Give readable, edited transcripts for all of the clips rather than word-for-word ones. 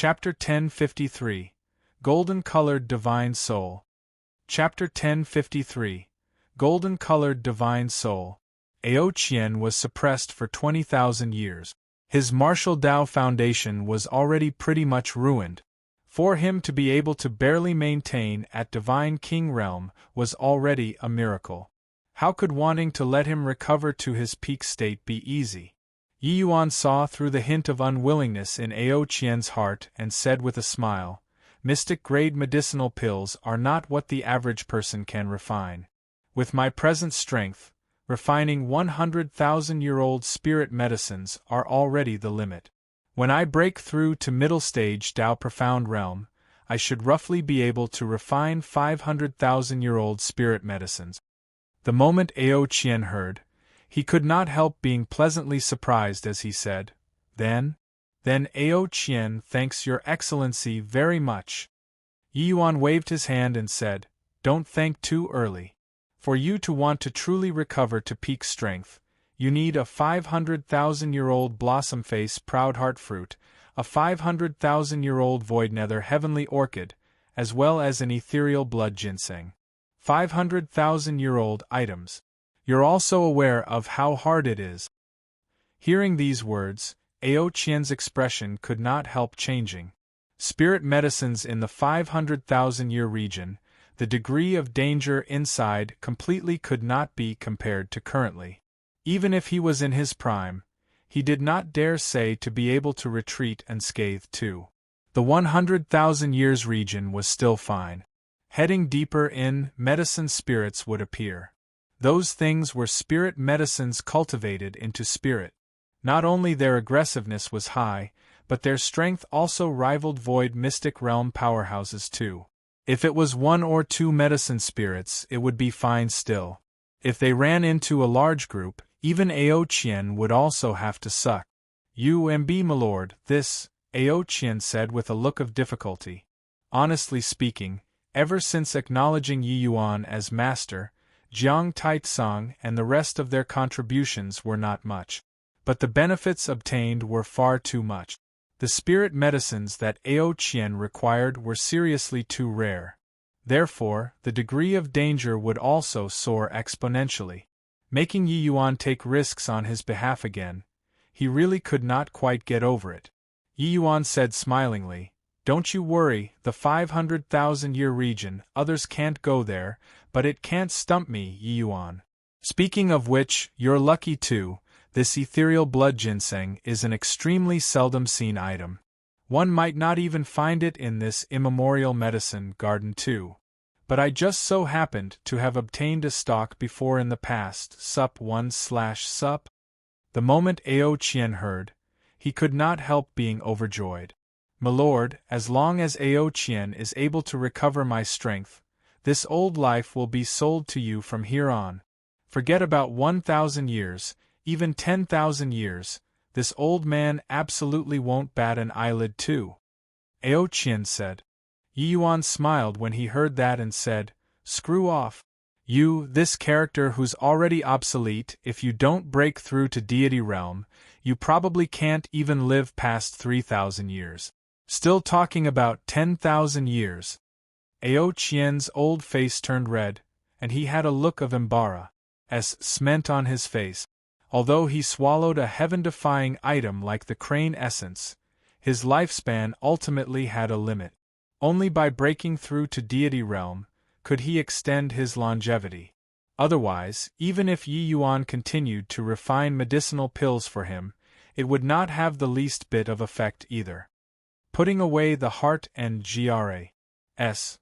Chapter 1053, Golden-Colored Divine Soul. Chapter 1053, Golden-Colored Divine Soul. Aoqian was suppressed for 20,000 years. His martial Tao foundation was already pretty much ruined. For him to be able to barely maintain at Divine King realm was already a miracle. How could wanting to let him recover to his peak state be easy? Yi Yuan saw through the hint of unwillingness in Aoqian's heart and said with a smile, "Mystic-grade medicinal pills are not what the average person can refine. With my present strength, refining 100,000-year-old spirit medicines are already the limit. When I break through to middle stage Tao Profound realm, I should roughly be able to refine 500,000-year-old spirit medicines." The moment Aoqian heard, he could not help being pleasantly surprised as he said, Then Aoqian thanks your excellency very much." Yi Yuan waved his hand and said, "Don't thank too early. For you to want to truly recover to peak strength, you need a 500,000-year-old blossom face proud heart fruit, a 500,000-year-old void nether heavenly orchid, as well as an ethereal blood ginseng. 500,000-year-old items. You're also aware of how hard it is." Hearing these words, Aoqian's expression could not help changing. Spirit medicines in the 500,000-year region, the degree of danger inside completely could not be compared to currently. Even if he was in his prime, he did not dare say to be able to retreat unscathed too. The 100,000 years region was still fine. Heading deeper in, medicine spirits would appear. Those things were spirit medicines cultivated into spirit. Not only their aggressiveness was high, but their strength also rivaled void mystic realm powerhouses too. If it was one or two medicine spirits, it would be fine still. If they ran into a large group, even Aoqian would also have to suck. "UMB milord, this," Aoqian said with a look of difficulty. Honestly speaking, ever since acknowledging Yi Yuan as master, Jiang Taitsang and the rest of their contributions were not much. But the benefits obtained were far too much. The spirit medicines that Aoqian required were seriously too rare. Therefore, the degree of danger would also soar exponentially. Making Yi Yuan take risks on his behalf again, he really could not quite get over it. Yi Yuan said smilingly, "Don't you worry, the 500,000-year region, others can't go there, but it can't stump me, Yi Yuan. Speaking of which, you're lucky too. This ethereal blood ginseng is an extremely seldom seen item. One might not even find it in this immemorial medicine garden too. But I just so happened to have obtained a stalk before in the past, sup 1/sup." The moment Aoqian heard, he could not help being overjoyed. "Milord, as long as Aoqian is able to recover my strength, this old life will be sold to you from here on. Forget about 1,000 years, even 10,000 years, this old man absolutely won't bat an eyelid too," Aoqian said. Yi Yuan smiled when he heard that and said, "Screw off. You, this character who's already obsolete, if you don't break through to deity realm, you probably can't even live past 3,000 years. Still talking about 10,000 years. Aoqian's old face turned red, and he had a look of embarrassment on his face. Although he swallowed a heaven-defying item like the crane essence, his lifespan ultimately had a limit. Only by breaking through to deity realm could he extend his longevity. Otherwise, even if Yi Yuan continued to refine medicinal pills for him, it would not have the least bit of effect either. Putting away the heart and GRAS,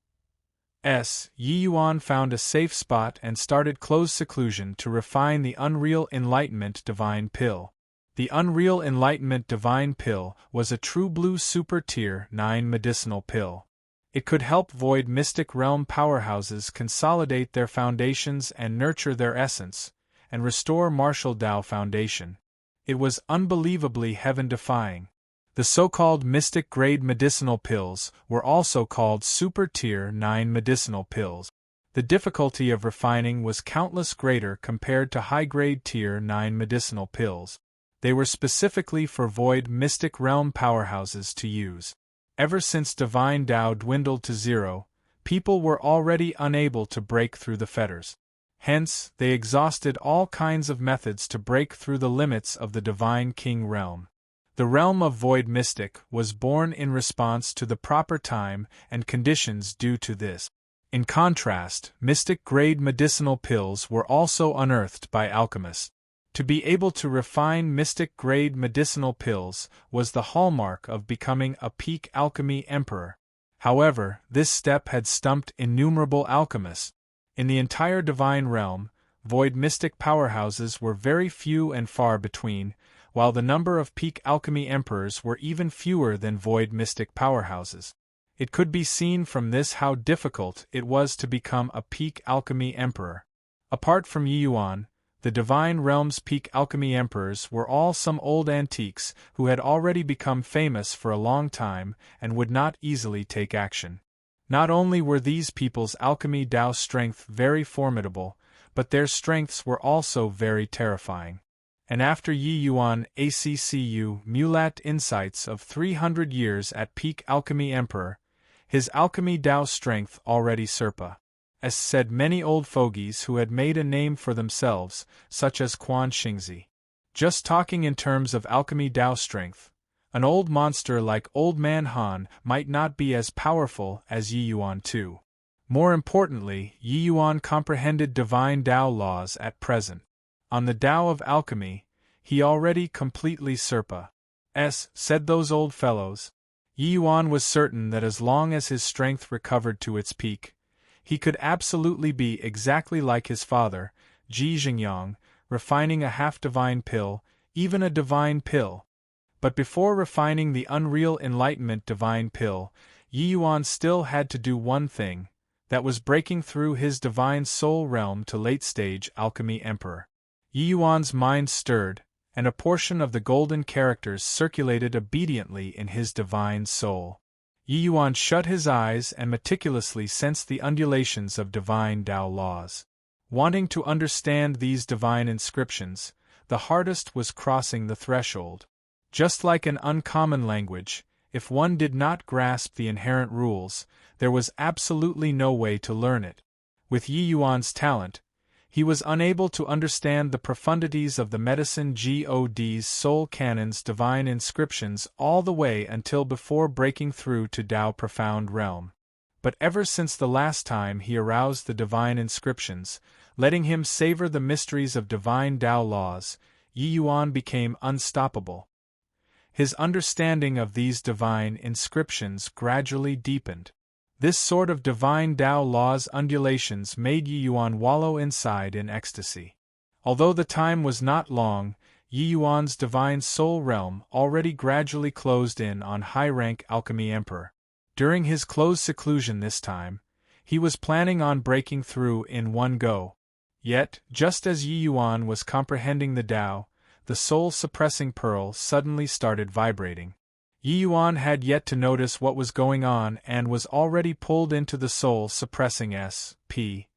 Yi Yuan found a safe spot and started close seclusion to refine the Unreal Enlightenment Divine Pill. The Unreal Enlightenment Divine Pill was a true blue super tier 9 medicinal pill. It could help void mystic realm powerhouses consolidate their foundations and nurture their essence, and restore martial Tao foundation. It was unbelievably heaven-defying. The so-called mystic-grade medicinal pills were also called Super Tier 9 medicinal pills. The difficulty of refining was countless greater compared to high-grade Tier 9 medicinal pills. They were specifically for void mystic realm powerhouses to use. Ever since divine Tao dwindled to zero, people were already unable to break through the fetters. Hence, they exhausted all kinds of methods to break through the limits of the Divine King realm. The realm of Void Mystic was born in response to the proper time and conditions due to this. In contrast, mystic-grade medicinal pills were also unearthed by alchemists. To be able to refine mystic-grade medicinal pills was the hallmark of becoming a peak alchemy emperor. However, this step had stumped innumerable alchemists. In the entire divine realm, void mystic powerhouses were very few and far between, while the number of peak alchemy emperors were even fewer than void mystic powerhouses. It could be seen from this how difficult it was to become a peak alchemy emperor. Apart from Yi Yuan, the divine realm's peak alchemy emperors were all some old antiques who had already become famous for a long time and would not easily take action. Not only were these people's alchemy Tao strength very formidable, but their strengths were also very terrifying. And after Yi Yuan ACCU Mulat insights of 300 years at peak alchemy emperor, his alchemy Tao strength already surpa. As said many old fogies who had made a name for themselves, such as Quan Xingzi. Just talking in terms of alchemy Tao strength, an old monster like Old Man Han might not be as powerful as Yi Yuan too. More importantly, Yi Yuan comprehended divine Tao laws at present. On the Tao of alchemy, he already completely surpa. Said those old fellows. Yi Yuan was certain that as long as his strength recovered to its peak, he could absolutely be exactly like his father, Ji Xingyang, refining a half-divine pill, even a divine pill. But before refining the unreal enlightenment divine pill, Yi Yuan still had to do one thing, that was breaking through his divine soul realm to late-stage alchemy emperor. Yi Yuan's mind stirred, and a portion of the golden characters circulated obediently in his divine soul. Yi Yuan shut his eyes and meticulously sensed the undulations of divine Tao laws. Wanting to understand these divine inscriptions, the hardest was crossing the threshold. Just like an uncommon language, if one did not grasp the inherent rules, there was absolutely no way to learn it. With Yi Yuan's talent, he was unable to understand the profundities of the medicine God's soul canon's divine inscriptions all the way until before breaking through to Tao profound realm. But ever since the last time he aroused the divine inscriptions, letting him savor the mysteries of divine Tao laws, Yi Yuan became unstoppable. His understanding of these divine inscriptions gradually deepened. This sort of divine Tao law's undulations made Yi Yuan wallow inside in ecstasy. Although the time was not long, Yi Yuan's divine soul realm already gradually closed in on high-rank alchemy emperor. During his close seclusion this time, he was planning on breaking through in one go. Yet, just as Yi Yuan was comprehending the Tao, the soul-suppressing pearl suddenly started vibrating. Yi Yuan had yet to notice what was going on and was already pulled into the soul-suppressing SPAC.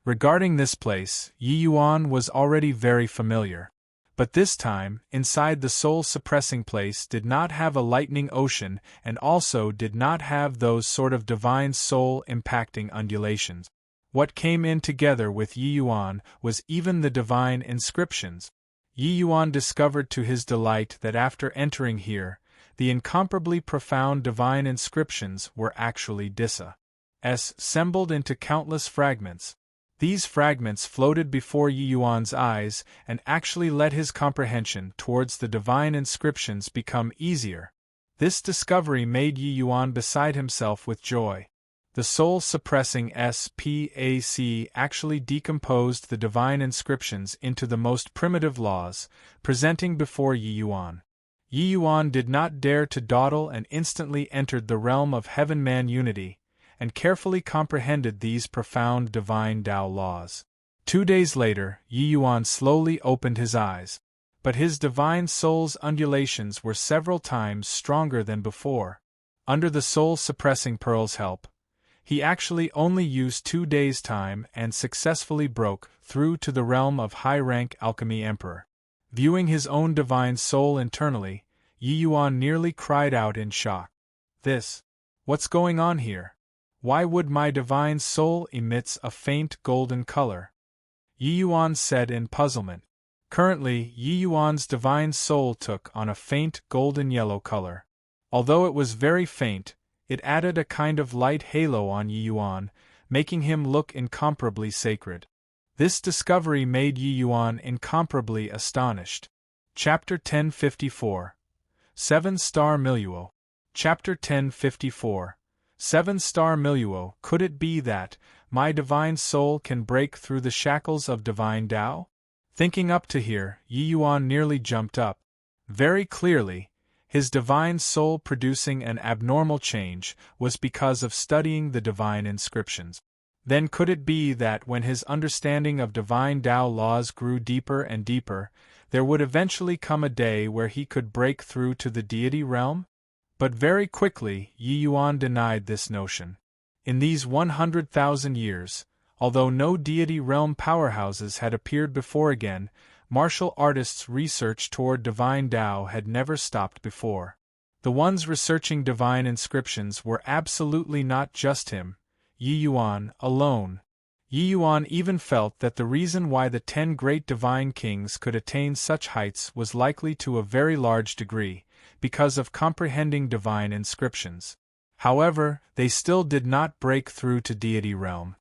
Regarding this place, Yi Yuan was already very familiar. But this time, inside the soul-suppressing place did not have a lightning ocean and also did not have those sort of divine soul-impacting undulations. What came in together with Yi Yuan was even the divine inscriptions. Yi Yuan discovered to his delight that after entering here, the incomparably profound divine inscriptions were actually disassembled into countless fragments. These fragments floated before Yi Yuan's eyes and actually let his comprehension towards the divine inscriptions become easier. This discovery made Yi Yuan beside himself with joy. The soul-suppressing SPAC actually decomposed the divine inscriptions into the most primitive laws, presenting before Yi Yuan. Yi Yuan did not dare to dawdle and instantly entered the realm of heaven-man unity, and carefully comprehended these profound divine Tao laws. 2 days later, Yi Yuan slowly opened his eyes. But his divine soul's undulations were several times stronger than before. Under the soul-suppressing pearl's help, he actually only used 2 days' time and successfully broke through to the realm of high-rank alchemy emperor. Viewing his own divine soul internally, Yi Yuan nearly cried out in shock. What's going on here? Why would my divine soul emits a faint golden color? Yi Yuan said in puzzlement. Currently, Yi Yuan's divine soul took on a faint golden yellow color. Although it was very faint, it added a kind of light halo on Yi Yuan, making him look incomparably sacred. This discovery made Yi Yuan incomparably astonished. Chapter 1054. 7-Star Milieu. Chapter 1054. 7-Star Milieu. Could it be that my divine soul can break through the shackles of divine Tao? Thinking up to here, Yi Yuan nearly jumped up. Very clearly, his divine soul producing an abnormal change was because of studying the divine inscriptions. Then could it be that when his understanding of divine Tao laws grew deeper and deeper, there would eventually come a day where he could break through to the deity realm? But very quickly, Yi Yuan denied this notion. In these 100,000 years, although no deity realm powerhouses had appeared before again, martial artists' research toward divine Tao had never stopped before. The ones researching divine inscriptions were absolutely not just him, Yi Yuan, alone. Yi Yuan even felt that the reason why the 10 great divine kings could attain such heights was likely to a very large degree, because of comprehending divine inscriptions. However, they still did not break through to deity realm.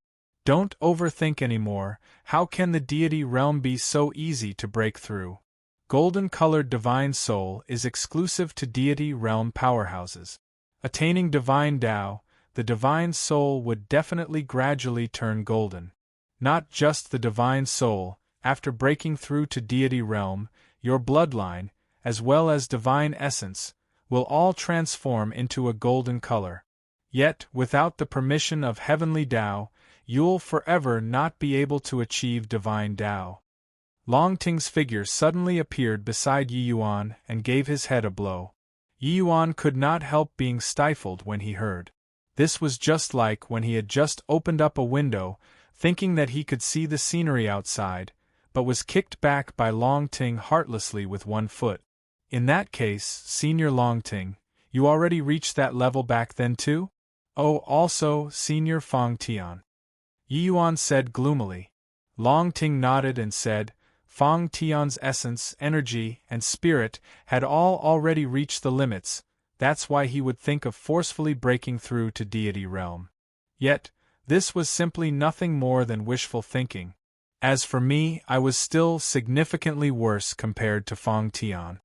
Don't overthink anymore. How can the deity realm be so easy to break through? Golden-colored divine soul is exclusive to deity realm powerhouses. Attaining divine Tao, the divine soul would definitely gradually turn golden. Not just the divine soul, after breaking through to deity realm, your bloodline, as well as divine essence, will all transform into a golden color. Yet, without the permission of heavenly Tao, you'll forever not be able to achieve divine Tao. Long Ting's figure suddenly appeared beside Yi Yuan and gave his head a blow. Yi Yuan could not help being stifled when he heard. This was just like when he had just opened up a window, thinking that he could see the scenery outside, but was kicked back by Long Ting heartlessly with one foot. In that case, Senior Long Ting, you already reached that level back then too? Oh, also, Senior Fong Tian. Yi Yuan said gloomily. Long Ting nodded and said, Fong Tian's essence, energy, and spirit had all already reached the limits. That's why he would think of forcefully breaking through to deity realm. Yet, this was simply nothing more than wishful thinking. As for me, I was still significantly worse compared to Fong Tian.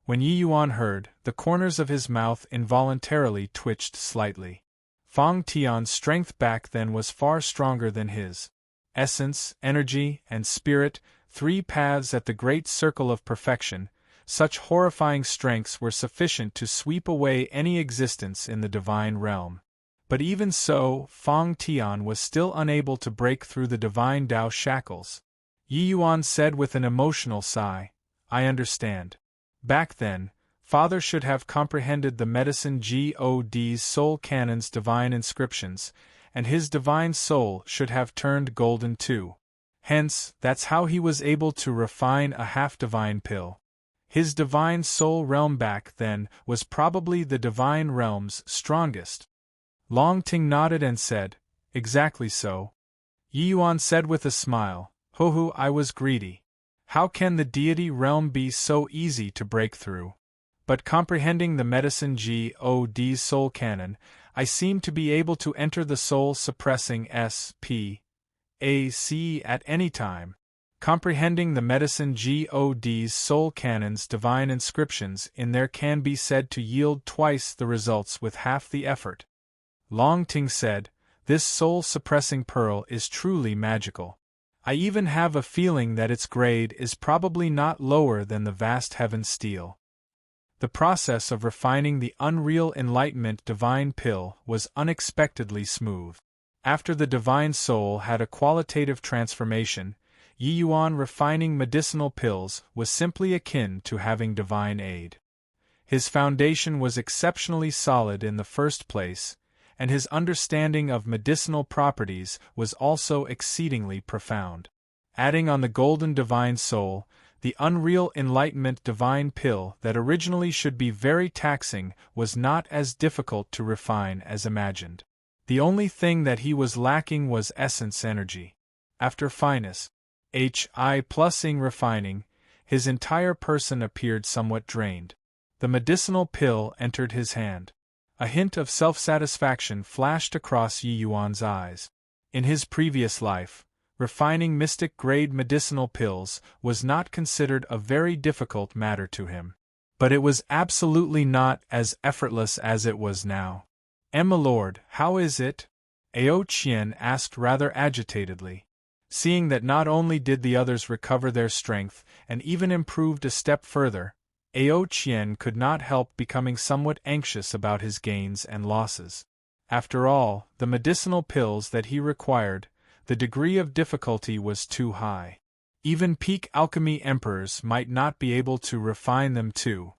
When Yi Yuan heard, the corners of his mouth involuntarily twitched slightly. Fong Tian's strength back then was far stronger than his. Essence, energy, and spirit, 3 paths at the great circle of perfection. Such horrifying strengths were sufficient to sweep away any existence in the divine realm. But even so, Fong Tian was still unable to break through the divine Tao shackles. Yi Yuan said with an emotional sigh, I understand. Back then, Father should have comprehended the medicine God's soul canon's divine inscriptions, and his divine soul should have turned golden too. Hence, that's how he was able to refine a half-divine pill. His divine soul realm back then was probably the divine realm's strongest. Long Ting nodded and said, Exactly so. Yi Yuan said with a smile, Ho, I was greedy. How can the deity realm be so easy to break through? But comprehending the medicine God's soul canon, I seem to be able to enter the soul-suppressing SPAC at any time. Comprehending the medicine God's soul canon's divine inscriptions in there can be said to yield twice the results with half the effort. Long Ting said, This soul-suppressing pearl is truly magical. I even have a feeling that its grade is probably not lower than the vast heaven steel. The process of refining the unreal enlightenment divine pill was unexpectedly smooth. After the divine soul had a qualitative transformation, Yi Yuan refining medicinal pills was simply akin to having divine aid. His foundation was exceptionally solid in the first place, and his understanding of medicinal properties was also exceedingly profound. Adding on the golden divine soul, The unreal enlightenment divine pill that originally should be very taxing was not as difficult to refine as imagined. The only thing that he was lacking was essence energy. After finesse, HI+ing refining, his entire person appeared somewhat drained. The medicinal pill entered his hand. A hint of self-satisfaction flashed across Yi Yuan's eyes. In his previous life, refining mystic-grade medicinal pills was not considered a very difficult matter to him. But it was absolutely not as effortless as it was now. "My lord, how is it?" Ao Qian asked rather agitatedly. Seeing that not only did the others recover their strength and even improved a step further, Ao Qian could not help becoming somewhat anxious about his gains and losses. After all, the medicinal pills that he required, the degree of difficulty was too high. Even peak alchemy emperors might not be able to refine them too.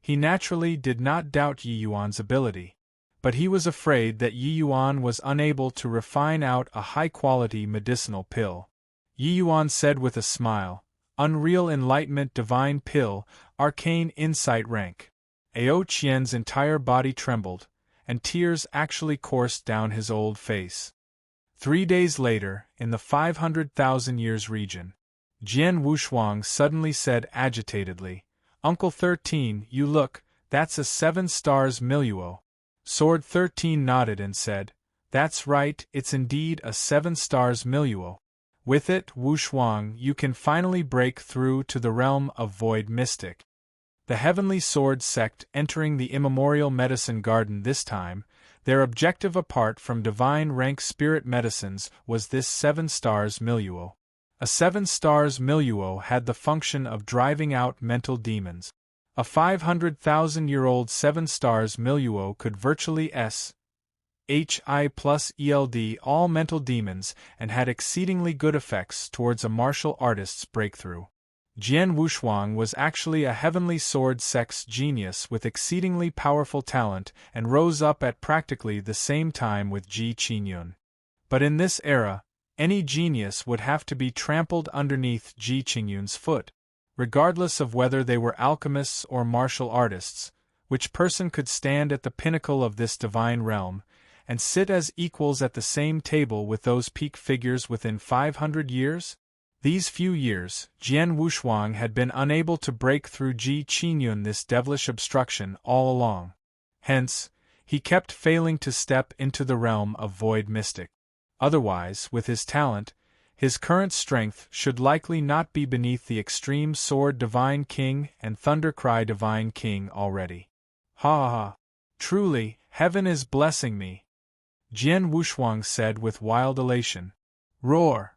He naturally did not doubt Yi Yuan's ability, but he was afraid that Yi Yuan was unable to refine out a high-quality medicinal pill. Yi Yuan said with a smile, "Unreal Enlightenment Divine Pill, Arcane Insight Rank." Ao Qian's entire body trembled, and tears actually coursed down his old face. 3 days later, in the 500,000 years region, Jian Wushuang suddenly said agitatedly, "Uncle 13, you look, that's a 7 stars milieu." Sword 13 nodded and said, "That's right, it's indeed a 7 stars milieu. With it, Wushuang, you can finally break through to the realm of Void Mystic." The Heavenly Sword sect entering the immemorial medicine garden this time, their objective apart from divine rank spirit medicines was this 7 stars milieu. A 7 stars milieu had the function of driving out mental demons. A 500,000-year-old 7 stars milieu could virtually HI+ELD all mental demons and had exceedingly good effects towards a martial artist's breakthrough. Jian Wushuang was actually a heavenly sword sect's genius with exceedingly powerful talent and rose up at practically the same time with Ji Qingyun. But in this era, any genius would have to be trampled underneath Ji Qingyun's foot. Regardless of whether they were alchemists or martial artists, which person could stand at the pinnacle of this divine realm, and sit as equals at the same table with those peak figures within 500 years? These few years, Jian Wushuang had been unable to break through Ji Qingyun this devilish obstruction all along. Hence, he kept failing to step into the realm of Void Mystic. Otherwise, with his talent, his current strength should likely not be beneath the Extreme Sword Divine King and Thundercry Divine King already. Ha ha ha! Truly, heaven is blessing me, Jian Wushuang said with wild elation. Roar!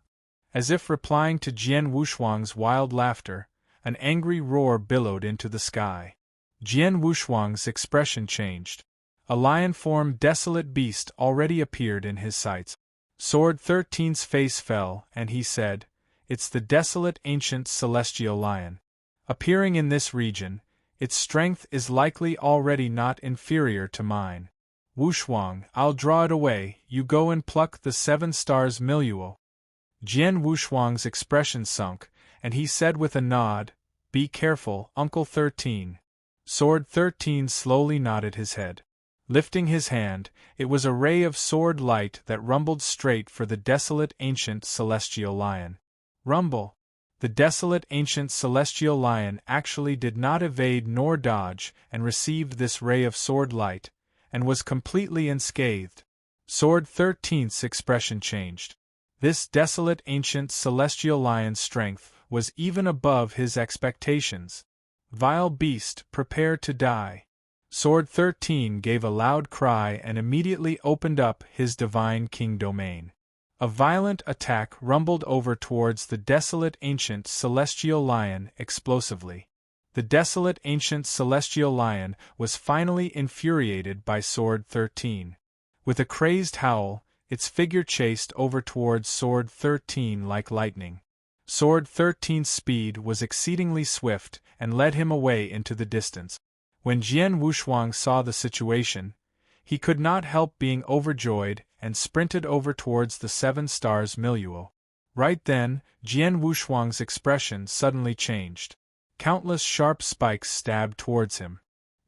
As if replying to Jian Wushuang's wild laughter, an angry roar billowed into the sky. Jian Wushuang's expression changed. A lion-formed desolate beast already appeared in his sights. Sword 13's face fell, and he said, "It's the desolate ancient celestial lion. Appearing in this region, its strength is likely already not inferior to mine. Wushuang, I'll draw it away, you go and pluck the 7 stars milieu." Jian Wushuang's expression sunk, and he said with a nod, "Be careful, Uncle 13. Sword 13 slowly nodded his head. Lifting his hand, it was a ray of sword light that rumbled straight for the desolate ancient celestial lion. Rumble! The desolate ancient celestial lion actually did not evade nor dodge and received this ray of sword light, and was completely unscathed. Sword 13's expression changed. This desolate ancient celestial lion's strength was even above his expectations. Vile beast, prepare to die. Sword 13 gave a loud cry and immediately opened up his divine king domain. A violent attack rumbled over towards the desolate ancient celestial lion explosively. The desolate ancient celestial lion was finally infuriated by Sword 13. With a crazed howl, its figure chased over towards Sword 13 like lightning. Sword 13's speed was exceedingly swift and led him away into the distance. When Jian Wushuang saw the situation, he could not help being overjoyed and sprinted over towards the 7 stars milieu. Right then, Jian Wushuang's expression suddenly changed. Countless sharp spikes stabbed towards him.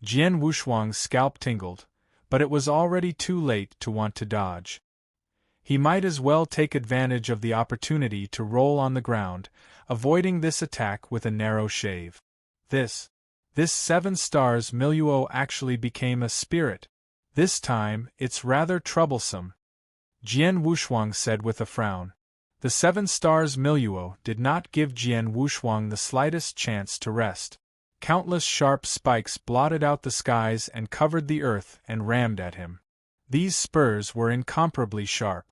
Jian Wushuang's scalp tingled, but it was already too late to want to dodge. He might as well take advantage of the opportunity to roll on the ground, avoiding this attack with a narrow shave. This 7 stars milieu actually became a spirit. This time, it's rather troublesome, Jian Wushuang said with a frown. The 7 stars milieu did not give Jian Wushuang the slightest chance to rest. Countless sharp spikes blotted out the skies and covered the earth and rammed at him. These spurs were incomparably sharp.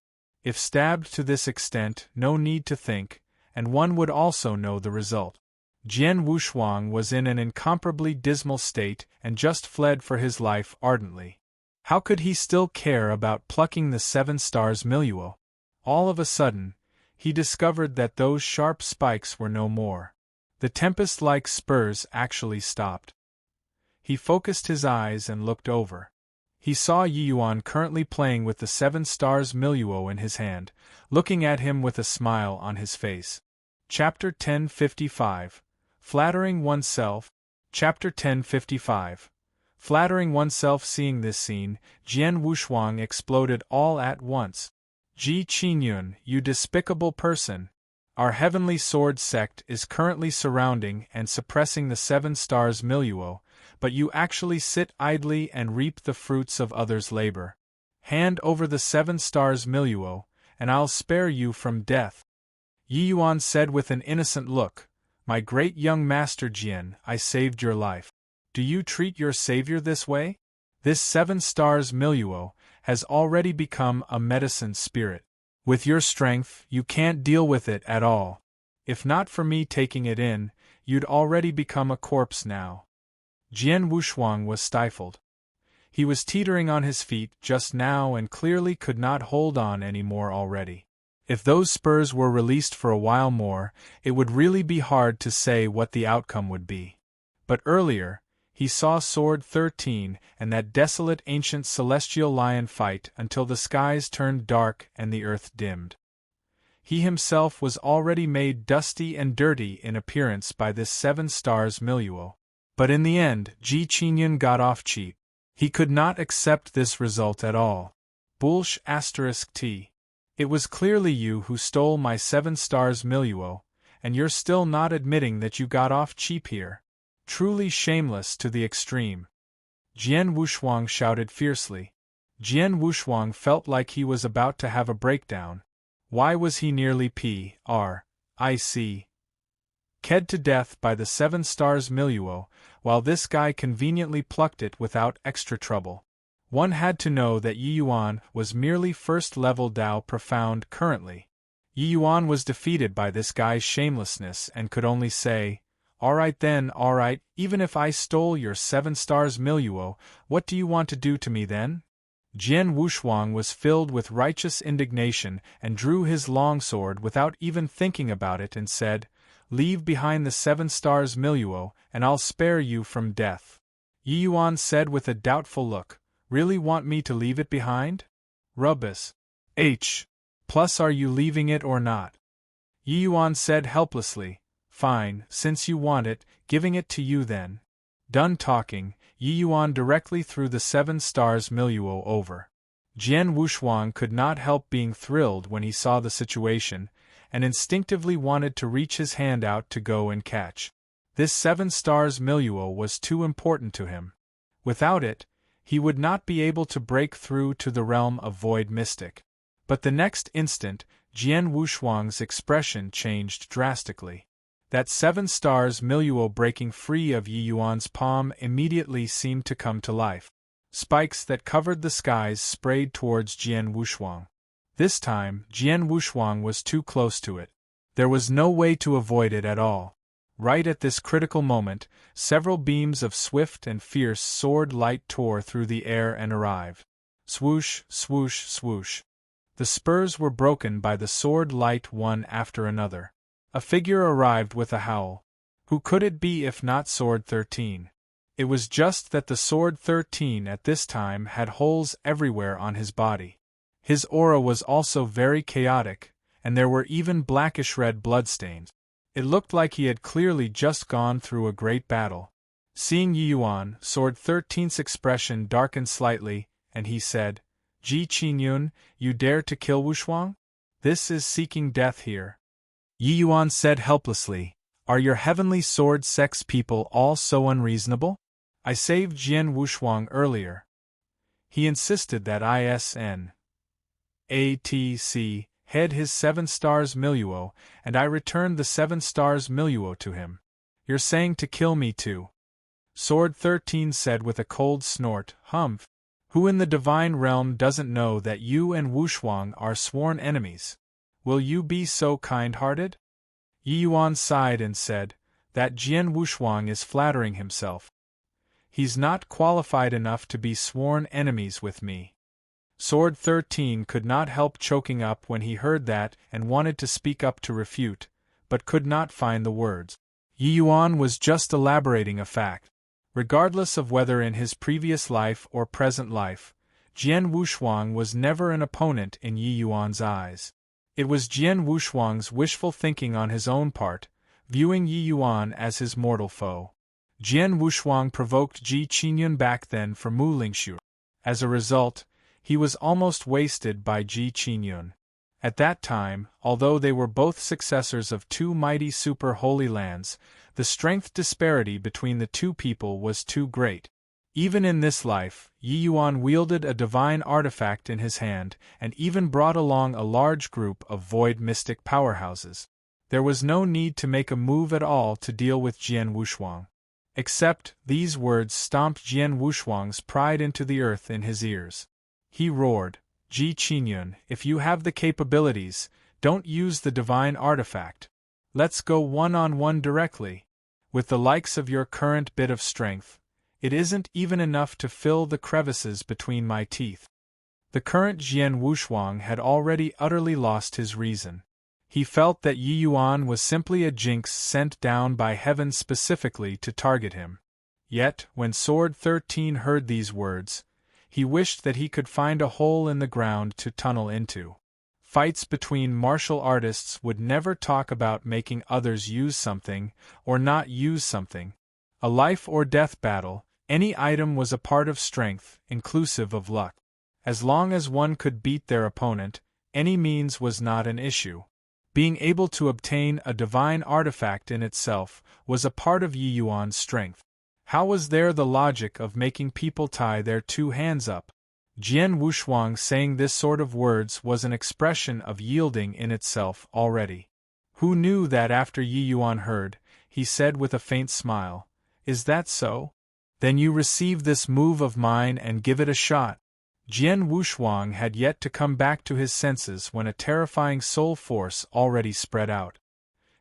If stabbed to this extent, no need to think, and one would also know the result. Jian Wushuang was in an incomparably dismal state and just fled for his life ardently. How could he still care about plucking the 7 stars milieu? All of a sudden, he discovered that those sharp spikes were no more. The tempest-like spurs actually stopped. He focused his eyes and looked over. He saw Yi Yuan currently playing with the 7 stars milieu in his hand, looking at him with a smile on his face. Chapter 1055. Flattering Oneself. Chapter 1055. Flattering oneself. Seeing this scene, Jian Wushuang exploded all at once. Ji Qingyun, you despicable person! Our heavenly sword sect is currently surrounding and suppressing the 7 stars milieu, but you actually sit idly and reap the fruits of others' labor. Hand over the 7 stars milieu, and I'll spare you from death. Yi Yuan said with an innocent look, My great young master Jian, I saved your life. Do you treat your savior this way? This 7 stars milieu has already become a medicine spirit. With your strength, you can't deal with it at all. If not for me taking it in, you'd already become a corpse now. Jian Wushuang was stifled. He was teetering on his feet just now and clearly could not hold on any more already. If those spurs were released for a while more, it would really be hard to say what the outcome would be. But earlier, he saw Sword 13 and that desolate ancient celestial lion fight until the skies turned dark and the earth dimmed. He himself was already made dusty and dirty in appearance by this 7 stars milieu. But in the end, Ji Qingyun got off cheap. He could not accept this result at all. Bullsh *T. It was clearly you who stole my 7 stars milieu, and you're still not admitting that you got off cheap here. Truly shameless to the extreme. Jian Wushuang shouted fiercely. Jian Wushuang felt like he was about to have a breakdown. Why was he nearly ked to death by the 7 stars milieu, while this guy conveniently plucked it without extra trouble? One had to know that Yi Yuan was merely first-level Dao Profound currently. Yi Yuan was defeated by this guy's shamelessness and could only say, Alright then, alright, even if I stole your 7 stars milieu, what do you want to do to me then? Jian Wushuang was filled with righteous indignation and drew his longsword without even thinking about it and said, Leave behind the 7 stars milieu, and I'll spare you from death. Yi Yuan said with a doubtful look, Really want me to leave it behind? Rubbish. Plus are you leaving it or not? Yi Yuan said helplessly, Fine, since you want it, giving it to you then. Done talking, Yi Yuan directly threw the 7 stars milieu over. Jian Wushuang could not help being thrilled when he saw the situation, and instinctively wanted to reach his hand out to go and catch. This 7 stars milieu was too important to him. Without it, he would not be able to break through to the realm of Void Mystic. But the next instant, Jian Wushuang's expression changed drastically. That 7 stars milieu breaking free of Yi Yuan's palm immediately seemed to come to life. Spikes that covered the skies sprayed towards Jian Wushuang. This time, Jian Wushuang was too close to it. There was no way to avoid it at all. Right at this critical moment, several beams of swift and fierce sword light tore through the air and arrived. Swoosh, swoosh, swoosh. The spurs were broken by the sword light one after another. A figure arrived with a howl. Who could it be if not Sword 13? It was just that the Sword 13 at this time had holes everywhere on his body. His aura was also very chaotic, and there were even blackish-red bloodstains. It looked like he had clearly just gone through a great battle. Seeing Yi Yuan, Sword 13's expression darkened slightly, and he said, "Ji Qingyun, you dare to kill Wushuang? This is seeking death here." Yi Yuan said helplessly, "Are your heavenly sword sex people all so unreasonable? I saved Jian Wushuang earlier. He insisted that ISN ATC head his 7 stars milieu, and I returned the 7 stars milieu to him. You're saying to kill me too?" Sword 13 said with a cold snort, "Humph! Who in the divine realm doesn't know that you and Wushuang are sworn enemies? Will you be so kind-hearted?" Yi Yuan sighed and said, "That Jian Wushuang is flattering himself. He's not qualified enough to be sworn enemies with me." Sword 13 could not help choking up when he heard that and wanted to speak up to refute, but could not find the words. Yi Yuan was just elaborating a fact. Regardless of whether in his previous life or present life, Jian Wushuang was never an opponent in Yi Yuan's eyes. It was Jian Wushuang's wishful thinking on his own part, viewing Yi Yuan as his mortal foe. Jian Wushuang provoked Ji Qingyun back then for Mu Lingshu. As a result, he was almost wasted by Ji Qingyun. At that time, although they were both successors of 2 mighty super holy lands, the strength disparity between the 2 people was too great. Even in this life, Yi Yuan wielded a divine artifact in his hand, and even brought along a large group of void mystic powerhouses. There was no need to make a move at all to deal with Jian Wushuang. Except, these words stomped Jian Wushuang's pride into the earth in his ears. He roared, "Ji Qingyun, if you have the capabilities, don't use the divine artifact. Let's go one-on-one directly. With the likes of your current bit of strength, it isn't even enough to fill the crevices between my teeth." The current Jian Wushuang had already utterly lost his reason. He felt that Yi Yuan was simply a jinx sent down by heaven specifically to target him. Yet, when Sword 13 heard these words, he wished that he could find a hole in the ground to tunnel into. Fights between martial artists would never talk about making others use something, or not use something. A life-or-death battle, any item was a part of strength, inclusive of luck. As long as one could beat their opponent, any means was not an issue. Being able to obtain a divine artifact in itself was a part of Yi Yuan's strength. How was there the logic of making people tie their 2 hands up? Jian Wushuang saying this sort of words was an expression of yielding in itself already. Who knew that after Yi Yuan heard, he said with a faint smile, "Is that so? Then you receive this move of mine and give it a shot." Jian Wushuang had yet to come back to his senses when a terrifying soul force already spread out.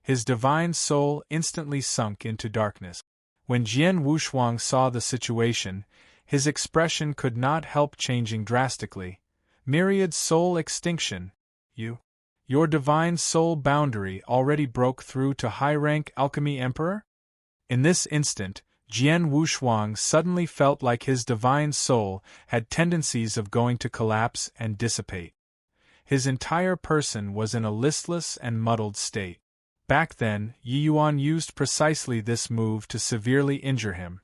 His divine soul instantly sunk into darkness. When Jian Wushuang saw the situation, his expression could not help changing drastically. "Myriad soul extinction. Your divine soul boundary already broke through to high-rank alchemy emperor?" In this instant, Jian Wushuang suddenly felt like his divine soul had tendencies of going to collapse and dissipate. His entire person was in a listless and muddled state. Back then, Yi Yuan used precisely this move to severely injure him.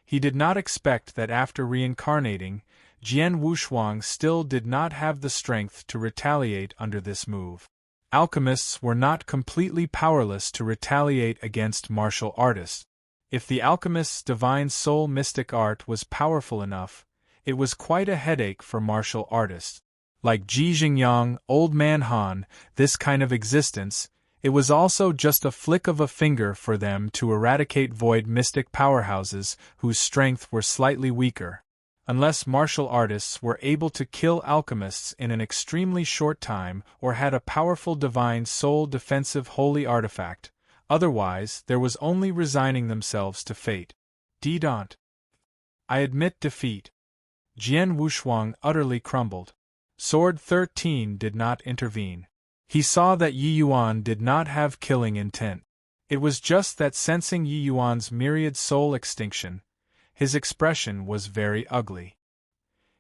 He did not expect that after reincarnating, Jian Wushuang still did not have the strength to retaliate under this move. Alchemists were not completely powerless to retaliate against martial artists. If the alchemist's divine soul mystic art was powerful enough, it was quite a headache for martial artists. Like Ji Xingyang, Old Man Han, this kind of existence, it was also just a flick of a finger for them to eradicate void mystic powerhouses whose strength were slightly weaker. Unless martial artists were able to kill alchemists in an extremely short time or had a powerful divine soul defensive holy artifact, otherwise there was only resigning themselves to fate. Don't. I admit defeat. Jian Wushuang utterly crumbled. Sword 13 did not intervene. He saw that Yi Yuan did not have killing intent. It was just that sensing Yi Yuan's myriad soul extinction, his expression was very ugly.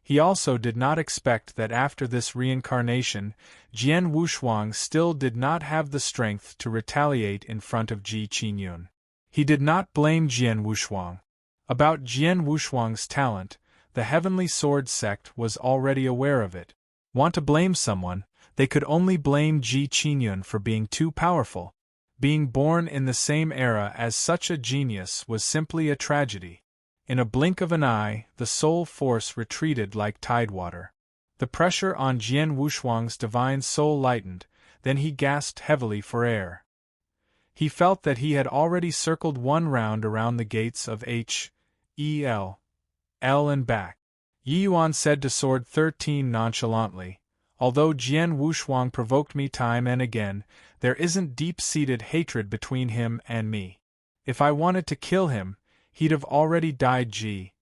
He also did not expect that after this reincarnation, Jian Wushuang still did not have the strength to retaliate in front of Ji Qingyun. He did not blame Jian Wushuang. About Jian Wushuang's talent, the Heavenly Sword sect was already aware of it. Want to blame someone, they could only blame Ji Qingyun for being too powerful. Being born in the same era as such a genius was simply a tragedy. In a blink of an eye, the soul force retreated like tidewater. The pressure on Jian Wushuang's divine soul lightened, then he gasped heavily for air. He felt that he had already circled one round around the gates of H.E.L. and back. Yi Yuan said to Sword 13 nonchalantly, "Although Jian Wushuang provoked me time and again, there isn't deep-seated hatred between him and me. If I wanted to kill him, he'd have already died D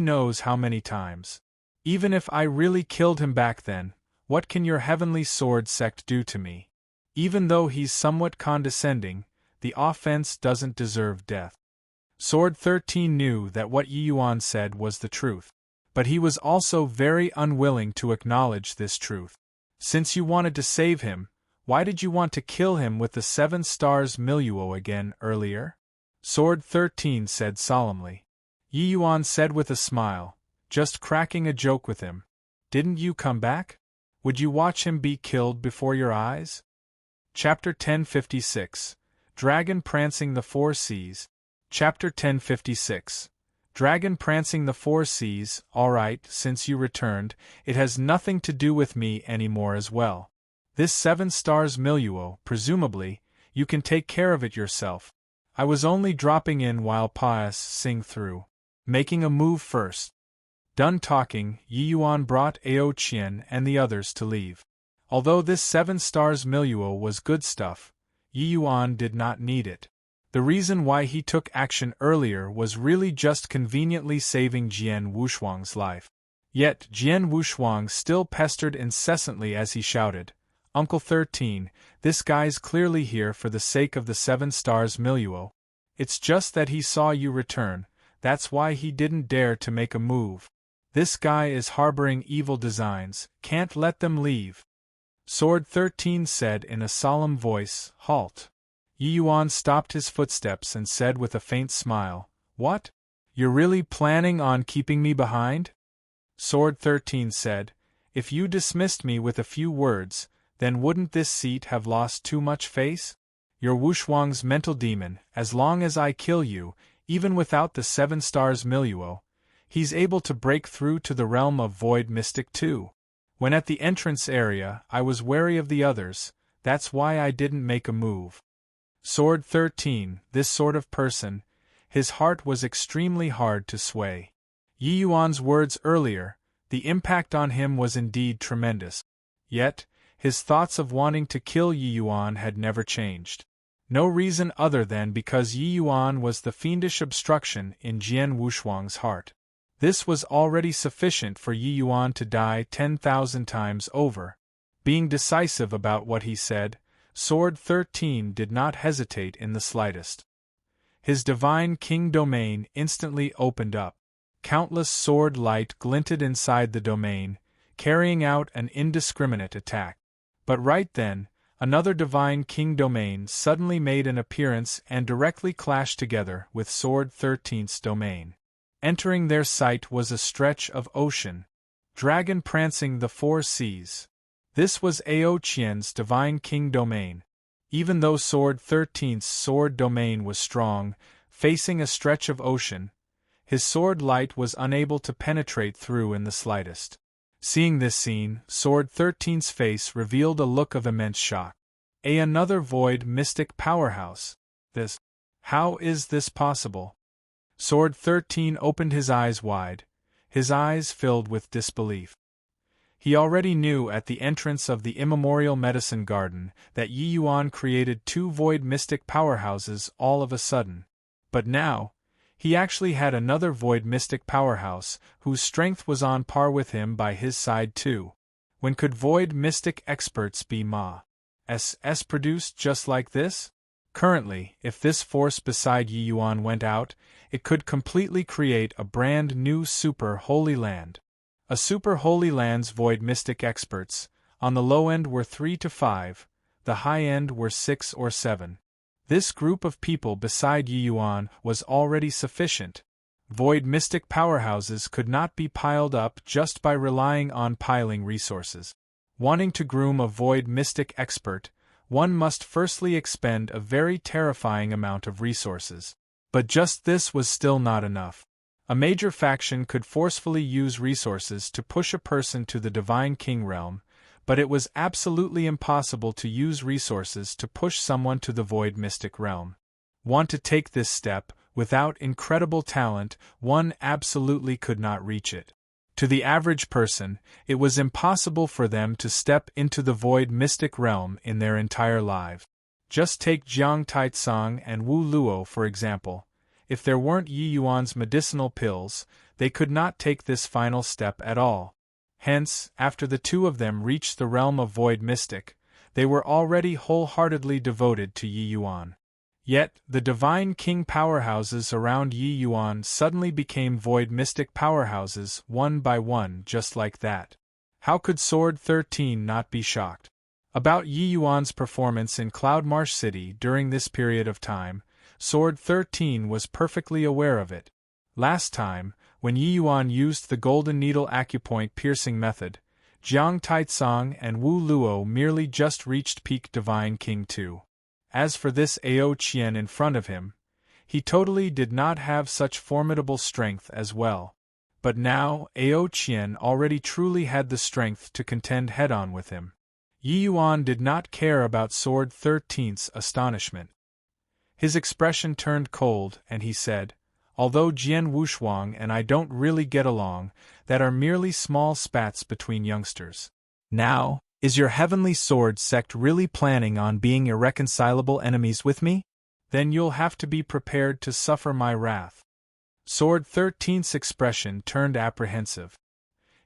knows how many times. Even if I really killed him back then, what can your Heavenly Sword sect do to me? Even though he's somewhat condescending, the offense doesn't deserve death." Sword 13 knew that what Yi Yuan said was the truth, but he was also very unwilling to acknowledge this truth. Since you wanted to save him, why did you want to kill him with the 7 stars milieu again earlier? Sword 13 said solemnly. Yi Yuan said with a smile, "Just cracking a joke with him. Didn't you come back? Would you watch him be killed before your eyes?" Chapter 1056. Dragon Prancing the Four Seas. Chapter 1056. Dragon Prancing the Four Seas. All right, since you returned, it has nothing to do with me anymore as well. This 7 stars milieu, presumably, you can take care of it yourself. I was only dropping in while Paas sing through. Making a move first. Done talking, Yi Yuan brought Ao Qian and the others to leave. Although this 7 stars milieu was good stuff, Yi Yuan did not need it. The reason why he took action earlier was really just conveniently saving Jian Wushuang's life. Yet Jian Wushuang still pestered incessantly as he shouted, "Uncle 13, this guy's clearly here for the sake of the 7 stars milieu. It's just that he saw you return, that's why he didn't dare to make a move. This guy is harboring evil designs, can't let them leave." Sword 13 said in a solemn voice, "Halt." Yi Yuan stopped his footsteps and said with a faint smile, "What? You're really planning on keeping me behind?" Sword 13 said, "If you dismissed me with a few words, then wouldn't this seat have lost too much face? You're Wushuang's mental demon, as long as I kill you, even without the 7 stars milieu, he's able to break through to the realm of Void Mystic too. When at the entrance area, I was wary of the others, that's why I didn't make a move." Sword 13, this sort of person, his heart was extremely hard to sway. Yi Yuan's words earlier, the impact on him was indeed tremendous. Yet, his thoughts of wanting to kill Yi Yuan had never changed. No reason other than because Yi Yuan was the fiendish obstruction in Jian Wushuang's heart. This was already sufficient for Yi Yuan to die 10,000 times over. Being decisive about what he said, Sword 13 did not hesitate in the slightest. His divine king domain instantly opened up. Countless sword light glinted inside the domain, carrying out an indiscriminate attack. But right then, another divine king domain suddenly made an appearance and directly clashed together with Sword 13's domain. Entering their sight was a stretch of ocean. Dragon Prancing the Four Seas. This was Ao Qian's divine king domain. Even though Sword 13's sword domain was strong, facing a stretch of ocean, his sword light was unable to penetrate through in the slightest. Seeing this scene, Sword 13's face revealed a look of immense shock. Another void mystic powerhouse. How is this possible? Sword 13 opened his eyes wide, his eyes filled with disbelief. He already knew at the entrance of the immemorial medicine garden that Yi Yuan created 2 void mystic powerhouses all of a sudden. But now, he actually had another void mystic powerhouse whose strength was on par with him by his side too. When could void mystic experts be produced just like this? Currently, if this force beside Yi Yuan went out, it could completely create a brand new super holy land. A super holy land's void mystic experts, on the low end were 3 to 5, the high end were 6 or 7. This group of people beside Yi Yuan was already sufficient. Void mystic powerhouses could not be piled up just by relying on piling resources. Wanting to groom a void mystic expert, one must firstly expend a very terrifying amount of resources. But just this was still not enough. A major faction could forcefully use resources to push a person to the Divine King realm, but it was absolutely impossible to use resources to push someone to the Void Mystic realm. Want to take this step, without incredible talent, one absolutely could not reach it. To the average person, it was impossible for them to step into the Void Mystic realm in their entire lives. Just take Jiang Taitsong and Wu Luo for example. If there weren't Yi Yuan's medicinal pills, they could not take this final step at all. Hence, after the two of them reached the realm of Void Mystic, they were already wholeheartedly devoted to Yi Yuan. Yet, the Divine King powerhouses around Yi Yuan suddenly became Void Mystic powerhouses one by one just like that. How could Sword 13 not be shocked? About Yi Yuan's performance in Cloudmarsh City during this period of time, Sword 13 was perfectly aware of it. Last time, when Yi Yuan used the Golden Needle acupoint piercing method, Jiang Taitsong and Wu Luo merely just reached peak Divine King 2. As for this Ao Qian in front of him, he totally did not have such formidable strength as well. But now, Ao Qian already truly had the strength to contend head-on with him. Yi Yuan did not care about Sword 13's astonishment. His expression turned cold, and he said, "Although Jian Wushuang and I don't really get along, that are merely small spats between youngsters. Now, is your Heavenly Sword sect really planning on being irreconcilable enemies with me? Then you'll have to be prepared to suffer my wrath." Sword 13's expression turned apprehensive.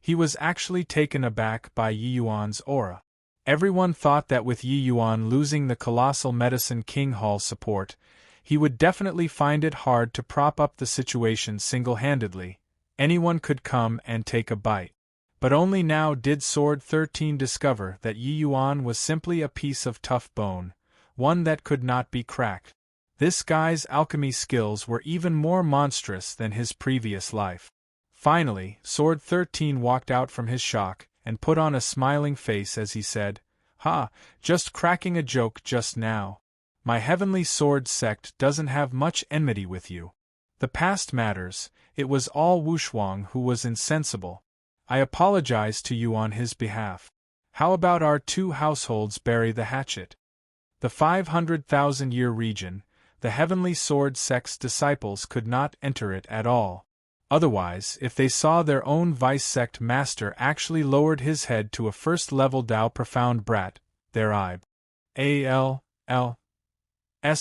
He was actually taken aback by Yi Yuan's aura. Everyone thought that with Yi Yuan losing the colossal Medicine King Hall support, he would definitely find it hard to prop up the situation single-handedly. Anyone could come and take a bite. But only now did Sword 13 discover that Yi Yuan was simply a piece of tough bone, one that could not be cracked. This guy's alchemy skills were even more monstrous than his previous life. Finally, Sword 13 walked out from his shock and put on a smiling face as he said, "Ha, just cracking a joke just now. My Heavenly Sword sect doesn't have much enmity with you. The past matters, it was all Wushuang who was insensible. I apologize to you on his behalf. How about our two households bury the hatchet?" The 500,000-year region, the Heavenly Sword sect's disciples could not enter it at all. Otherwise, if they saw their own vice-sect master actually lowered his head to a first-level Dao profound brat, their IBs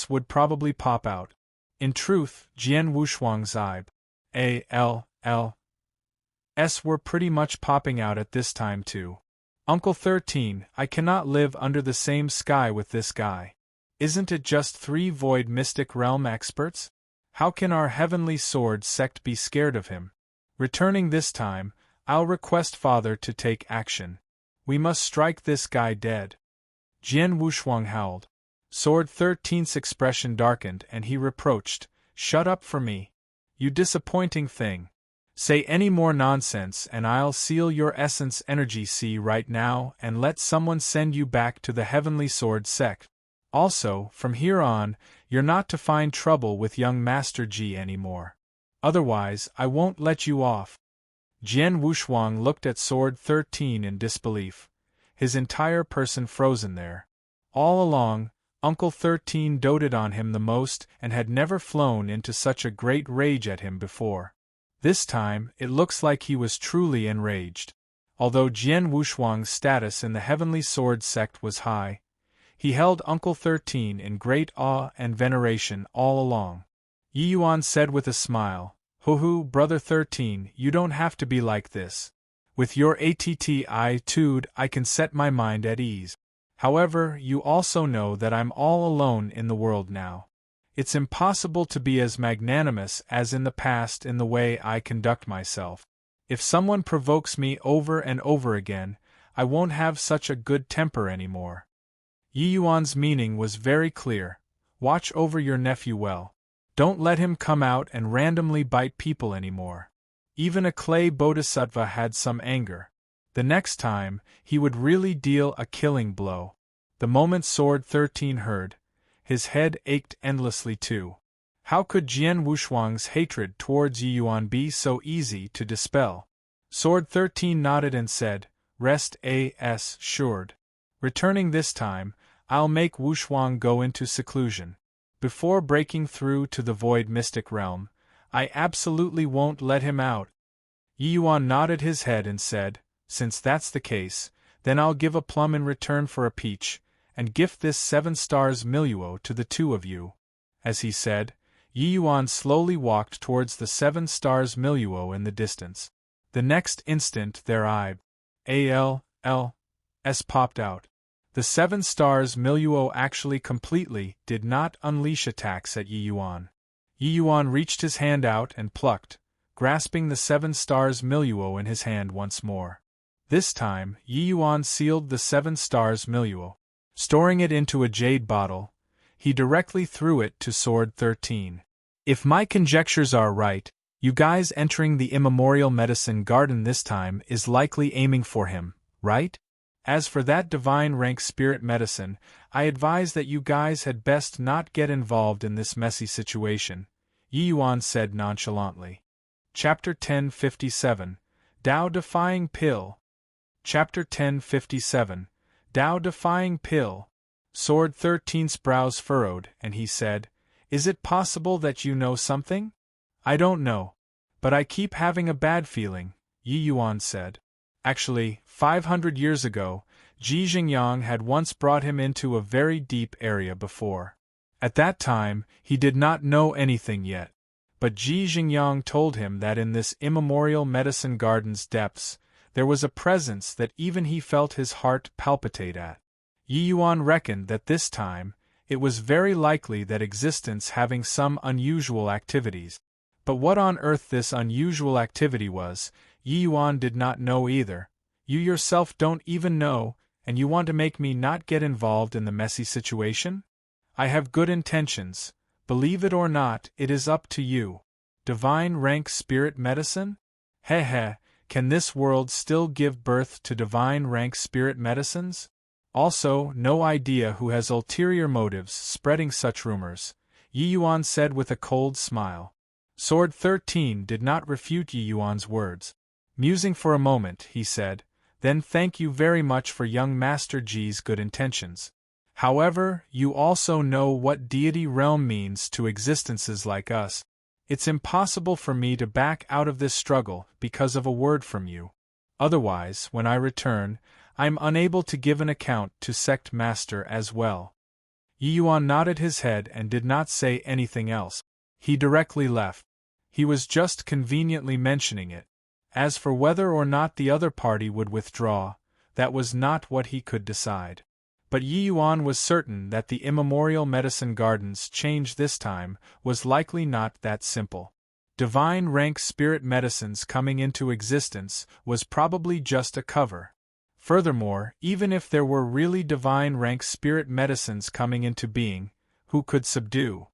would probably pop out. In truth, Jian Wushuang's IBs were pretty much popping out at this time too. "Uncle 13, I cannot live under the same sky with this guy. Isn't it just 3 Void Mystic Realm experts? How can our Heavenly Sword sect be scared of him? Returning this time, I'll request Father to take action. We must strike this guy dead." Jian Wushuang howled. Sword 13's expression darkened and he reproached, "Shut up for me. You disappointing thing. Say any more nonsense and I'll seal your essence energy sea right now and let someone send you back to the Heavenly Sword sect. Also, from here on, you're not to find trouble with young Master Ji anymore. Otherwise, I won't let you off." Jian Wushuang looked at Sword 13 in disbelief, his entire person frozen there. All along, Uncle 13 doted on him the most and had never flown into such a great rage at him before. This time, it looks like he was truly enraged. Although Jian Wushuang's status in the Heavenly Sword sect was high, he held Uncle 13 in great awe and veneration all along. Yi Yuan said with a smile, "Hoo-hoo, Brother 13, you don't have to be like this. With your attitude I can set my mind at ease. However, you also know that I'm all alone in the world now. It's impossible to be as magnanimous as in the past in the way I conduct myself. If someone provokes me over and over again, I won't have such a good temper anymore. Yi Yuan's meaning was very clear. Watch over your nephew well. Don't let him come out and randomly bite people anymore. Even a clay bodhisattva had some anger. The next time, he would really deal a killing blow. The moment Sword 13 heard, his head ached endlessly too. How could Jian Wushuang's hatred towards Yi Yuan be so easy to dispel? Sword 13 nodded and said, "Rest assured. Returning this time, I'll make Wushuang go into seclusion. Before breaking through to the void mystic realm, I absolutely won't let him out." Yi Yuan nodded his head and said, "Since that's the case, then I'll give a plum in return for a peach, and gift this 7 stars milieu to the two of you." As he said, Yi Yuan slowly walked towards the 7 stars milieu in the distance. The next instant their ILS popped out. The 7 stars milieu actually completely did not unleash attacks at Yi Yuan. Yi Yuan reached his hand out and plucked, grasping the 7 stars milieu in his hand once more. This time, Yi Yuan sealed the 7 stars milieu. Storing it into a jade bottle, he directly threw it to Sword 13. If my conjectures are right, you guys entering the immemorial medicine garden this time is likely aiming for him, right? As for that divine rank spirit medicine, I advise that you guys had best not get involved in this messy situation, Yi Yuan said nonchalantly. Chapter 1057, Tao-Defying Pill. Chapter 1057, Tao-Defying Pill. Sword 13's brows furrowed, and he said, "Is it possible that you know something?" "I don't know. But I keep having a bad feeling," Yi Yuan said. Actually, 500 years ago, Ji Xingyang had once brought him into a very deep area before. At that time, he did not know anything yet. But Ji Xingyang told him that in this immemorial medicine garden's depths, there was a presence that even he felt his heart palpitate at. Yi Yuan reckoned that this time, it was very likely that existence having some unusual activities. But what on earth this unusual activity was, Yi Yuan did not know either. You yourself don't even know, and you want to make me not get involved in the messy situation? I have good intentions. Believe it or not, it is up to you. Divine rank spirit medicine? Heh, can this world still give birth to divine rank spirit medicines? Also, no idea who has ulterior motives spreading such rumors, Yi Yuan said with a cold smile. Sword 13 did not refute Yi Yuan's words. Musing for a moment, he said, "Then thank you very much for young Master Ji's good intentions. However, you also know what deity realm means to existences like us. It's impossible for me to back out of this struggle because of a word from you. Otherwise, when I return, I'm unable to give an account to Sect Master as well." Yi Yuan nodded his head and did not say anything else. He directly left. He was just conveniently mentioning it. As for whether or not the other party would withdraw, that was not what he could decide. But Yi Yuan was certain that the immemorial medicine garden's change this time was likely not that simple. Divine rank spirit medicines coming into existence was probably just a cover. Furthermore, even if there were really divine rank spirit medicines coming into being, who could subdue?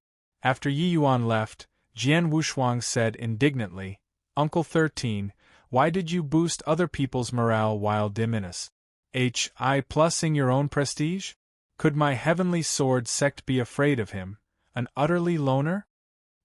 After Yi Yuan left, Jian Wushuang said indignantly, "Uncle 13, why did you boost other people's morale while diminish? Plussing your own prestige? Could my heavenly sword sect be afraid of him, an utterly loner?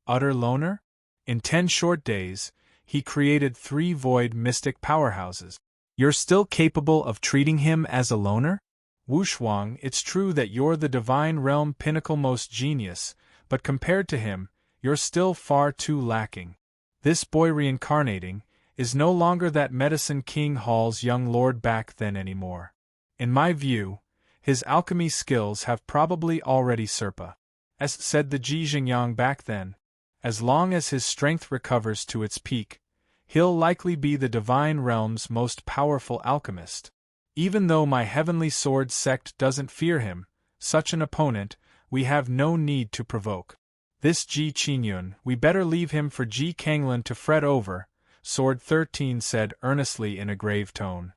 Utter loner? In 10 short days, he created 3 void mystic powerhouses. You're still capable of treating him as a loner? Wushuang, it's true that you're the divine realm pinnacle most genius, but compared to him, you're still far too lacking. This boy reincarnating is no longer that Medicine King Hall's young lord back then anymore. In my view, his alchemy skills have probably already surpassed, as said the Ji Xingyang back then. As long as his strength recovers to its peak, he'll likely be the divine realm's most powerful alchemist. Even though my heavenly sword sect doesn't fear him, such an opponent, we have no need to provoke. This Ji Qingyun, we better leave him for Ji Kanglin to fret over, Sword 13 said earnestly in a grave tone.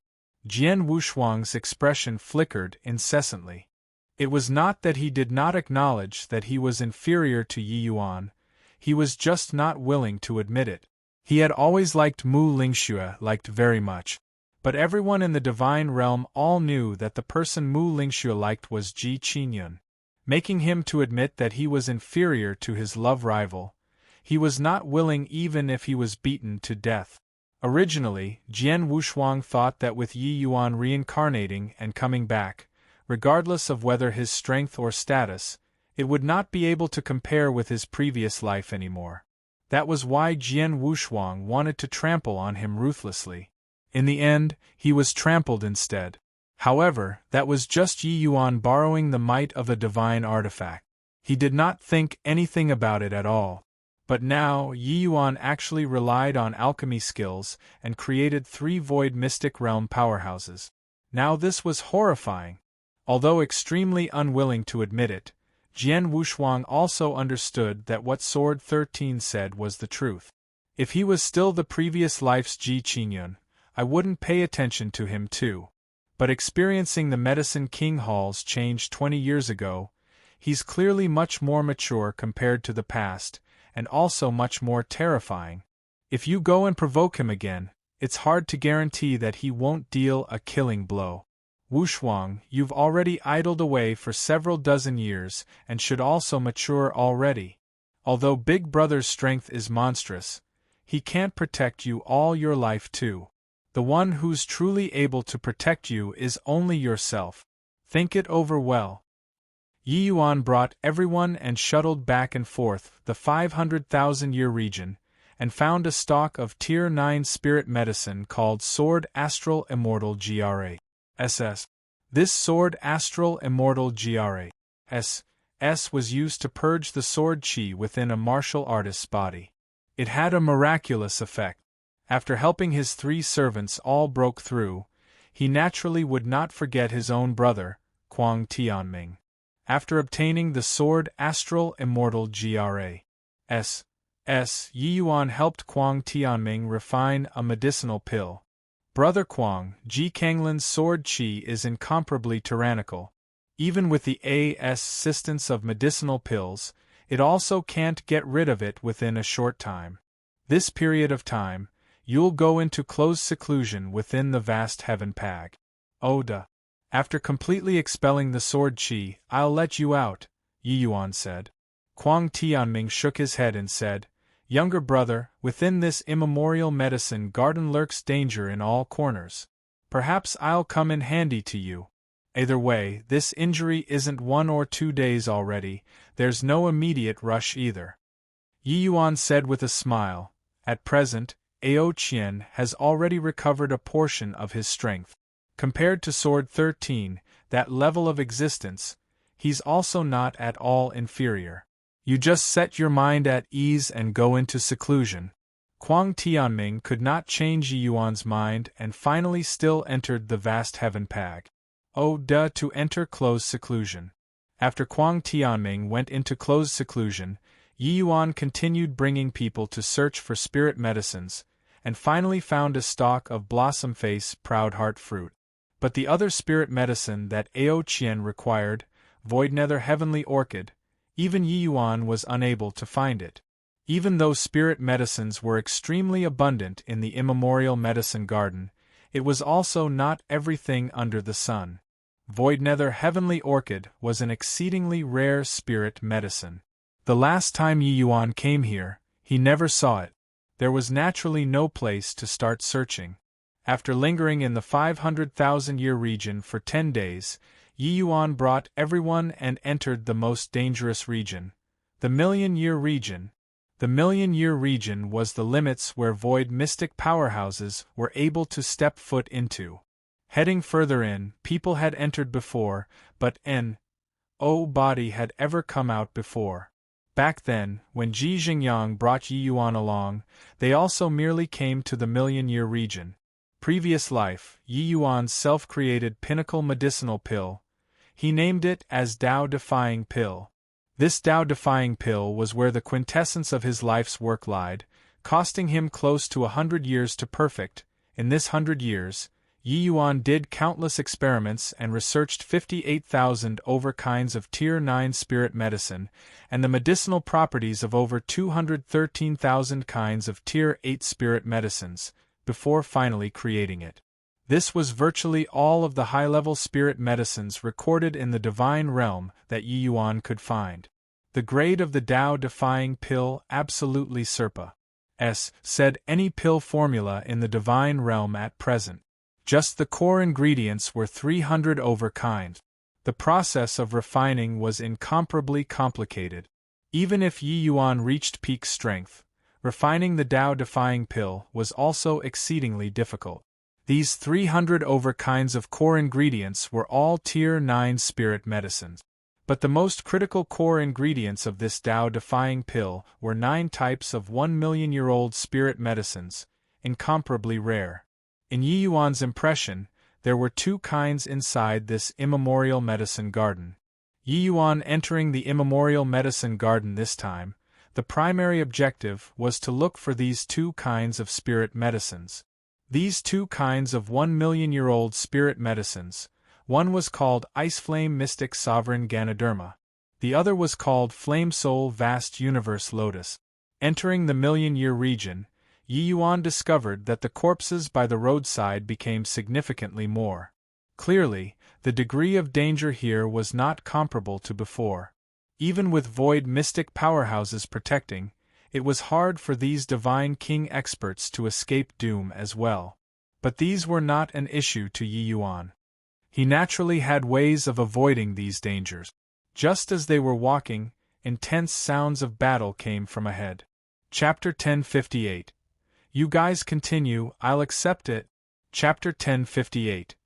Jian Wushuang's expression flickered incessantly. It was not that he did not acknowledge that he was inferior to Yi Yuan, he was just not willing to admit it. He had always liked Mu Lingxue very much. But everyone in the divine realm all knew that the person Mu Lingxue liked was Ji Qingyun. Making him to admit that he was inferior to his love rival, he was not willing even if he was beaten to death. Originally, Jian Wushuang thought that with Yi Yuan reincarnating and coming back, regardless of whether his strength or status, it would not be able to compare with his previous life anymore. That was why Jian Wushuang wanted to trample on him ruthlessly. In the end, he was trampled instead. However, that was just Yi Yuan borrowing the might of a divine artifact. He did not think anything about it at all. But now, Yi Yuan actually relied on alchemy skills and created 3 void mystic realm powerhouses. Now this was horrifying. Although extremely unwilling to admit it, Jian Wushuang also understood that what Sword 13 said was the truth. If he was still the previous life's Ji Qingyun, I wouldn't pay attention to him too. But experiencing the Medicine King Hall's change 20 years ago, he's clearly much more mature compared to the past, and also much more terrifying. If you go and provoke him again, it's hard to guarantee that he won't deal a killing blow. Wushuang, you've already idled away for several dozen years and should also mature already. Although Big Brother's strength is monstrous, he can't protect you all your life too. The one who's truly able to protect you is only yourself. Think it over well. Yi Yuan brought everyone and shuttled back and forth the 500,000-year region, and found a stock of Tier 9 spirit medicine called Sword Astral Immortal GRA-SS. This Sword Astral Immortal GRA-SS was used to purge the sword chi within a martial artist's body. It had a miraculous effect. After helping his 3 servants all broke through, he naturally would not forget his own brother, Kuang Tianming. After obtaining the Sword Astral Immortal GRA-SS, Yi Yuan helped Kuang Tianming refine a medicinal pill. Brother Kuang, Ji Kanglin's sword chi is incomparably tyrannical. Even with the assistance of medicinal pills, it also can't get rid of it within a short time. This period of time, you'll go into closed seclusion within the vast heaven pag. Oda. After completely expelling the sword chi, I'll let you out, Yi Yuan said. Kuang Tianming shook his head and said, Younger brother, within this immemorial medicine garden lurks danger in all corners. Perhaps I'll come in handy to you. Either way, this injury isn't 1 or 2 days already, there's no immediate rush either. Yi Yuan said with a smile, At present, Ao Qian has already recovered a portion of his strength. Compared to Sword 13, that level of existence, he's also not at all inferior. You just set your mind at ease and go into seclusion. Kuang Tianming could not change Yi Yuan's mind and finally still entered the vast heaven pag. To enter closed seclusion. After Kuang Tianming went into closed seclusion, Yi Yuan continued bringing people to search for spirit medicines, and finally found a stalk of blossom face proud heart fruit. But the other spirit medicine that Ao Qian required, void nether heavenly orchid, even Yi Yuan was unable to find it. Even though spirit medicines were extremely abundant in the immemorial medicine garden, it was also not everything under the sun. Void nether heavenly orchid was an exceedingly rare spirit medicine. The last time Yi Yuan came here, he never saw it. There was naturally no place to start searching. After lingering in the 500,000-year region for 10 days, Yi Yuan brought everyone and entered the most dangerous region, the million-year region. The million-year region was the limits where void mystic powerhouses were able to step foot into. Heading further in, people had entered before, but no body had ever come out before. Back then, when Ji Xingyang brought Yi Yuan along, they also merely came to the million-year region. previous life, Yi Yuan's self-created pinnacle medicinal pill. He named it as Tao-defying pill. This Tao-defying pill was where the quintessence of his life's work lied, costing him close to 100 years to perfect. In this 100 years, Yi Yuan did countless experiments and researched 58,000 over kinds of Tier 9 spirit medicine and the medicinal properties of over 213,000 kinds of Tier 8 spirit medicines, before finally creating it. This was virtually all of the high-level spirit medicines recorded in the divine realm that Yi Yuan could find. The grade of the Tao-defying pill absolutely said any pill formula in the divine realm at present. Just the core ingredients were 300 over kind. The process of refining was incomparably complicated. Even if Yi Yuan reached peak strength, refining the Tao-defying pill was also exceedingly difficult. These 300 over kinds of core ingredients were all Tier 9 spirit medicines. But the most critical core ingredients of this Tao-defying pill were 9 types of 1,000,000-year-old spirit medicines, incomparably rare. In Yi Yuan's impression, there were 2 kinds inside this immemorial medicine garden. Yi Yuan entering the immemorial medicine garden this time, the primary objective was to look for these 2 kinds of spirit medicines. These 2 kinds of 1,000,000-year-old spirit medicines, one was called Ice Flame Mystic Sovereign Ganoderma, the other was called Flame Soul Vast Universe Lotus. Entering the million-year region, Yi Yuan discovered that the corpses by the roadside became significantly more. Clearly, the degree of danger here was not comparable to before. Even with void mystic powerhouses protecting, it was hard for these divine king experts to escape doom as well. But these were not an issue to Yi Yuan. He naturally had ways of avoiding these dangers. Just as they were walking, intense sounds of battle came from ahead. Chapter 1058. You guys continue, I'll accept it. Chapter 1058.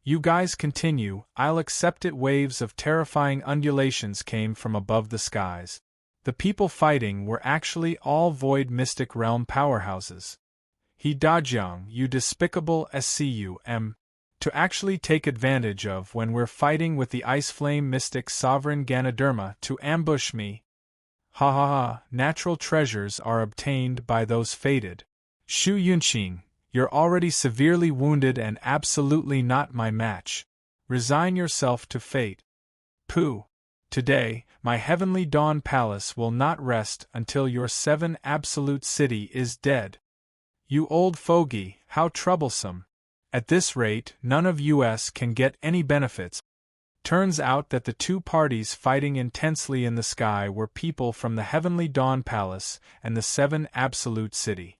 You guys continue, I'll accept it. Waves of terrifying undulations came from above the skies. The people fighting were actually all void mystic realm powerhouses. He Dajiang, you despicable scum. To actually take advantage of when we're fighting with the Ice Flame Mystic Sovereign Ganoderma to ambush me. Ha ha ha, natural treasures are obtained by those fated. Shu Yunqing, you're already severely wounded and absolutely not my match. Resign yourself to fate. Pooh. Today, my heavenly dawn palace will not rest until your 7 absolute city is dead. You old fogey, how troublesome. At this rate, none of us can get any benefits. Turns out that the 2 parties fighting intensely in the sky were people from the heavenly dawn palace and the 7 absolute city.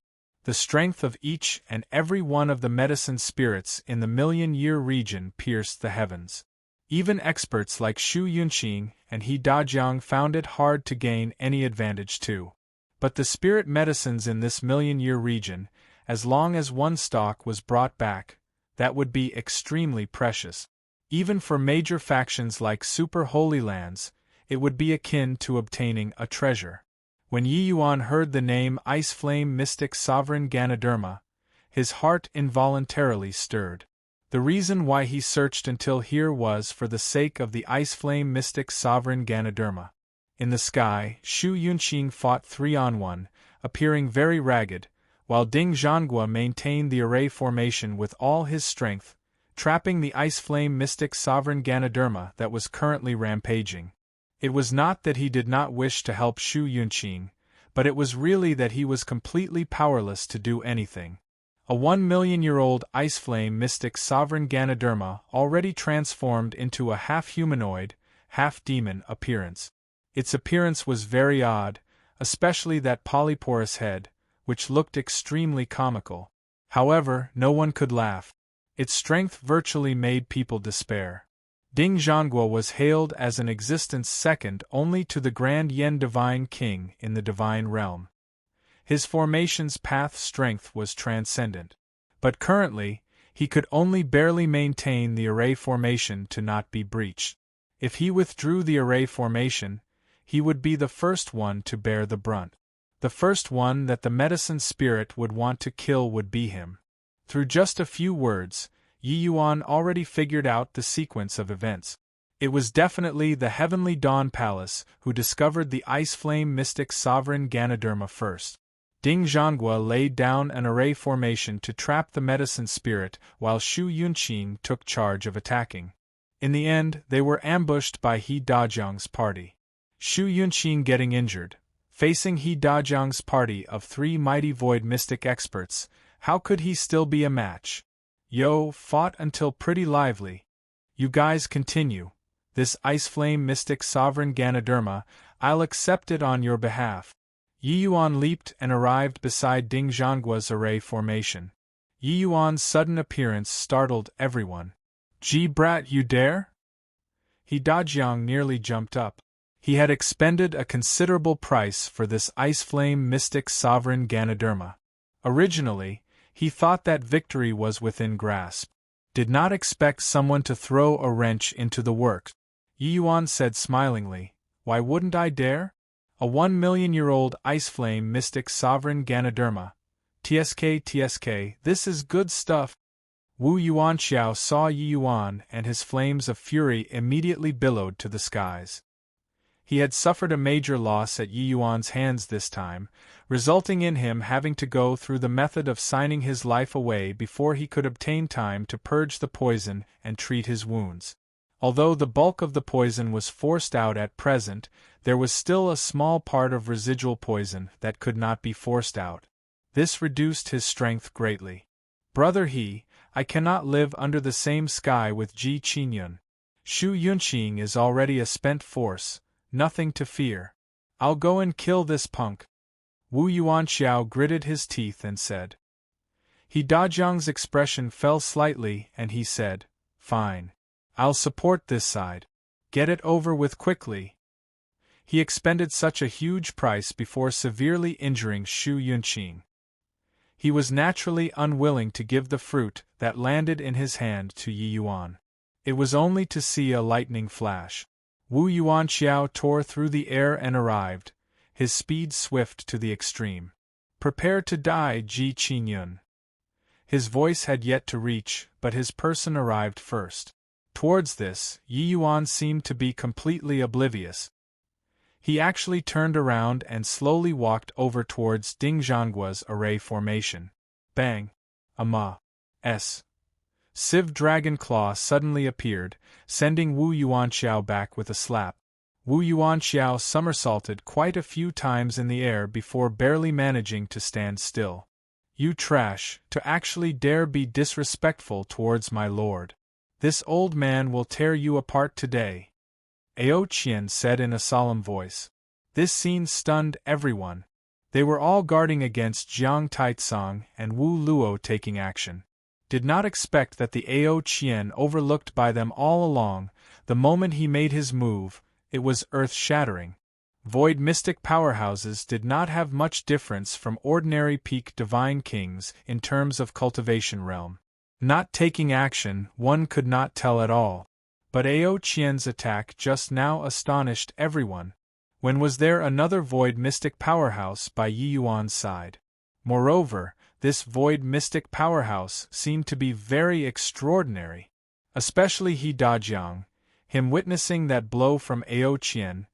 The strength of each and every one of the medicine spirits in the million-year region pierced the heavens. Even experts like Shu Yunqing and He Dajiang found it hard to gain any advantage too. But the spirit medicines in this million-year region, as long as one stock was brought back, that would be extremely precious. Even for major factions like Super Holy Lands, it would be akin to obtaining a treasure. When Yi Yuan heard the name Ice Flame Mystic Sovereign Ganoderma, his heart involuntarily stirred. The reason why he searched until here was for the sake of the Ice Flame Mystic Sovereign Ganoderma. In the sky, Shu Yunqing fought 3-on-1, appearing very ragged, while Ding Zhangguo maintained the array formation with all his strength, trapping the Ice Flame Mystic Sovereign Ganoderma that was currently rampaging. It was not that he did not wish to help Shu Yunqing, but it was really that he was completely powerless to do anything. A 1,000,000-year-old Ice Flame Mystic Sovereign Ganoderma already transformed into a half-humanoid, half-demon appearance. Its appearance was very odd, especially that polyporous head, which looked extremely comical. However, no one could laugh. Its strength virtually made people despair. Ding Zhangguo was hailed as an existence second only to the Grand Yen Divine King in the Divine Realm. His formation's path strength was transcendent. But currently, he could only barely maintain the array formation to not be breached. If he withdrew the array formation, he would be the first one to bear the brunt. The first one that the medicine spirit would want to kill would be him. Through just a few words, Yi Yuan already figured out the sequence of events. It was definitely the Heavenly Dawn Palace who discovered the Ice Flame mystic sovereign Ganoderma first. Ding Zhangguo laid down an array formation to trap the medicine spirit while Shu Yunqing took charge of attacking. In the end, they were ambushed by He Dajiang's party. Shu Yunqing getting injured. Facing He Dajiang's party of 3 mighty void mystic experts, how could he still be a match? Yo, fought until pretty lively. You guys continue. This Ice Flame mystic sovereign Ganoderma, I'll accept it on your behalf. Yi Yuan leaped and arrived beside Ding Zhangguo's array formation. Yi Yuan's sudden appearance startled everyone. Ji brat, you dare? He Dajiang nearly jumped up. He had expended a considerable price for this Ice Flame mystic sovereign Ganoderma. Originally, he thought that victory was within grasp. Did not expect someone to throw a wrench into the works. Yi Yuan said smilingly, why wouldn't I dare? A 1,000,000-year-old Ice Flame mystic sovereign Ganoderma. TSK, this is good stuff. Wu Yuanxiao saw Yi Yuan and his flames of fury immediately billowed to the skies. He had suffered a major loss at Yi Yuan's hands this time, resulting in him having to go through the method of signing his life away before he could obtain time to purge the poison and treat his wounds. Although the bulk of the poison was forced out at present, there was still a small part of residual poison that could not be forced out. This reduced his strength greatly. Brother He, I cannot live under the same sky with Ji Qingyun. Shu Yunqing is already a spent force. Nothing to fear. I'll go and kill this punk. Wu Yuanxiao gritted his teeth and said. He Dajiang's expression fell slightly and he said, fine. I'll support this side. Get it over with quickly. He expended such a huge price before severely injuring Shu Yunqing. He was naturally unwilling to give the fruit that landed in his hand to Yi Yuan. It was only to see a lightning flash. Wu Yuanxiao tore through the air and arrived, his speed swift to the extreme. Prepare to die, Ji Qingyun. His voice had yet to reach, but his person arrived first. Towards this, Yi Yuan seemed to be completely oblivious. He actually turned around and slowly walked over towards Ding Zhangguo's array formation. Bang! S. Civ Dragon Claw suddenly appeared, sending Wu Yuanxiao back with a slap. Wu Yuanxiao somersaulted quite a few times in the air before barely managing to stand still. You trash, to actually dare be disrespectful towards my lord. This old man will tear you apart today. Ao Qian said in a solemn voice. This scene stunned everyone. They were all guarding against Jiang Taitsong and Wu Luo taking action. Did not expect that the Ao Qian overlooked by them all along. The moment he made his move, it was earth-shattering. Void mystic powerhouses did not have much difference from ordinary peak divine kings in terms of cultivation realm. Not taking action, one could not tell at all. But Ao Qian's attack just now astonished everyone. When was there another void mystic powerhouse by Yi Yuan's side? Moreover, this void mystic powerhouse seemed to be very extraordinary. Especially He Dajiang, him witnessing that blow from Ao Qian,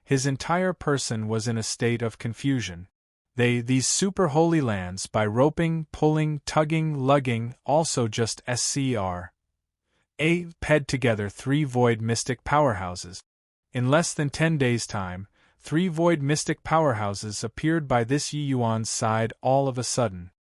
his entire person was in a state of confusion. These super holy lands by roping, pulling, tugging, lugging, also just SCR. Ped together 3 void mystic powerhouses. In less than 10 days' time, 3 void mystic powerhouses appeared by this Yi Yuan's side all of a sudden.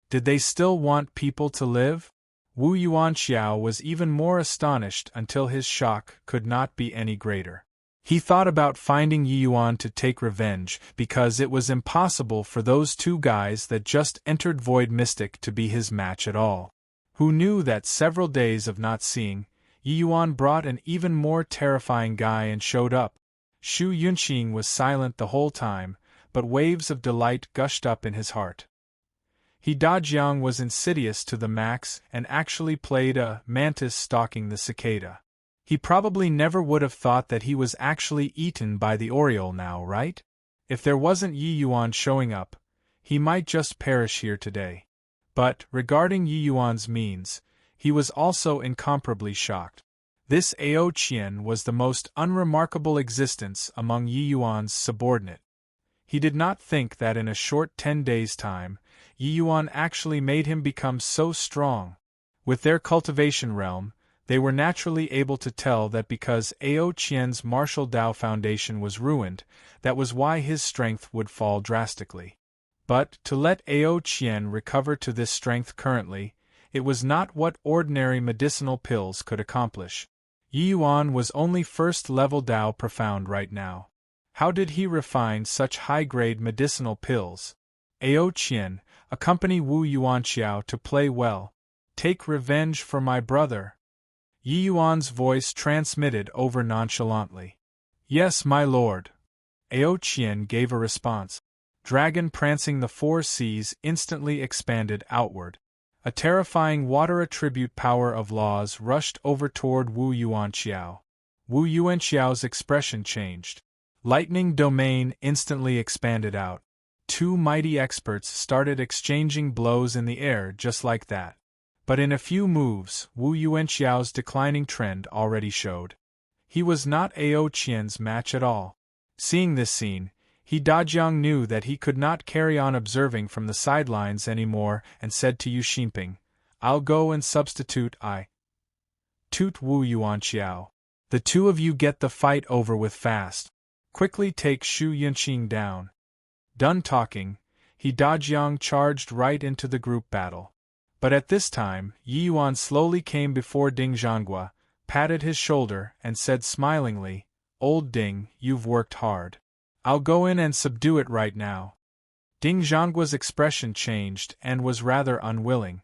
Did they still want people to live? Wu Yuanxiao was even more astonished until his shock could not be any greater. He thought about finding Yi Yuan to take revenge because it was impossible for those 2 guys that just entered Void Mystic to be his match at all. Who knew that several days of not seeing, Yi Yuan brought an even more terrifying guy and showed up. Shu Yunqing was silent the whole time, but waves of delight gushed up in his heart. He Dajiang was insidious to the max and actually played a mantis stalking the cicada. He probably never would have thought that he was actually eaten by the Oriole now, right? If there wasn't Yi Yuan showing up, he might just perish here today. But, regarding Yi Yuan's means, he was also incomparably shocked. This Ao Qian was the most unremarkable existence among Yi Yuan's subordinate. He did not think that in a short 10 days' time, Yi Yuan actually made him become so strong. With their cultivation realm, they were naturally able to tell that because Ao Qian's martial Dao foundation was ruined, that was why his strength would fall drastically. But, to let Ao Qian recover to this strength currently, it was not what ordinary medicinal pills could accomplish. Yi Yuan was only first-level Dao profound right now. How did he refine such high-grade medicinal pills? Ao Qian, accompany Wu Yuanqiao to play well. Take revenge for my brother. Yi Yuan's voice transmitted over nonchalantly. Yes, my lord. Ao Qian gave a response. Dragon prancing the 4 seas instantly expanded outward. A terrifying water attribute power of laws rushed over toward Wu Yuanqiao. Wu Yuanqiao's expression changed. Lightning domain instantly expanded out. 2 mighty experts started exchanging blows in the air just like that. But in a few moves, Wu Yuanqiao's declining trend already showed. He was not Ao Qian's match at all. Seeing this scene, He Dajiang knew that he could not carry on observing from the sidelines anymore and said to Yu Xinping, I'll go and substitute Toot Wu Yuanqiao. The two of you get the fight over with fast. Quickly take Shu Yunqing down. Done talking, He Dajiang charged right into the group battle. But at this time, Yi Yuan slowly came before Ding Zhanghua, patted his shoulder, and said smilingly, Old Ding, you've worked hard. I'll go in and subdue it right now. Ding Zhanggua's expression changed and was rather unwilling.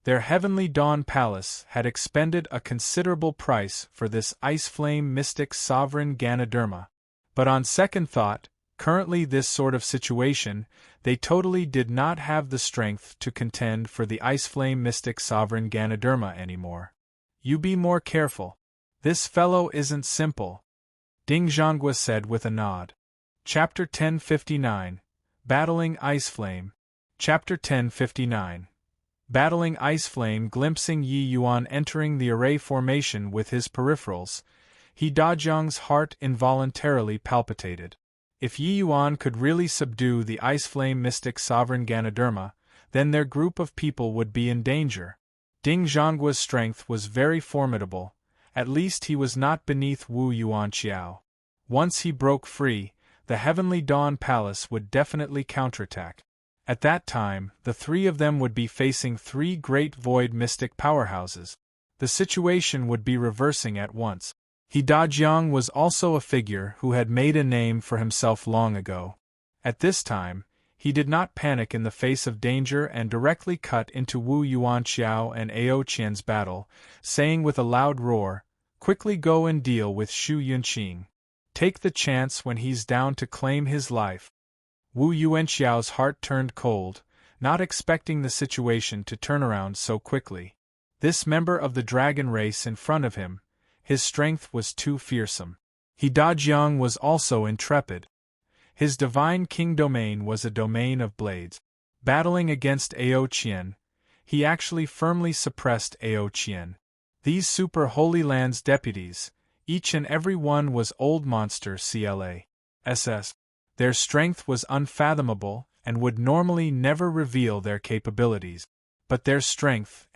Their heavenly dawn palace had expended a considerable price for this ice flame mystic sovereign Ganoderma. But on second thought, currently this sort of situation, they totally did not have the strength to contend for the ice flame mystic sovereign Ganoderma anymore. You be more careful. This fellow isn't simple, Ding Zhanghua said with a nod. Chapter 1059 Battling Ice Flame. Chapter 1059 Battling Ice Flame. Glimpsing Yi Yuan entering the array formation with his peripherals, He Dajiang's heart involuntarily palpitated. If Yi Yuan could really subdue the Ice Flame mystic sovereign Ganoderma, then their group of people would be in danger. Ding Zhanggua's strength was very formidable, at least he was not beneath Wu Yuanqiao. Once he broke free, the Heavenly Dawn Palace would definitely counterattack. At that time, the 3 of them would be facing 3 great void mystic powerhouses. The situation would be reversing at once. He Dajiang was also a figure who had made a name for himself long ago. At this time, he did not panic in the face of danger and directly cut into Wu Yuanqiao and Ao Qian's battle, saying with a loud roar, Quickly go and deal with Shu Yunqing. Take the chance when he's down to claim his life. Wu Yuanqiao's heart turned cold, not expecting the situation to turn around so quickly. This member of the dragon race in front of him, his strength was too fearsome. He Dajiang was also intrepid. His divine king domain was a domain of blades. Battling against Ao Qian, he actually firmly suppressed Ao Qian. These Super Holy Lands deputies, each and every one was old monster CLASS. Their strength was unfathomable and would normally never reveal their capabilities. But their strength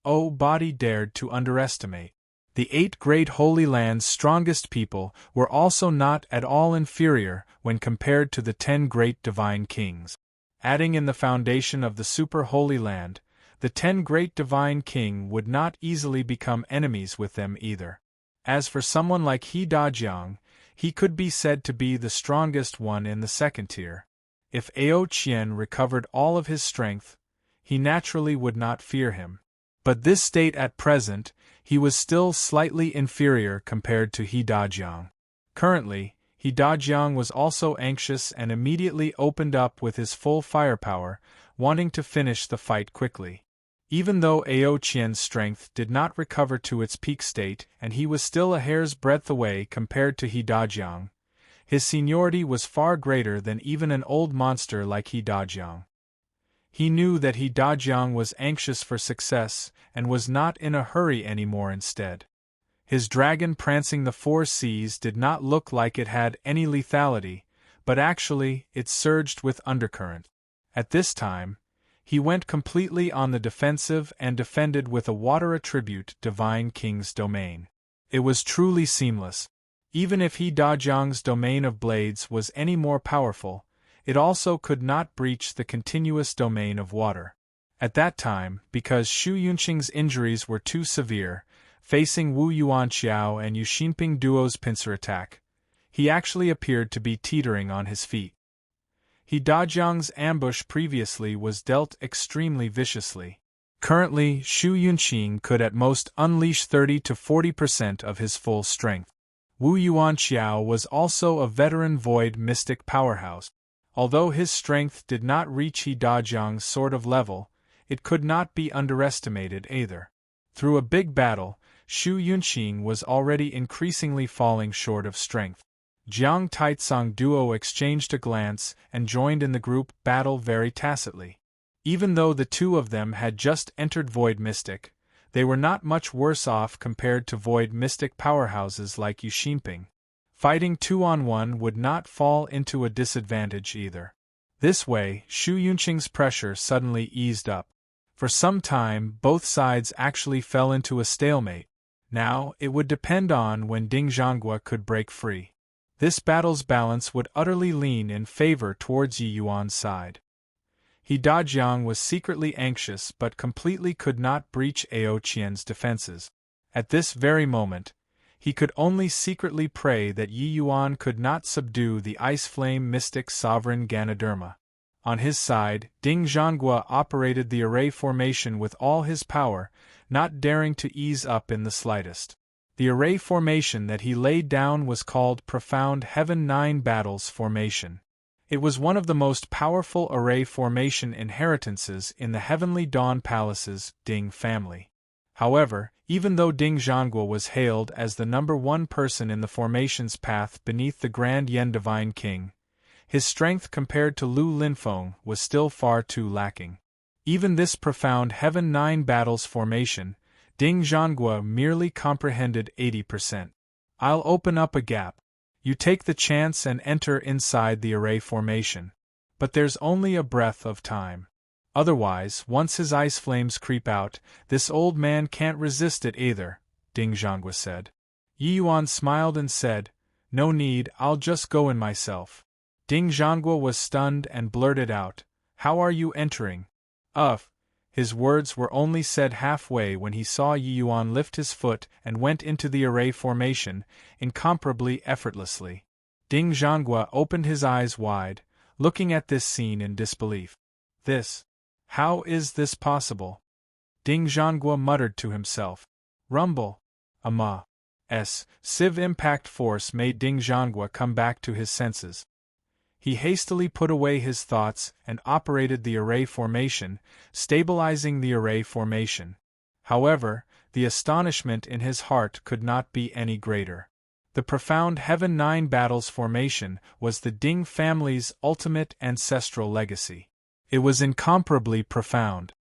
body dared to underestimate. The 8 great Holy Lands' strongest people were also not at all inferior when compared to the 10 great divine kings. Adding in the foundation of the Super Holy Land, the 10 great divine king would not easily become enemies with them either. As for someone like He Dajiang, he could be said to be the strongest one in the second tier. If Ao Qian recovered all of his strength, he naturally would not fear him. But this state at present, he was still slightly inferior compared to He Dajiang. Currently, He Dajiang was also anxious and immediately opened up with his full firepower, wanting to finish the fight quickly. Even though Ao Qian's strength did not recover to its peak state and he was still a hair's breadth away compared to He Dajiang, his seniority was far greater than even an old monster like He Dajiang. He knew that He Dajiang was anxious for success and was not in a hurry anymore. Instead, his dragon prancing the four seas did not look like it had any lethality, but actually it surged with undercurrent. At this time, he went completely on the defensive and defended with a water attribute Divine King's domain. It was truly seamless. Even if He Dajiang's domain of blades was any more powerful, it also could not breach the continuous domain of water. At that time, because Xu Yunqing's injuries were too severe, facing Wu Yuanqiao and Yu Xinping duo's pincer attack, he actually appeared to be teetering on his feet. He Dajiang's ambush previously was dealt extremely viciously. Currently, Xu Yunqing could at most unleash 30 to 40% of his full strength. Wu Yuanqiao was also a veteran void mystic powerhouse. Although his strength did not reach He Dajiang's sort of level, it could not be underestimated either. Through a big battle, Xu Yunqing was already increasingly falling short of strength. Jiang Taitsong duo exchanged a glance and joined in the group battle very tacitly. Even though the two of them had just entered Void Mystic, they were not much worse off compared to Void Mystic powerhouses like Yu Xinping. Fighting 2-on-1 would not fall into a disadvantage either. This way, Xu Yunqing's pressure suddenly eased up. For some time, both sides actually fell into a stalemate. Now, it would depend on when Ding Zhanghua could break free. This battle's balance would utterly lean in favor towards Yi Yuan's side. He Dajiang was secretly anxious but completely could not breach Ao Qian's defenses. At this very moment, he could only secretly pray that Yi Yuan could not subdue the Ice Flame Mystic Sovereign Ganoderma. On his side, Ding Zhanghua operated the array formation with all his power, not daring to ease up in the slightest. The array formation that he laid down was called Profound Heaven 9 Battles Formation. It was one of the most powerful array formation inheritances in the Heavenly Dawn Palace's Ding family. However, even though Ding Zhanghua was hailed as the #1 person in the formation's path beneath the Grand Yen Divine King, his strength compared to Lu Linfeng was still far too lacking. Even this Profound Heaven 9 Battles Formation, Ding Zhanghua merely comprehended 80%. I'll open up a gap. You take the chance and enter inside the array formation. But there's only a breath of time. Otherwise, once his ice flames creep out, this old man can't resist it either, Ding Zhanghua said. Yi Yuan smiled and said, "No need, I'll just go in myself." Ding Zhanghua was stunned and blurted out, "How are you entering?" His words were only said halfway when he saw Yi Yuan lift his foot and went into the array formation, incomparably effortlessly. Ding Zhanghua opened his eyes wide, looking at this scene in disbelief. How is this possible? Ding Zhanghua muttered to himself. Rumble. Civ impact force made Ding Zhanghua come back to his senses. He hastily put away his thoughts and operated the array formation, stabilizing the array formation. However, the astonishment in his heart could not be any greater. The Profound Heaven 9 Battles formation was the Ding family's ultimate ancestral legacy. It was incomparably profound.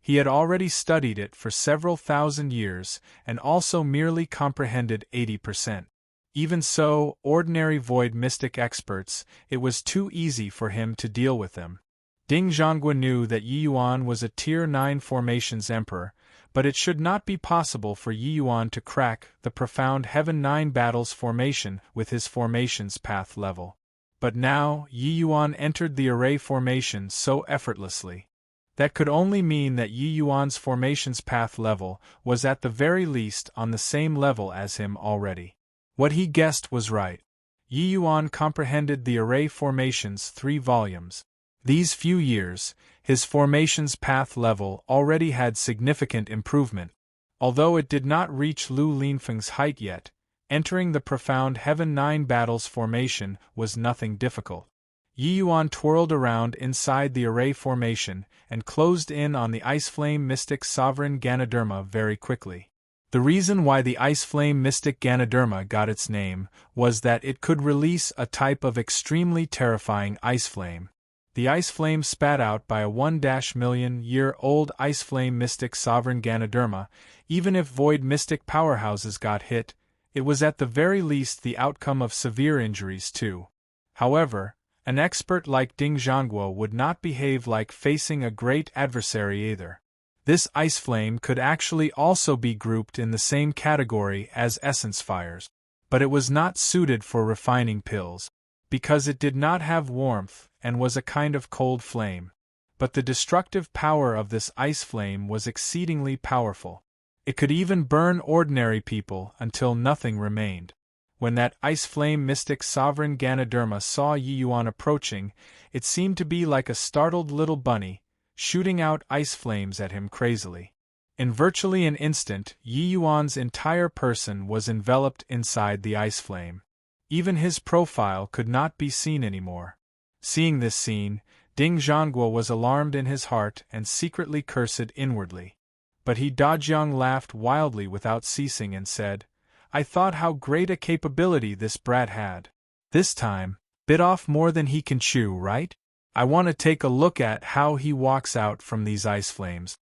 He had already studied it for several thousand years and also merely comprehended 80%. Even so, ordinary void mystic experts, it was too easy for him to deal with them. Ding Zhanghua knew that Yi Yuan was a Tier 9 formations emperor, but it should not be possible for Yi Yuan to crack the Profound Heaven 9 Battles formation with his formations path level. But now, Yi Yuan entered the array formation so effortlessly. That could only mean that Yi Yuan's formations path level was at the very least on the same level as him already. What he guessed was right. Yi Yuan comprehended the array formation's 3 volumes. These few years, his formation's path level already had significant improvement. Although it did not reach Lu Linfeng's height yet, entering the Profound Heaven 9 Battles formation was nothing difficult. Yi Yuan twirled around inside the array formation and closed in on the Ice Flame Mystic Sovereign Ganoderma very quickly. The reason why the Ice Flame Mystic Ganoderma got its name was that it could release a type of extremely terrifying ice flame. The ice flame spat out by a 1-million-year-old ice flame mystic sovereign Ganoderma, even if void mystic powerhouses got hit, it was at the very least the outcome of severe injuries too. However, an expert like Ding Zhangguo would not behave like facing a great adversary either. This ice flame could actually also be grouped in the same category as essence fires. But it was not suited for refining pills, because it did not have warmth and was a kind of cold flame. But the destructive power of this ice flame was exceedingly powerful. It could even burn ordinary people until nothing remained. When that ice flame mystic sovereign Ganoderma saw Yi Yuan approaching, it seemed to be like a startled little bunny, shooting out ice flames at him crazily. In virtually an instant, Yi Yuan's entire person was enveloped inside the ice flame. Even his profile could not be seen anymore. Seeing this scene, Ding Zhangguo was alarmed in his heart and secretly cursed inwardly. But Dajiang laughed wildly without ceasing and said, "I thought how great a capability this brat had. This time, bit off more than he can chew, right? I want to take a look at how he walks out from these ice flames."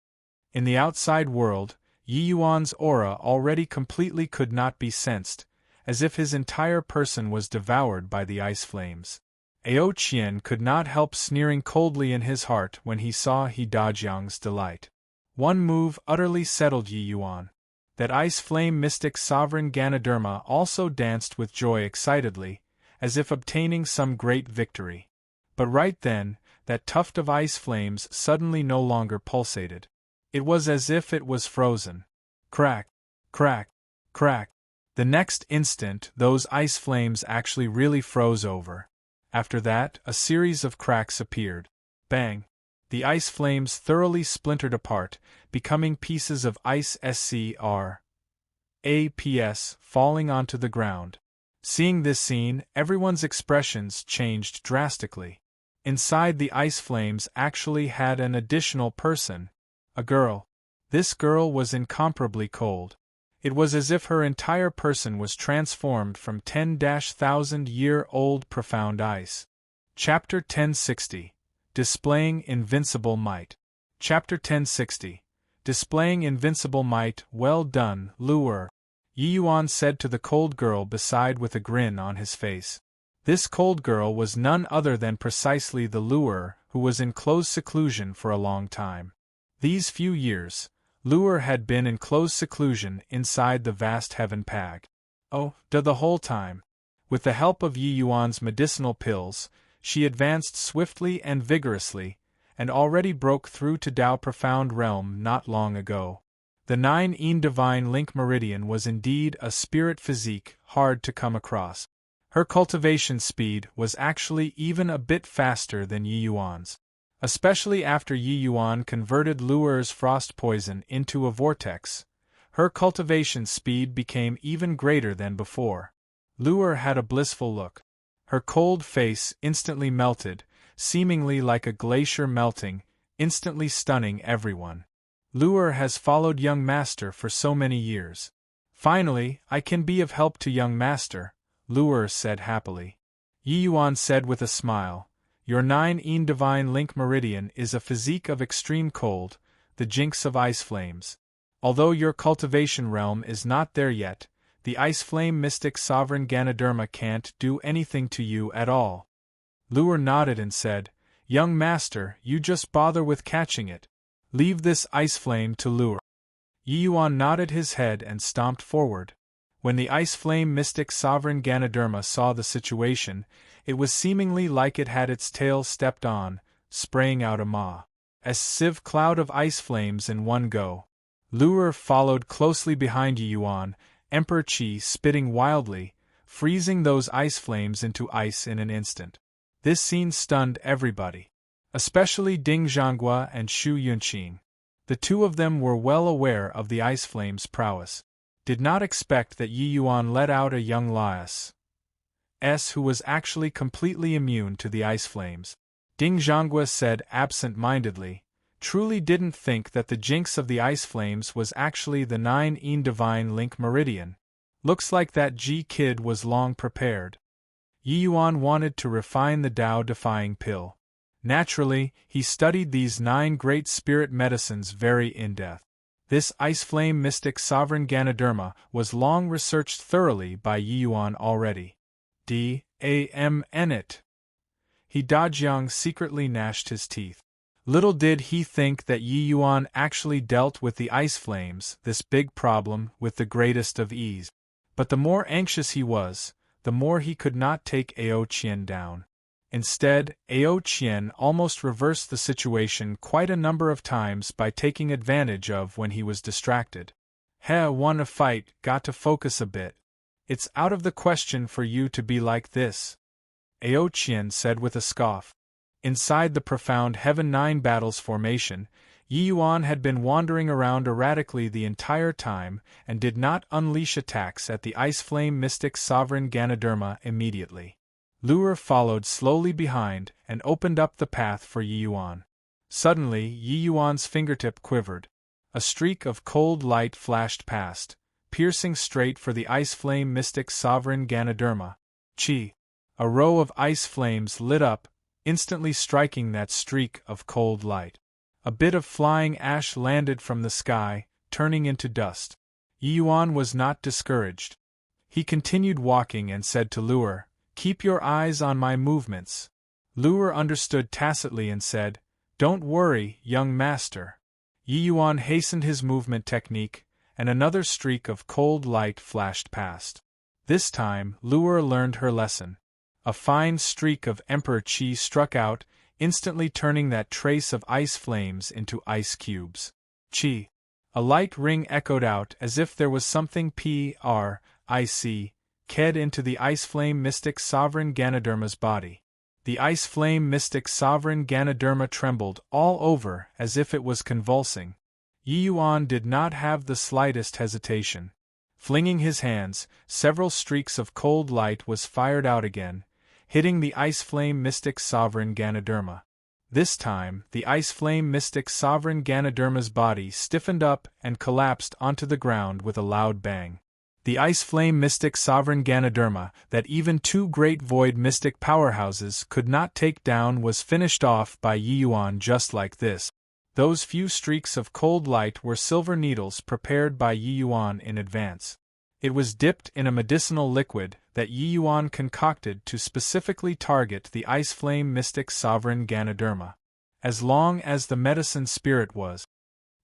In the outside world, Yi Yuan's aura already completely could not be sensed, as if his entire person was devoured by the ice flames. Ao Qian could not help sneering coldly in his heart when he saw Dajiang's delight. One move utterly settled Yi Yuan. That ice flame mystic sovereign Ganoderma also danced with joy excitedly, as if obtaining some great victory. But right then, that tuft of ice flames suddenly no longer pulsated. It was as if it was frozen. Crack, crack, crack. The next instant, those ice flames actually really froze over. After that, a series of cracks appeared. Bang! The ice flames thoroughly splintered apart, becoming pieces of ice scraps falling onto the ground. Seeing this scene, everyone's expressions changed drastically. Inside the ice flames actually had an additional person. A girl. This girl was incomparably cold. It was as if her entire person was transformed from 10,000-year-old profound ice. Chapter 1060. Displaying Invincible Might. Chapter 1060. Displaying Invincible Might. Well done, Luer, Yi Yuan said to the cold girl beside with a grin on his face. This cold girl was none other than precisely the Luer who was in close seclusion for a long time. These few years, Luer had been in close seclusion inside the vast heaven pag. The whole time. With the help of Yi Yuan's medicinal pills, she advanced swiftly and vigorously, and already broke through to Tao Profound Realm not long ago. The 9 Divine Link Meridian was indeed a spirit physique hard to come across. Her cultivation speed was actually even a bit faster than Yi Yuan's. Especially after Yi Yuan converted Luer's frost poison into a vortex, her cultivation speed became even greater than before. Luer had a blissful look. Her cold face instantly melted, seemingly like a glacier melting, instantly stunning everyone. Luer has followed young master for so many years. Finally, I can be of help to young master, Luer said happily. Yi Yuan said with a smile, "Your 9 Divine Link Meridian is a physique of extreme cold, the jinx of ice flames. Although your cultivation realm is not there yet, the ice flame mystic sovereign Ganoderma can't do anything to you at all." Luer nodded and said, "Young master, you just bother with catching it. Leave this ice flame to Luer." Yi Yuan nodded his head and stomped forward. When the ice flame mystic sovereign Ganoderma saw the situation, it was seemingly like it had its tail stepped on, spraying out a sieve cloud of ice flames in one go. Luer followed closely behind Yi Yuan, Emperor Qi spitting wildly, freezing those ice flames into ice in an instant. This scene stunned everybody. Especially Ding Zhangguo and Shu Yunqing. The two of them were well aware of the ice flame's prowess. Did not expect that Yi Yuan let out a young lass who was actually completely immune to the ice flames. Ding Zhangguo said absent-mindedly, "Truly didn't think that the jinx of the ice flames was actually the 9 Divine Link Meridian. Looks like that G-kid was long prepared." Yi Yuan wanted to refine the Tao-defying pill. Naturally, he studied these 9 great spirit medicines very in-depth. This ice flame mystic sovereign Ganoderma was long researched thoroughly by Yi Yuan already. It. He Dajiang secretly gnashed his teeth. Little did he think that Yi Yuan actually dealt with the ice flames, this big problem, with the greatest of ease. But the more anxious he was, the more he could not take Ao Qian down. Instead, Ao Qian almost reversed the situation quite a number of times by taking advantage of when he was distracted. Won a fight, got to focus a bit. It's out of the question for you to be like this, Ao Qian said with a scoff. Inside the profound Heaven 9 Battles formation, Yi Yuan had been wandering around erratically the entire time and did not unleash attacks at the ice flame mystic sovereign Ganoderma immediately. Luer followed slowly behind and opened up the path for Yi Yuan. Suddenly, Yi Yuan's fingertip quivered. A streak of cold light flashed past, piercing straight for the ice flame mystic sovereign Ganoderma. Chi! A row of ice flames lit up, instantly striking that streak of cold light. A bit of flying ash landed from the sky, turning into dust. Yi Yuan was not discouraged. He continued walking and said to Luer, "Keep your eyes on my movements." Luer understood tacitly and said, "Don't worry, young master." Yi Yuan hastened his movement technique, and another streak of cold light flashed past. This time, Luer learned her lesson. A fine streak of Emperor Qi struck out, instantly turning that trace of ice flames into ice cubes. Qi! A light ring echoed out as if there was something ked into the ice flame mystic sovereign Ganoderma's body. The ice flame mystic sovereign Ganoderma trembled all over as if it was convulsing. Yi Yuan did not have the slightest hesitation. Flinging his hands, several streaks of cold light was fired out again, hitting the ice flame mystic sovereign Ganoderma. This time, the ice flame mystic sovereign Ganoderma's body stiffened up and collapsed onto the ground with a loud bang. The ice flame mystic sovereign Ganoderma, that even 2 great void mystic powerhouses could not take down, was finished off by Yi Yuan just like this. Those few streaks of cold light were silver needles prepared by Yi Yuan in advance. It was dipped in a medicinal liquid that Yi Yuan concocted to specifically target the ice flame mystic sovereign Ganoderma. As long as the medicine spirit was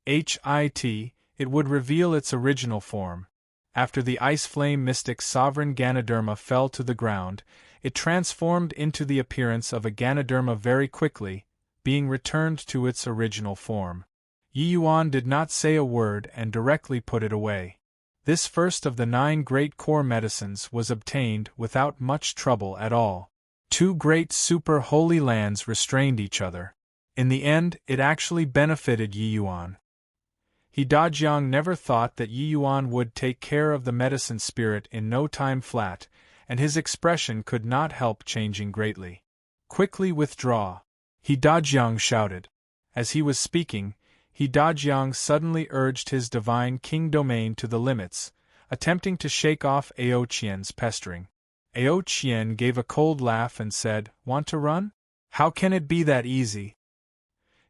HIT, it would reveal its original form. After the ice flame mystic sovereign Ganoderma fell to the ground, it transformed into the appearance of a Ganoderma very quickly, being returned to its original form. Yi Yuan did not say a word and directly put it away. This first of the 9 great core medicines was obtained without much trouble at all. 2 great super holy lands restrained each other. In the end, it actually benefited Yi Yuan. He Dajiang never thought that Yi Yuan would take care of the medicine spirit in no time flat, and his expression could not help changing greatly. "Quickly withdraw," He Dajiang shouted. As he was speaking, He Dajiang suddenly urged his divine king domain to the limits, attempting to shake off Ao Qian's pestering. Ao Qian gave a cold laugh and said, "Want to run? How can it be that easy?"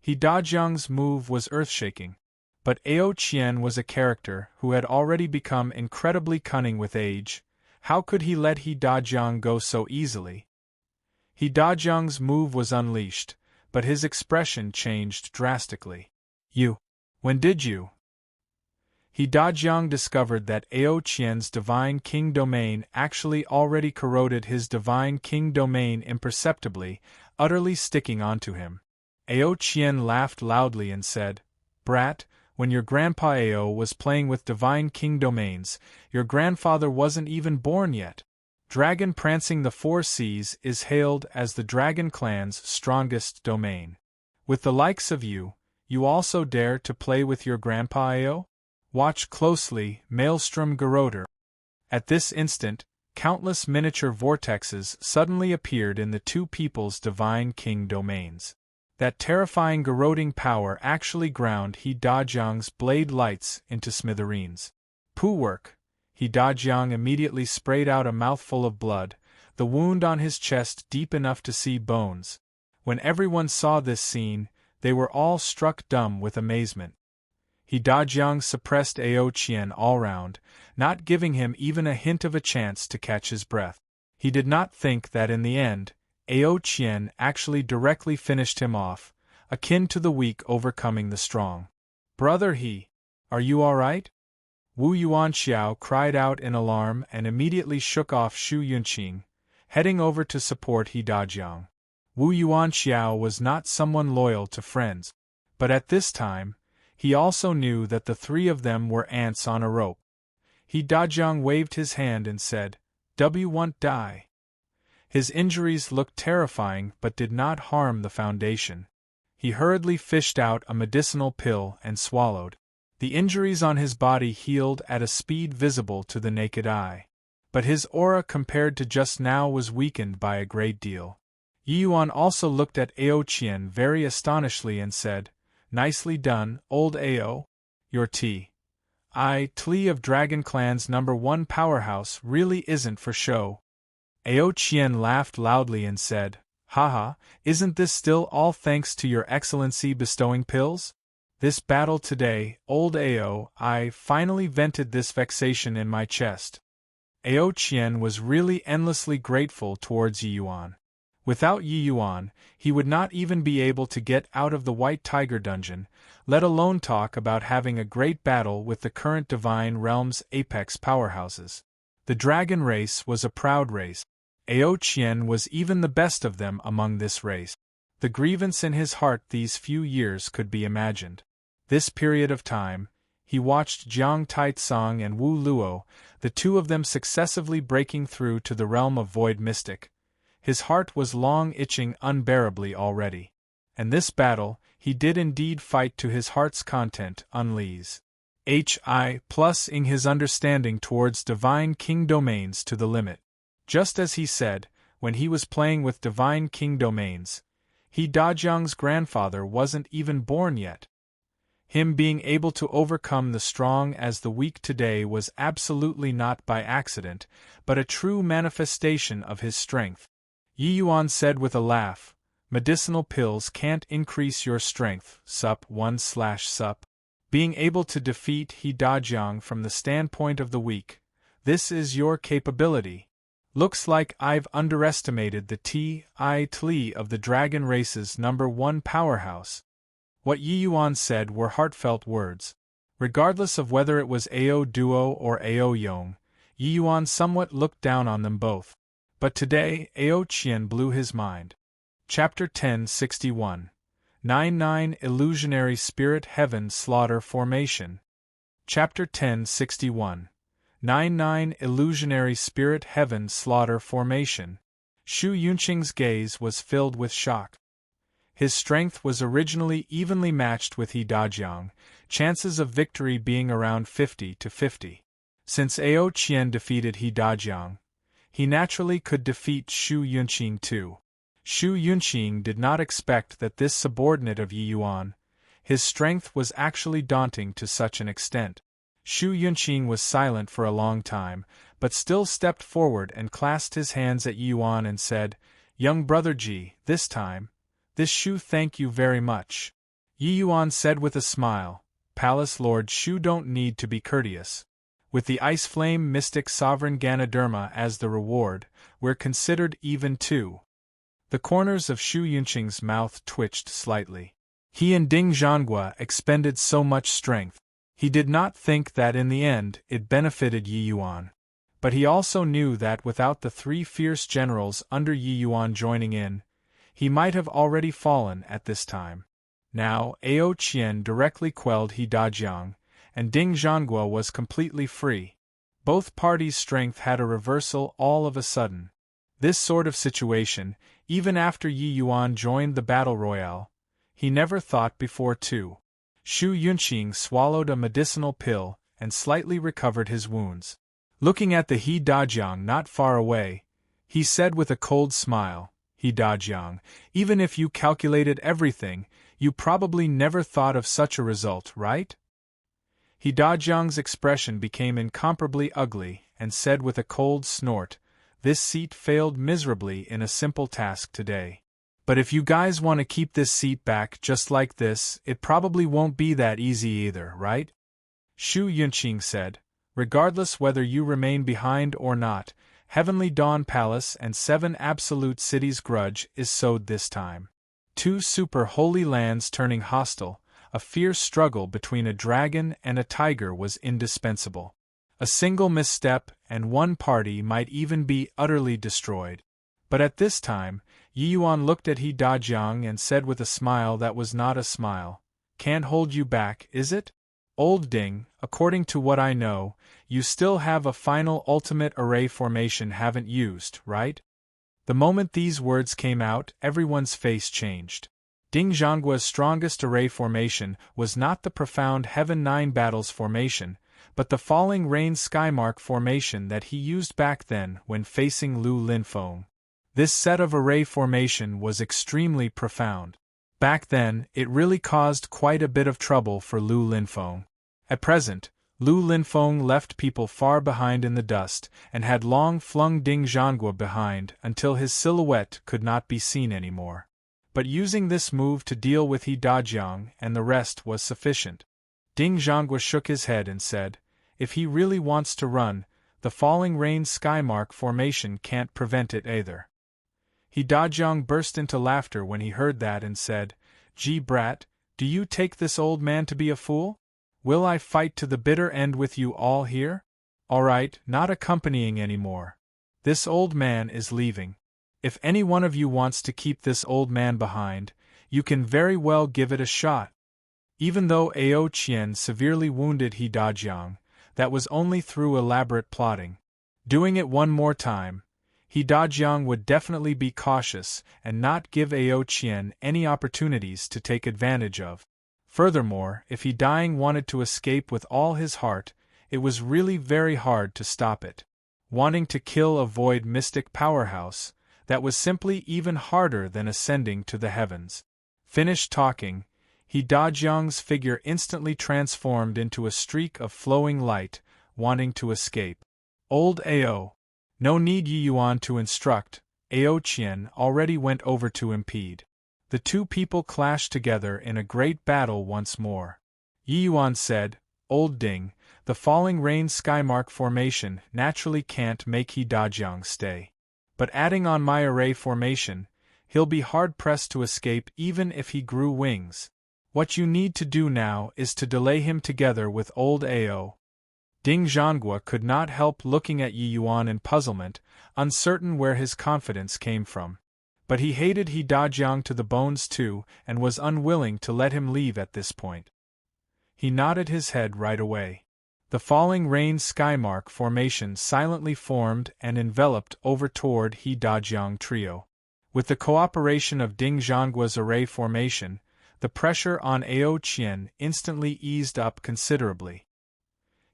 He Dajiang's move was earth-shaking. But Ao Qian was a character who had already become incredibly cunning with age. How could he let He Dajiang go so easily? He Dajiang's move was unleashed, but his expression changed drastically. When did you? He Dajiang discovered that Ao Qian's divine king domain actually already corroded his divine king domain imperceptibly, utterly sticking onto him. Ao Qian laughed loudly and said, "Brat, when your grandpa Ao was playing with divine king domains, your grandfather wasn't even born yet. Dragon prancing the 4 seas is hailed as the dragon clan's strongest domain. With the likes of you, you also dare to play with your grandpa Ao? Watch closely, Maelstrom Geroder." At this instant, countless miniature vortexes suddenly appeared in the 2 people's divine king domains. That terrifying garroting power actually ground He Dajiang's blade lights into smithereens. "Poo work!" He Dajiang immediately sprayed out a mouthful of blood, the wound on his chest deep enough to see bones. When everyone saw this scene, they were all struck dumb with amazement. He Dajiang suppressed Ao Qian all round, not giving him even a hint of a chance to catch his breath. He did not think that in the end, Ao Qian actually directly finished him off, akin to the weak overcoming the strong. Brother are you all right? Wu Yuanxiao cried out in alarm and immediately shook off Shu Yunqing, heading over to support He Dajiang. Wu Yuanxiao was not someone loyal to friends, but at this time, he also knew that the three of them were ants on a rope. He Dajiang waved his hand and said, "W won't die." His injuries looked terrifying but did not harm the foundation. He hurriedly fished out a medicinal pill and swallowed. The injuries on his body healed at a speed visible to the naked eye. But his aura compared to just now was weakened by a great deal. Yi Yuan also looked at Ao Qian very astonishedly and said, "Nicely done, old Ao. Your T. I Tli of Dragon Clan's #1 powerhouse really isn't for show." Ao Qian laughed loudly and said, "Haha, isn't this still all thanks to your excellency bestowing pills? This battle today, old Ao, I finally vented this vexation in my chest." Ao Qian was really endlessly grateful towards Yi Yuan. Without Yi Yuan, he would not even be able to get out of the White Tiger dungeon, let alone talk about having a great battle with the current Divine Realm's apex powerhouses. The dragon race was a proud race. Ao Qian was even the best of them among this race. The grievance in his heart these few years could be imagined. This period of time, he watched Jiang Taitsong and Wu Luo, the two of them successively breaking through to the realm of Void Mystic. His heart was long itching unbearably already. And this battle, he did indeed fight to his heart's content, unleash. Hi+ing his understanding towards Divine King domains to the limit. Just as he said, when he was playing with Divine King domains, He Dajiang's grandfather wasn't even born yet. Him being able to overcome the strong as the weak today was absolutely not by accident, but a true manifestation of his strength. Yi Yuan said with a laugh, "Medicinal pills can't increase your strength, sup. Being able to defeat He Dajiang from the standpoint of the weak, this is your capability. Looks like I've underestimated the Tli of the dragon race's #1 powerhouse." What Yi Yuan said were heartfelt words. Regardless of whether it was Ao Duo or Ao Yong, Yi Yuan somewhat looked down on them both. But today, Ao Qian blew his mind. Chapter 1061. 99 Illusionary Spirit Heaven Slaughter Formation. Chapter 1061. 99 Illusionary Spirit Heaven Slaughter Formation. Shu Yunqing's gaze was filled with shock. His strength was originally evenly matched with He Dajiang, chances of victory being around 50-50. Since Ao Qian defeated He Dajiang, he naturally could defeat Shu Yunqing too. Shu Yunqing did not expect that this subordinate of Yi Yuan, his strength was actually daunting to such an extent. Shu Yunqing was silent for a long time, but still stepped forward and clasped his hands at Yi Yuan and said, "Young brother Ji, this Shu thank you very much." Yi Yuan said with a smile, "Palace Lord Shu don't need to be courteous. With the Ice Flame Mystic Sovereign Ganoderma as the reward, we're considered even too." The corners of Shu Yunqing's mouth twitched slightly. He and Ding Zhangguo expended so much strength. He did not think that in the end it benefited Yi Yuan. But he also knew that without the three fierce generals under Yi Yuan joining in, he might have already fallen at this time. Now, Ao Qian directly quelled He Dajiang, and Ding Zhangguo was completely free. Both parties' strength had a reversal all of a sudden. This sort of situation, even after Yi Yuan joined the battle royale, he never thought before too. Shu Yunqing swallowed a medicinal pill and slightly recovered his wounds. Looking at the He Dajiang not far away, he said with a cold smile, "He Dajiang, even if you calculated everything, you probably never thought of such a result, right?" He Dajiang's expression became incomparably ugly and said with a cold snort, "This seat failed miserably in a simple task today. But if you guys want to keep this seat back just like this, it probably won't be that easy either, right? Shu Yunqing said, regardless whether you remain behind or not, Heavenly Dawn Palace and 7 Absolute Cities grudge is sowed this time. 2 super holy lands turning hostile, a fierce struggle between a dragon and a tiger was indispensable. A single misstep and one party might even be utterly destroyed. But at this time, Yi Yuan looked at He Dajiang and said with a smile that was not a smile, "Can't hold you back, is it? Old Ding, according to what I know, you still have a final ultimate array formation haven't used, right?" The moment these words came out, everyone's face changed. Ding Zhanggua's strongest array formation was not the profound Heaven 9 Battles formation, but the Falling Rain Skymark formation that he used back then when facing Lu Linfeng. This set of array formation was extremely profound. Back then, it really caused quite a bit of trouble for Lu Linfeng. At present, Lu Linfeng left people far behind in the dust, and had long flung Ding Zhanggua behind until his silhouette could not be seen anymore. But using this move to deal with He Dajiang and the rest was sufficient. Ding Zhanggua shook his head and said, "If he really wants to run, the Falling Rain Skymark formation can't prevent it either." He Dajiang burst into laughter when he heard that and said, "Gee brat, do you take this old man to be a fool? Will I fight to the bitter end with you all here? All right, not accompanying anymore. This old man is leaving. If any one of you wants to keep this old man behind, you can very well give it a shot." Even though Ao Qian severely wounded He Dajiang, that was only through elaborate plotting. Doing it one more time, He Dajiang would definitely be cautious and not give Ao Qian any opportunities to take advantage of. Furthermore, if He Dajiang wanted to escape with all his heart, it was really very hard to stop it. Wanting to kill a void mystic powerhouse, that was simply even harder than ascending to the heavens. Finished talking, He Dajiang's figure instantly transformed into a streak of flowing light, wanting to escape. Old Ao. No need Yi Yuan to instruct, Ao Qian already went over to impede. The two people clashed together in a great battle once more. Yi Yuan said, "Old Ding, the Falling Rain Skymark formation naturally can't make He Dajiang stay. But adding on my array formation, he'll be hard-pressed to escape even if he grew wings. What you need to do now is to delay him together with old Ao." Ding Zhanggua could not help looking at Yi Yuan in puzzlement, uncertain where his confidence came from. But he hated He Dajiang to the bones too, and was unwilling to let him leave at this point. He nodded his head right away. The Falling Rain Skymark formation silently formed and enveloped over toward He Dajiang trio. With the cooperation of Ding Zhanggua's array formation, the pressure on Ao Qian instantly eased up considerably.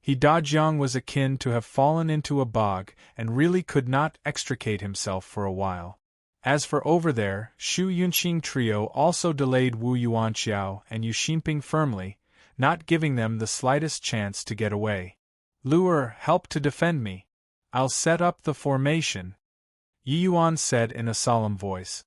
He Dajiang was akin to have fallen into a bog and really could not extricate himself for a while. As for over there, Shu Yunqing trio also delayed Wu Yuanqiao and Yu Xinping firmly, not giving them the slightest chance to get away. "Luer, help to defend me. I'll set up the formation," Yi Yuan said in a solemn voice.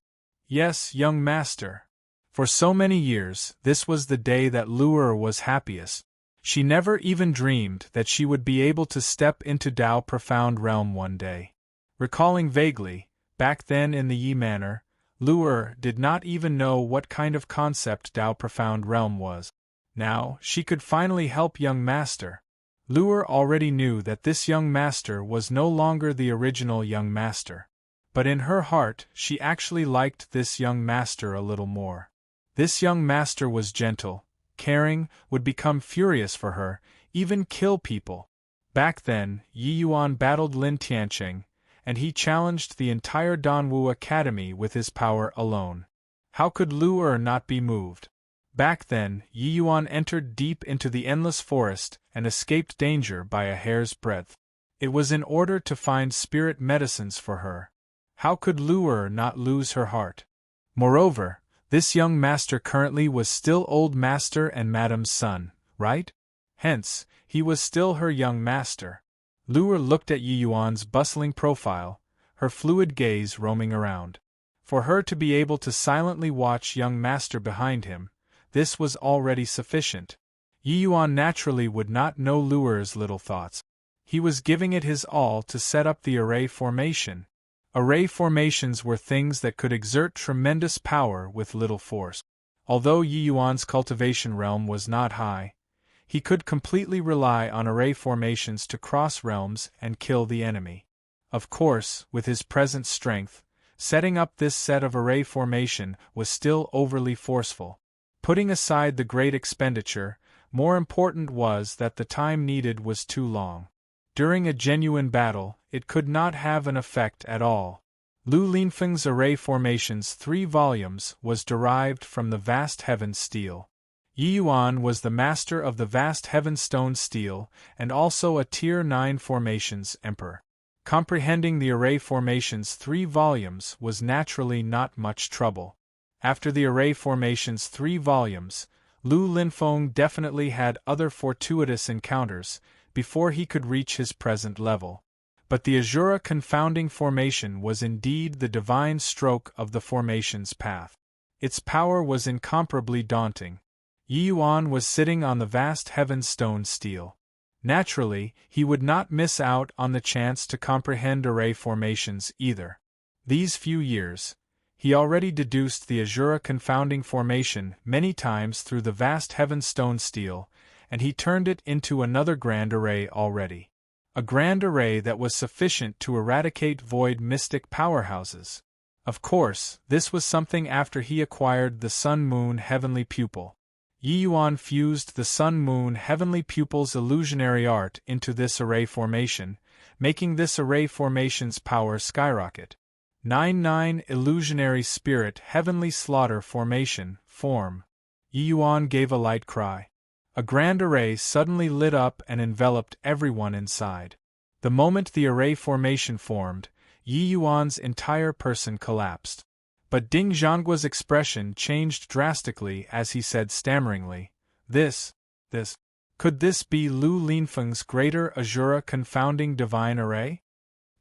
"Yes, young master." For so many years, this was the day that Luer was happiest. She never even dreamed that she would be able to step into Dao Profound Realm one day. Recalling vaguely, back then in the Yi Manor, Luer did not even know what kind of concept Dao Profound Realm was. Now, she could finally help young master. Luer already knew that this young master was no longer the original young master. But in her heart, she actually liked this young master a little more. This young master was gentle, caring, would become furious for her, even kill people. Back then, Yi Yuan battled Lin Tianqing, and he challenged the entire Danwu Academy with his power alone. How could Luer not be moved? Back then, Yi Yuan entered deep into the endless forest and escaped danger by a hair's breadth. It was in order to find spirit medicines for her. How could Luer not lose her heart? Moreover, this young master currently was still old master and madam's son, right? Hence, he was still her young master. Luer looked at Yi Yuan's bustling profile, her fluid gaze roaming around. For her to be able to silently watch young master behind him, this was already sufficient. Yi Yuan naturally would not know Luer's little thoughts. He was giving it his all to set up the array formation. Array formations were things that could exert tremendous power with little force. Although Yi Yuan's cultivation realm was not high, he could completely rely on array formations to cross realms and kill the enemy. Of course, with his present strength, setting up this set of array formation was still overly forceful. Putting aside the great expenditure, more important was that the time needed was too long. During a genuine battle, it could not have an effect at all. Lu Linfeng's array formations 3 volumes was derived from the vast heaven steel. Yi Yuan was the master of the vast heaven stone steel and also a Tier 9 formations emperor. Comprehending the array formations 3 volumes was naturally not much trouble. After the array formations 3 volumes, Lu Linfeng definitely had other fortuitous encounters before he could reach his present level. But the Azura confounding formation was indeed the divine stroke of the formation's path. Its power was incomparably daunting. Yi Yuan was sitting on the vast heaven stone steel. Naturally, he would not miss out on the chance to comprehend array formations either. These few years, he already deduced the Azura confounding formation many times through the vast heaven stone steel, and he turned it into another grand array already. A grand array that was sufficient to eradicate void mystic powerhouses. Of course, this was something after he acquired the Sun-Moon Heavenly Pupil. Yi Yuan fused the Sun-Moon Heavenly Pupil's illusionary art into this array formation, making this array formation's power skyrocket. 9-9 Illusionary Spirit Heavenly Slaughter Formation, form. Yi Yuan gave a light cry. A grand array suddenly lit up and enveloped everyone inside. The moment the array formation formed, Yi Yuan's entire person collapsed. But Ding Zhangguo's expression changed drastically as he said stammeringly, This, could this be Lu Linfeng's greater Azura confounding divine array?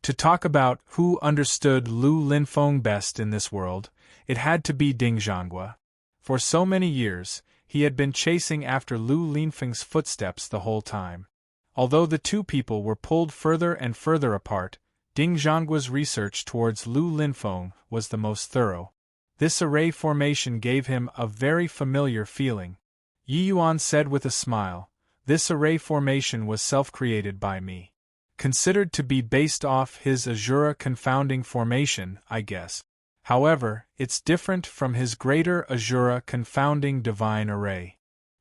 To talk about who understood Lu Linfeng best in this world, it had to be Ding Zhangguo. For so many years, he had been chasing after Lu Linfeng's footsteps the whole time. Although the two people were pulled further and further apart, Ding Zhangguo's research towards Lu Linfeng was the most thorough. This array formation gave him a very familiar feeling. Yi Yuan said with a smile, This array formation was self-created by me. Considered to be based off his Azura confounding formation, I guess. However, it's different from his greater Azura confounding divine array.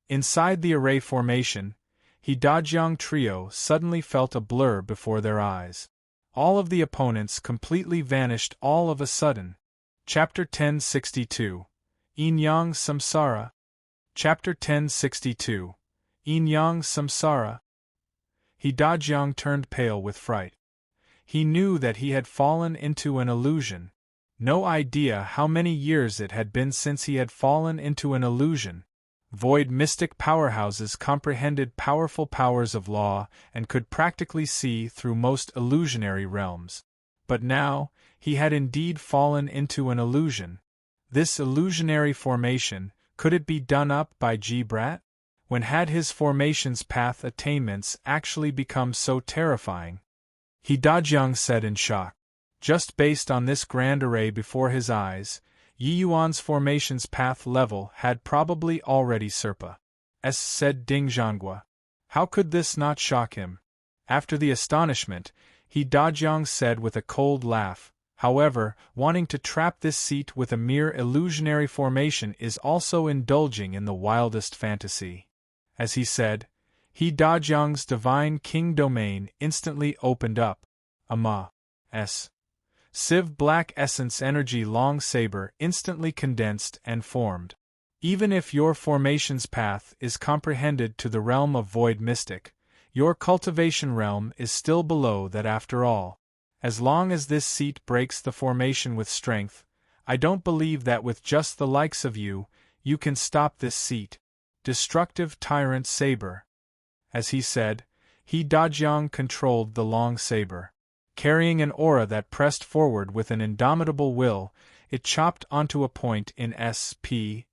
Inside the array formation, he Dajiang trio suddenly felt a blur before their eyes. All of the opponents completely vanished all of a sudden. Chapter 1062. Yin-Yang Samsara. Chapter 1062. Yin-Yang Samsara. He Dajiang turned pale with fright. He knew that he had fallen into an illusion. No idea how many years it had been since he had fallen into an illusion. Void mystic powerhouses comprehended powerful powers of law and could practically see through most illusionary realms. But now, he had indeed fallen into an illusion. This illusionary formation, could it be done up by G-Brat? When had his formation's path attainments actually become so terrifying? He Dajiang said in shock. Just based on this grand array before his eyes, Yi Yuan's formation's path level had probably already surpassed, said Ding Zhangguo. How could this not shock him? After the astonishment, he Dajiang said with a cold laugh, however, wanting to trap this seat with a mere illusionary formation is also indulging in the wildest fantasy. As he said, he Dajiang's divine king domain instantly opened up. S. Civ Black Essence Energy Long Saber instantly condensed and formed. Even if your formation's path is comprehended to the realm of Void Mystic, your cultivation realm is still below that after all. As long as this seat breaks the formation with strength, I don't believe that with just the likes of you, you can stop this seat. Destructive Tyrant Saber. As he said, he Dajiang controlled the long saber. Carrying an aura that pressed forward with an indomitable will, it chopped onto a point in SPAC.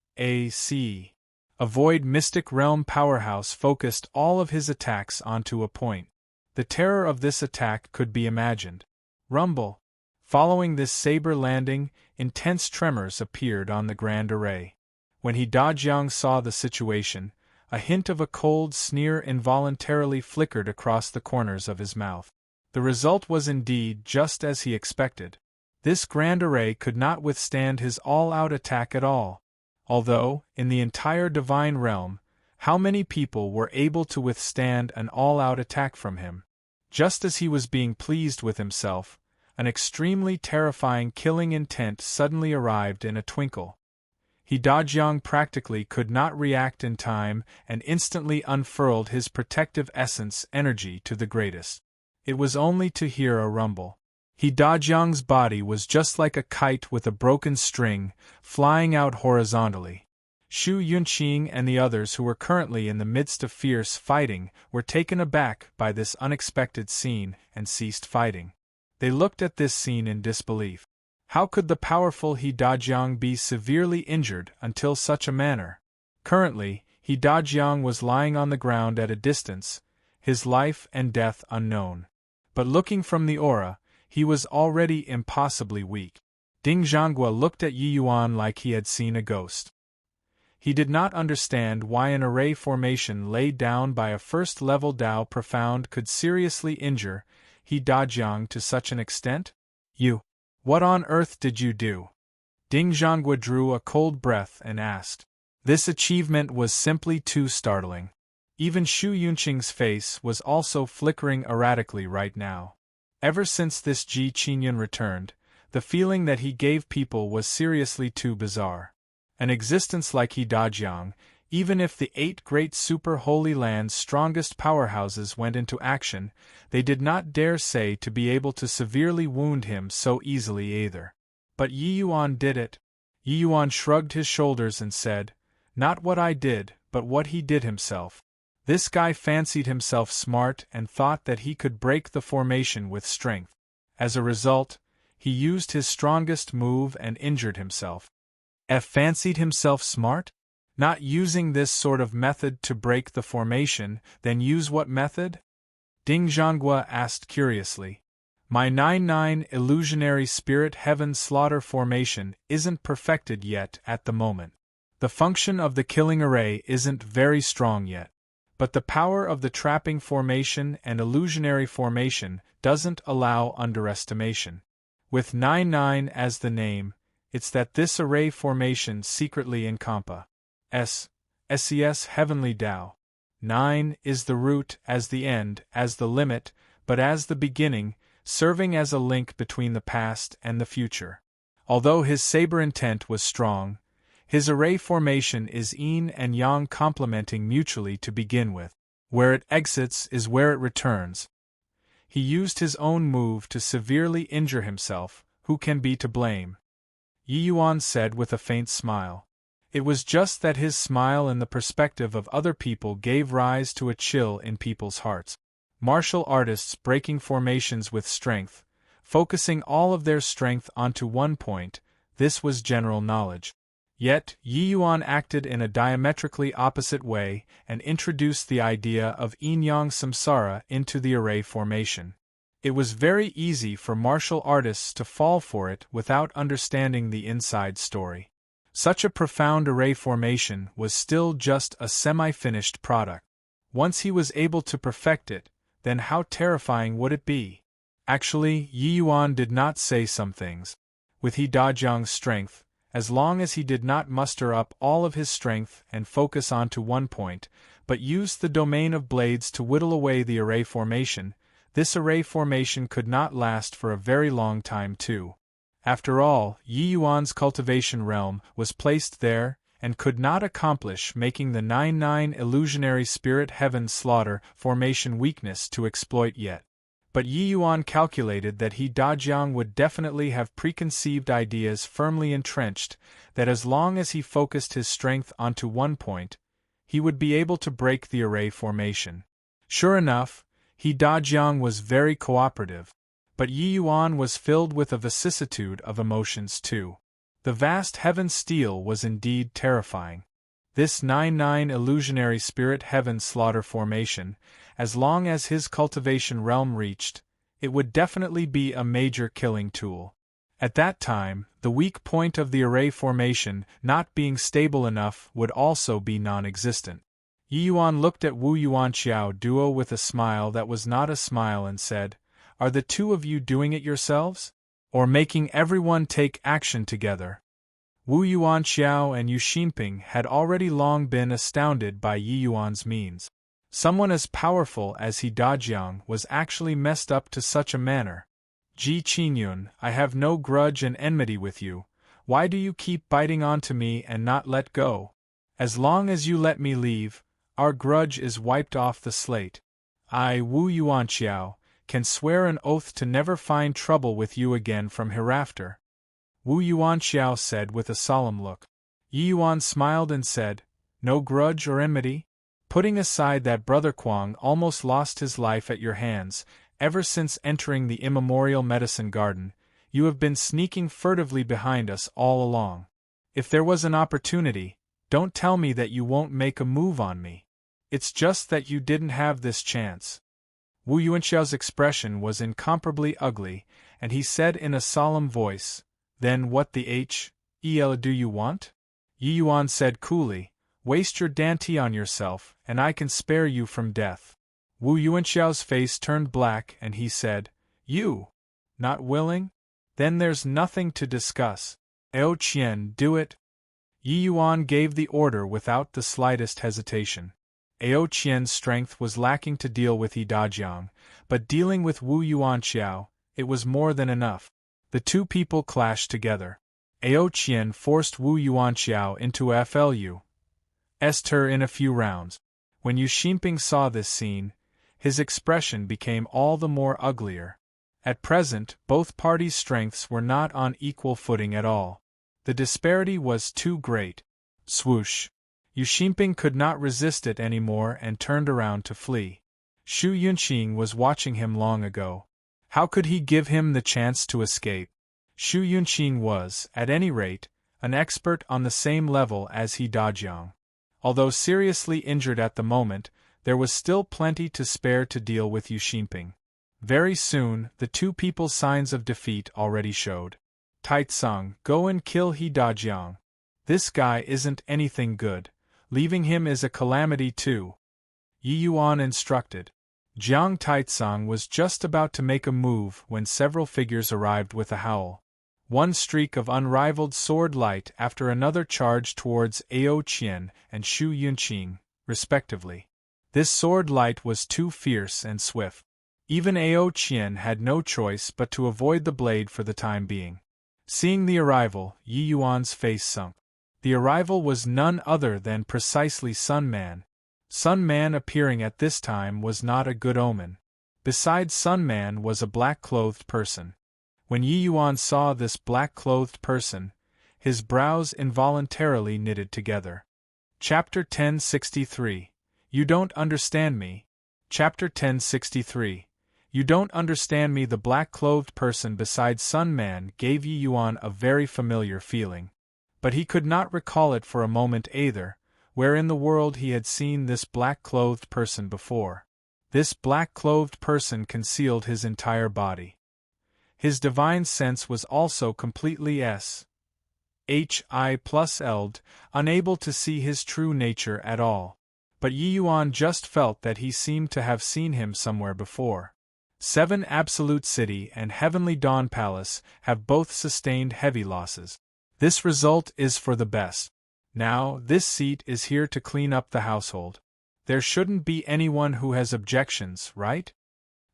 Avoid Mystic Realm Powerhouse focused all of his attacks onto a point. The terror of this attack could be imagined. Rumble. Following this saber landing, intense tremors appeared on the Grand Array. When Dajiang saw the situation, a hint of a cold sneer involuntarily flickered across the corners of his mouth. The result was indeed just as he expected. This Grand Array could not withstand his all-out attack at all. Although, in the entire Divine Realm, how many people were able to withstand an all-out attack from him? Just as he was being pleased with himself, an extremely terrifying killing intent suddenly arrived in a twinkle. Dajiang practically could not react in time and instantly unfurled his protective essence energy to the greatest. It was only to hear a rumble. Dajiang's body was just like a kite with a broken string, flying out horizontally. Xu Yunqing and the others who were currently in the midst of fierce fighting were taken aback by this unexpected scene and ceased fighting. They looked at this scene in disbelief. How could the powerful Dajiang be severely injured until such a manner? Currently, Dajiang was lying on the ground at a distance, his life and death unknown. But looking from the aura, he was already impossibly weak. Ding Zhanghua looked at Yi Yuan like he had seen a ghost. He did not understand why an array formation laid down by a first-level Dao Profound could seriously injure Dajiang to such an extent. What on earth did you do? Ding Zhanghua drew a cold breath and asked. This achievement was simply too startling. Even Xu Yunqing's face was also flickering erratically right now. Ever since this Ji Qingyun returned, the feeling that he gave people was seriously too bizarre. An existence like Dajiang, even if the 8 great Super Holy Land's strongest powerhouses went into action, they did not dare say to be able to severely wound him so easily either. But Yi Yuan did it. Yi Yuan shrugged his shoulders and said, "Not what I did, but what he did himself." This guy fancied himself smart and thought that he could break the formation with strength. As a result, he used his strongest move and injured himself. Fancied himself smart? Not using this sort of method to break the formation, then use what method? Ding Zhanghua asked curiously. My 9-9 illusionary spirit heaven slaughter formation isn't perfected yet at the moment. The function of the killing array isn't very strong yet. But the power of the trapping formation and illusionary formation doesn't allow underestimation. With 9-9 as the name, it's that this array formation secretly encompasses Heavenly Tao. 9 is the root as the end, as the limit, but as the beginning, serving as a link between the past and the future. Although his saber intent was strong, his array formation is yin and yang complementing mutually to begin with. Where it exits is where it returns. He used his own move to severely injure himself. Who can be to blame? Yi Yuan said with a faint smile. It was just that his smile and the perspective of other people gave rise to a chill in people's hearts. Martial artists breaking formations with strength, focusing all of their strength onto one point, this was general knowledge. Yet, Yi Yuan acted in a diametrically opposite way and introduced the idea of yin-yang samsara into the array formation. It was very easy for martial artists to fall for it without understanding the inside story. Such a profound array formation was still just a semi-finished product. Once he was able to perfect it, then how terrifying would it be? Actually, Yi Yuan did not say some things. With Dajiang's strength, as long as he did not muster up all of his strength and focus onto one point, but used the domain of blades to whittle away the array formation, this array formation could not last for a very long time too. After all, Yi Yuan's cultivation realm was placed there and could not accomplish making the 9-9 illusionary spirit heaven slaughter formation weakness to exploit yet. But Yi Yuan calculated that Dajiang would definitely have preconceived ideas firmly entrenched, that as long as he focused his strength onto one point, he would be able to break the array formation. Sure enough, Dajiang was very cooperative, but Yi Yuan was filled with a vicissitude of emotions too. The vast heaven steel was indeed terrifying. This 9-9 illusionary spirit heaven slaughter formation, as long as his cultivation realm reached, it would definitely be a major killing tool. At that time, the weak point of the array formation, not being stable enough, would also be non-existent. Yi Yuan looked at Wu Yuanxiao duo with a smile that was not a smile and said, "Are the two of you doing it yourselves? Or making everyone take action together?" Wu Yuanxiao and Yu Xinping had already long been astounded by Yi Yuan's means. Someone as powerful as he Dajiang was actually messed up to such a manner. "Ji Qinyun, I have no grudge and enmity with you. Why do you keep biting onto me and not let go? As long as you let me leave, our grudge is wiped off the slate. I, Wu Yuanxiao, can swear an oath to never find trouble with you again from hereafter," Wu Yuanxiao said with a solemn look. Yi Yuan smiled and said, "No grudge or enmity? Putting aside that Brother Kuang almost lost his life at your hands, ever since entering the immemorial medicine garden, you have been sneaking furtively behind us all along. If there was an opportunity, don't tell me that you won't make a move on me. It's just that you didn't have this chance." Wu Yuanxiao's expression was incomparably ugly, and he said in a solemn voice, "Then what the hell do you want?" Yi Yuan said coolly, "Waste your dante on yourself, and I can spare you from death." Wu Yuanxiao's face turned black and he said, "You? Not willing? Then there's nothing to discuss. Ao Qian, do it." Yi Yuan gave the order without the slightest hesitation. Ao Qian's strength was lacking to deal with He Dajiang, but dealing with Wu Yuanxiao, it was more than enough. The two people clashed together. Ao Qian forced Wu Yuanxiao into a FLU. Her in a few rounds. When Yu Xinping saw this scene, his expression became all the more uglier. At present, both parties' strengths were not on equal footing at all. The disparity was too great. Swoosh! Yu Xinping could not resist it anymore and turned around to flee. Shu Yunqing was watching him long ago. How could he give him the chance to escape? Shu Yunqing was, at any rate, an expert on the same level as He Dajiang. Although seriously injured at the moment, there was still plenty to spare to deal with Yu Xinping. Very soon, the two people's signs of defeat already showed. "Taitsang, go and kill He Dajiang. This guy isn't anything good. Leaving him is a calamity too," Yi Yuan instructed. Jiang Taitsang was just about to make a move when several figures arrived with a howl. One streak of unrivaled sword light after another charged towards Ao Qian and Shu Yunqing, respectively. This sword light was too fierce and swift. Even Ao Qian had no choice but to avoid the blade for the time being. Seeing the arrival, Yi Yuan's face sunk. The arrival was none other than precisely Sun Man. Sun Man appearing at this time was not a good omen. Besides, Sun Man was a black-clothed person. When Yi Yuan saw this black-clothed person, his brows involuntarily knitted together. Chapter 1063. You don't understand me. Chapter 1063. You don't understand me. The black-clothed person beside Sun Man gave Yi Yuan a very familiar feeling. But he could not recall it for a moment either, where in the world he had seen this black-clothed person before. This black-clothed person concealed his entire body. His divine sense was also completely Hi+L'd, unable to see his true nature at all. But Yi Yuan just felt that he seemed to have seen him somewhere before. 7 Absolute City and Heavenly Dawn Palace have both sustained heavy losses. This result is for the best. Now, this seat is here to clean up the household. There shouldn't be anyone who has objections, right?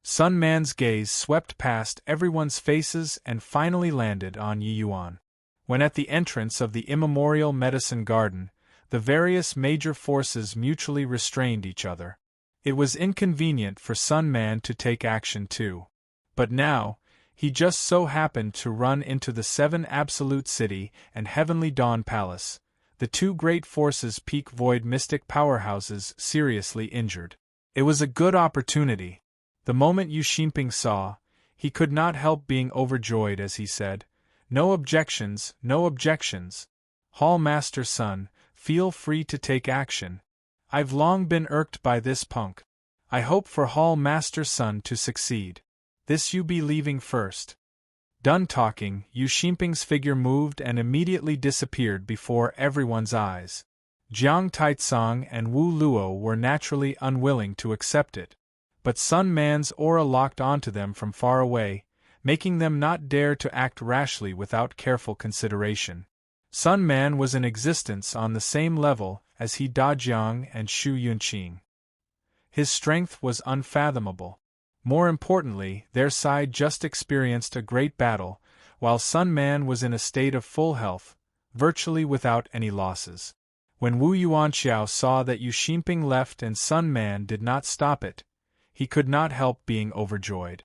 Sun Man's gaze swept past everyone's faces and finally landed on Yi Yuan. When at the entrance of the immemorial medicine garden, the various major forces mutually restrained each other. It was inconvenient for Sun Man to take action too. But now, he just so happened to run into the 7 Absolute City and Heavenly Dawn Palace, the two great forces peak void mystic powerhouses seriously injured. It was a good opportunity. The moment Yu Xinping saw, he could not help being overjoyed as he said, No objections, no objections. Hall Master Sun, feel free to take action. I've long been irked by this punk. I hope for Hall Master Sun to succeed. This you be leaving first. Done talking, Yu Ximping's figure moved and immediately disappeared before everyone's eyes. Jiang Taitsong and Wu Luo were naturally unwilling to accept it. But Sun Man's aura locked onto them from far away, making them not dare to act rashly without careful consideration. Sun Man was in existence on the same level as he Dajiang and Shu Yunqing. His strength was unfathomable. More importantly, their side just experienced a great battle, while Sun Man was in a state of full health, virtually without any losses. When Wu Yuanxiao saw that Yu Ximping left and Sun Man did not stop it, he could not help being overjoyed.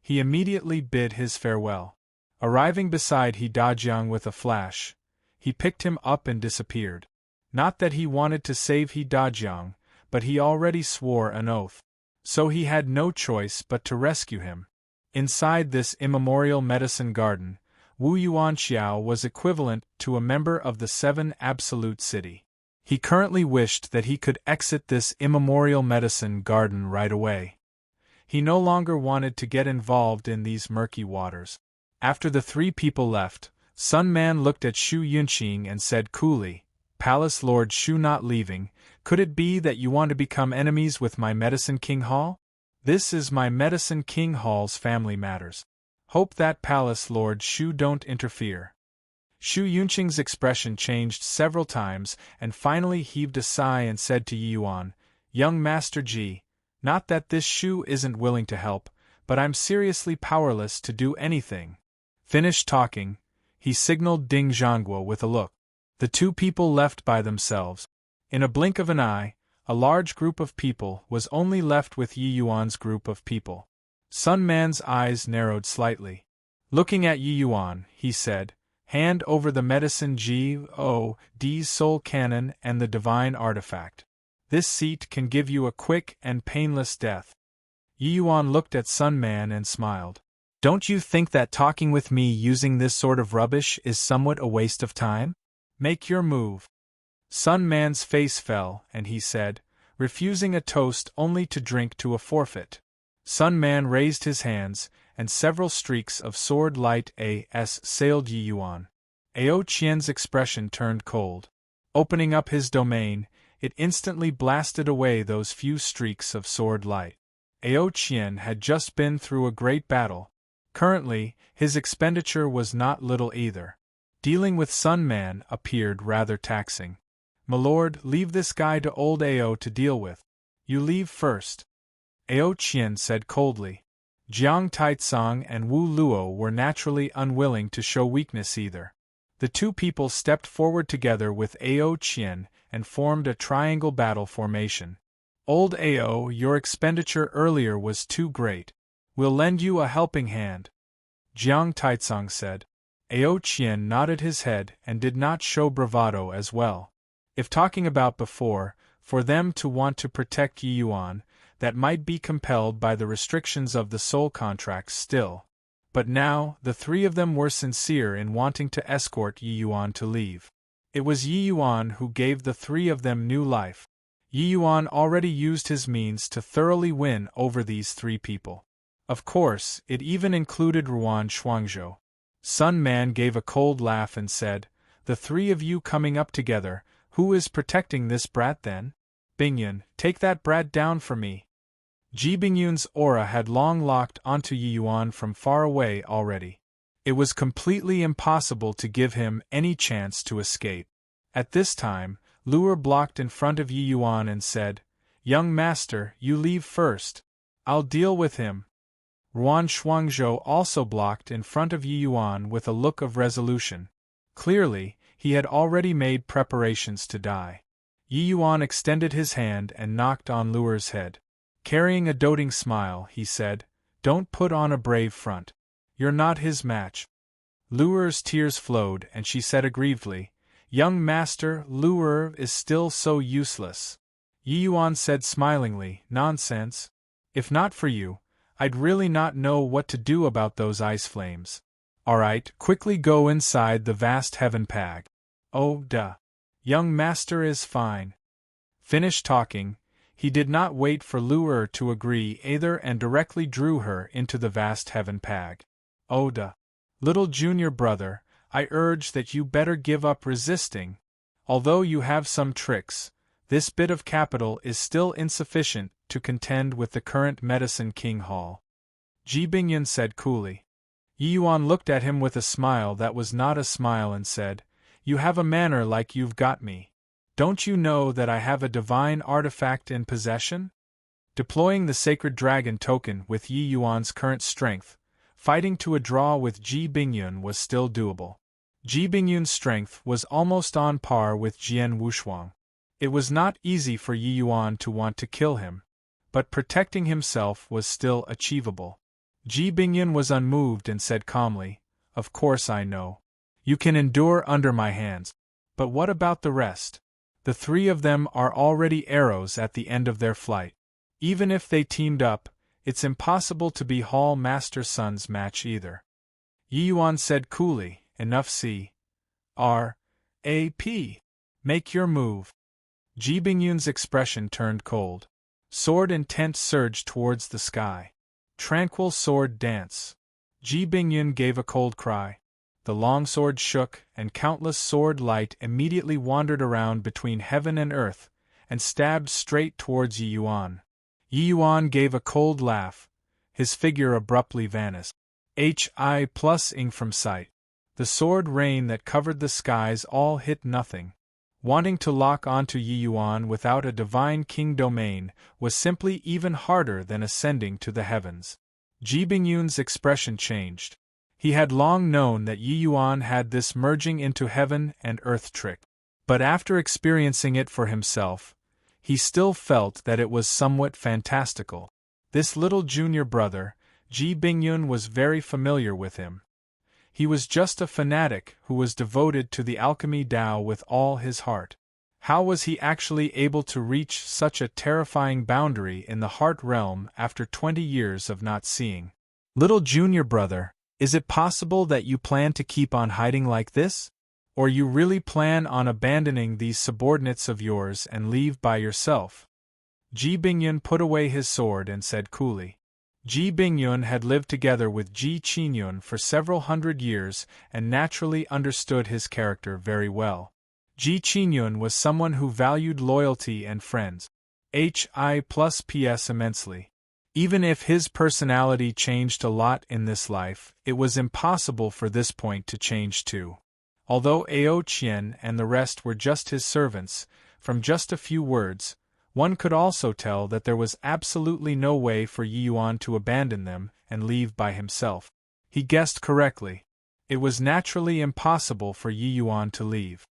He immediately bid his farewell. Arriving beside He Dajiang with a flash, he picked him up and disappeared. Not that he wanted to save He Dajiang, but he already swore an oath. So he had no choice but to rescue him. Inside this immemorial medicine garden, Wu Yuanxiao was equivalent to a member of the Seven Absolute City. He currently wished that he could exit this immemorial medicine garden right away. He no longer wanted to get involved in these murky waters. After the three people left, Sun Man looked at Shu Yunqing and said coolly, "Palace Lord Shu not leaving, could it be that you want to become enemies with my Medicine King Hall? This is my Medicine King Hall's family matters. Hope that Palace Lord Shu don't interfere." Shu Yunqing's expression changed several times and finally heaved a sigh and said to Yi Yuan, "Young Master Ji, not that this Shu isn't willing to help, but I'm seriously powerless to do anything." Finished talking, he signaled Ding Zhangguo with a look. The two people left by themselves. In a blink of an eye, a large group of people was only left with Yi Yuan's group of people. Sun Man's eyes narrowed slightly. Looking at Yi Yuan, he said, "Hand over the medicine G.O.D's soul cannon and the divine artifact. This seat can give you a quick and painless death." Yi Yuan looked at Sun Man and smiled. "Don't you think that talking with me using this sort of rubbish is somewhat a waste of time? Make your move." Sun Man's face fell, and he said, refusing a toast only to drink to a forfeit. Sun Man raised his hands, and several streaks of sword light assailed Yi Yuan. Ao Qian's expression turned cold. Opening up his domain, it instantly blasted away those few streaks of sword light. Ao Qian had just been through a great battle. Currently, his expenditure was not little either. Dealing with Sun Man appeared rather taxing. "Milord, leave this guy to old Ao to deal with. You leave first," Ao Qian said coldly. Jiang Taitsong and Wu Luo were naturally unwilling to show weakness either. The two people stepped forward together with Ao Qian and formed a triangle battle formation. "Old Ao, your expenditure earlier was too great. We'll lend you a helping hand," Jiang Taitsong said. Ao Qian nodded his head and did not show bravado as well. If talking about before, for them to want to protect Yi Yuan, that might be compelled by the restrictions of the soul contracts still. But now, the three of them were sincere in wanting to escort Yi Yuan to leave. It was Yi Yuan who gave the three of them new life. Yi Yuan already used his means to thoroughly win over these three people. Of course, it even included Ruan Shuangzhou. Sun Man gave a cold laugh and said, "The three of you coming up together, who is protecting this brat then? Bingyun, take that brat down for me." Ji Bingyun's aura had long locked onto Yi Yuan from far away already. It was completely impossible to give him any chance to escape. At this time, Luer blocked in front of Yi Yuan and said, "Young master, you leave first. I'll deal with him." Ruan Shuangzhou also blocked in front of Yi Yuan with a look of resolution. Clearly, he had already made preparations to die. Yi Yuan extended his hand and knocked on Luer's head. Carrying a doting smile, he said, "Don't put on a brave front. You're not his match." Luer's tears flowed and she said aggrievedly, "Young master, Luer is still so useless." Yi Yuan said smilingly, "Nonsense. If not for you, I'd really not know what to do about those ice flames. Alright, quickly go inside the vast heaven pag. Oh, duh. Young master is fine. Finished talking, he did not wait for Luer to agree either and directly drew her into the vast heaven pag. Oh, duh. Little junior brother, I urge that you better give up resisting. Although you have some tricks, this bit of capital is still insufficient to contend with the current Medicine King Hall. Ji Bingyun said coolly. Yi Yuan looked at him with a smile that was not a smile and said, You have a manner like you've got me. Don't you know that I have a divine artifact in possession? Deploying the sacred dragon token with Yi Yuan's current strength, fighting to a draw with Ji Bingyun was still doable. Ji Bingyun's strength was almost on par with Jian Wushuang. It was not easy for Yi Yuan to want to kill him, but protecting himself was still achievable. Ji Bingyun was unmoved and said calmly, Of course I know. You can endure under my hands. But what about the rest? The three of them are already arrows at the end of their flight. Even if they teamed up, it's impossible to be Hall Master Sun's match either. Yi Yuan said coolly, Enough R.A.P. Make your move. Ji Bingyun's expression turned cold. Sword intent surged towards the sky. Tranquil sword dance. Ji Bingyun gave a cold cry. The long sword shook, and countless sword light immediately wandered around between heaven and earth, and stabbed straight towards Yi Yuan. Yi Yuan gave a cold laugh. His figure abruptly vanished. Ing from sight. The sword rain that covered the skies all hit nothing. Wanting to lock onto Yi Yuan without a divine king domain was simply even harder than ascending to the heavens. Ji Bingyun's expression changed. He had long known that Yi Yuan had this merging into heaven and earth trick. But after experiencing it for himself, he still felt that it was somewhat fantastical. This little junior brother, Ji Bingyun, was very familiar with him. He was just a fanatic who was devoted to the alchemy Tao with all his heart. How was he actually able to reach such a terrifying boundary in the heart realm after 20 years of not seeing? Little junior brother, is it possible that you plan to keep on hiding like this? Or you really plan on abandoning these subordinates of yours and leave by yourself? Ji Bingyun put away his sword and said coolly. Ji Bingyun had lived together with Ji Qinyun for several hundred years and naturally understood his character very well. Ji Qinyun was someone who valued loyalty and friends. PS immensely. Even if his personality changed a lot in this life, it was impossible for this point to change too. Although Ao Qian and the rest were just his servants, from just a few words, one could also tell that there was absolutely no way for Yi Yuan to abandon them and leave by himself. He guessed correctly. It was naturally impossible for Yi Yuan to leave.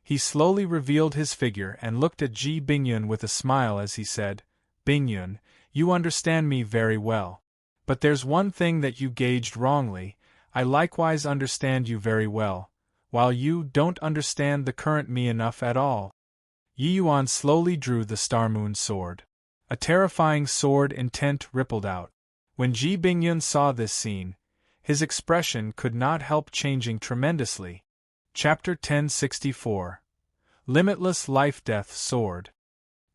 He slowly revealed his figure and looked at Ji Bingyun with a smile as he said, Bingyun, you understand me very well. But there's one thing that you gauged wrongly. I likewise understand you very well, while you don't understand the current me enough at all. Yi Yuan slowly drew the Star Moon sword. A terrifying sword intent rippled out. When Ji Bingyun saw this scene, his expression could not help changing tremendously. Chapter 1064. Limitless Life-Death Sword.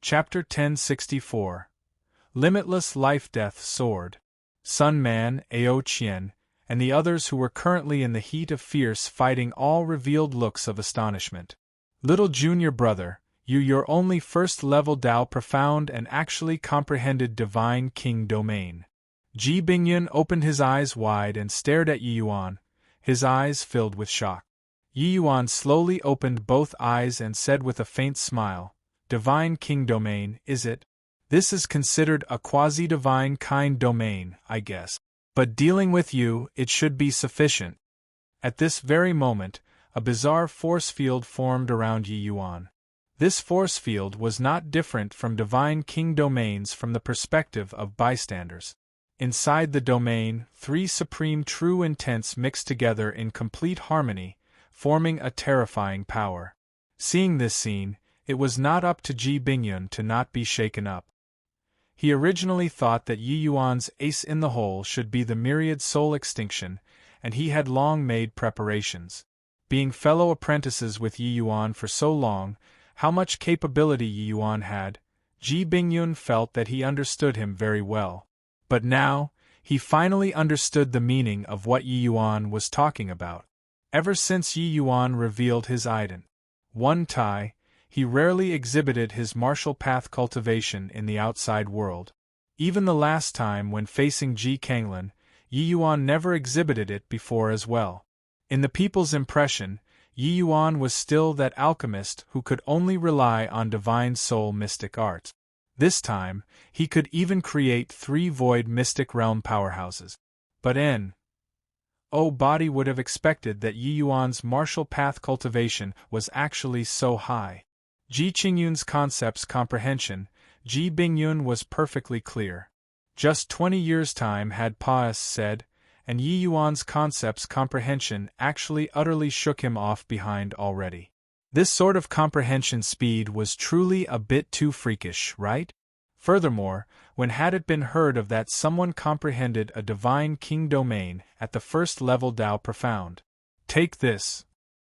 Chapter 1064. Limitless Life-Death Sword. Sun Man, Ao Qian, and the others who were currently in the heat of fierce fighting all revealed looks of astonishment. Little junior brother, your only first-level Tao profound and actually comprehended divine king domain. Ji Bingyun opened his eyes wide and stared at Yi Yuan, his eyes filled with shock. Yi Yuan slowly opened both eyes and said with a faint smile, Divine king domain, is it? This is considered a quasi-divine kind domain, I guess. But dealing with you, it should be sufficient. At this very moment, a bizarre force field formed around Yi Yuan. This force field was not different from divine king domains from the perspective of bystanders. Inside the domain, three supreme true intents mixed together in complete harmony, forming a terrifying power. Seeing this scene, it was not up to Ji Bingyun to not be shaken up. He originally thought that Yi Yuan's ace in the hole should be the myriad soul extinction, and he had long made preparations. Being fellow apprentices with Yi Yuan for so long, how much capability Yi Yuan had, Ji Bingyun felt that he understood him very well. But now, he finally understood the meaning of what Yi Yuan was talking about. Ever since Yi Yuan revealed his Iden One Tai, he rarely exhibited his martial path cultivation in the outside world. Even the last time when facing Ji Kanglin, Yi Yuan never exhibited it before as well. In the people's impression, Yi Yuan was still that alchemist who could only rely on divine soul mystic art. This time, he could even create 3 void mystic realm powerhouses. But body would have expected that Yi Yuan's martial path cultivation was actually so high. Ji Qingyun's concepts comprehension, Ji Bingyun was perfectly clear. Just 20 years' time had said, and Yi Yuan's concepts comprehension actually utterly shook him off behind already. This sort of comprehension speed was truly a bit too freakish, right? Furthermore, when had it been heard of that someone comprehended a divine king domain at the first level Tao profound? Take this.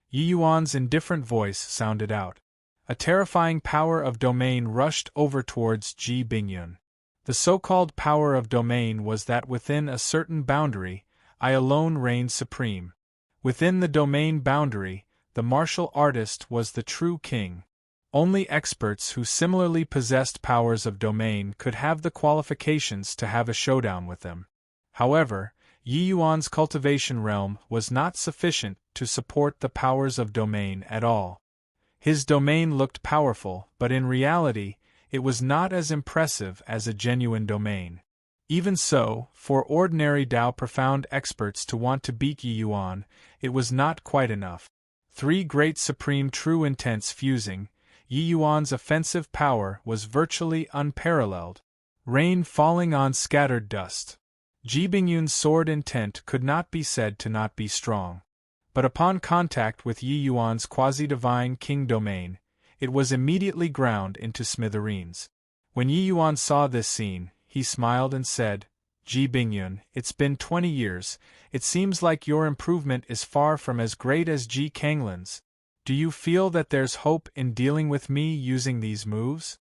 Yi Yuan's indifferent voice sounded out. A terrifying power of domain rushed over towards Ji Bingyun. The so-called power of domain was that within a certain boundary, I alone reigned supreme. Within the domain boundary, the martial artist was the true king. Only experts who similarly possessed powers of domain could have the qualifications to have a showdown with them. However, Yi Yuan's cultivation realm was not sufficient to support the powers of domain at all. His domain looked powerful, but in reality, it was not as impressive as a genuine domain. Even so, for ordinary Tao profound experts to want to beat Yi Yuan, it was not quite enough. 3 great supreme true intents fusing, Yi Yuan's offensive power was virtually unparalleled. Rain falling on scattered dust. Ji Bingyun's sword intent could not be said to not be strong. But upon contact with Yi Yuan's quasi-divine king domain, it was immediately ground into smithereens. When Yi Yuan saw this scene, he smiled and said, Ji Bingyun, it's been 20 years, it seems like your improvement is far from as great as Ji Kanglin's. Do you feel that there's hope in dealing with me using these moves?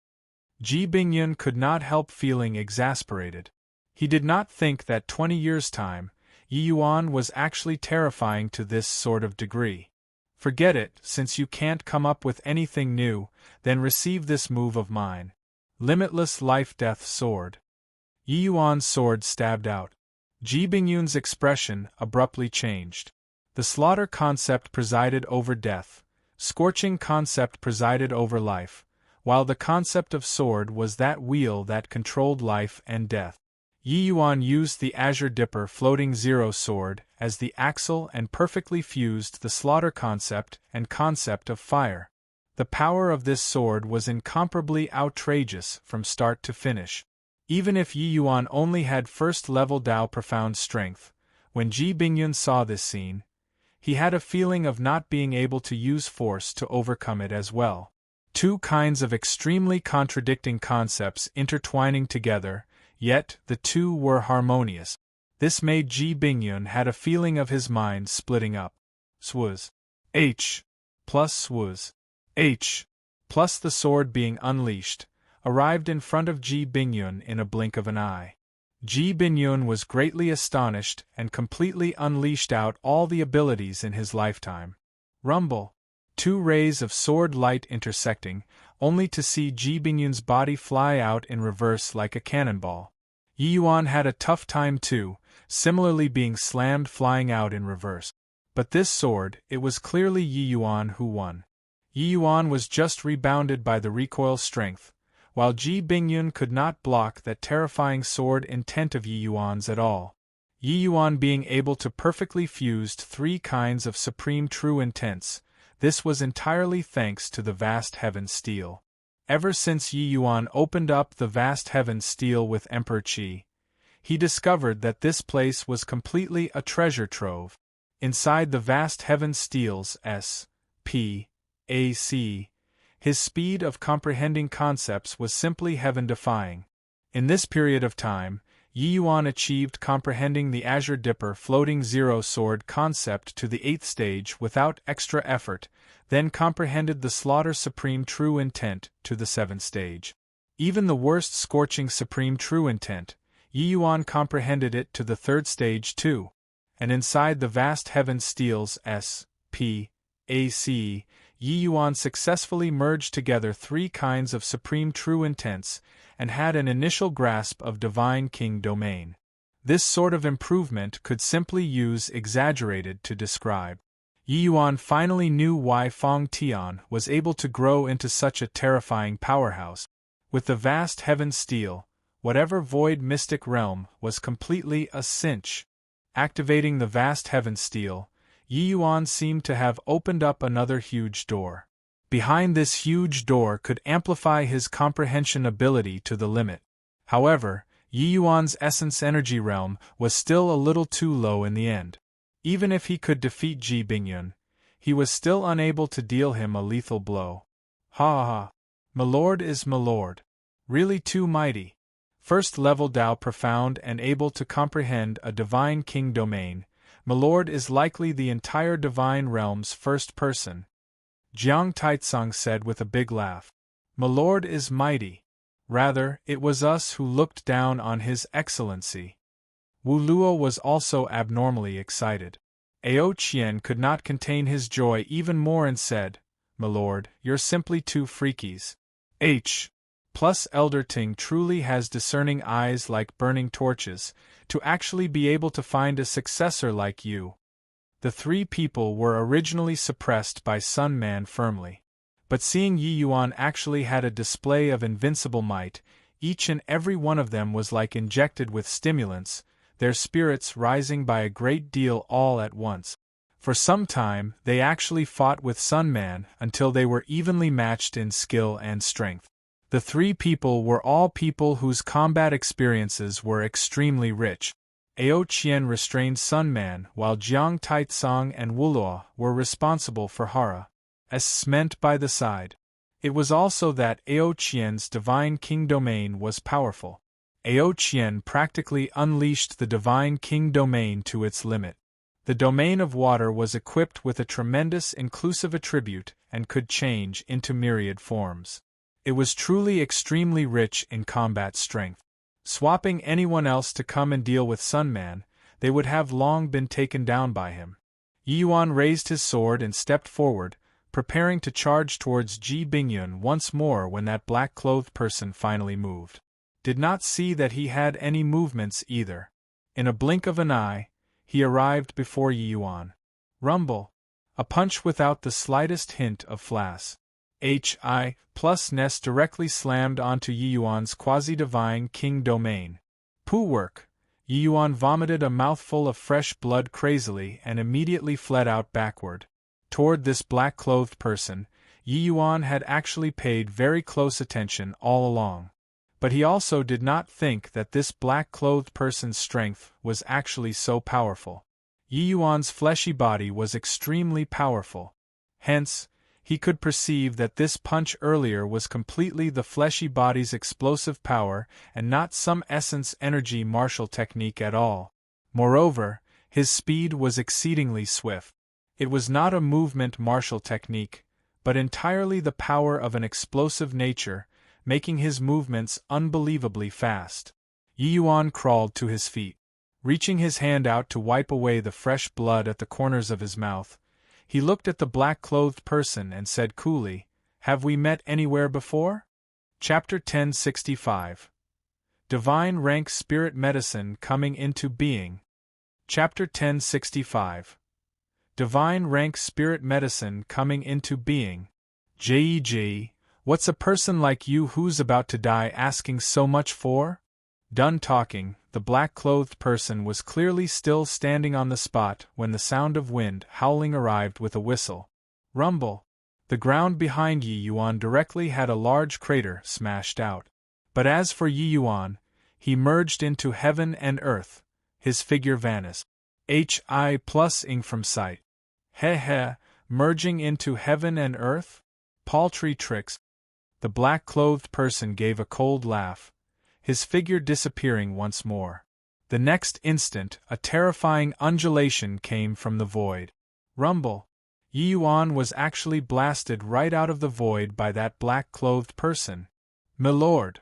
Ji Bingyun could not help feeling exasperated. He did not think that 20 years' time, Yi Yuan was actually terrifying to this sort of degree. Forget it, since you can't come up with anything new, then receive this move of mine. Limitless Life-Death Sword. Yi Yuan's sword stabbed out. Ji Bingyun's expression abruptly changed. The slaughter concept presided over death, scorching concept presided over life, while the concept of sword was that wheel that controlled life and death. Yi Yuan used the Azure Dipper Floating Zero Sword as the axle and perfectly fused the slaughter concept and concept of fire. The power of this sword was incomparably outrageous from start to finish. Even if Yi Yuan only had first-level Tao profound strength, when Ji Bingyun saw this scene, he had a feeling of not being able to use force to overcome it as well. 2 kinds of extremely contradicting concepts intertwining together, yet the 2 were harmonious. This made Ji Bingyun had a feeling of his mind splitting up. Swuz H plus Swuz H plus the sword being unleashed, arrived in front of Ji Bingyun in a blink of an eye. Ji Bingyun was greatly astonished and completely unleashed out all the abilities in his lifetime. Rumble. 2 rays of sword light intersecting, only to see Ji Bingyun's body fly out in reverse like a cannonball. Yi Yuan had a tough time too, similarly being slammed flying out in reverse. But this sword, it was clearly Yi Yuan who won. Yi Yuan was just rebounded by the recoil strength, while Ji Bingyun could not block that terrifying sword intent of Yi Yuan's at all. Yi Yuan being able to perfectly fuse 3 kinds of supreme true intents, this was entirely thanks to the vast heaven steel. Ever since Yi Yuan opened up the vast heaven steel with Emperor Qi, he discovered that this place was completely a treasure trove. Inside the vast heaven steel's S.P.A.C., his speed of comprehending concepts was simply heaven-defying. In this period of time, Yi Yuan achieved comprehending the Azure Dipper floating zero sword concept to the 8th stage without extra effort, then comprehended the Slaughter Supreme True Intent to the 7th stage. Even the worst scorching Supreme True Intent, Yi Yuan comprehended it to the 3rd stage too, and inside the vast heaven steels S, P, A, C, Yi Yuan successfully merged together 3 kinds of Supreme True Intents and had an initial grasp of Divine King Domain. This sort of improvement could simply use exaggerated to describe. Yi Yuan finally knew why Feng Tian was able to grow into such a terrifying powerhouse. With the vast heaven steel, whatever void mystic realm was completely a cinch. Activating the vast heaven steel, Yi Yuan seemed to have opened up another huge door. Behind this huge door could amplify his comprehension ability to the limit. However, Yi Yuan's essence energy realm was still a little too low in the end. Even if he could defeat Ji Bingyun, he was still unable to deal him a lethal blow. Ha ha ha. Milord is Milord. Really too mighty. First level Tao profound and able to comprehend a Divine King Domain, Milord is likely the entire Divine Realm's first person. Jiang Taitsong said with a big laugh. Milord is mighty. Rather, it was us who looked down on His Excellency. Wu Luo was also abnormally excited. Ao Qian could not contain his joy even more and said, Milord, you're simply two freakies. Plus Elder Ting truly has discerning eyes like burning torches, to actually be able to find a successor like you. The 3 people were originally suppressed by Sun Man firmly. But seeing Yi Yuan actually had a display of invincible might, each and every one of them was like injected with stimulants, their spirits rising by a great deal all at once. For some time, they actually fought with Sun Man until they were evenly matched in skill and strength. The 3 people were all people whose combat experiences were extremely rich. Ao Qian restrained Sun Man while Jiang Taitsong and Wuluo were responsible for Hara's meant by the side. It was also that Ao Qian's Divine King Domain was powerful. Ao Qian practically unleashed the Divine King Domain to its limit. The domain of water was equipped with a tremendous inclusive attribute and could change into myriad forms. It was truly extremely rich in combat strength. Swapping anyone else to come and deal with Sun Man, they would have long been taken down by him. Yi Yuan raised his sword and stepped forward, preparing to charge towards Ji Bingyun once more when that black-clothed person finally moved. Did not see that he had any movements either. In a blink of an eye, he arrived before Yi Yuan. Rumble. A punch without the slightest hint of flash. Ness directly slammed onto Yi Yuan's quasi-divine king domain. Poo work. Yi Yuan vomited a mouthful of fresh blood crazily and immediately fled out backward. Toward this black-clothed person, Yi Yuan had actually paid very close attention all along. But he also did not think that this black-clothed person's strength was actually so powerful. Yi Yuan's fleshy body was extremely powerful. Hence, he could perceive that this punch earlier was completely the fleshy body's explosive power and not some essence energy martial technique at all. Moreover, his speed was exceedingly swift. It was not a movement martial technique, but entirely the power of an explosive nature, making his movements unbelievably fast. Yi Yuan crawled to his feet. Reaching his hand out to wipe away the fresh blood at the corners of his mouth, he looked at the black-clothed person and said coolly, Have we met anywhere before? Chapter 1065. Divine Rank Spirit Medicine Coming into Being. Chapter 1065. Divine Rank Spirit Medicine Coming into Being. Jej, what's a person like you who's about to die asking so much for? Done talking, the black-clothed person was clearly still standing on the spot when the sound of wind howling arrived with a whistle. Rumble. The ground behind Yi Yuan directly had a large crater smashed out. But as for Yi Yuan, he merged into heaven and earth. His figure vanished. Ing from sight. Merging into heaven and earth? Paltry tricks. The black-clothed person gave a cold laugh. his figure disappearing once more. The next instant, a terrifying undulation came from the void. Rumble! Yi Yuan was actually blasted right out of the void by that black-clothed person. Milord!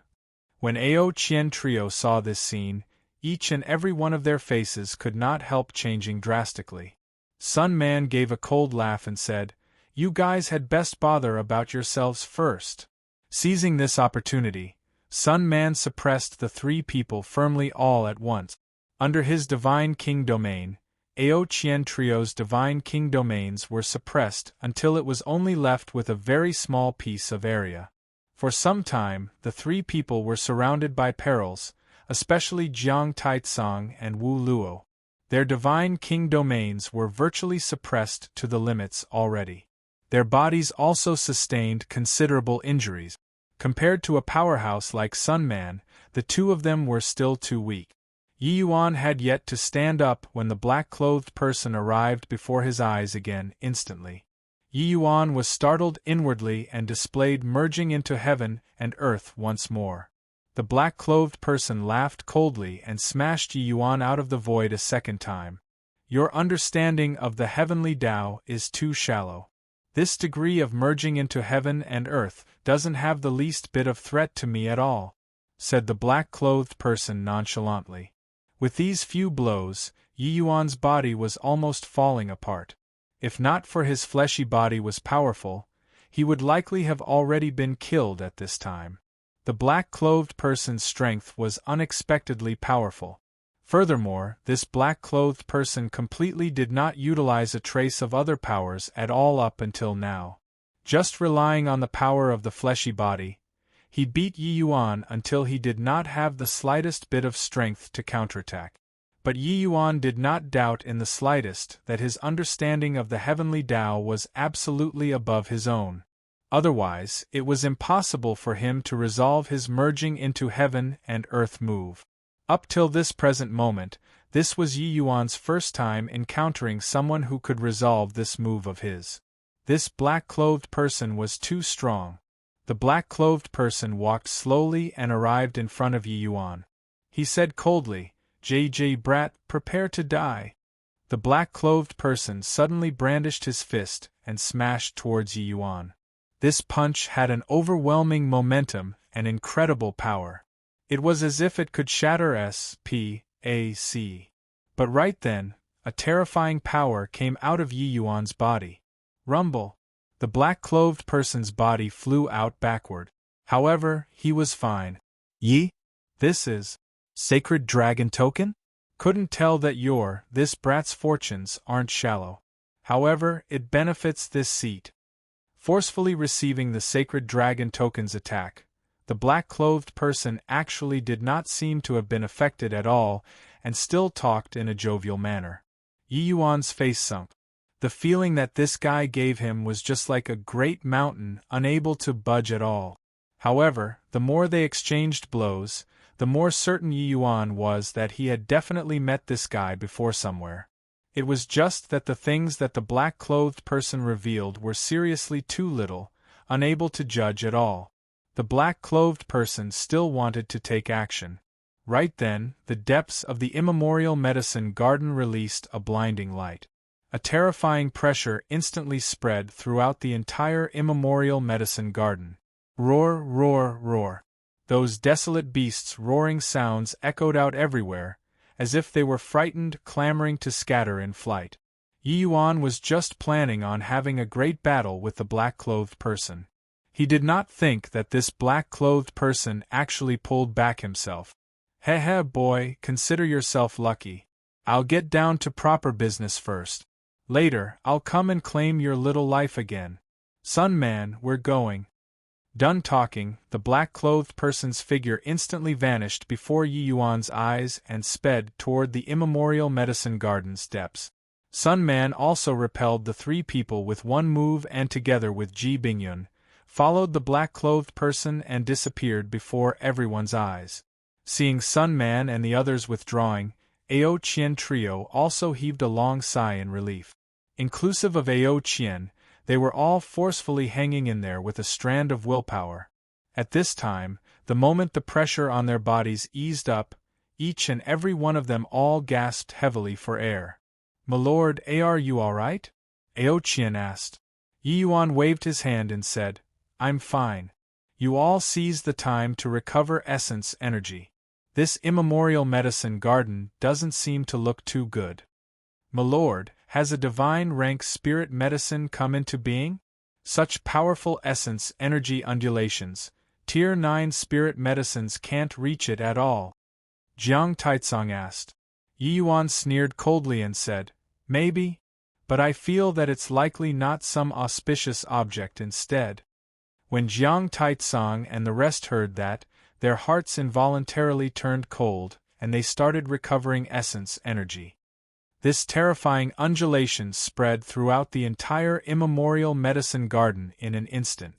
When Ao Qian trio saw this scene, each and every one of their faces could not help changing drastically. Sun Man gave a cold laugh and said, "You guys had best bother about yourselves first." Seizing this opportunity, Sun Man suppressed the three people firmly all at once. Under his Divine King domain, Ao Qian Trio's Divine King domains were suppressed until it was only left with a very small piece of area. For some time, the three people were surrounded by perils, especially Jiang Taitsong and Wu Luo. Their Divine King domains were virtually suppressed to the limits already. Their bodies also sustained considerable injuries. Compared to a powerhouse like Sun Man, the two of them were still too weak. Yi Yuan had yet to stand up when the black-clothed person arrived before his eyes again instantly. Yi Yuan was startled inwardly and displayed merging into heaven and earth once more. The black-clothed person laughed coldly and smashed Yi Yuan out of the void a second time. "Your understanding of the heavenly Tao is too shallow. This degree of merging into heaven and earth doesn't have the least bit of threat to me at all," said the black-clothed person nonchalantly. With these few blows, Yi Yuan's body was almost falling apart. If not for his fleshy body was powerful, he would likely have already been killed at this time. The black-clothed person's strength was unexpectedly powerful. Furthermore, this black-clothed person completely did not utilize a trace of other powers at all up until now. Just relying on the power of the fleshy body, he beat Yi Yuan until he did not have the slightest bit of strength to counterattack. But Yi Yuan did not doubt in the slightest that his understanding of the heavenly Tao was absolutely above his own. Otherwise, it was impossible for him to resolve his merging into heaven and earth move. Up till this present moment, this was Yi Yuan's first time encountering someone who could resolve this move of his. This black-clothed person was too strong. The black-clothed person walked slowly and arrived in front of Yi Yuan. He said coldly, "JJ Brat, prepare to die." The black-clothed person suddenly brandished his fist and smashed towards Yi Yuan. This punch had an overwhelming momentum and incredible power. It was as if it could shatter SPAC. But right then, a terrifying power came out of Yi Yuan's body. Rumble! The black-clothed person's body flew out backward. However, he was fine. "Yi? This is Sacred Dragon Token? Couldn't tell that this brat's fortunes aren't shallow. However, it benefits this seat." Forcefully receiving the Sacred Dragon Token's attack, the black-clothed person actually did not seem to have been affected at all and still talked in a jovial manner. Yi Yuan's face sunk. The feeling that this guy gave him was just like a great mountain unable to budge at all. However, the more they exchanged blows, the more certain Yi Yuan was that he had definitely met this guy before somewhere. It was just that the things that the black-clothed person revealed were seriously too little, unable to judge at all. The black-clothed person still wanted to take action. Right then, the depths of the immemorial medicine garden released a blinding light. A terrifying pressure instantly spread throughout the entire immemorial medicine garden. Roar, roar, roar. Those desolate beasts' roaring sounds echoed out everywhere, as if they were frightened, clamoring to scatter in flight. Yi Yuan was just planning on having a great battle with the black-clothed person. He did not think that this black-clothed person actually pulled back himself. "Heh boy, consider yourself lucky. I'll get down to proper business first. Later, I'll come and claim your little life again. Sun Man, we're going." Done talking, the black-clothed person's figure instantly vanished before Yi Yuan's eyes and sped toward the immemorial medicine garden's depths. Sun Man also repelled the three people with one move and together with Ji Bingyun, followed the black-clothed person and disappeared before everyone's eyes. Seeing Sun Man and the others withdrawing, Ao Qian Trio also heaved a long sigh in relief. Inclusive of Ao Qian, they were all forcefully hanging in there with a strand of willpower. At this time, The moment the pressure on their bodies eased up, each and every one of them all gasped heavily for air. "Milord, are you all right?" Aoqian asked. Yi Yuan waved his hand and said, "I'm fine." You all seized the time to recover essence energy. This immemorial medicine garden doesn't seem to look too good. "Milord, has a divine rank spirit medicine come into being? Such powerful essence energy undulations, Tier 9 spirit medicines can't reach it at all." Jiang Taitsong asked. Yi Yuan sneered coldly and said, "Maybe? But I feel that it's likely not some auspicious object instead." When Jiang Taitsong and the rest heard that, their hearts involuntarily turned cold, and they started recovering essence energy. This terrifying undulation spread throughout the entire immemorial medicine garden in an instant.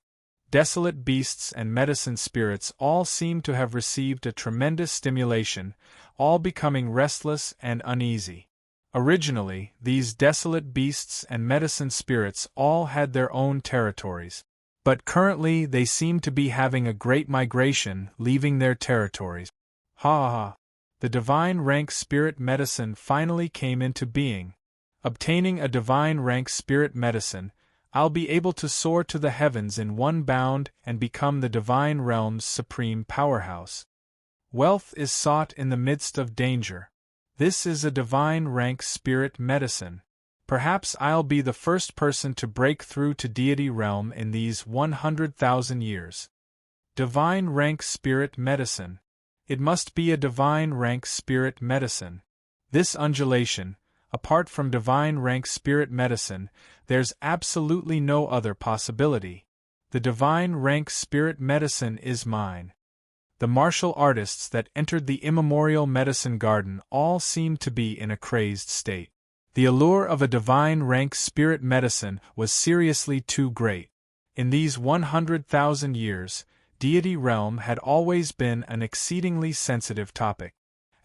Desolate beasts and medicine spirits all seemed to have received a tremendous stimulation, all becoming restless and uneasy. Originally, these desolate beasts and medicine spirits all had their own territories. But currently they seem to be having a great migration, leaving their territories. Ha ha! The divine rank spirit medicine finally came into being. Obtaining a divine rank spirit medicine, I'll be able to soar to the heavens in one bound and become the divine realm's supreme powerhouse. Wealth is sought in the midst of danger. This is a divine rank spirit medicine. Perhaps I'll be the first person to break through to deity realm in these 100,000 years. Divine rank spirit medicine. It must be a divine rank spirit medicine. This undulation, apart from divine rank spirit medicine, there's absolutely no other possibility. The divine rank spirit medicine is mine. The martial artists that entered the immemorial medicine garden all seemed to be in a crazed state. The allure of a divine rank spirit medicine was seriously too great. In these 100,000 years, deity realm had always been an exceedingly sensitive topic.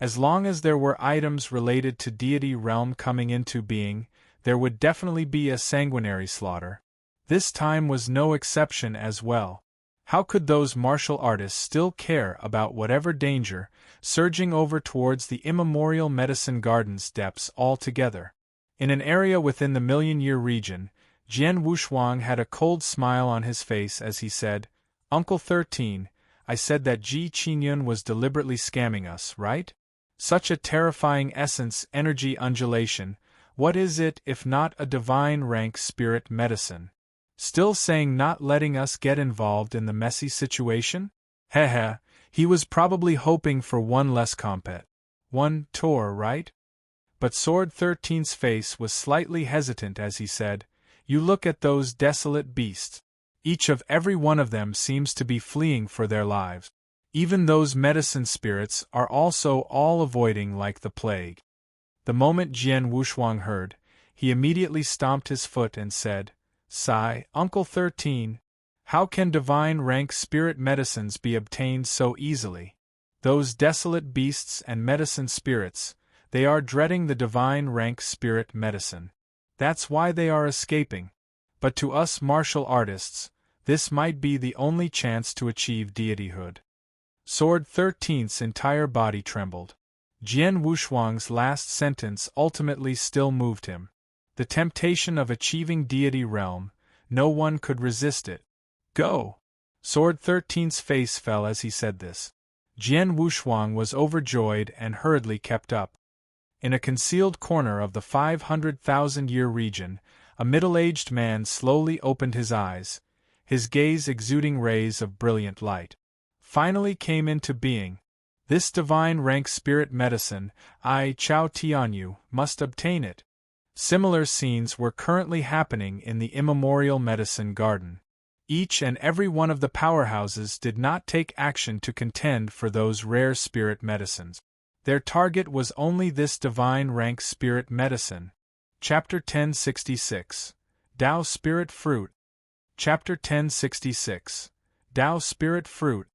As long as there were items related to deity realm coming into being, there would definitely be a sanguinary slaughter. This time was no exception as well. How could those martial artists still care about whatever danger, surging over towards the immemorial medicine garden's depths altogether? In an area within the million-year region, Jian Wushuang had a cold smile on his face as he said, "Uncle 13, I said that Ji Qingyun was deliberately scamming us, right? Such a terrifying essence energy undulation, what is it if not a divine rank spirit medicine? Still saying not letting us get involved in the messy situation? Heh, he was probably hoping for one less compet. One tour, right?" But Sword 13's face was slightly hesitant as he said, "You look at those desolate beasts. Each of every one of them seems to be fleeing for their lives. Even those medicine spirits are also all avoiding like the plague." The moment Jian Wushuang heard, he immediately stomped his foot and said, "Sigh, Uncle 13, how can divine rank spirit medicines be obtained so easily? Those desolate beasts and medicine spirits, they are dreading the divine rank spirit medicine. That's why they are escaping. But to us martial artists, this might be the only chance to achieve deityhood." Sword 13's entire body trembled. Jian Wushuang's last sentence ultimately still moved him. The temptation of achieving deity realm, no one could resist it. "Go!" Sword 13's face fell as he said this. Jian Wushuang was overjoyed and hurriedly kept up. In a concealed corner of the 500,000-year region, a middle-aged man slowly opened his eyes, his gaze exuding rays of brilliant light. Finally came into being. This divine rank spirit medicine, I, Chao Tianyu, must obtain it. Similar scenes were currently happening in the immemorial medicine garden. Each and every one of the powerhouses did not take action to contend for those rare spirit medicines. Their target was only this divine rank spirit medicine. Chapter 1066. Tao Spirit Fruit. Chapter 1066. Tao Spirit Fruit.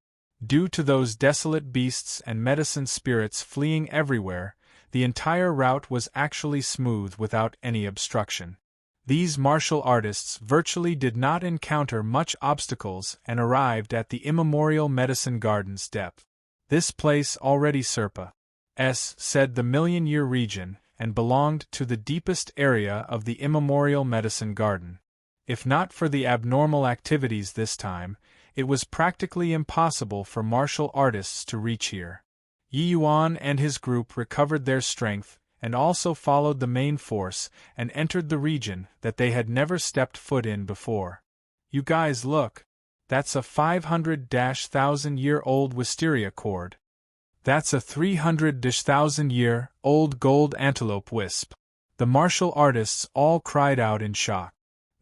Due to those desolate beasts and medicine spirits fleeing everywhere, the entire route was actually smooth without any obstruction. These martial artists virtually did not encounter much obstacles and arrived at the immemorial medicine garden's depth. This place already said the million-year region, and belonged to the deepest area of the immemorial medicine garden. If not for the abnormal activities this time, it was practically impossible for martial artists to reach here. Yi Yuan and his group recovered their strength, and also followed the main force and entered the region that they had never stepped foot in before. You guys look. That's a 500,000-year-old wisteria cord. That's a 300,000-year-old gold antelope wisp. The martial artists all cried out in shock.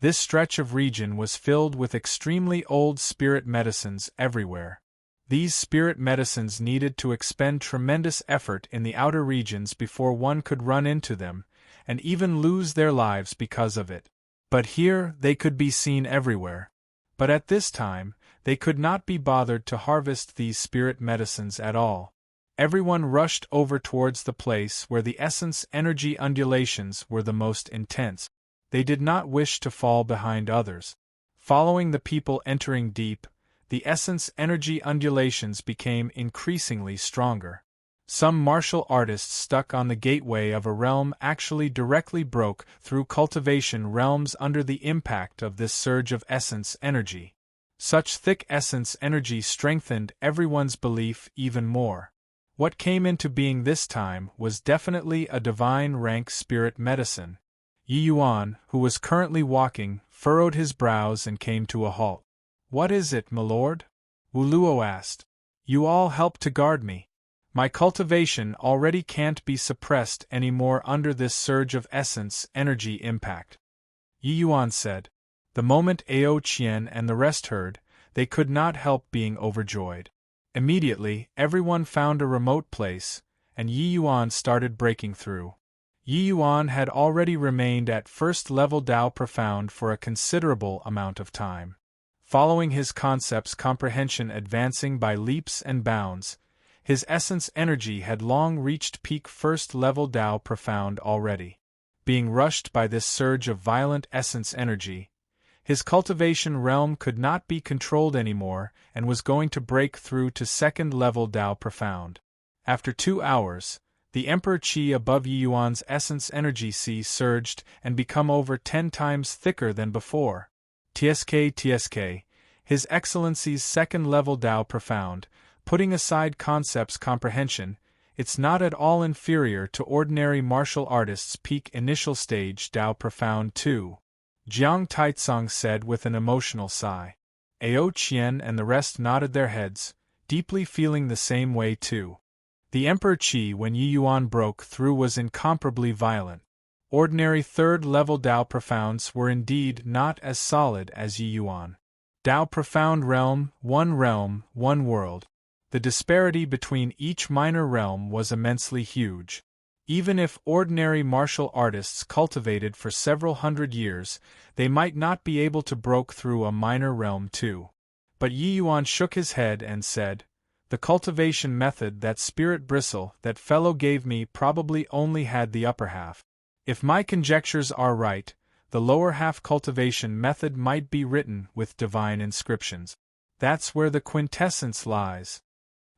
This stretch of region was filled with extremely old spirit medicines everywhere. These spirit medicines needed to expend tremendous effort in the outer regions before one could run into them, and even lose their lives because of it. But here they could be seen everywhere. But at this time, they could not be bothered to harvest these spirit medicines at all. Everyone rushed over towards the place where the essence energy undulations were the most intense. They did not wish to fall behind others. Following the people entering deep, the essence energy undulations became increasingly stronger. Some martial artists stuck on the gateway of a realm actually directly broke through cultivation realms under the impact of this surge of essence energy. Such thick essence energy strengthened everyone's belief even more. What came into being this time was definitely a divine rank spirit medicine. Yi Yuan, who was currently walking, furrowed his brows and came to a halt. "What is it, my lord?" Wu Luo asked. "You all help to guard me. My cultivation already can't be suppressed anymore under this surge of essence energy impact." Yi Yuan said. The moment Ao Qian and the rest heard, they could not help being overjoyed. Immediately, everyone found a remote place, and Yi Yuan started breaking through. Yi Yuan had already remained at first-level Dao Profound for a considerable amount of time. Following his concept's comprehension advancing by leaps and bounds, his essence energy had long reached peak first-level Dao Profound already. Being rushed by this surge of violent essence energy, his cultivation realm could not be controlled anymore and was going to break through to second-level Dao Profound. After 2 hours, the Emperor Qi above Yi Yuan's essence energy sea surged and become over 10 times thicker than before. TSK, His Excellency's second-level Dao Profound, putting aside concept's comprehension, it's not at all inferior to ordinary martial artists' peak initial stage Dao Profound 2. Jiang Taitsong said with an emotional sigh. Ao Qian and the rest nodded their heads, deeply feeling the same way too. The Emperor Qi when Yi Yuan broke through was incomparably violent. Ordinary third-level Dao Profounds were indeed not as solid as Yi Yuan. Dao Profound realm, one world. The disparity between each minor realm was immensely huge. Even if ordinary martial artists cultivated for several hundred years, they might not be able to break through a minor realm too. But Yi Yuan shook his head and said, "The cultivation method that Spirit Bristle, that fellow gave me probably only had the upper half. If my conjectures are right, the lower half cultivation method might be written with divine inscriptions. That's where the quintessence lies."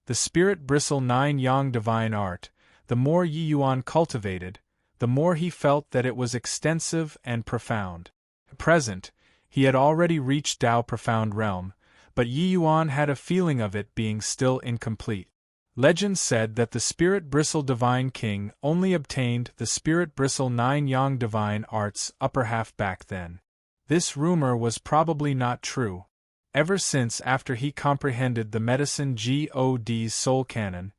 The Spirit Bristle 9 Yang divine art, the more Yi Yuan cultivated, the more he felt that it was extensive and profound. At present, he had already reached Dao Profound realm, but Yi Yuan had a feeling of it being still incomplete. Legend said that the Spirit Bristle Divine King only obtained the Spirit Bristle 9 Yang Divine Arts upper half back then. This rumor was probably not true. Ever since after he comprehended the medicine God's soul canon,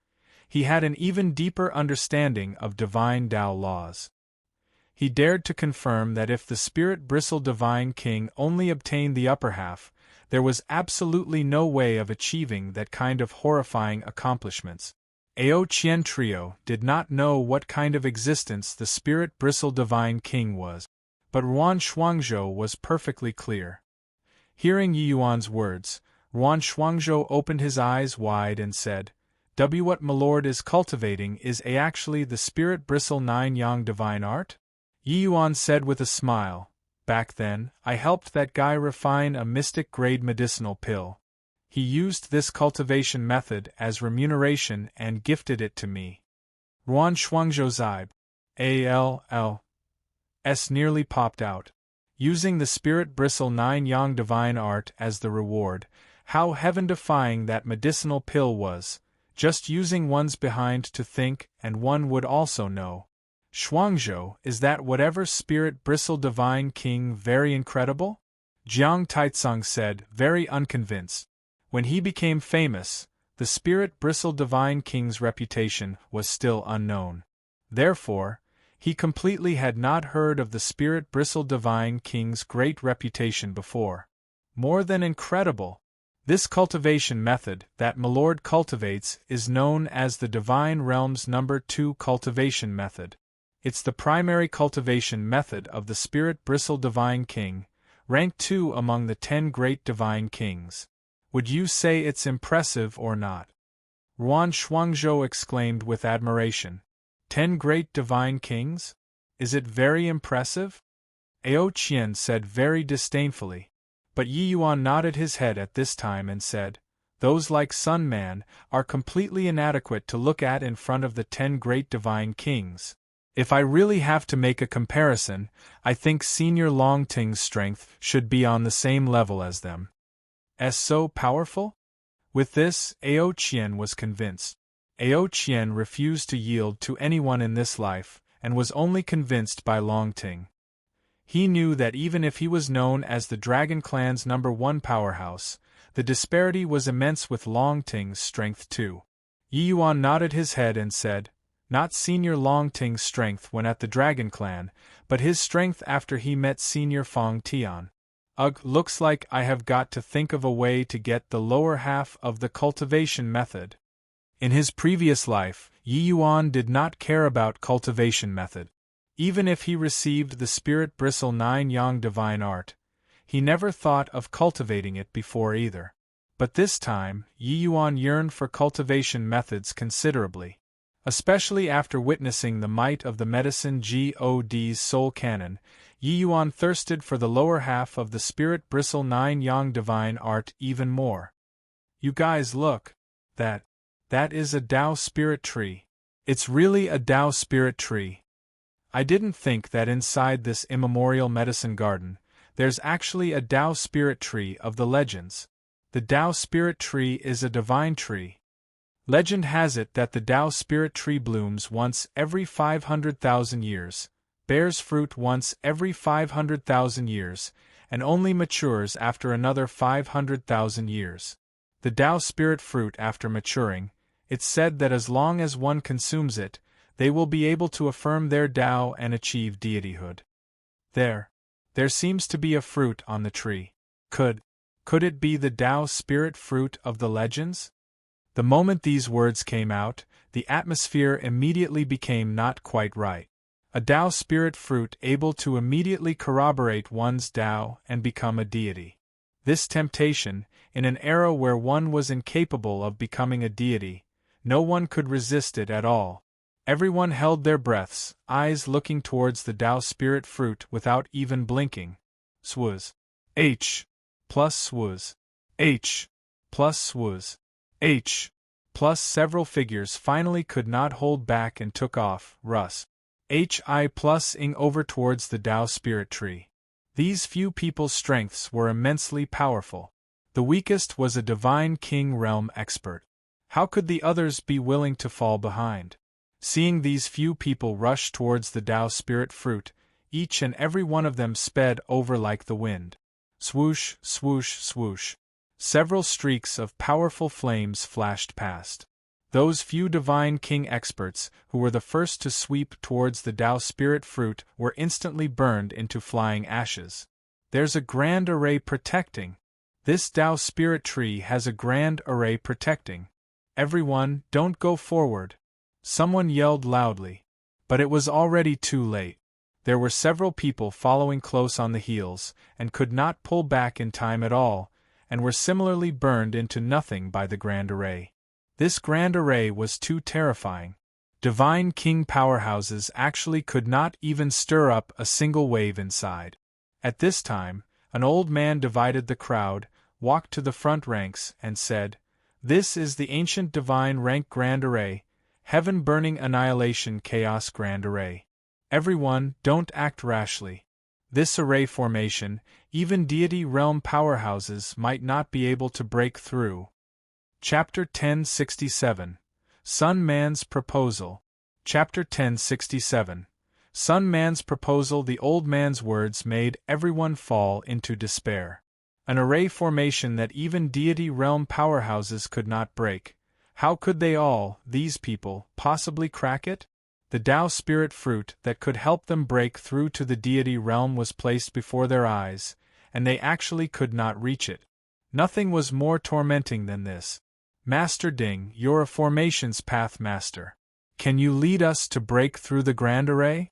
he had an even deeper understanding of divine Tao laws. He dared to confirm that if the Spirit Bristle Divine King only obtained the upper half, there was absolutely no way of achieving that kind of horrifying accomplishments. Ao Qian Trio did not know what kind of existence the Spirit Bristle Divine King was, but Ruan Shuangzhou was perfectly clear. Hearing Yi Yuan's words, Ruan Shuangzhou opened his eyes wide and said, "What my lord is cultivating is actually the Spirit Bristle 9 Yang Divine Art?" Yi Yuan said with a smile, Back then, I helped that guy refine a mystic-grade medicinal pill. He used this cultivation method as remuneration and gifted it to me. Ruan Shuangzhou Zibe. ALL. Nearly popped out. Using the spirit bristle 9 yang divine art as the reward, how heaven-defying that medicinal pill was, just using one's behind to think and one would also know. Shuangzhou, is that whatever spirit bristle divine king very incredible? Jiang Taitsung said, very unconvinced. When he became famous, the spirit bristle divine king's reputation was still unknown. Therefore, he completely had not heard of the spirit bristle divine king's great reputation before. More than incredible! This cultivation method that Milord cultivates is known as the Divine Realms No. 2 cultivation method. It's the primary cultivation method of the spirit bristle divine king, ranked 2 among the 10 great divine kings. Would you say it's impressive or not? Ruan Shuangzhou exclaimed with admiration. 10 great divine kings? Is it very impressive? Ao Qian said very disdainfully. But Yi Yuan nodded his head at this time and said, those like Sun Man are completely inadequate to look at in front of the 10 great divine kings. If I really have to make a comparison, I think Senior Longting's strength should be on the same level as them. So powerful? With this, Ao Qian was convinced. Ao Qian refused to yield to anyone in this life, and was only convinced by Longting. He knew that even if he was known as the Dragon Clan's No. 1 powerhouse, the disparity was immense with Longting's strength too. Yi Yuan nodded his head and said, not Senior Longting's strength when at the Dragon Clan, but his strength after he met Senior Fong Tian. Ugh, looks like I have got to think of a way to get the lower half of the cultivation method. In his previous life, Yi Yuan did not care about cultivation method. Even if he received the Spirit Bristle 9 Yang Divine Art, he never thought of cultivating it before either. But this time, Yi Yuan yearned for cultivation methods considerably. Especially after witnessing the might of the medicine God's soul cannon, Yi Yuan thirsted for the lower half of the Spirit Bristle 9 Yang Divine Art even more. You guys look. That is a Tao Spirit Tree. It's really a Tao Spirit Tree. I didn't think that inside this immemorial medicine garden, there's actually a Tao Spirit Tree of the legends. The Tao Spirit Tree is a divine tree. Legend has it that the Tao Spirit Tree blooms once every 500,000 years, bears fruit once every 500,000 years, and only matures after another 500,000 years. The Tao Spirit fruit after maturing, it's said that as long as one consumes it, they will be able to affirm their Tao and achieve deityhood. There seems to be a fruit on the tree. Could it be the Tao Spirit fruit of the legends? The moment these words came out, the atmosphere immediately became not quite right. A Tao Spirit fruit able to immediately corroborate one's Tao and become a deity. This temptation, in an era where one was incapable of becoming a deity, no one could resist it at all. Everyone held their breaths, eyes looking towards the Tao Spirit fruit without even blinking. Swuz. H. Plus swuz. H. Plus swuz. H. Plus several figures finally could not hold back and took off, Russ. HI plus ing over towards the Tao Spirit Tree. These few people's strengths were immensely powerful. The weakest was a Divine King Realm expert. How could the others be willing to fall behind? Seeing these few people rush towards the Tao Spirit fruit, each and every one of them sped over like the wind. Swoosh, swoosh, swoosh. Several streaks of powerful flames flashed past. Those few Divine King experts, who were the first to sweep towards the Tao Spirit fruit, were instantly burned into flying ashes. There's a grand array protecting. This Tao Spirit tree has a grand array protecting. Everyone, don't go forward. Someone yelled loudly. But it was already too late. There were several people following close on the heels, and could not pull back in time at all, and were similarly burned into nothing by the Grand Array. This Grand Array was too terrifying. Divine King powerhouses actually could not even stir up a single wave inside. At this time, an old man divided the crowd, walked to the front ranks, and said, "This is the ancient divine rank grand array, heaven-burning annihilation chaos grand array. Everyone, don't act rashly. This array formation, even deity realm powerhouses might not be able to break through." Chapter 1067. Sun Man's Proposal. Chapter 1067. Sun Man's Proposal. The old man's words made everyone fall into despair. An array formation that even deity realm powerhouses could not break. How could they all, these people, possibly crack it? The Tao spirit fruit that could help them break through to the deity realm was placed before their eyes, and they actually could not reach it. Nothing was more tormenting than this. "Master Ding, you're a formations path master. Can you lead us to break through the grand array?"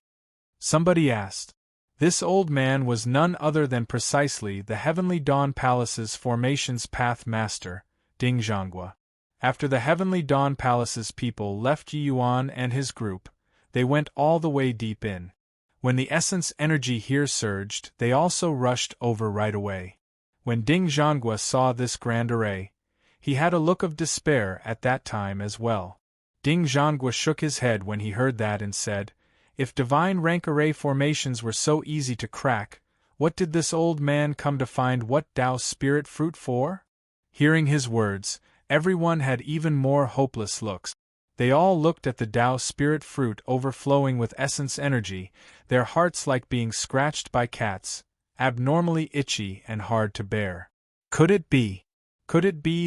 somebody asked. This old man was none other than precisely the Heavenly Dawn Palace's formations path master, Ding Zhonghua. After the Heavenly Dawn Palace's people left Yi Yuan and his group, they went all the way deep in. When the essence energy here surged, they also rushed over right away. When Ding Zhonghua saw this grand array, he had a look of despair at that time as well. Ding Zhonghua shook his head when he heard that and said, "If divine rank array formations were so easy to crack, what did this old man come to find what Tao spirit fruit for?" Hearing his words, everyone had even more hopeless looks. They all looked at the Tao spirit fruit overflowing with essence energy, their hearts like being scratched by cats, abnormally itchy and hard to bear. Could it be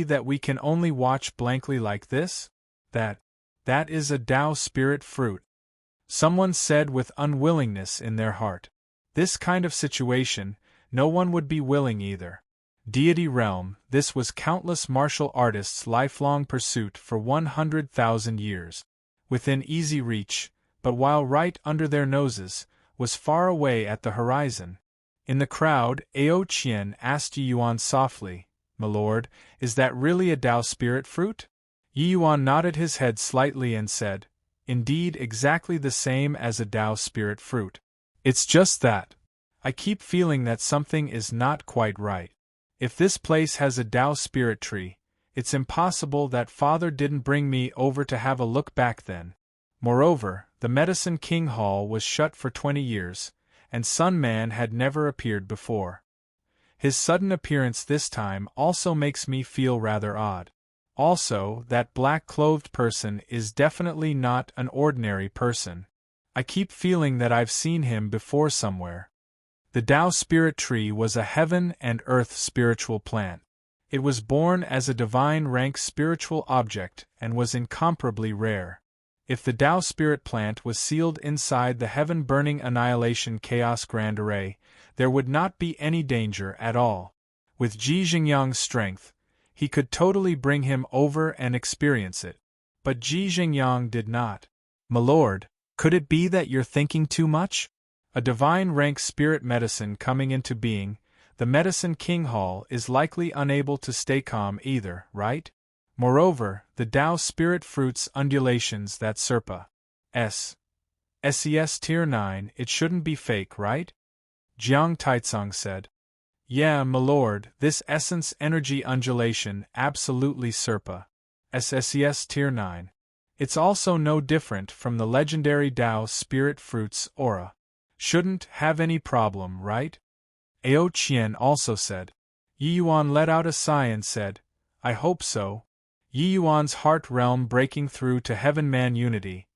that we can only watch blankly like this? That is a Tao spirit fruit. Someone said with unwillingness in their heart. This kind of situation, no one would be willing either. Deity realm, this was countless martial artists' lifelong pursuit for 100,000 years. Within easy reach, but while right under their noses, was far away at the horizon. In the crowd, Ao Qian asked Yi Yuan softly, "My lord, is that really a Tao spirit fruit?" Yi Yuan nodded his head slightly and said, "Indeed, exactly the same as a Tao spirit fruit. It's just that I keep feeling that something is not quite right. If this place has a Tao spirit tree, it's impossible that Father didn't bring me over to have a look back then. Moreover, the Medicine King Hall was shut for 20 years, and Sun Man had never appeared before. His sudden appearance this time also makes me feel rather odd. Also, that black-clothed person is definitely not an ordinary person. I keep feeling that I've seen him before somewhere." The Tao spirit tree was a heaven and earth spiritual plant. It was born as a divine rank spiritual object and was incomparably rare. If the Tao spirit plant was sealed inside the heaven-burning annihilation chaos grand array, there would not be any danger at all. With Ji Xingyang's strength, he could totally bring him over and experience it. But Ji Xingyang did not. "My lord, could it be that you're thinking too much? A divine rank spirit medicine coming into being, the Medicine King Hall is likely unable to stay calm either, right? Moreover, the Tao spirit fruit's undulations that Serpa SES Tier 9, it shouldn't be fake, right?" Jiang Taicong said. "Yeah, my lord, this essence energy undulation absolutely Serpa SES Tier 9. It's also no different from the legendary Tao spirit fruit's aura. Shouldn't have any problem, right?" Ao Qian also said. Yi Yuan let out a sigh and said, "I hope so." Yi Yuan's heart realm breaking through to heaven-man unity,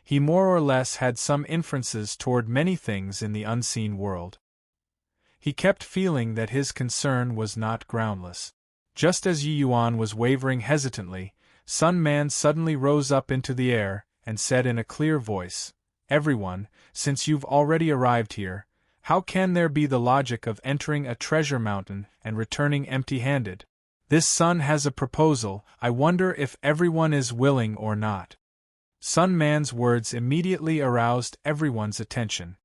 he more or less had some inferences toward many things in the unseen world. He kept feeling that his concern was not groundless. Just as Yi Yuan was wavering hesitantly, Sun Man suddenly rose up into the air and said in a clear voice, "Everyone, since you've already arrived here, how can there be the logic of entering a treasure mountain and returning empty-handed? This sun has a proposal, I wonder if everyone is willing or not." Sun Man's words immediately aroused everyone's attention.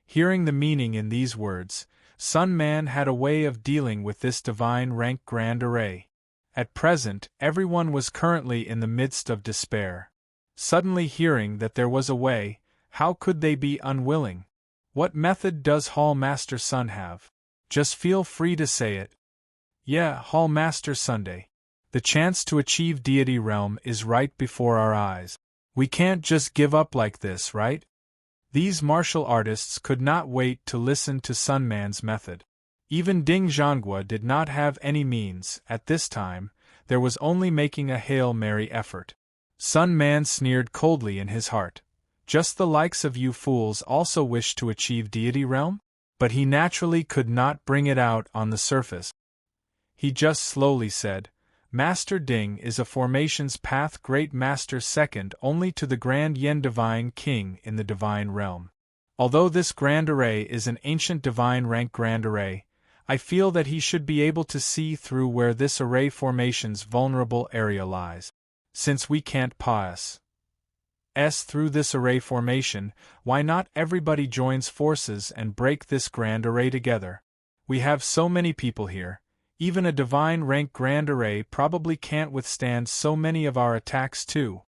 Hearing the meaning in these words, Sun Man had a way of dealing with this divine rank grand array. At present, everyone was currently in the midst of despair. Suddenly hearing that there was a way, how could they be unwilling? What method does Hall Master Sun have? Just feel free to say it. Yeah, Hall Master Sunday. The chance to achieve deity realm is right before our eyes. We can't just give up like this, right? These martial artists could not wait to listen to Sun Man's method. Even Ding Zhangguo did not have any means, at this time, there was only making a Hail Mary effort. Sun Man sneered coldly in his heart. Just the likes of you fools also wish to achieve deity realm? But he naturally could not bring it out on the surface. He just slowly said, Master Ding is a formation's path great master second only to the Grand Yen Divine King in the Divine Realm. Although this Grand Array is an ancient divine rank Grand Array, I feel that he should be able to see through where this array formation's vulnerable area lies. Since we can't pass through this array formation, why not everybody joins forces and break this Grand Array together? We have so many people here. Even a divine rank Grand Array probably can't withstand so many of our attacks too.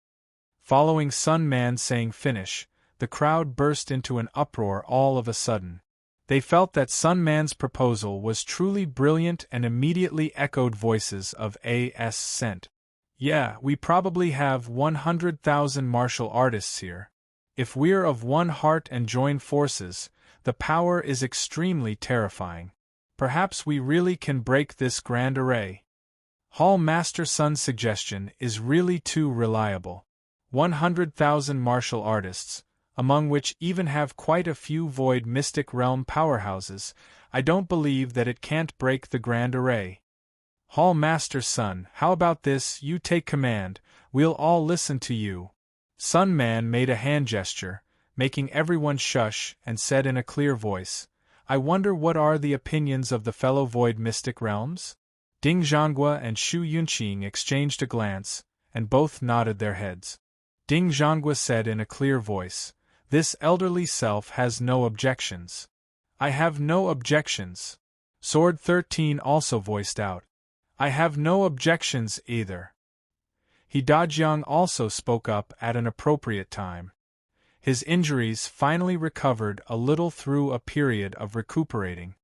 Following Sun Man saying finish, the crowd burst into an uproar all of a sudden. They felt that Sun Man's proposal was truly brilliant and immediately echoed voices of A.S. Scent. Yeah, we probably have 100,000 martial artists here. If we're of one heart and join forces, the power is extremely terrifying. Perhaps we really can break this Grand Array. Hall Master Sun's suggestion is really too reliable. 100,000 martial artists, among which even have quite a few Void Mystic Realm powerhouses, I don't believe that it can't break the Grand Array. Hall Master Sun, how about this? You take command, we'll all listen to you. Sun Man made a hand gesture, making everyone shush, and said in a clear voice, I wonder what are the opinions of the fellow Void Mystic Realms? Ding Zhangguo and Shu Yunqing exchanged a glance, and both nodded their heads. Ding Zhangguo said in a clear voice, This elderly self has no objections. I have no objections. Sword 13 also voiced out. I have no objections either. He Dajiang also spoke up at an appropriate time. His injuries finally recovered a little through a period of recuperating,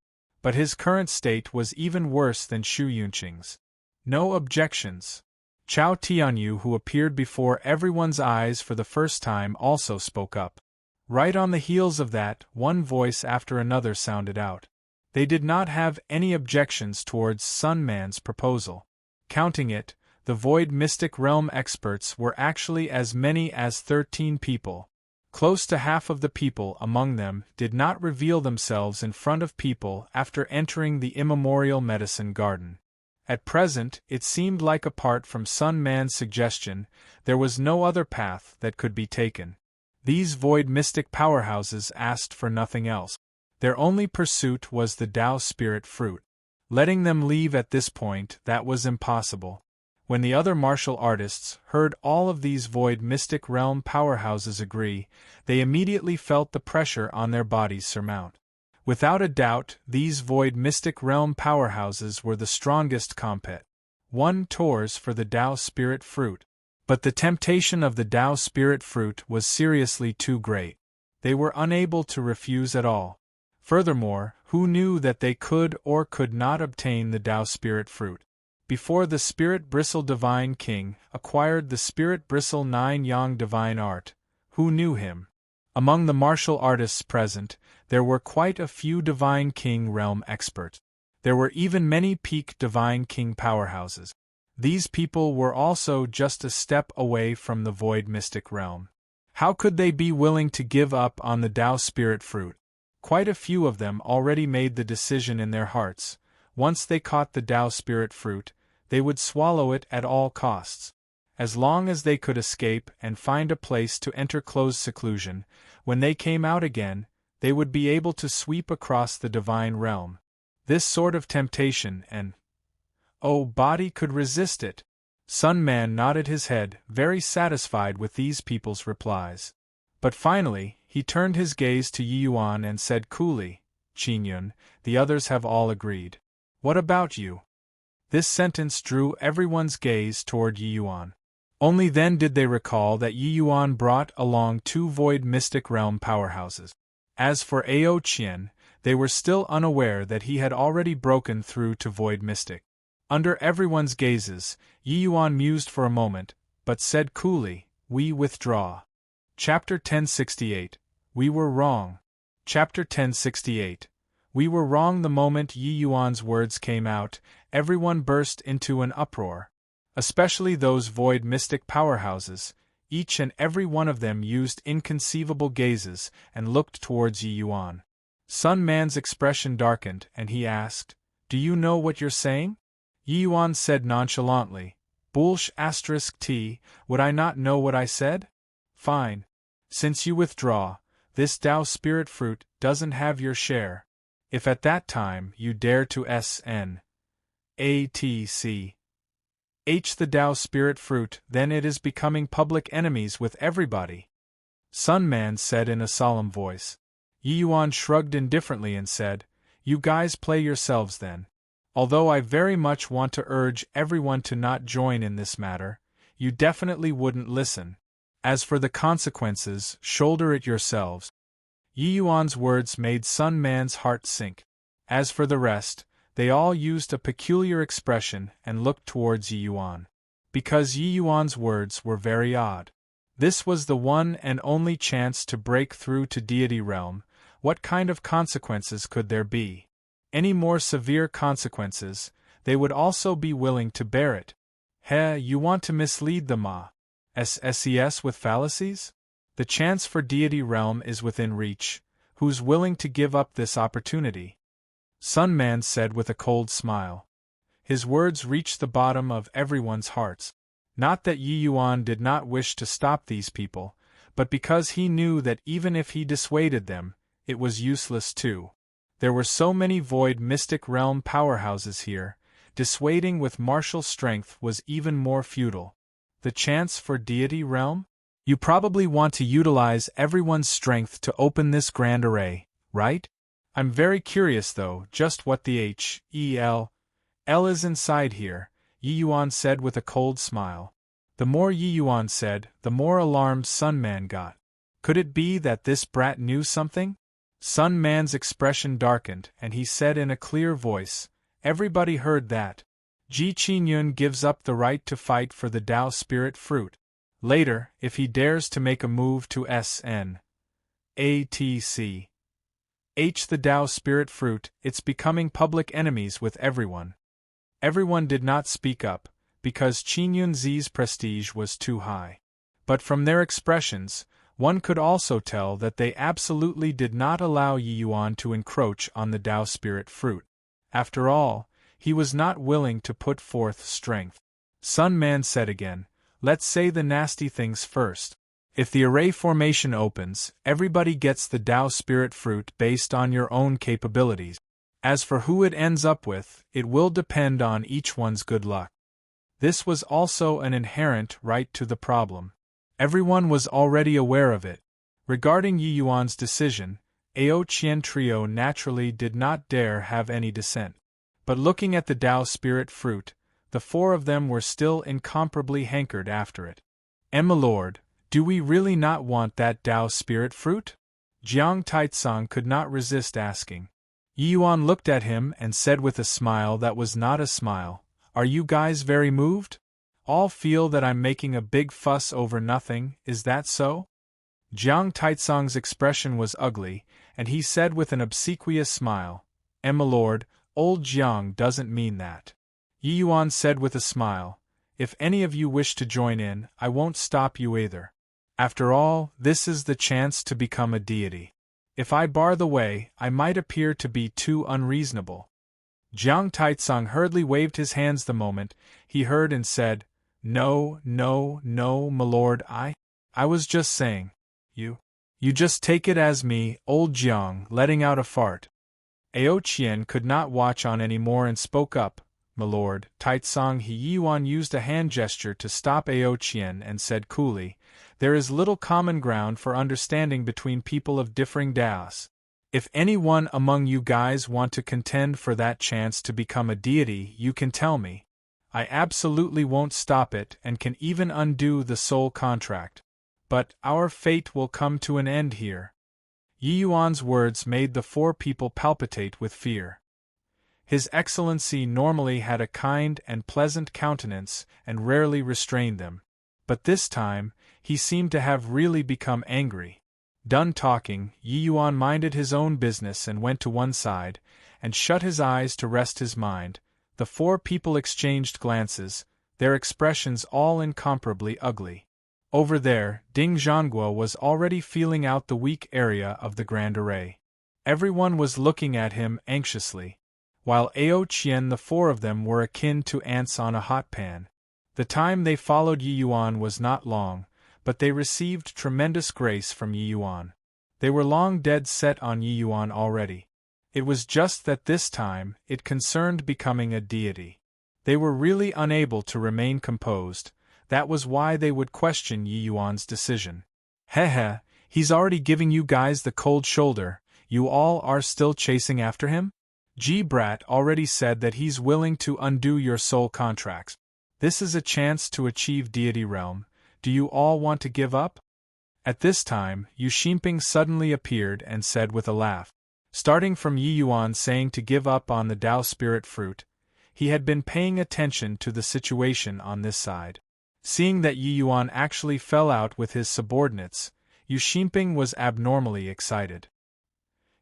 but his current state was even worse than Shu Yunqing's. No objections. Chao Tianyu, who appeared before everyone's eyes for the first time, also spoke up. Right on the heels of that, one voice after another sounded out. They did not have any objections towards Sun Man's proposal. Counting it, the Void Mystic Realm experts were actually as many as 13 people. Close to half of the people among them did not reveal themselves in front of people after entering the immemorial medicine garden. At present, it seemed like apart from Sun Man's suggestion, there was no other path that could be taken. These Void Mystic powerhouses asked for nothing else. Their only pursuit was the Tao Spirit Fruit. Letting them leave at this point, that was impossible. When the other martial artists heard all of these Void Mystic Realm powerhouses agree, they immediately felt the pressure on their bodies surmount. Without a doubt, these Void Mystic Realm powerhouses were the strongest compet. One tours for the Tao Spirit Fruit. But the temptation of the Tao Spirit Fruit was seriously too great. They were unable to refuse at all. Furthermore, who knew that they could or could not obtain the Tao Spirit Fruit? Before the Spirit Bristle Divine King acquired the Spirit Bristle 9 Yang Divine Art, who knew him? Among the martial artists present, there were quite a few Divine King realm experts. There were even many peak Divine King powerhouses. These people were also just a step away from the Void Mystic Realm. How could they be willing to give up on the Tao Spirit Fruit? Quite a few of them already made the decision in their hearts. Once they caught the Tao Spirit Fruit, they would swallow it at all costs. As long as they could escape and find a place to enter closed seclusion, when they came out again, they would be able to sweep across the divine realm. This sort of temptation and body could resist it. Sun Man nodded his head, very satisfied with these people's replies. But finally, he turned his gaze to Yi Yuan and said coolly, Qingyun, the others have all agreed. What about you? This sentence drew everyone's gaze toward Yi Yuan. Only then did they recall that Yi Yuan brought along 2 Void Mystic Realm powerhouses. As for Ao Qian, they were still unaware that he had already broken through to Void Mystic. Under everyone's gazes, Yi Yuan mused for a moment, but said coolly, "We withdraw." Chapter 1068. We were wrong. Chapter 1068. We were wrong. The moment Yi Yuan's words came out, everyone burst into an uproar. Especially those void mystic powerhouses. Each and every one of them used inconceivable gazes and looked towards Yi Yuan. Sun Man's expression darkened and he asked, "Do you know what you're saying?" Yi Yuan said nonchalantly, "T, would I not know what I said? Fine. Since you withdraw, this Tao spirit fruit doesn't have your share. If at that time you dare to SN ATC H the Tao spirit fruit, then it is becoming public enemies with everybody," Sun Man said in a solemn voice. Yi Yuan shrugged indifferently and said, "You guys play yourselves then. Although I very much want to urge everyone to not join in this matter, you definitely wouldn't listen. As for the consequences, shoulder it yourselves." Yi Yuan's words made Sun Man's heart sink. As for the rest, they all used a peculiar expression and looked towards Yi Yuan. Because Yi Yuan's words were very odd. This was the one and only chance to break through to deity realm. What kind of consequences could there be? Any more severe consequences, they would also be willing to bear it. You want to mislead the SSES with fallacies? The chance for deity realm is within reach. Who's willing to give up this opportunity? Sun Man said with a cold smile. His words reached the bottom of everyone's hearts. Not that Yi Yuan did not wish to stop these people, but because he knew that even if he dissuaded them, it was useless too. There were so many void mystic realm powerhouses here, dissuading with martial strength was even more futile. The chance for deity realm? You probably want to utilize everyone's strength to open this grand array, right? I'm very curious though, just what the L is inside here, Yi Yuan said with a cold smile. The more Yi Yuan said, the more alarmed Sun Man got. Could it be that this brat knew something? Sun Man's expression darkened and he said in a clear voice, "Everybody heard that. Ji Qingyun gives up the right to fight for the Tao spirit fruit. Later, if he dares to make a move to SN ATC H the Tao spirit fruit, it's becoming public enemies with everyone." Everyone did not speak up, because Qingyunzi's prestige was too high. But from their expressions, one could also tell that they absolutely did not allow Yi Yuan to encroach on the Tao spirit fruit. After all, he was not willing to put forth strength. Sun Man said again, "Let's say the nasty things first. If the array formation opens, everybody gets the Tao spirit fruit based on your own capabilities. As for who it ends up with, it will depend on each one's good luck." This was also an inherent right to the problem. Everyone was already aware of it. Regarding Yi Yuan's decision, Ao Qian Trio naturally did not dare have any dissent. But looking at the Tao spirit fruit, the four of them were still incomparably hankered after it. "My lord, do we really not want that Tao spirit fruit?" Jiang Taitsong could not resist asking. Yi Yuan looked at him and said with a smile that was not a smile, "Are you guys very moved? All feel that I'm making a big fuss over nothing, is that so?" Jiang Taitsong's expression was ugly, and he said with an obsequious smile, "My lord, old Jiang doesn't mean that." Yi Yuan said with a smile, "If any of you wish to join in, I won't stop you either. After all, this is the chance to become a deity. If I bar the way, I might appear to be too unreasonable." Jiang Taitsong hurriedly waved his hands the moment he heard and said, No, my lord, I was just saying. You just take it as me, old Jiang, letting out a fart. Ao Qian could not watch on any more and spoke up, "My lord, Taitsong." Yi Yuan used a hand gesture to stop Ao Qian and said coolly, "There is little common ground for understanding between people of differing daos. If anyone among you guys want to contend for that chance to become a deity, you can tell me. I absolutely won't stop it and can even undo the soul contract. But our fate will come to an end here." Yi Yuan's words made the four people palpitate with fear. His Excellency normally had a kind and pleasant countenance and rarely restrained them. But this time, he seemed to have really become angry. Done talking, Yi Yuan minded his own business and went to one side, and shut his eyes to rest his mind. The four people exchanged glances, their expressions all incomparably ugly. Over there, Ding Zhangguo was already feeling out the weak area of the grand array. Everyone was looking at him anxiously. While Ao Qian, the four of them were akin to ants on a hot pan. The time they followed Yi Yuan was not long, but they received tremendous grace from Yi Yuan. They were long dead set on Yi Yuan already. It was just that this time, it concerned becoming a deity. They were really unable to remain composed. That was why they would question Yi Yuan's decision. Heh, he's already giving you guys the cold shoulder. You all are still chasing after him? G Brat already said that he's willing to undo your soul contracts. This is a chance to achieve deity realm. Do you all want to give up? At this time, Yu Xinping suddenly appeared and said with a laugh. Starting from Yi Yuan saying to give up on the Tao spirit fruit, he had been paying attention to the situation on this side. Seeing that Yi Yuan actually fell out with his subordinates, Yu Xinping was abnormally excited.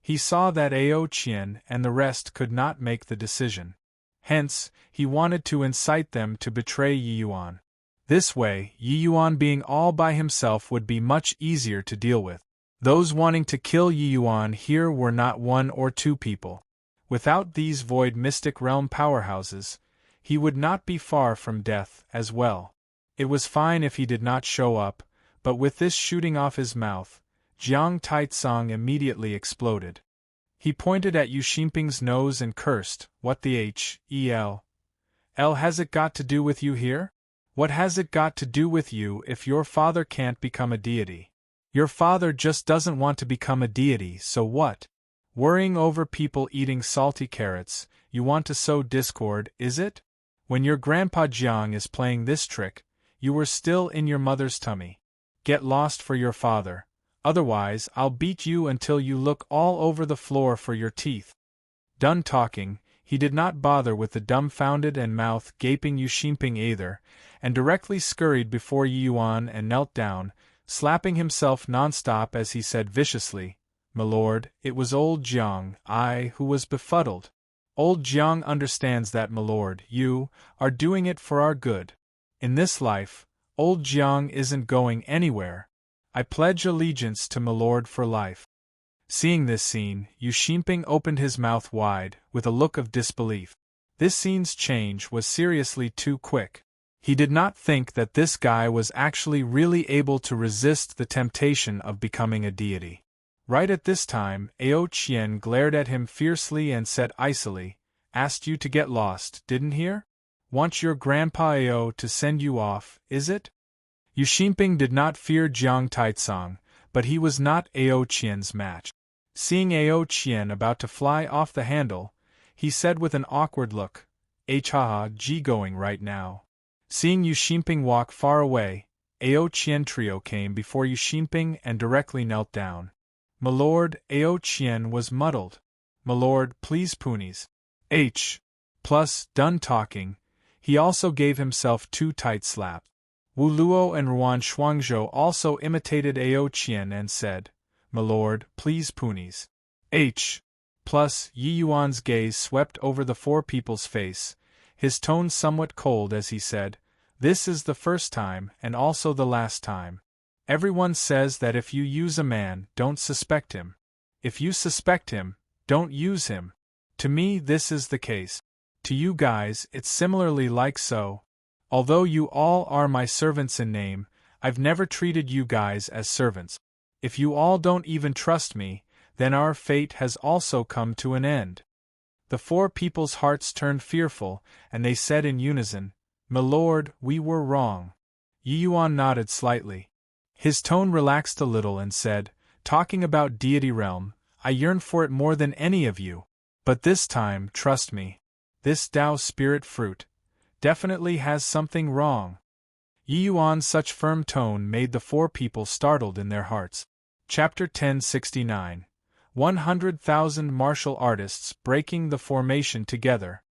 He saw that Ao Qian and the rest could not make the decision. Hence, he wanted to incite them to betray Yi Yuan. This way, Yi Yuan being all by himself would be much easier to deal with. Those wanting to kill Yi Yuan here were not one or two people. Without these void mystic realm powerhouses, he would not be far from death as well. It was fine if he did not show up, but with this shooting off his mouth, Jiang Taitsong immediately exploded. He pointed at Yu Xinping's nose and cursed, "What the hell has it got to do with you here? What has it got to do with you if your father can't become a deity? Your father just doesn't want to become a deity, so what? Worrying over people eating salty carrots, you want to sow discord, is it? When your grandpa Jiang is playing this trick, you were still in your mother's tummy. Get lost for your father. Otherwise, I'll beat you until you look all over the floor for your teeth." Done talking, he did not bother with the dumbfounded and mouth-gaping Yu Xinping either, and directly scurried before Yi Yuan and knelt down, slapping himself non-stop as he said viciously, "My lord, it was old Jiang, who was befuddled. Old Jiang understands that, my lord, you are doing it for our good. In this life, old Jiang isn't going anywhere. I pledge allegiance to my lord for life." Seeing this scene, Yu Xinping opened his mouth wide, with a look of disbelief. This scene's change was seriously too quick. He did not think that this guy was actually really able to resist the temptation of becoming a deity. Right at this time, Ao Qian glared at him fiercely and said icily, "Asked you to get lost, didn't hear? Want your grandpa Ao to send you off, is it?" Yu Xinping did not fear Jiang Taitsong, but he was not Ao Qian's match. Seeing Ao Qian about to fly off the handle, he said with an awkward look, "G going right now." Seeing Yu Xinping walk far away, Ao Qian trio came before Yu Xinping and directly knelt down. "My lord," Ao Qian was muddled. "My lord, please punies." Plus, done talking, he also gave himself 2 tight slaps. Wu Luo and Ruan Shuangzhou also imitated Ao Qian and said, "My lord, please punies." Plus, Yi Yuan's gaze swept over the four people's face, his tone somewhat cold as he said, "This is the first time and also the last time. Everyone says that if you use a man, don't suspect him. If you suspect him, don't use him. To me this is the case. To you guys it's similarly like so. Although you all are my servants in name, I've never treated you guys as servants. If you all don't even trust me, then our fate has also come to an end." The four people's hearts turned fearful, and they said in unison, "My lord, we were wrong." Yi Yuan nodded slightly. His tone relaxed a little and said, "Talking about deity realm, I yearn for it more than any of you. But this time, trust me, this Tao spirit fruit definitely has something wrong." Yi Yuan's such firm tone made the four people startled in their hearts. Chapter 1069, 100,000 martial artists breaking the formation together.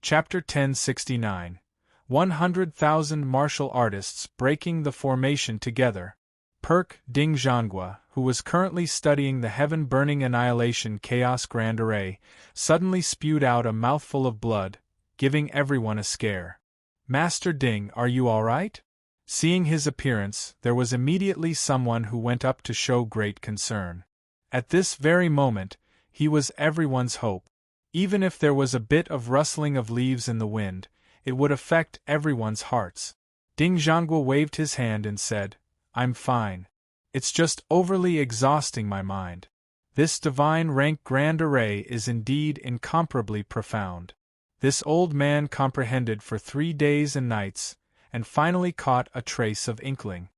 Chapter 1069. 100,000 martial artists breaking the formation together. Perk Ding Zhangua, who was currently studying the heaven-burning annihilation chaos grand array, suddenly spewed out a mouthful of blood, giving everyone a scare. "Master Ding, are you all right?" Seeing his appearance, there was immediately someone who went up to show great concern. At this very moment, he was everyone's hope. Even if there was a bit of rustling of leaves in the wind, it would affect everyone's hearts. Ding Zhangguo waved his hand and said, "I'm fine. It's just overly exhausting my mind. This divine rank grand array is indeed incomparably profound." This old man comprehended for 3 days and nights, and finally caught a trace of inkling.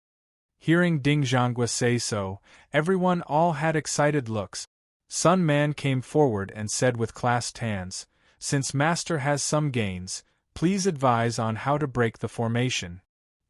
Hearing Ding Zhangguo say so, everyone all had excited looks. Sun Man came forward and said with clasped hands, "Since Master has some gains, please advise on how to break the formation."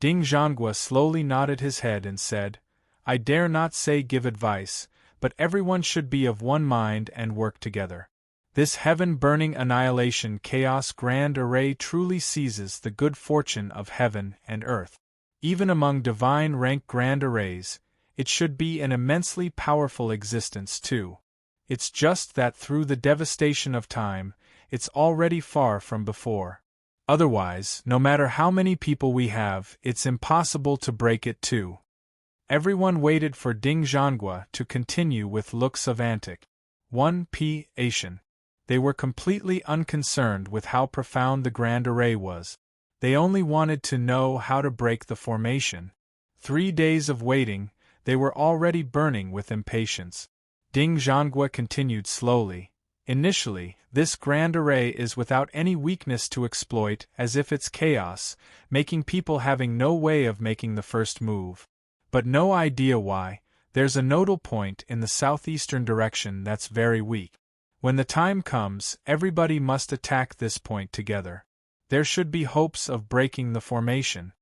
Ding Zhangguo slowly nodded his head and said, "I dare not say give advice, but everyone should be of one mind and work together. This heaven-burning annihilation chaos grand array truly seizes the good fortune of heaven and earth. Even among divine rank grand arrays, it should be an immensely powerful existence too. It's just that through the devastation of time, it's already far from before. Otherwise, no matter how many people we have, it's impossible to break it too." Everyone waited for Ding Zhangguo to continue with looks of antic Asian. They were completely unconcerned with how profound the grand array was. They only wanted to know how to break the formation. 3 days of waiting, they were already burning with impatience. Ding Zhangguo continued slowly. "Initially, this grand array is without any weakness to exploit, as if it's chaos, making people having no way of making the first move. But no idea why, there's a nodal point in the southeastern direction that's very weak. When the time comes, everybody must attack this point together. There should be hopes of breaking the formation."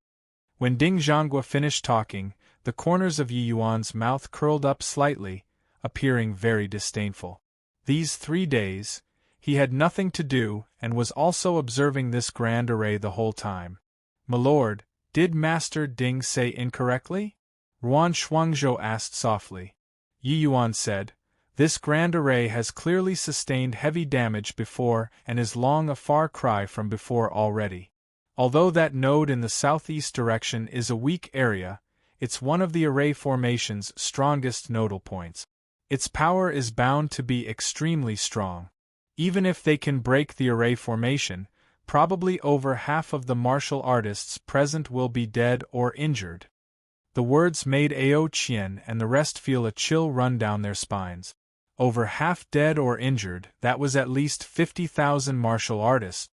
When Ding Zhangguo finished talking, the corners of Yi Yuan's mouth curled up slightly, appearing very disdainful. These 3 days, he had nothing to do and was also observing this grand array the whole time. "My lord, did Master Ding say incorrectly?" Ruan Shuangzhou asked softly. Yi Yuan said, "This grand array has clearly sustained heavy damage before and is long a far cry from before already. Although that node in the southeast direction is a weak area, it's one of the array formation's strongest nodal points. Its power is bound to be extremely strong. Even if they can break the array formation, probably over half of the martial artists present will be dead or injured." The words made Ao Qian and the rest feel a chill run down their spines. Over half dead or injured, that was at least 50,000 martial artists.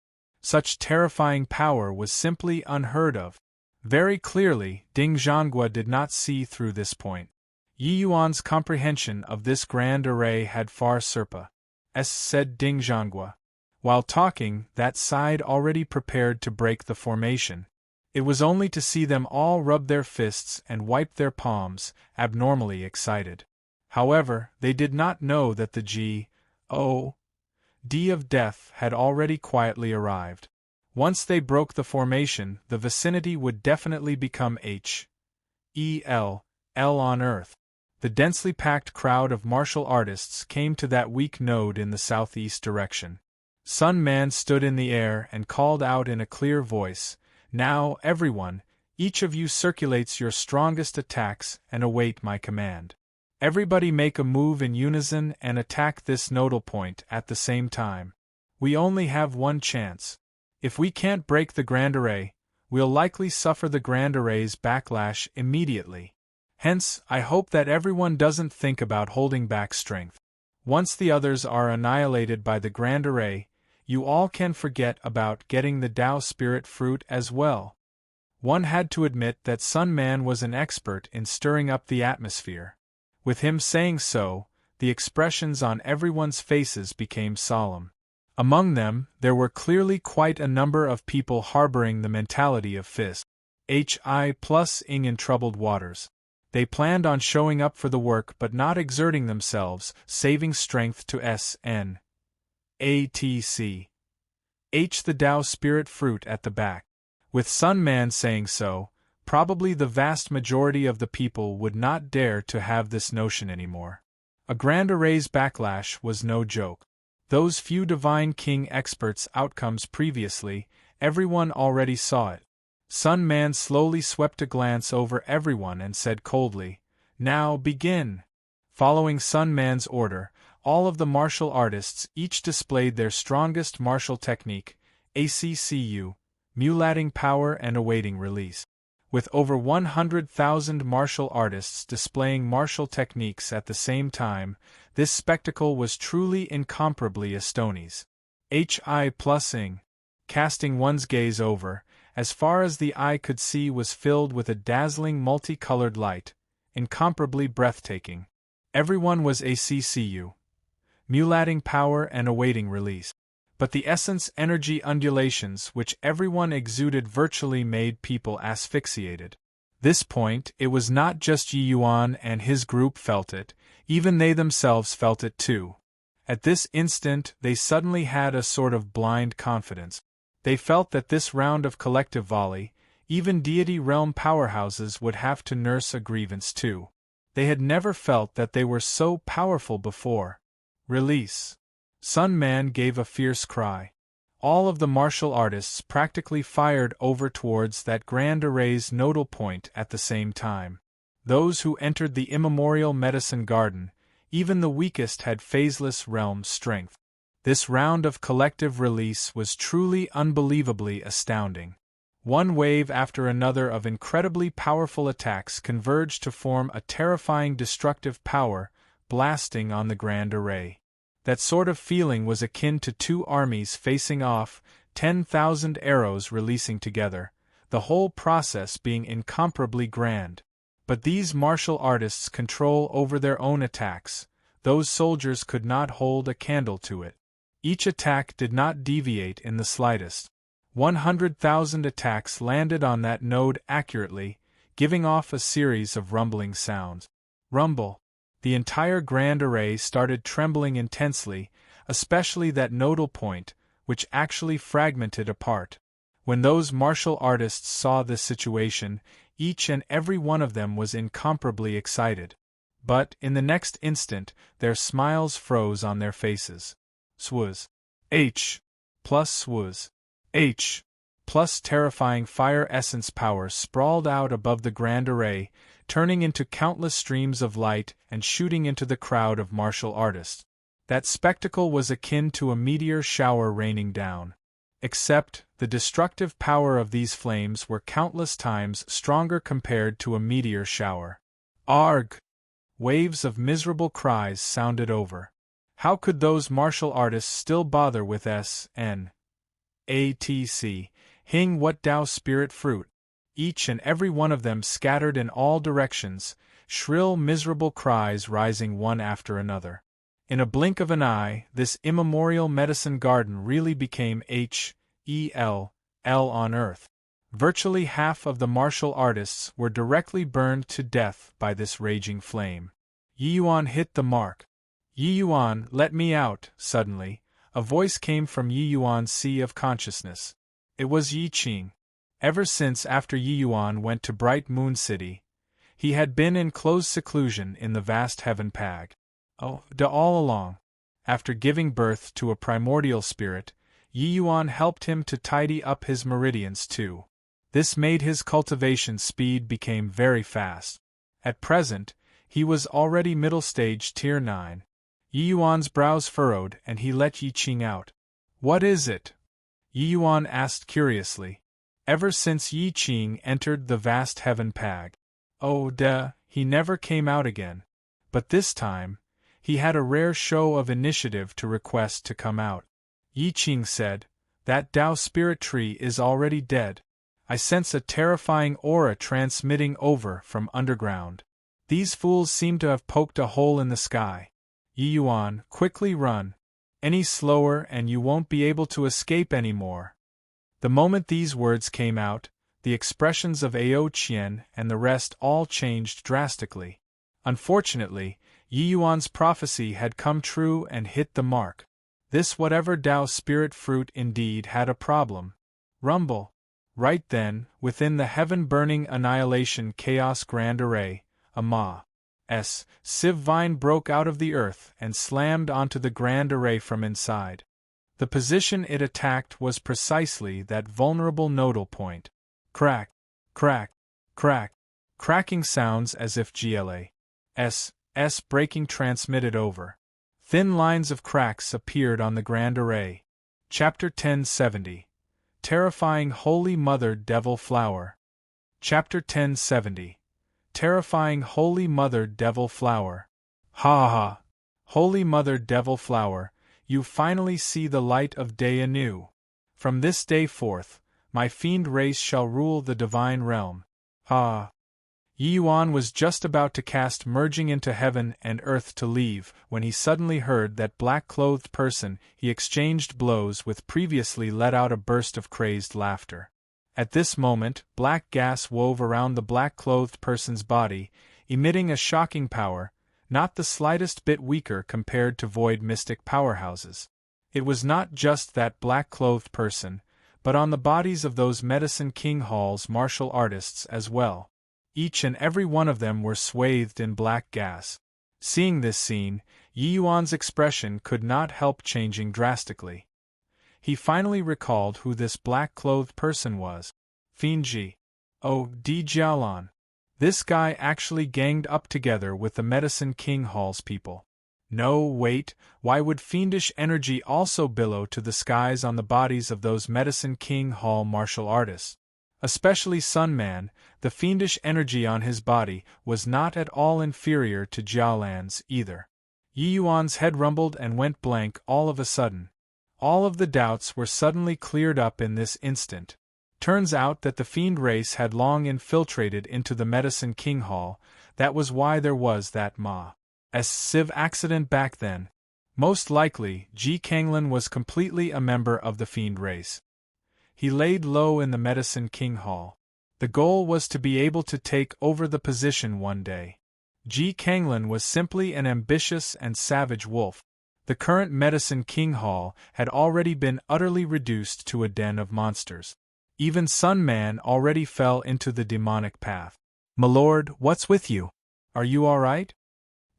Such terrifying power was simply unheard of. Very clearly, Ding Zhangguo did not see through this point. Yi Yuan's comprehension of this grand array had far surpassed, said Ding Zhangguo. While talking, that side already prepared to break the formation. It was only to see them all rub their fists and wipe their palms, abnormally excited. However, they did not know that the G.O.D. of death had already quietly arrived. Once they broke the formation, the vicinity would definitely become H.E.L. on Earth. The densely packed crowd of martial artists came to that weak node in the southeast direction. Sun Man stood in the air and called out in a clear voice, "Now, everyone, each of you circulates your strongest attacks and await my command. Everybody make a move in unison and attack this nodal point at the same time. We only have one chance. If we can't break the grand array, we'll likely suffer the grand array's backlash immediately. Hence, I hope that everyone doesn't think about holding back strength. Once the others are annihilated by the grand array, you all can forget about getting the Tao spirit fruit as well." One had to admit that Sun Man was an expert in stirring up the atmosphere. With him saying so, the expressions on everyone's faces became solemn. Among them, there were clearly quite a number of people harboring the mentality of fist. Hi plus ing in troubled waters. They planned on showing up for the work but not exerting themselves, saving strength to S.N. A.T.C. H. the Tao spirit fruit at the back. With Sun Man saying so, probably the vast majority of the people would not dare to have this notion anymore. A Grand Array's backlash was no joke. Those few Divine King experts' outcomes previously, everyone already saw it. Sun Man slowly swept a glance over everyone and said coldly, "Now begin." Following Sun Man's order, all of the martial artists each displayed their strongest martial technique, ACCU, mulating power and awaiting release. With over 100,000 martial artists displaying martial techniques at the same time, this spectacle was truly incomparably Astonies. Hi+ing. Casting one's gaze over, as far as the eye could see was filled with a dazzling multicolored light, incomparably breathtaking. Everyone was ACCU, mulating power and awaiting release. But the essence energy undulations which everyone exuded virtually made people asphyxiated. This point, it was not just Yi Yuan and his group felt it, even they themselves felt it too. At this instant they suddenly had a sort of blind confidence. They felt that this round of collective volley, even deity realm powerhouses would have to nurse a grievance too. They had never felt that they were so powerful before. Release. Sun Man gave a fierce cry. All of the martial artists practically fired over towards that Grand Array's nodal point at the same time. Those who entered the immemorial medicine garden, even the weakest had phaseless realm strength. This round of collective release was truly unbelievably astounding. One wave after another of incredibly powerful attacks converged to form a terrifying destructive power, blasting on the Grand Array. That sort of feeling was akin to two armies facing off, 10,000 arrows releasing together, the whole process being incomparably grand. But these martial artists' control over their own attacks, those soldiers could not hold a candle to it. Each attack did not deviate in the slightest. 100,000 attacks landed on that node accurately, giving off a series of rumbling sounds. Rumble. The entire Grand Array started trembling intensely, especially that nodal point, which actually fragmented apart. When those martial artists saw this situation, each and every one of them was incomparably excited. But, in the next instant, their smiles froze on their faces. Swaz. H. Plus Swaz. H. Plus terrifying fire essence power sprawled out above the Grand Array, turning into countless streams of light and shooting into the crowd of martial artists. That spectacle was akin to a meteor shower raining down. Except, the destructive power of these flames were countless times stronger compared to a meteor shower. Arg! Waves of miserable cries sounded over. How could those martial artists still bother with S.N. A.T.C. Hing what Tao spirit fruit? Each and every one of them scattered in all directions, shrill miserable cries rising one after another. In a blink of an eye, this immemorial medicine garden really became H.E.L. on earth. Virtually half of the martial artists were directly burned to death by this raging flame. Yi Yuan hit the mark. Yi Yuan, let me out, suddenly. A voice came from Yi Yuan's sea of consciousness. It was Yi Qing. Ever since after Yi Yuan went to Bright Moon City, he had been in close seclusion in the vast heaven pag. All along. After giving birth to a primordial spirit, Yi Yuan helped him to tidy up his meridians too. This made his cultivation speed became very fast. At present, he was already middle stage tier 9. Yi Yuan's brows furrowed and he let Yi Qing out. What is it? Yi Yuan asked curiously. Ever since Yi Qing entered the vast heaven pag. He never came out again. But this time, he had a rare show of initiative to request to come out. Yi Qing said, "That Tao spirit tree is already dead. I sense a terrifying aura transmitting over from underground. These fools seem to have poked a hole in the sky. Yi Yuan, quickly run. Any slower and you won't be able to escape anymore." The moment these words came out, the expressions of Ao Qian and the rest all changed drastically. Unfortunately, Yi Yuan's prophecy had come true and hit the mark. This whatever Tao spirit fruit indeed had a problem. Rumble. Right then, within the heaven-burning annihilation chaos grand array, a Ma's sieve vine broke out of the earth and slammed onto the grand array from inside. The position it attacked was precisely that vulnerable nodal point. Crack, crack, crack, cracking sounds as if GLA's breaking transmitted over. Thin lines of cracks appeared on the grand array. Chapter 1070. Terrifying Holy Mother Devil Flower. Chapter 1070. Terrifying Holy Mother Devil Flower. Ha ha! Holy Mother Devil Flower, you finally see the light of day anew. From this day forth, my fiend race shall rule the divine realm. Ha! Yi Yuan was just about to cast merging into heaven and earth to leave, when he suddenly heard that black-clothed person he exchanged blows with previously let out a burst of crazed laughter. At this moment, black gas wove around the black-clothed person's body, emitting a shocking power, not the slightest bit weaker compared to void mystic powerhouses. It was not just that black-clothed person, but on the bodies of those Medicine King Hall's martial artists as well. Each and every one of them were swathed in black gas. Seeing this scene, Yi Yuan's expression could not help changing drastically. He finally recalled who this black-clothed person was. Fiend Ji. Oh, Di Jiaolan. This guy actually ganged up together with the Medicine King Hall's people. No, wait, why would fiendish energy also billow to the skies on the bodies of those Medicine King Hall martial artists? Especially Sun Man, the fiendish energy on his body was not at all inferior to Jiaolan's either. Yi Yuan's head rumbled and went blank all of a sudden. All of the doubts were suddenly cleared up in this instant. Turns out that the fiend race had long infiltrated into the Medicine King Hall. That was why there was that Ma's sieve accident back then. Most likely, Ji Kanglin was completely a member of the fiend race. He laid low in the Medicine King Hall. The goal was to be able to take over the position one day. Ji Kanglin was simply an ambitious and savage wolf. The current Medicine King Hall had already been utterly reduced to a den of monsters. Even Sun Man already fell into the demonic path. "My lord, what's with you? Are you all right?"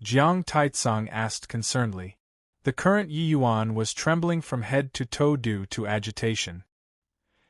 Jiang Taitsong asked concernedly. The current Yi Yuan was trembling from head to toe due to agitation.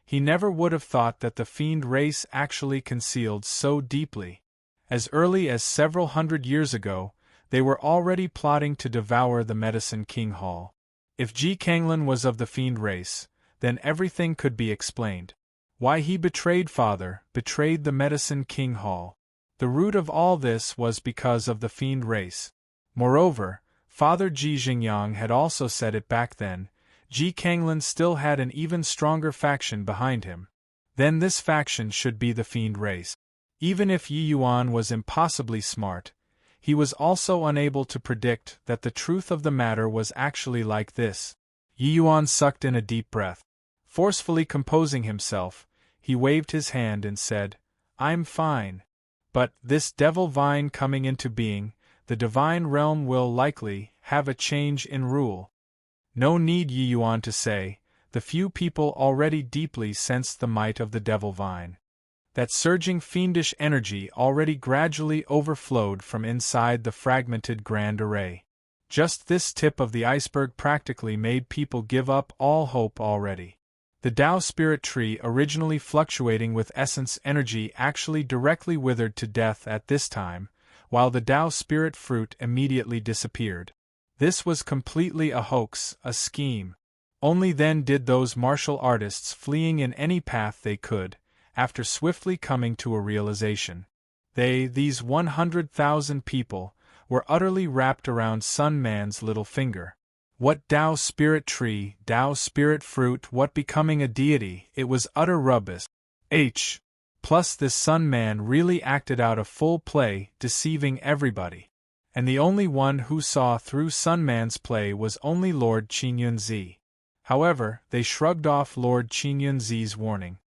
He never would have thought that the fiend race actually concealed so deeply. As early as several hundred years ago, they were already plotting to devour the Medicine King Hall. If Ji Kanglin was of the fiend race, then everything could be explained. Why he betrayed the Medicine King Hall. The root of all this was because of the fiend race. Moreover, Father Ji Xingyang had also said it back then. Ji Kanglin still had an even stronger faction behind him. Then this faction should be the fiend race. Even if Yi Yuan was impossibly smart, he was also unable to predict that the truth of the matter was actually like this. Yi Yuan sucked in a deep breath. Forcefully composing himself, he waved his hand and said, "I'm fine. But, this devil vine coming into being, the divine realm will likely have a change in rule." No need Yi Yuan to say, the few people already deeply sensed the might of the devil vine. That surging fiendish energy already gradually overflowed from inside the fragmented grand array. Just this tip of the iceberg practically made people give up all hope already. The Tao spirit tree, originally fluctuating with essence energy, actually directly withered to death at this time, while the Tao spirit fruit immediately disappeared. This was completely a hoax, a scheme. Only then did those martial artists, fleeing in any path they could, after swiftly coming to a realization. These 100,000 people, were utterly wrapped around Sun Man's little finger. What Tao spirit tree, Tao spirit fruit, what becoming a deity, it was utter rubbish. Plus this Sun Man really acted out a full play, deceiving everybody. And the only one who saw through Sun Man's play was only Lord Qingyunzi. However, they shrugged off Lord Qingyunzi's warning.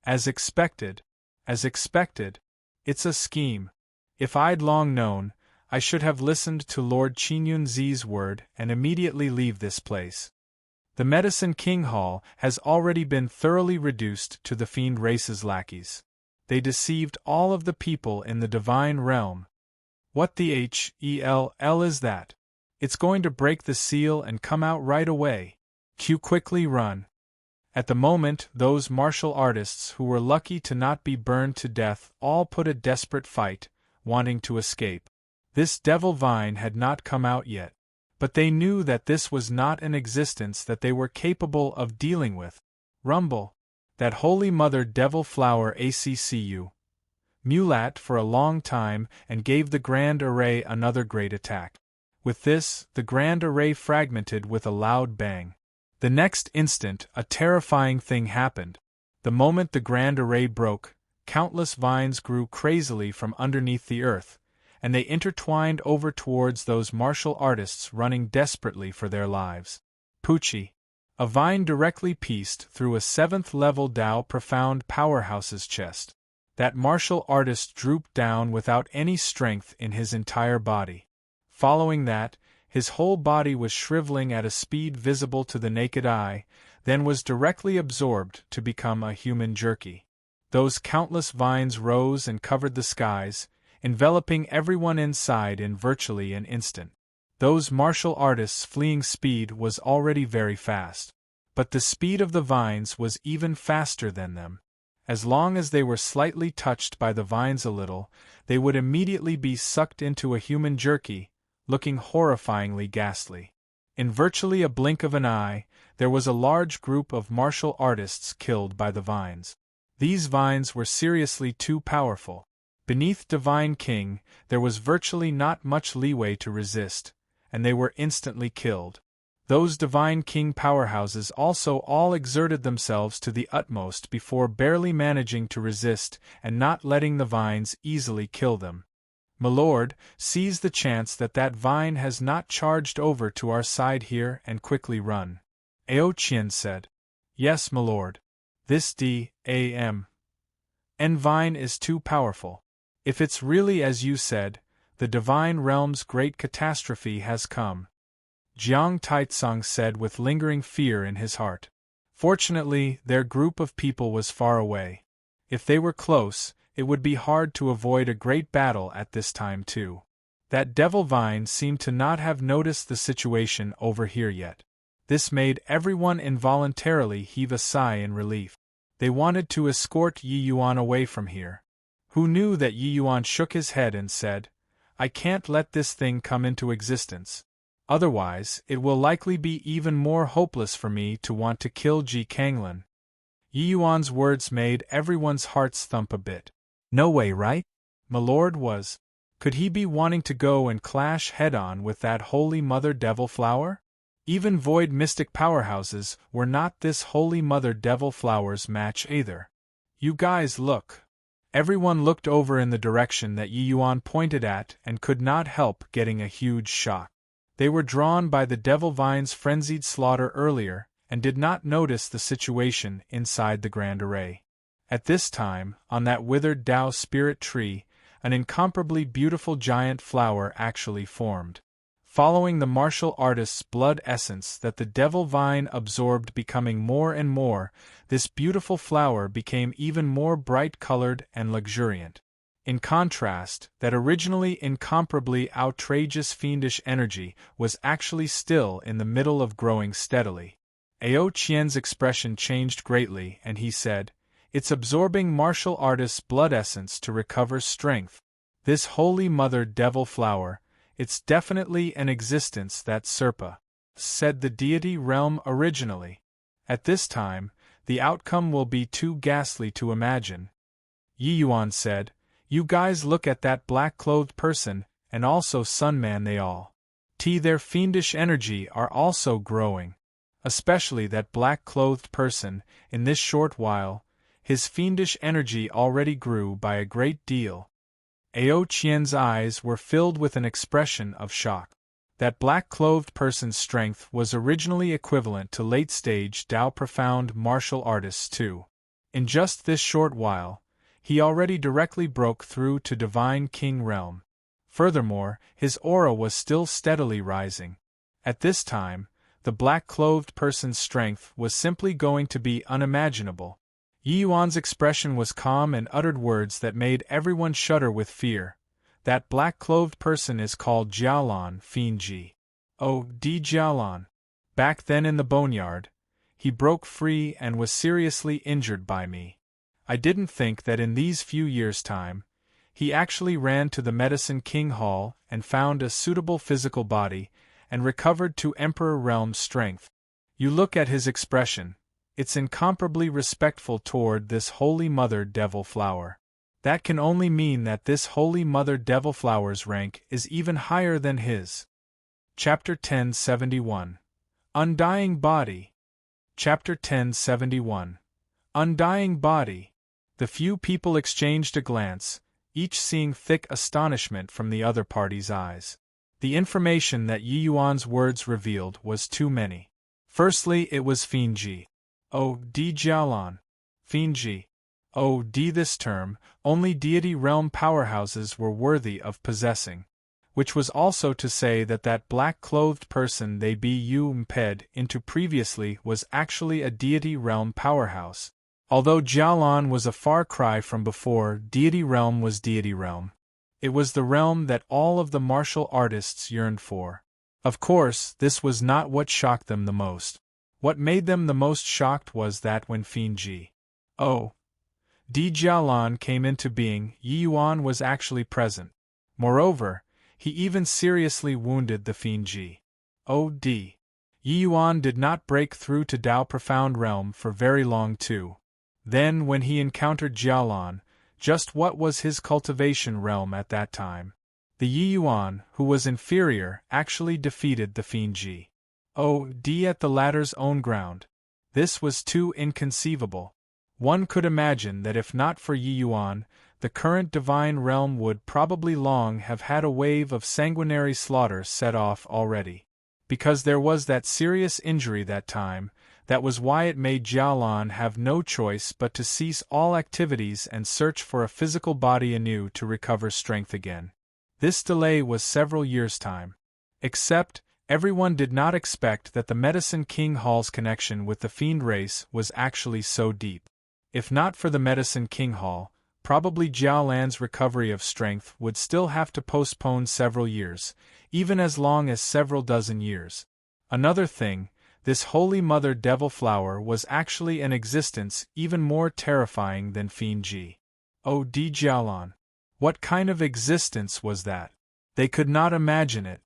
As expected, As expected. It's a scheme. If I'd long known, I should have listened to Lord Qingyunzi's word and immediately leave this place. The Medicine King Hall has already been thoroughly reduced to the fiend race's lackeys. They deceived all of the people in the divine realm. What the hell is that? It's going to break the seal and come out right away. Quickly run. At the moment, those martial artists who were lucky to not be burned to death all put a desperate fight, wanting to escape. This devil vine had not come out yet. But they knew that this was not an existence that they were capable of dealing with. Rumble. That Holy Mother Devil Flower ACCU. Mulat for a long time and gave the Grand Array another great attack. With this, the Grand Array fragmented with a loud bang. The next instant, a terrifying thing happened. The moment the Grand Array broke, countless vines grew crazily from underneath the earth, and they intertwined over towards those martial artists running desperately for their lives. Poochie. A vine directly pieced through a 7th-level Dao Profound Powerhouse's chest. That martial artist drooped down without any strength in his entire body. Following that, his whole body was shriveling at a speed visible to the naked eye, then was directly absorbed to become a human jerky. Those countless vines rose and covered the skies, enveloping everyone inside in virtually an instant. Those martial artists' fleeing speed was already very fast. But the speed of the vines was even faster than them. As long as they were slightly touched by the vines a little, they would immediately be sucked into a human jerky, looking horrifyingly ghastly. In virtually a blink of an eye, there was a large group of martial artists killed by the vines. These vines were seriously too powerful. Beneath Divine King, there was virtually not much leeway to resist, and they were instantly killed. Those Divine King powerhouses also all exerted themselves to the utmost before barely managing to resist and not letting the vines easily kill them. "Milord, seize the chance that vine has not charged over to our side here and quickly run," Ao Qian said. "Yes, milord. This D.A.M. N vine is too powerful. If it's really as you said, the divine realm's great catastrophe has come," Jiang Taitsong said with lingering fear in his heart. Fortunately, their group of people was far away. If they were close, it would be hard to avoid a great battle at this time too. That devil vine seemed to not have noticed the situation over here yet. This made everyone involuntarily heave a sigh in relief. They wanted to escort Yi Yuan away from here. Who knew that Yi Yuan shook his head and said, "I can't let this thing come into existence. Otherwise, it will likely be even more hopeless for me to want to kill Ji Kanglin." Yi Yuan's words made everyone's hearts thump a bit. No way, right? Milord was. Could he be wanting to go and clash head-on with that Holy Mother Devil Flower? Even Void Mystic powerhouses were not this Holy Mother Devil Flower's match either. "You guys look." Everyone looked over in the direction that Yi Yuan pointed at and could not help getting a huge shock. They were drawn by the Devil Vine's frenzied slaughter earlier and did not notice the situation inside the Grand Array. At this time, on that withered Tao Spirit Tree, an incomparably beautiful giant flower actually formed. Following the martial artist's blood essence that the Devil Vine absorbed becoming more and more, this beautiful flower became even more bright-colored and luxuriant. In contrast, that originally incomparably outrageous fiendish energy was actually still in the middle of growing steadily. Ao Qian's expression changed greatly and he said, "It's absorbing martial artist's blood essence to recover strength. This Holy Mother Devil Flower, it's definitely an existence that Serpa," said the deity realm originally. "At this time, the outcome will be too ghastly to imagine." Yi Yuan said, "You guys look at that black-clothed person, and also Sunman they all. Their fiendish energy are also growing. Especially that black-clothed person, in this short while, his fiendish energy already grew by a great deal." Ao Qian's eyes were filled with an expression of shock. That black-clothed person's strength was originally equivalent to late-stage Tao Profound martial artists too. In just this short while, He already directly broke through to Divine King realm. Furthermore, his aura was still steadily rising. At this time, the black-clothed person's strength was simply going to be unimaginable. Yi Yuan's expression was calm and uttered words that made everyone shudder with fear. That black-clothed person is called Jiaolan, Fiend Ji. Oh, Di Jiaolan. Back then in the boneyard, he broke free and was seriously injured by me. I didn't think that in these few years' time, he actually ran to the Medicine King Hall and found a suitable physical body, and recovered to Emperor Realm strength. You look at his expression, it's incomparably respectful toward this Holy Mother Devil Flower. That can only mean that this Holy Mother Devil Flower's rank is even higher than his. Chapter 1071. Undying Body. Chapter 1071. Undying Body. The few people exchanged a glance, each seeing thick astonishment from the other party's eyes. The information that Yi Yuan's words revealed was too many. Firstly, it was Fiend Ji. Oh, Di Jiaolan. Fiend Ji. Oh, Di. This term, only deity realm powerhouses were worthy of possessing. Which was also to say that that black-clothed person they imped into previously was actually a deity realm powerhouse. Although Jiaolan was a far cry from before, deity realm was deity realm. It was the realm that all of the martial artists yearned for. Of course, this was not what shocked them the most. What made them the most shocked was that when Fiend Ji. Oh, Di Jiaolan came into being, Yi Yuan was actually present. Moreover, he even seriously wounded the Fiend Ji. Oh, Di. Yi Yuan did not break through to Dao Profound Realm for very long too. Then when he encountered Jiaolan, just what was his cultivation realm at that time? The Yi Yuan, who was inferior, actually defeated the Fiend Ji. Oh, Di at the latter's own ground. This was too inconceivable. One could imagine that if not for Yi Yuan, the current divine realm would probably long have had a wave of sanguinary slaughter set off already. Because there was that serious injury that time, that was why it made Jiaolan have no choice but to cease all activities and search for a physical body anew to recover strength again. This delay was several years' time. Except, everyone did not expect that the Medicine King Hall's connection with the fiend race was actually so deep. If not for the Medicine King Hall, probably Jiaolan's recovery of strength would still have to postpone several years, even as long as several dozen years. Another thing, this Holy Mother Devil Flower was actually an existence even more terrifying than Fiend Ji. Oh, Di Jiaolan. What kind of existence was that? They could not imagine it.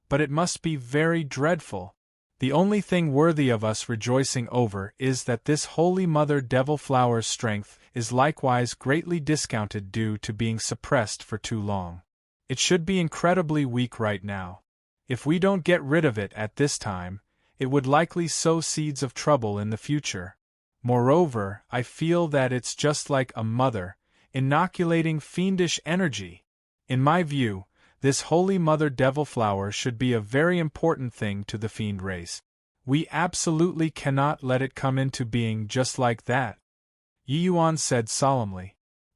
But it must be very dreadful. The only thing worthy of us rejoicing over is that this Holy Mother Devil Flower's strength is likewise greatly discounted due to being suppressed for too long. It should be incredibly weak right now. If we don't get rid of it at this time, it would likely sow seeds of trouble in the future. Moreover, I feel that it's just like a mother, inoculating fiendish energy. In my view, this Holy Mother Devil Flower should be a very important thing to the fiend race. We absolutely cannot let it come into being just like that. Yi Yuan said solemnly.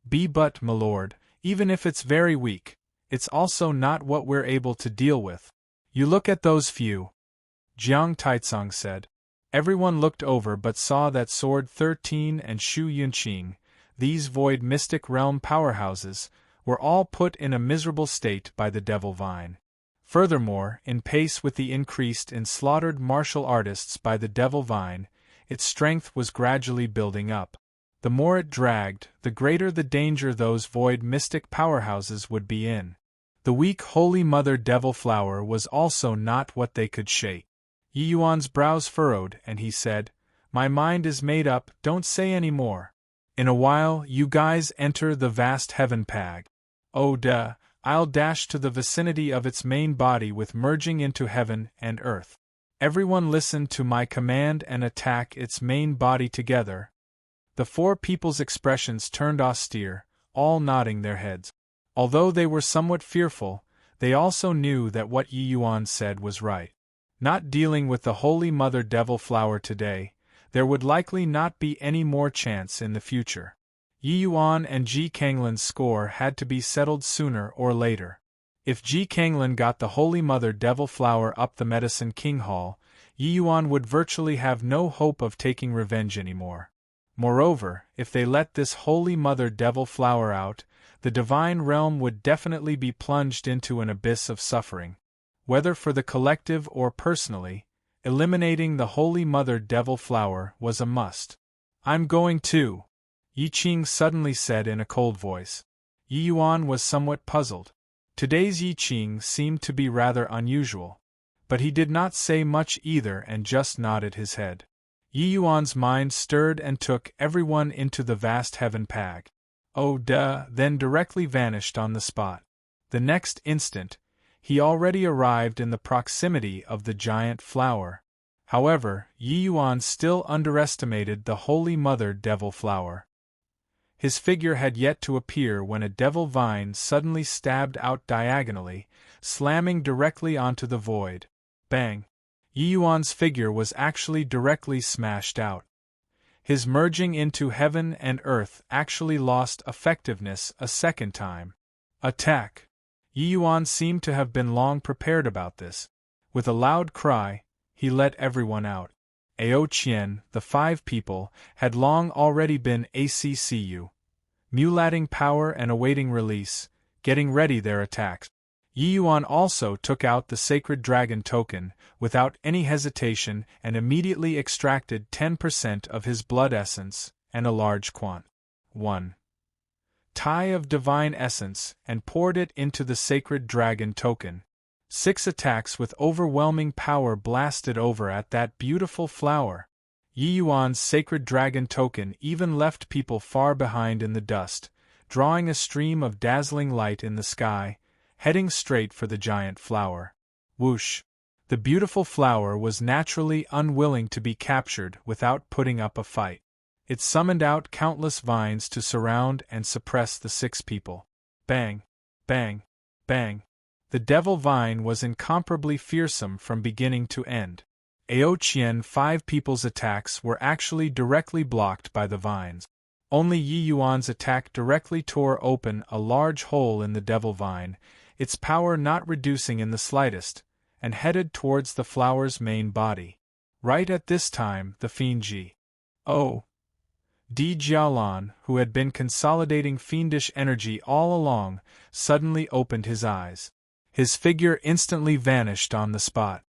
But, my lord, even if it's very weak, it's also not what we're able to deal with. You look at those few. Jiang Taicang said. Everyone looked over but saw that Sword 13 and Shu Yunqing, these void mystic realm powerhouses, were all put in a miserable state by the Devil Vine. Furthermore, in pace with the increased and slaughtered martial artists by the Devil Vine, its strength was gradually building up. The more it dragged, the greater the danger those void mystic powerhouses would be in. The weak Holy Mother Devil Flower was also not what they could shake. Yi Yuan's brows furrowed and he said, My mind is made up, don't say any more. In a while, you guys enter the vast heaven pag. Oh duh, I'll dash to the vicinity of its main body with merging into heaven and earth. Everyone listen to my command and attack its main body together. The four people's expressions turned austere, all nodding their heads. Although they were somewhat fearful, they also knew that what Yi Yuan said was right. Not dealing with the Holy Mother Devil Flower today, there would likely not be any more chance in the future. Yi Yuan and Ji Kanglin's score had to be settled sooner or later. If Ji Kanglin got the Holy Mother Devil Flower up the Medicine King Hall, Yi Yuan would virtually have no hope of taking revenge anymore. Moreover, if they let this Holy Mother Devil Flower out, the divine realm would definitely be plunged into an abyss of suffering. Whether for the collective or personally, eliminating the Holy Mother Devil Flower was a must. "I'm going too," Yi Qing suddenly said in a cold voice. Yi Yuan was somewhat puzzled. Today's Yi Qing seemed to be rather unusual. But he did not say much either and just nodded his head. Yi Yuan's mind stirred and took everyone into the vast heaven pag. "Oh duh," then directly vanished on the spot. The next instant, he already arrived in the proximity of the giant flower. However, Yi Yuan still underestimated the Holy Mother Devil Flower. His figure had yet to appear when a devil vine suddenly stabbed out diagonally, slamming directly onto the void. Bang! Yi Yuan's figure was actually directly smashed out. His merging into heaven and earth actually lost effectiveness a second time. Attack! Yi Yuan seemed to have been long prepared about this. With a loud cry, he let everyone out. Ao Qian, the 5 people, had long already been ACCU, mulating power and awaiting release, getting ready their attacks. Yi Yuan also took out the Sacred Dragon token, without any hesitation, and immediately extracted 10% of his blood essence, and a large quant. 1. Tai of divine essence, and poured it into the Sacred Dragon token. 6 attacks with overwhelming power blasted over at that beautiful flower. Yi Yuan's Sacred Dragon token even left people far behind in the dust, drawing a stream of dazzling light in the sky, heading straight for the giant flower. Whoosh! The beautiful flower was naturally unwilling to be captured without putting up a fight. It summoned out countless vines to surround and suppress the 6 people. Bang! Bang! Bang! The devil vine was incomparably fearsome from beginning to end. Ao Qian 5 people's attacks were actually directly blocked by the vines. Only Yi Yuan's attack directly tore open a large hole in the devil vine, its power not reducing in the slightest, and headed towards the flower's main body. Right at this time, the fiend Ji. Oh! Di Jiaolan, who had been consolidating fiendish energy all along, suddenly opened his eyes. His figure instantly vanished on the spot.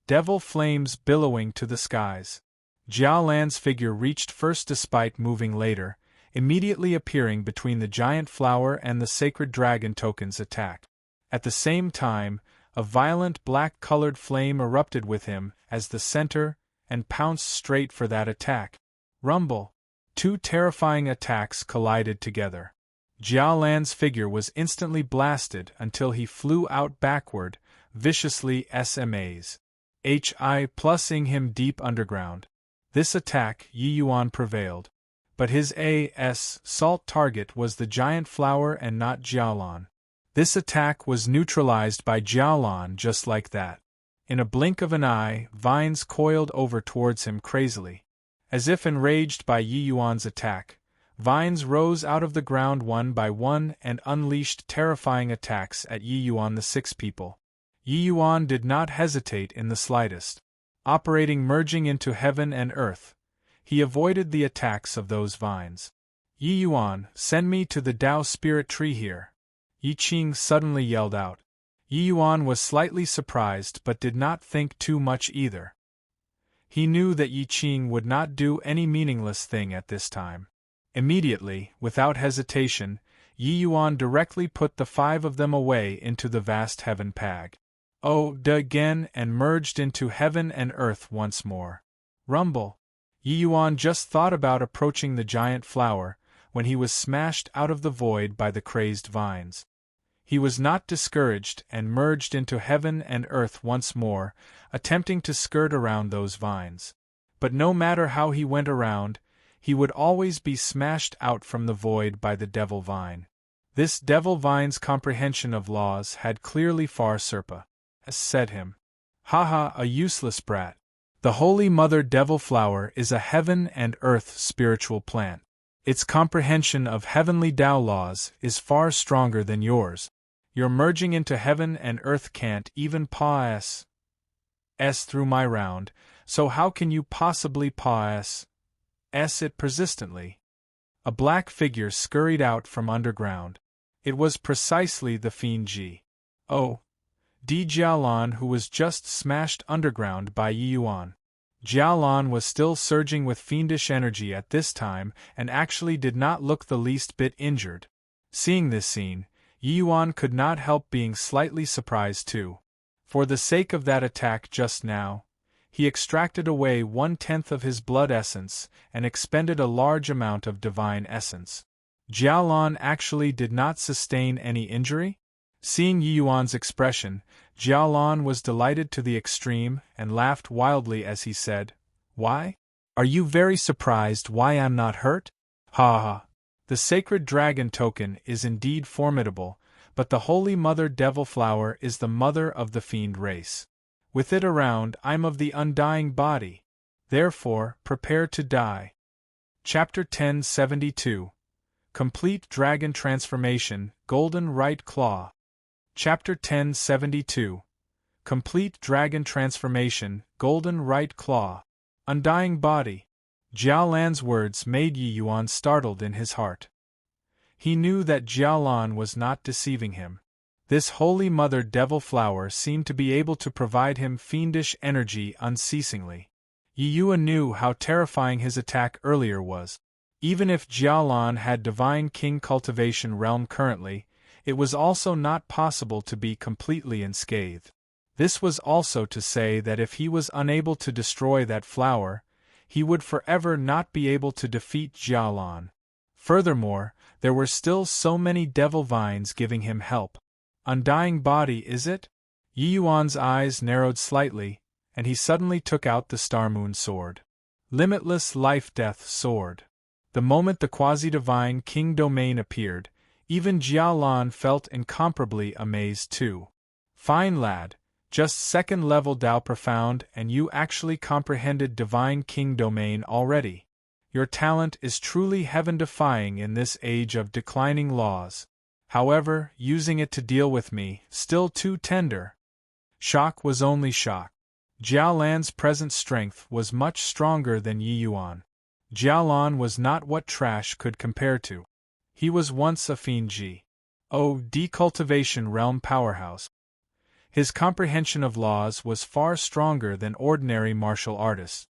Devil flames billowing to the skies. Jiaolan's figure reached first despite moving later, immediately appearing between the giant flower and the Sacred Dragon token's attack. At the same time, a violent black-colored flame erupted with him as the center, and pounced straight for that attack. Rumble! 2 terrifying attacks collided together. Jiaolan's figure was instantly blasted until he flew out backward, viciously SMAs. Plussing him deep underground. This attack Yi Yuan prevailed. But his assault target was the giant flower and not Jiaolan. This attack was neutralized by Jiaolan just like that. In a blink of an eye, vines coiled over towards him crazily. As if enraged by Yi Yuan's attack, vines rose out of the ground one by one and unleashed terrifying attacks at Yi Yuan the 6 people. Yi Yuan did not hesitate in the slightest. Operating merging into heaven and earth, he avoided the attacks of those vines. Yi Yuan, send me to the Tao Spirit Tree here. Yi Qing suddenly yelled out. Yi Yuan was slightly surprised but did not think too much either. He knew that Yi Qing would not do any meaningless thing at this time. Immediately, without hesitation, Yi Yuan directly put the 5 of them away into the vast heaven pag. Again and merged into heaven and earth once more. Rumble! Yi Yuan just thought about approaching the giant flower, when he was smashed out of the void by the crazed vines. He was not discouraged and merged into heaven and earth once more, attempting to skirt around those vines. But no matter how he went around, he would always be smashed out from the void by the devil vine. This devil vine's comprehension of laws had clearly far surpassed him. Haha, a useless brat. The Holy Mother Devil Flower is a heaven and earth spiritual plant. Its comprehension of heavenly Tao laws is far stronger than yours. Your merging into heaven and earth can't even pass through my round, so how can you possibly pass it persistently? A black figure scurried out from underground. It was precisely the fiend Jialan who was just smashed underground by Yi Yuan. Jialan was still surging with fiendish energy at this time and actually did not look the least bit injured. Seeing this scene, Yi Yuan could not help being slightly surprised too. For the sake of that attack just now, he extracted away 1/10 of his blood essence and expended a large amount of divine essence. Jialan actually did not sustain any injury? Seeing Yi Yuan's expression, Jialan was delighted to the extreme and laughed wildly as he said, "Why? Are you very surprised why I'm not hurt? Ha ha! The sacred dragon token is indeed formidable, but the Holy Mother Devil Flower is the mother of the fiend race. With it around, I'm of the undying body. Therefore, prepare to die." Chapter 1072. Complete Dragon Transformation, Golden Right Claw. Chapter 1072. Complete Dragon Transformation, Golden Right Claw. Undying Body. Jialan's words made Yi Yuan startled in his heart. He knew that Jialan was not deceiving him. This Holy Mother Devil Flower seemed to be able to provide him fiendish energy unceasingly. Yi Yuan knew how terrifying his attack earlier was. Even if Jialan had Divine King Cultivation Realm currently, it was also not possible to be completely unscathed. This was also to say that if he was unable to destroy that flower, he would forever not be able to defeat Jialan. Furthermore, there were still so many devil vines giving him help. Undying body, is it? Yi Yuan's eyes narrowed slightly, and he suddenly took out the Star Moon Sword. Limitless Life-Death Sword. The moment the quasi-divine King Domain appeared, even Jialan felt incomparably amazed too. "Fine lad, just second-level Tao Profound and you actually comprehended Divine King Domain already. Your talent is truly heaven-defying in this age of declining laws. However, using it to deal with me, still too tender." Shock was only shock. Jialan's present strength was much stronger than Yi Yuan. Jialan was not what trash could compare to. He was once a fiend decultivation realm powerhouse. His comprehension of laws was far stronger than ordinary martial artists.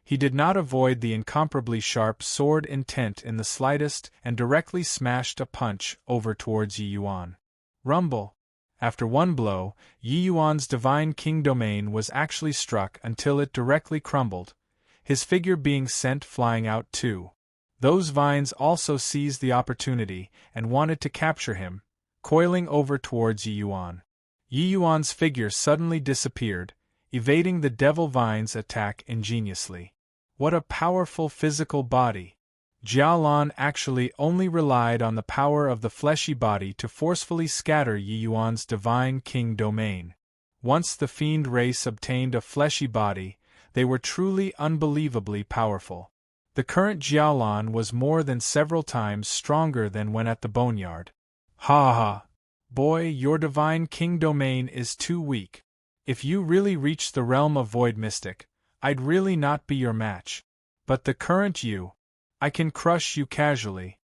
He did not avoid the incomparably sharp sword intent in the slightest and directly smashed a punch over towards Yi Yuan. Rumble! After one blow, Yi Yuan's Divine King Domain was actually struck until it directly crumbled, his figure being sent flying out too. Those vines also seized the opportunity and wanted to capture him, coiling over towards Yi Yuan. Yi Yuan's figure suddenly disappeared, evading the devil vine's attack ingeniously. What a powerful physical body! Jialan actually only relied on the power of the fleshy body to forcefully scatter Yi Yuan's Divine King Domain. Once the fiend race obtained a fleshy body, they were truly unbelievably powerful. The current Jialan was more than several times stronger than when at the boneyard. Ha ha! Boy, your Divine King Domain is too weak. If you really reach the realm of Void Mystic, I'd really not be your match. But the current you, I can crush you casually,"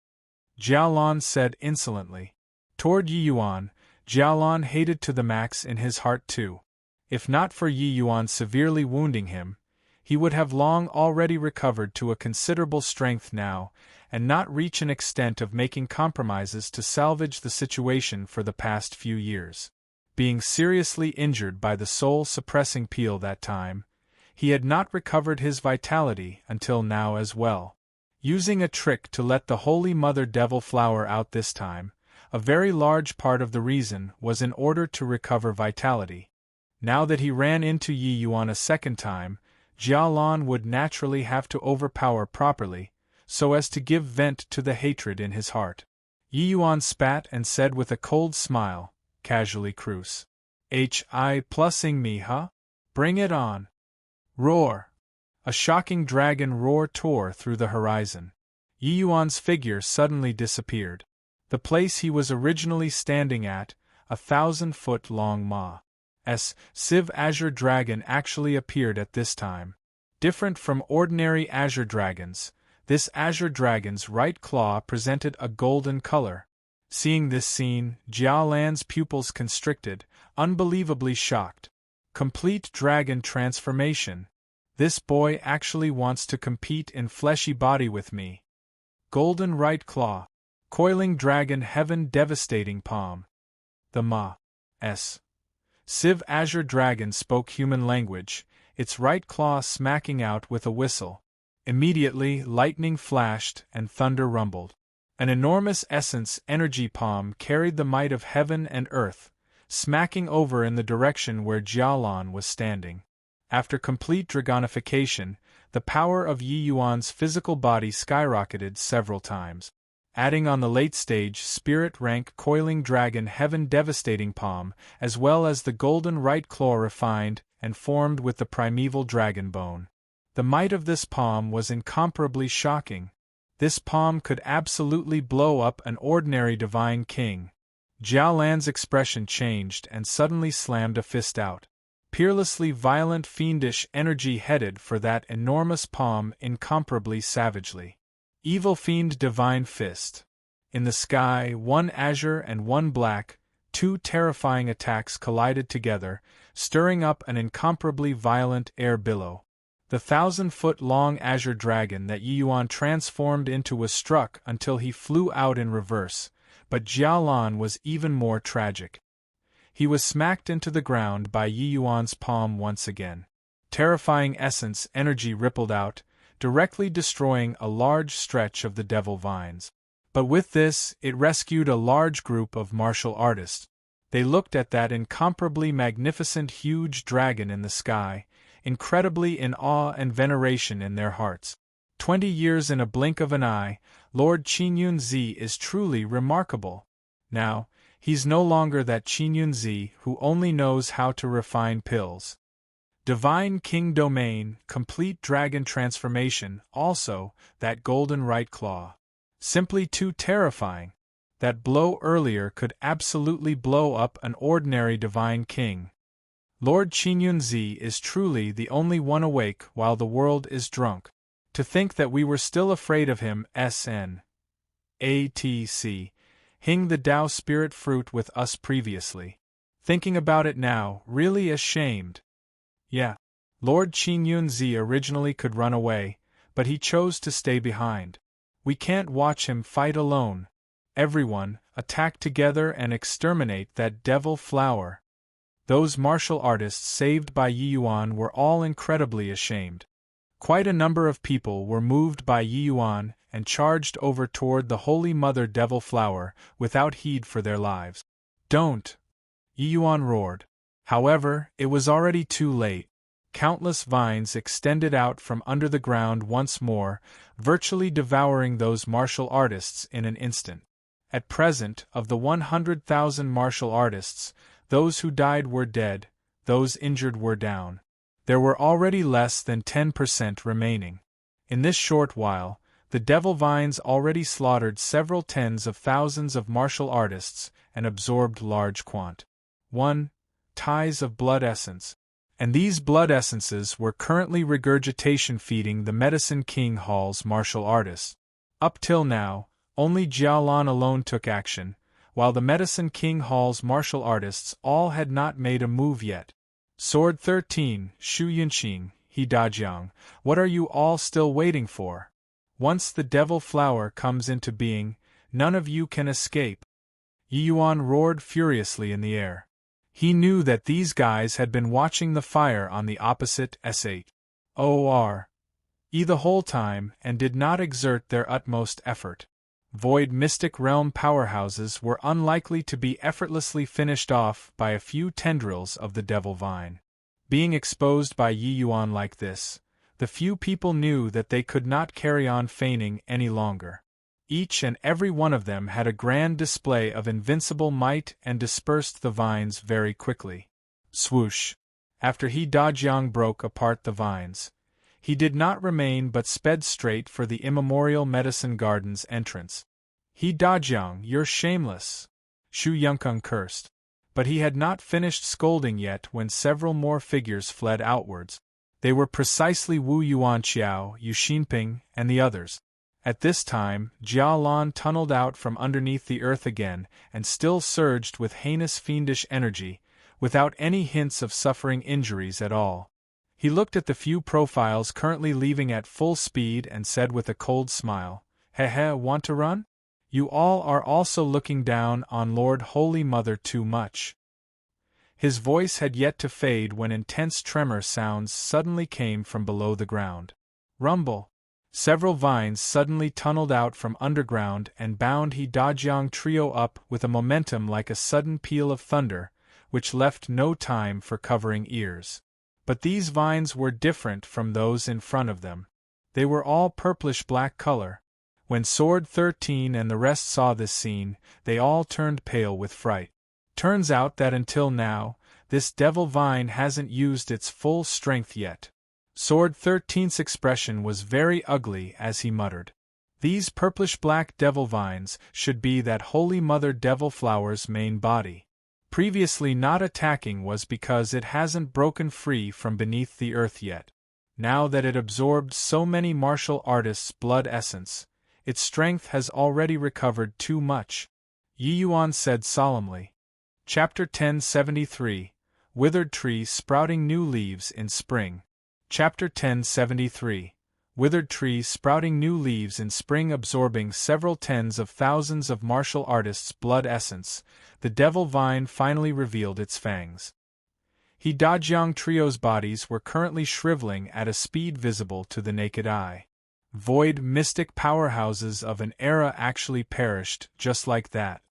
Jialan said insolently. Toward Yi Yuan, Jialan hated to the max in his heart too. If not for Yi Yuan severely wounding him, he would have long already recovered to a considerable strength now, and not reach an extent of making compromises to salvage the situation for the past few years. Being seriously injured by the soul-suppressing peel that time, he had not recovered his vitality until now as well. Using a trick to let the Holy Mother Devil Flower out this time, a very large part of the reason was in order to recover vitality. Now that he ran into Yi Yuan a second time, Jialan would naturally have to overpower properly, so as to give vent to the hatred in his heart. Yi Yuan spat and said with a cold smile, casually cruise. "Hi plussing me, huh? Bring it on." Roar! A shocking dragon roar tore through the horizon. Yi Yuan's figure suddenly disappeared. The place he was originally standing at, 1,000-foot-long Ma's Civ Azure Dragon actually appeared at this time. Different from ordinary azure dragons, this azure dragon's right claw presented a golden color. Seeing this scene, Jia Lan's pupils constricted, unbelievably shocked. Complete dragon transformation. This boy actually wants to compete in fleshy body with me. Golden right claw. Coiling dragon heaven devastating palm. The Ma's Civ Azure Dragon spoke human language, its right claw smacking out with a whistle. Immediately, lightning flashed and thunder rumbled. An enormous essence energy palm carried the might of heaven and earth, smacking over in the direction where Jialan was standing. After complete dragonification, the power of Yi Yuan's physical body skyrocketed several times. Adding on the late-stage spirit rank coiling dragon heaven devastating palm, as well as the golden right claw refined and formed with the primeval dragon bone. The might of this palm was incomparably shocking. This palm could absolutely blow up an ordinary divine king. Jiao Lan's expression changed and suddenly slammed a fist out. Peerlessly violent fiendish energy headed for that enormous palm incomparably savagely. Evil fiend divine fist. In the sky, one azure and one black, two terrifying attacks collided together, stirring up an incomparably violent air billow. The 1,000-foot-long azure dragon that Yi Yuan transformed into was struck until he flew out in reverse, but Jialan was even more tragic. He was smacked into the ground by Yi Yuan's palm once again. Terrifying essence energy rippled out, directly destroying a large stretch of the devil vines. But with this, it rescued a large group of martial artists. They looked at that incomparably magnificent huge dragon in the sky, incredibly in awe and veneration in their hearts. 20 years in a blink of an eye, Lord Qingyunzi is truly remarkable. Now, he's no longer that Qingyunzi who only knows how to refine pills. Divine King Domain, complete dragon transformation, also, that golden right claw. Simply too terrifying. That blow earlier could absolutely blow up an ordinary divine king. Lord Qingyunzi is truly the only one awake while the world is drunk. To think that we were still afraid of him, SN. ATC. Hing the Tao spirit fruit with us previously. Thinking about it now, really ashamed. Yeah. Lord Qingyunzi originally could run away, but he chose to stay behind. We can't watch him fight alone. Everyone, attack together and exterminate that devil flower. Those martial artists saved by Yi Yuan were all incredibly ashamed. Quite a number of people were moved by Yi Yuan and charged over toward the Holy Mother Devil Flower without heed for their lives. Don't! Yi Yuan roared. However, it was already too late. Countless vines extended out from under the ground once more, virtually devouring those martial artists in an instant. At present, of the 100,000 martial artists, those who died were dead, those injured were down. There were already less than 10% remaining. In this short while, the devil vines already slaughtered several tens of thousands of martial artists and absorbed large ties of blood essence. And these blood essences were currently regurgitation feeding the Medicine King Hall's martial artists. Up till now, only Jialan alone took action, while the Medicine King Hall's martial artists all had not made a move yet. Sword 13, Shu Yunqing, He Dajiang, what are you all still waiting for? Once the devil flower comes into being, none of you can escape. Yi Yuan roared furiously in the air. He knew that these guys had been watching the fire on the opposite SHORE the whole time and did not exert their utmost effort. Void Mystic Realm powerhouses were unlikely to be effortlessly finished off by a few tendrils of the Devil Vine. Being exposed by Yi Yuan like this, the few people knew that they could not carry on feigning any longer. Each and every one of them had a grand display of invincible might and dispersed the vines very quickly. Swoosh! After He Dajiang broke apart the vines, He did not remain but sped straight for the immemorial medicine garden's entrance. "He Dajiang, you're shameless!" Shu Yongkung cursed. But he had not finished scolding yet when several more figures fled outwards. They were precisely Wu Yuanqiao, Yu Xinping, and the others. At this time, Jia Lan tunneled out from underneath the earth again, and still surged with heinous fiendish energy, without any hints of suffering injuries at all. He looked at the few profiles currently leaving at full speed and said with a cold smile, "Heh, want to run? You all are also looking down on Lord Holy Mother too much." His voice had yet to fade when intense tremor sounds suddenly came from below the ground. Rumble! Several vines suddenly tunneled out from underground and bound He Dajiang trio up with a momentum like a sudden peal of thunder, which left no time for covering ears. But these vines were different from those in front of them. They were all purplish-black color. When Sword 13 and the rest saw this scene, they all turned pale with fright. Turns out that until now, this devil vine hasn't used its full strength yet. Sword 13's expression was very ugly as he muttered, "These purplish-black devil vines should be that Holy Mother Devil Flower's main body. Previously not attacking was because it hasn't broken free from beneath the earth yet. Now that it absorbed so many martial artists' blood essence, its strength has already recovered too much," Yi Yuan said solemnly. Chapter 1073, Withered Tree Sprouting New Leaves in Spring. Chapter 1073, Withered Tree Sprouting New Leaves in Spring. Absorbing several tens of thousands of martial artists' blood essence, the devil vine finally revealed its fangs. He Dajiang Trio's bodies were currently shriveling at a speed visible to the naked eye. Void mystic powerhouses of an era actually perished just like that.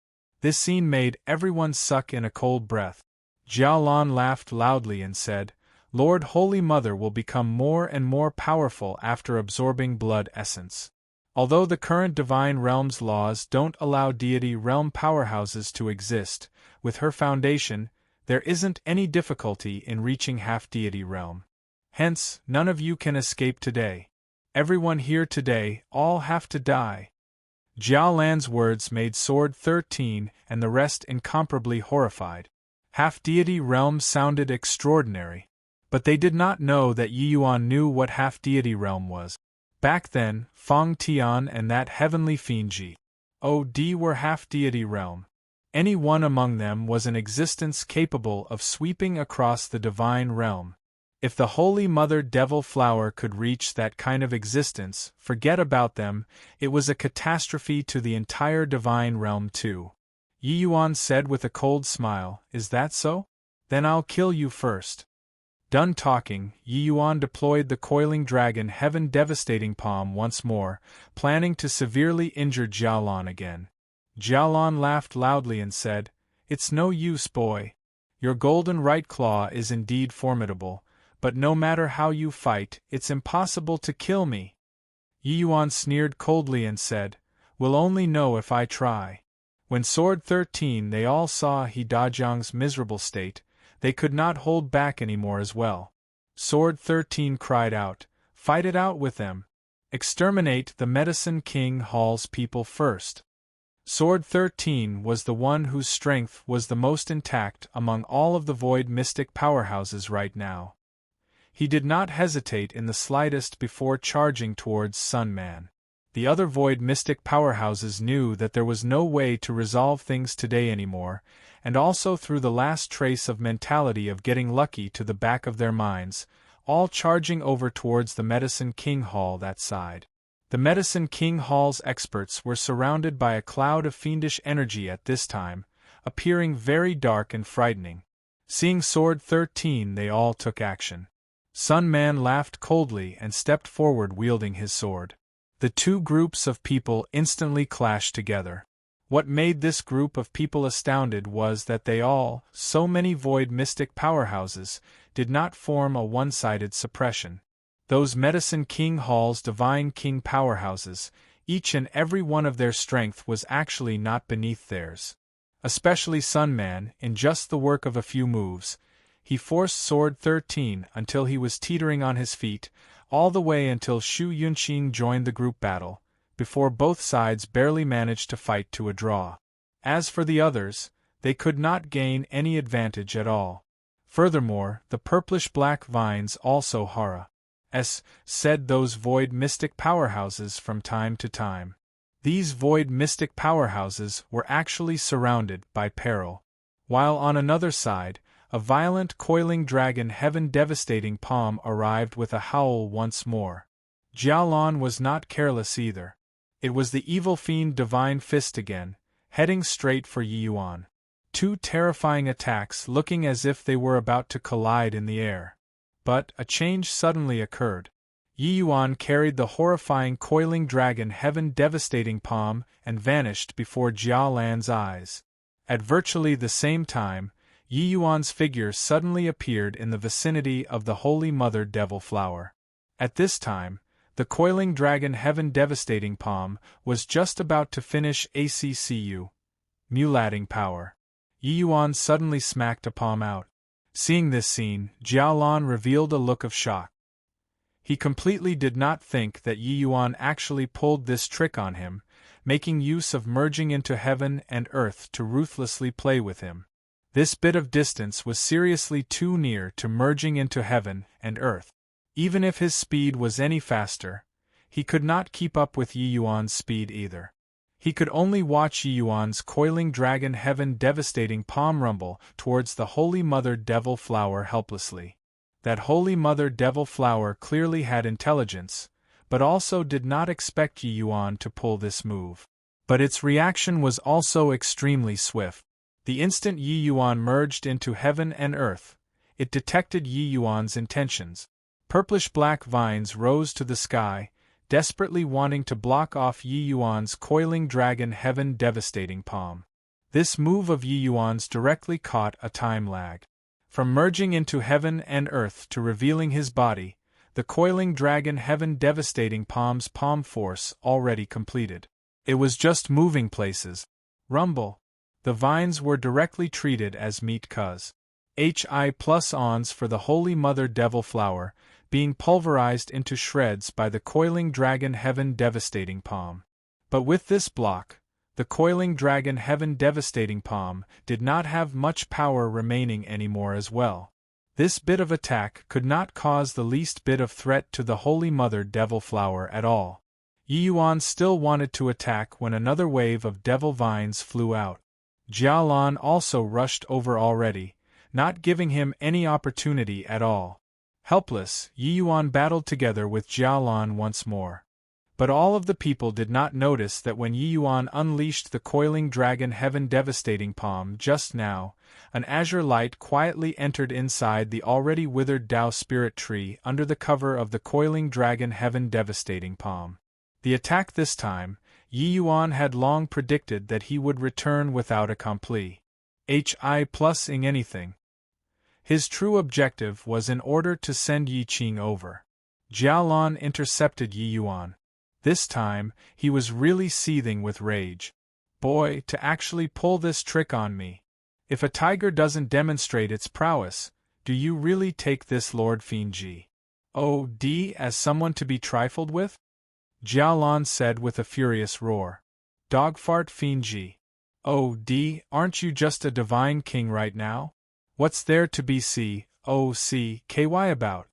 This scene made everyone suck in a cold breath. Jiao Lan laughed loudly and said, "Lord Holy Mother will become more and more powerful after absorbing blood essence. Although the current Divine Realm's laws don't allow deity realm powerhouses to exist, with her foundation, there isn't any difficulty in reaching half-deity realm. Hence, none of you can escape today. Everyone here today, all have to die." Jiao Lan's words made Sword 13 and the rest incomparably horrified. Half-deity realm sounded extraordinary. But they did not know that Yi Yuan knew what half-deity realm was. Back then, Feng Tian and that heavenly fiend Ji Od were half-deity realm. Any one among them was an existence capable of sweeping across the divine realm. If the Holy Mother Devil Flower could reach that kind of existence, forget about them, it was a catastrophe to the entire divine realm too. Yi Yuan said with a cold smile, "Is that so? Then I'll kill you first." Done talking, Yi Yuan deployed the coiling dragon heaven devastating palm once more, planning to severely injure Jialan again. Jialan laughed loudly and said, "It's no use, boy. Your golden right claw is indeed formidable, but no matter how you fight, it's impossible to kill me." Yi Yuan sneered coldly and said, "We'll only know if I try." When Sword 13 they all saw He Dajiang's miserable state, they could not hold back any more as well. Sword 13 cried out, "Fight it out with them! Exterminate the Medicine King Hall's people first!" Sword 13 was the one whose strength was the most intact among all of the void mystic powerhouses right now. He did not hesitate in the slightest before charging towards Sun Man. The other void mystic powerhouses knew that there was no way to resolve things today anymore, and also threw the last trace of mentality of getting lucky to the back of their minds, all charging over towards the Medicine King Hall that side. The Medicine King Hall's experts were surrounded by a cloud of fiendish energy at this time, appearing very dark and frightening. Seeing Sword 13 they all took action. Sun Man laughed coldly and stepped forward wielding his sword. The two groups of people instantly clashed together. What made this group of people astounded was that they all, so many void mystic powerhouses, did not form a one-sided suppression. Those Medicine King Hall's divine king powerhouses, each and every one of their strength was actually not beneath theirs. Especially Sun Man, in just the work of a few moves, he forced Sword 13 until he was teetering on his feet, all the way until Xu Yunqing joined the group battle, before both sides barely managed to fight to a draw. As for the others, they could not gain any advantage at all. Furthermore, the purplish-black vines also said those void mystic powerhouses from time to time. These void mystic powerhouses were actually surrounded by peril. While on another side, a violent coiling dragon heaven-devastating palm arrived with a howl once more. Jialan was not careless either. It was the evil fiend Divine Fist again, heading straight for Yi Yuan. Two terrifying attacks looking as if they were about to collide in the air. But a change suddenly occurred. Yi Yuan carried the horrifying coiling dragon heaven-devastating palm and vanished before Jia Lan's eyes. At virtually the same time, Yi Yuan's figure suddenly appeared in the vicinity of the Holy Mother Devil Flower. At this time, the coiling dragon heaven-devastating palm was just about to finish ACCU, mulating power. Yi Yuan suddenly smacked a palm out. Seeing this scene, Jialan revealed a look of shock. He completely did not think that Yi Yuan actually pulled this trick on him, making use of merging into heaven and earth to ruthlessly play with him. This bit of distance was seriously too near to merging into heaven and earth. Even if his speed was any faster, he could not keep up with Yi Yuan's speed either. He could only watch Yi Yuan's coiling dragon heaven-devastating palm rumble towards the Holy Mother Devil Flower helplessly. That Holy Mother Devil Flower clearly had intelligence, but also did not expect Yi Yuan to pull this move. But its reaction was also extremely swift. The instant Yi Yuan merged into heaven and earth, it detected Yi Yuan's intentions. Purplish-black vines rose to the sky, desperately wanting to block off Yi Yuan's coiling dragon heaven-devastating palm. This move of Yi Yuan's directly caught a time lag. From merging into heaven and earth to revealing his body, the coiling dragon heaven-devastating palm's palm force already completed. It was just moving places. Rumble. The vines were directly treated as meat cuz. HI+ons for the Holy Mother Devil Flower, being pulverized into shreds by the coiling dragon heaven-devastating palm. But with this block, the coiling dragon heaven-devastating palm did not have much power remaining anymore as well. This bit of attack could not cause the least bit of threat to the Holy Mother Devil Flower at all. Yi Yuan still wanted to attack when another wave of devil vines flew out. Jialan also rushed over already, not giving him any opportunity at all. Helpless, Yi Yuan battled together with Jialan once more. But all of the people did not notice that when Yi Yuan unleashed the coiling dragon heaven-devastating palm just now, an azure light quietly entered inside the already withered Tao spirit tree under the cover of the coiling dragon heaven-devastating palm. The attack this time, Yi Yuan had long predicted that he would return without a complete HI+ing anything. His true objective was in order to send Yi Qing over. Jialan intercepted Yi Yuan. This time, he was really seething with rage. Boy, to actually pull this trick on me. If a tiger doesn't demonstrate its prowess, do you really take this Lord Fiend Ji O.D. as someone to be trifled with? Jialan said with a furious roar. Dogfart Fiend Ji O.D., aren't you just a divine king right now? What's there to be C.O.C.K.Y. about?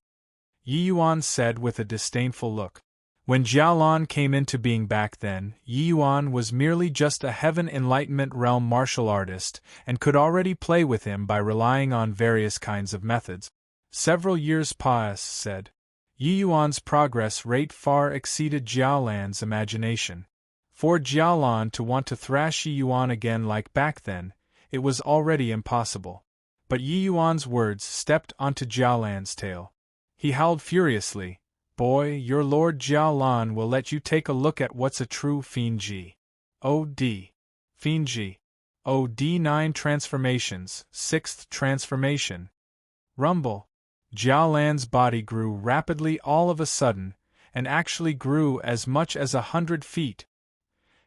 Yi Yuan said with a disdainful look. When Jialan came into being back then, Yi Yuan was merely just a Heaven Enlightenment realm martial artist and could already play with him by relying on various kinds of methods. Several years said. Yi Yuan's progress rate far exceeded Jialan's imagination. For Jialan to want to thrash Yi Yuan again like back then, it was already impossible. But Yi Yuan's words stepped onto Jialan's tail. He howled furiously, "Boy, your Lord Jialan will let you take a look at what's a true Fiend Ji O.D. Fiend Ji O.D. 9 transformations, 6th transformation." Rumble. Jialan's body grew rapidly all of a sudden, and actually grew as much as 100 feet.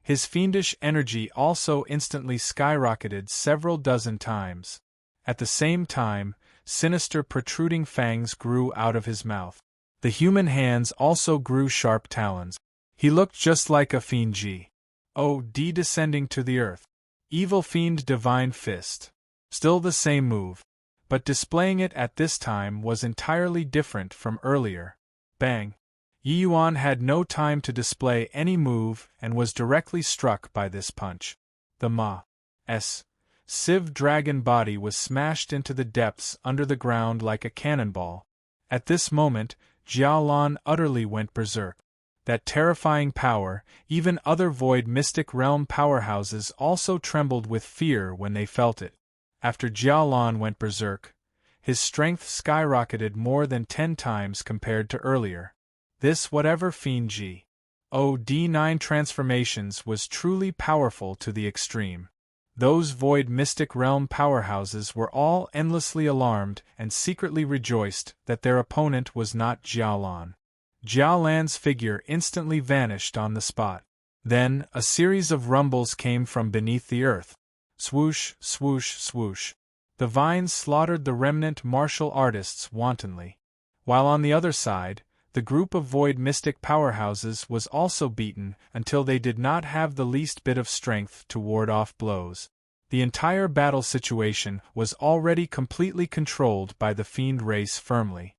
His fiendish energy also instantly skyrocketed several dozen times. At the same time, sinister protruding fangs grew out of his mouth. The human hands also grew sharp talons. He looked just like a fiend God descending to the earth. Evil fiend divine fist. Still the same move, but displaying it at this time was entirely different from earlier. Bang! Yi Yuan had no time to display any move and was directly struck by this punch. The Ma's Civ dragon body was smashed into the depths under the ground like a cannonball. At this moment, Jialan utterly went berserk. That terrifying power, even other Void Mystic Realm powerhouses also trembled with fear when they felt it. After Jialan went berserk, his strength skyrocketed more than 10 times compared to earlier. This whatever fiend God9 transformations was truly powerful to the extreme. Those Void Mystic Realm powerhouses were all endlessly alarmed and secretly rejoiced that their opponent was not Jialan. Jialan's figure instantly vanished on the spot. Then, a series of rumbles came from beneath the earth. Swoosh, swoosh, swoosh. The vines slaughtered the remnant martial artists wantonly. While on the other side, the group of Void Mystic powerhouses was also beaten until they did not have the least bit of strength to ward off blows. The entire battle situation was already completely controlled by the fiend race firmly.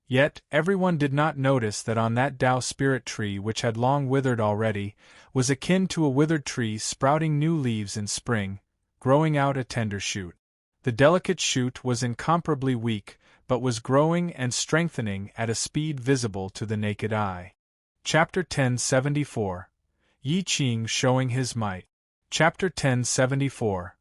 Yet, everyone did not notice that on that Tao spirit tree which had long withered already, was akin to a withered tree sprouting new leaves in spring, growing out a tender shoot. The delicate shoot was incomparably weak, but was growing and strengthening at a speed visible to the naked eye. Chapter 1074. Yi Qing showing his might. Chapter 1074.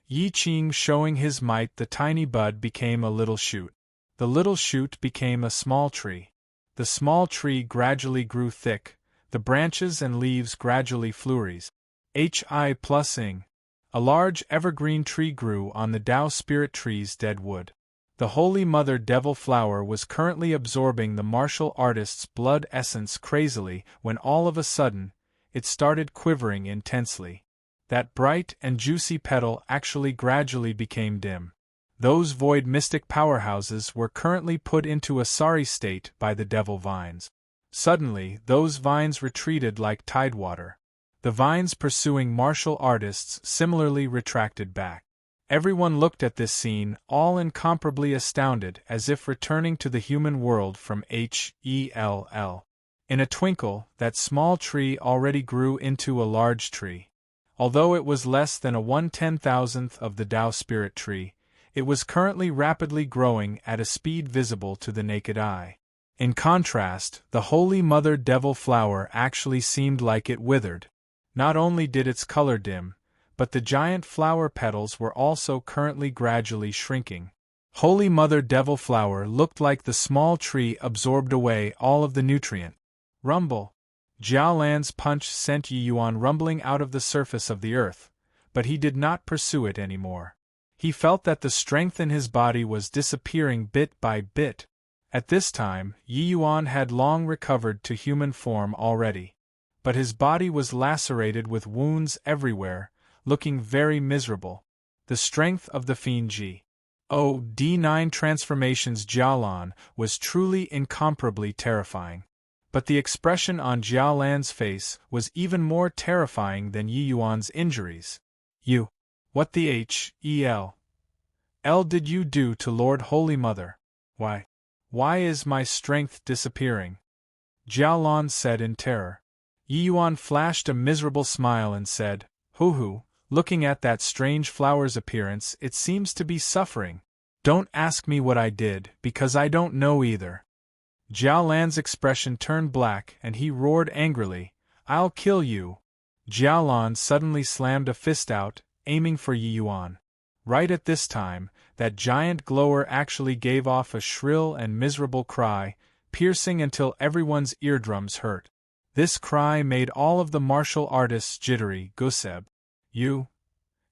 Yi Qing showing his might. The tiny bud became a little shoot. The little shoot became a small tree. The small tree gradually grew thick, the branches and leaves gradually flourished. Hi+ing. A large evergreen tree grew on the Tao spirit tree's dead wood. The Holy Mother Devil Flower was currently absorbing the martial artist's blood essence crazily when all of a sudden, it started quivering intensely. That bright and juicy petal actually gradually became dim. Those Void Mystic powerhouses were currently put into a sorry state by the devil vines. Suddenly, those vines retreated like tidewater. The vines pursuing martial artists similarly retracted back. Everyone looked at this scene, all incomparably astounded, as if returning to the human world from Hell. In a twinkle, that small tree already grew into a large tree. Although it was less than a 1/10,000th of the Tao spirit tree, it was currently rapidly growing at a speed visible to the naked eye. In contrast, the Holy Mother Devil Flower actually seemed like it withered. Not only did its color dim, but the giant flower petals were also currently gradually shrinking. Holy Mother Devil Flower looked like the small tree absorbed away all of the nutrient. Rumble! Jialan's punch sent Yi Yuan rumbling out of the surface of the earth, but he did not pursue it anymore. He felt that the strength in his body was disappearing bit by bit. At this time, Yi Yuan had long recovered to human form already. But his body was lacerated with wounds everywhere, looking very miserable. The strength of the fiend God9 transformations Jialan was truly incomparably terrifying. But the expression on Jialan's face was even more terrifying than Yi Yuan's injuries. You. What the hell did you do to Lord Holy Mother? Why is my strength disappearing? Jialan said in terror. Yi Yuan flashed a miserable smile and said, Hoo, looking at that strange flower's appearance, it seems to be suffering. Don't ask me what I did, because I don't know either. Jialan's expression turned black and he roared angrily, I'll kill you. Jialan suddenly slammed a fist out, aiming for Yi Yuan. Right at this time, that giant glower actually gave off a shrill and miserable cry, piercing until everyone's eardrums hurt. This cry made all of the martial artists jittery. Guseb.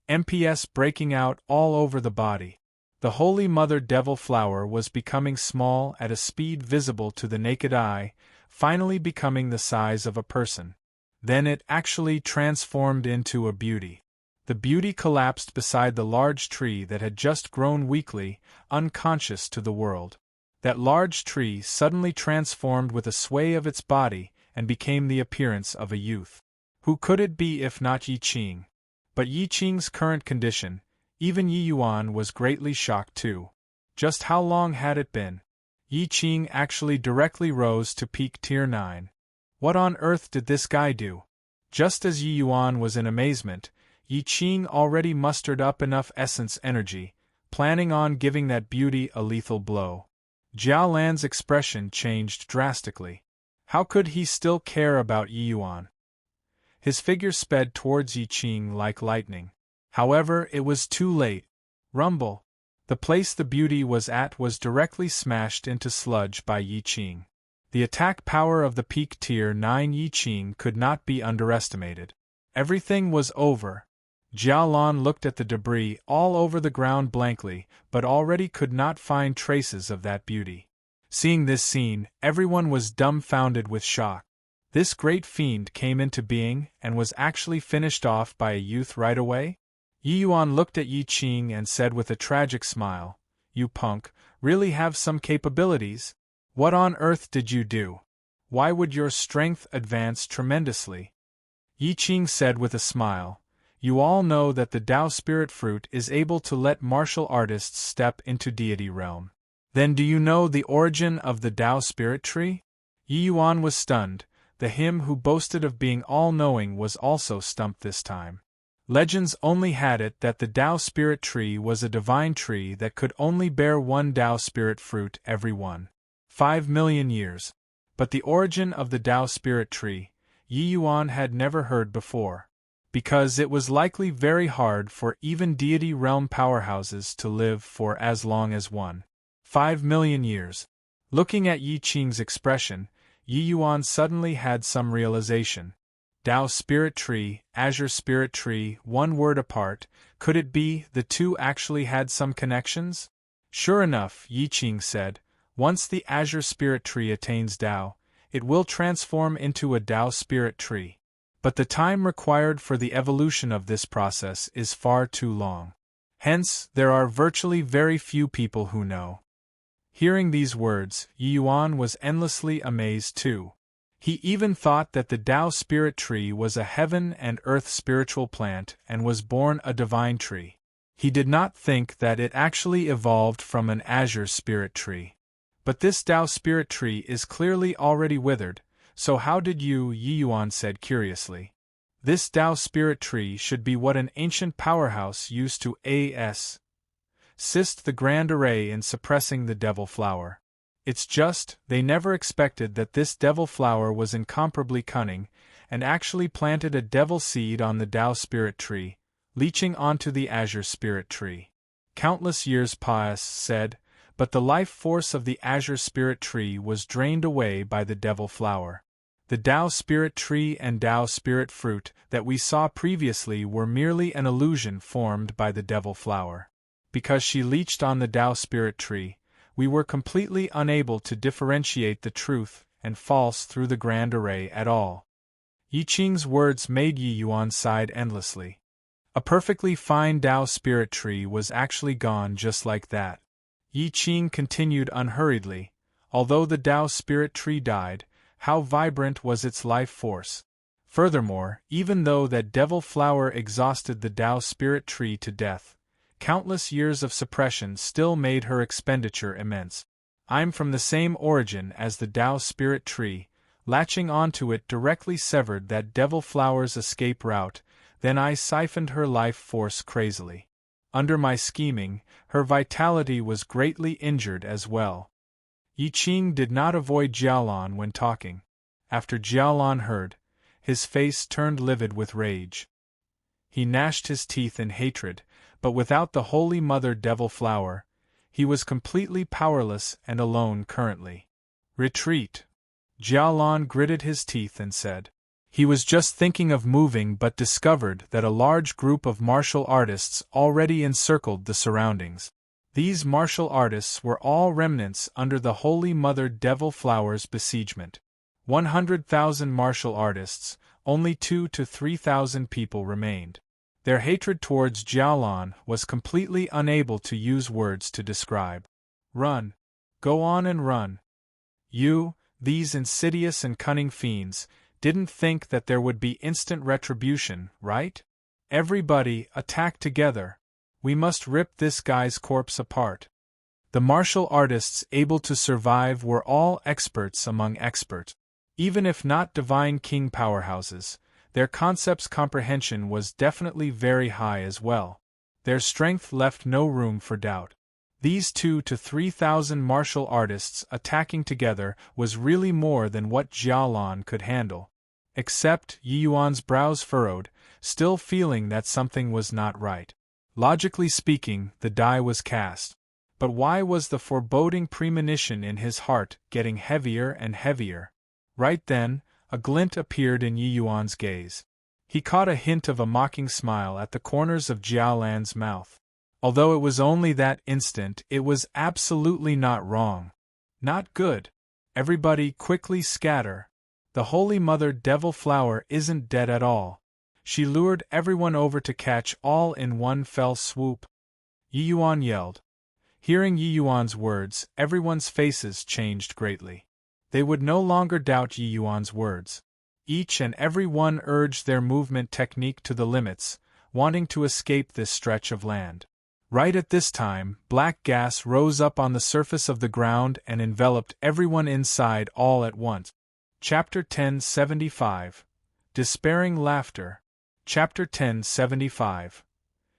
MPS breaking out all over the body. The Holy Mother Devil Flower was becoming small at a speed visible to the naked eye, finally becoming the size of a person. Then it actually transformed into a beauty. The beauty collapsed beside the large tree that had just grown weakly, unconscious to the world. That large tree suddenly transformed with a sway of its body and became the appearance of a youth. Who could it be if not Yi Qing? But Yi Qing's current condition, even Yi Yuan was greatly shocked too. Just how long had it been? Yi Qing actually directly rose to peak tier 9. What on earth did this guy do? Just as Yi Yuan was in amazement, Yi Qing already mustered up enough essence energy, planning on giving that beauty a lethal blow. Jiao Lan's expression changed drastically. How could he still care about Yi Yuan? His figure sped towards Yi Qing like lightning. However, it was too late. Rumble. The place the beauty was at was directly smashed into sludge by Yi Qing. The attack power of the peak tier 9 Yi Qing could not be underestimated. Everything was over. Jiao Lan looked at the debris all over the ground blankly, but already could not find traces of that beauty. Seeing this scene, everyone was dumbfounded with shock. This great fiend came into being and was actually finished off by a youth right away? Yi Yuan looked at Yi Qing and said with a tragic smile, "You punk, really have some capabilities? What on earth did you do? Why would your strength advance tremendously?" Yi Qing said with a smile, "You all know that the Tao Spirit Fruit is able to let martial artists step into deity realm. Then do you know the origin of the Tao Spirit Tree?" Yi Yuan was stunned. The him who boasted of being all-knowing was also stumped this time. Legends only had it that the Tao Spirit Tree was a divine tree that could only bear one Tao Spirit Fruit every 5 million years. But the origin of the Tao Spirit Tree, Yi Yuan had never heard before. Because it was likely very hard for even deity realm powerhouses to live for as long as 5 million years. Looking at Yi Qing's expression, Yi Yuan suddenly had some realization. Tao Spirit Tree, Azure Spirit Tree, one word apart, could it be the two actually had some connections? Sure enough, Yi Qing said, once the Azure Spirit Tree attains Tao, it will transform into a Tao Spirit Tree. But the time required for the evolution of this process is far too long. Hence, there are virtually very few people who know. Hearing these words, Yi Yuan was endlessly amazed too. He even thought that the Tao Spirit Tree was a heaven and earth spiritual plant and was born a divine tree. He did not think that it actually evolved from an Azure Spirit Tree. But this Tao Spirit Tree is clearly already withered, so how did you? Yi Yuan said curiously. This Tao Spirit Tree should be what an ancient powerhouse used to assist the Grand Array in suppressing the Devil Flower. It's just, they never expected that this Devil Flower was incomparably cunning, and actually planted a Devil Seed on the Tao Spirit Tree, leeching onto the Azure Spirit Tree. Countless years said, but the life force of the Azure Spirit Tree was drained away by the Devil Flower. The Tao Spirit Tree and Tao Spirit Fruit that we saw previously were merely an illusion formed by the Devil Flower. Because she leached on the Tao Spirit Tree, we were completely unable to differentiate the truth and false through the Grand Array at all. Yi Qing's words made Yi Yuan sigh endlessly. A perfectly fine Tao Spirit Tree was actually gone just like that. Yi Qing continued unhurriedly, although the Tao Spirit Tree died, how vibrant was its life force. Furthermore, even though that Devil Flower exhausted the Tao Spirit Tree to death, countless years of suppression still made her expenditure immense. I'm from the same origin as the Tao Spirit Tree, latching onto it directly severed that Devil Flower's escape route, then I siphoned her life force crazily. Under my scheming, her vitality was greatly injured as well. Yi Qing did not avoid Jiaolan when talking. After Jiaolan heard, his face turned livid with rage. He gnashed his teeth in hatred, but without the Holy Mother Devil Flower, he was completely powerless and alone currently. Retreat! Jiaolan gritted his teeth and said. He was just thinking of moving but discovered that a large group of martial artists already encircled the surroundings. These martial artists were all remnants under the Holy Mother Devil Flower's besiegement. 100,000 martial artists, only 2,000 to 3,000 people remained. Their hatred towards Jiaolan was completely unable to use words to describe. Run! Go on and run. You, these insidious and cunning fiends, didn't think that there would be instant retribution, right? Everybody, attack together. We must rip this guy's corpse apart. The martial artists able to survive were all experts among experts. Even if not divine king powerhouses, their concept's comprehension was definitely very high as well. Their strength left no room for doubt. These 2,000 to 3,000 martial artists attacking together was really more than what Jialan could handle. Except, Yi Yuan's brows furrowed, still feeling that something was not right. Logically speaking, the die was cast. But why was the foreboding premonition in his heart getting heavier and heavier? Right then, a glint appeared in Yi Yuan's gaze. He caught a hint of a mocking smile at the corners of Jialan's mouth. Although it was only that instant, it was absolutely not wrong. Not good. Everybody quickly scatter. The Holy Mother Devil Flower isn't dead at all. She lured everyone over to catch all in one fell swoop. Yi Yuan yelled. Hearing Yi Yuan's words, everyone's faces changed greatly. They would no longer doubt Yi Yuan's words. Each and every one urged their movement technique to the limits, wanting to escape this stretch of land. Right at this time, black gas rose up on the surface of the ground and enveloped everyone inside all at once. Chapter 1075. Despairing Laughter. Chapter 1075.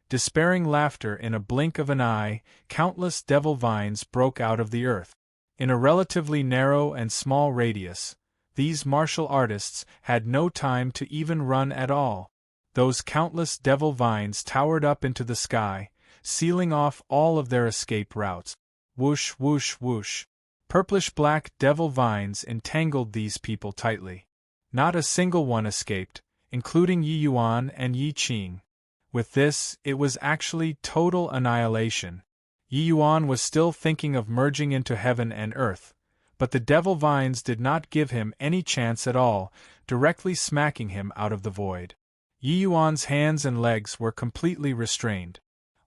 Despairing laughter. In a blink of an eye, countless devil vines broke out of the earth. In a relatively narrow and small radius, these martial artists had no time to even run at all. Those countless devil vines towered up into the sky, sealing off all of their escape routes. Whoosh, whoosh, whoosh. Purplish-black devil vines entangled these people tightly. Not a single one escaped, including Yi Yuan and Yi Qing. With this, it was actually total annihilation. Yi Yuan was still thinking of merging into heaven and earth, but the devil vines did not give him any chance at all, directly smacking him out of the void. Yi Yuan's hands and legs were completely restrained.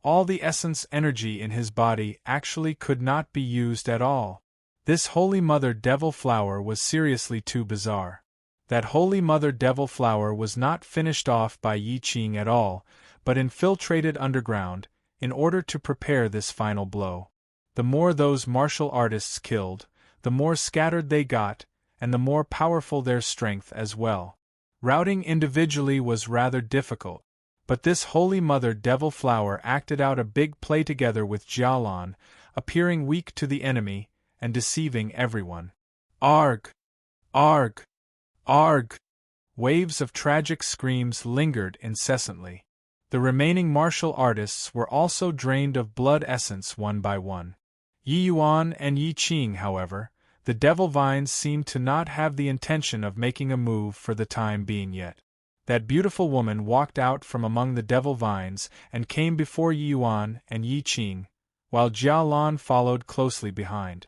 All the essence energy in his body actually could not be used at all. This Holy Mother Devil Flower was seriously too bizarre. That Holy Mother Devil Flower was not finished off by Yi Qing at all, but infiltrated underground, in order to prepare this final blow. The more those martial artists killed, the more scattered they got, and the more powerful their strength as well. Routing individually was rather difficult, but this Holy Mother Devil Flower acted out a big play together with Jialan, appearing weak to the enemy, and deceiving everyone. Arg! Arg! Arg! Waves of tragic screams lingered incessantly. The remaining martial artists were also drained of blood essence one by one. Yi Yuan and Yi Qing, however, the devil vines seemed to not have the intention of making a move for the time being yet. That beautiful woman walked out from among the devil vines and came before Yi Yuan and Yi Qing, while Jialan followed closely behind.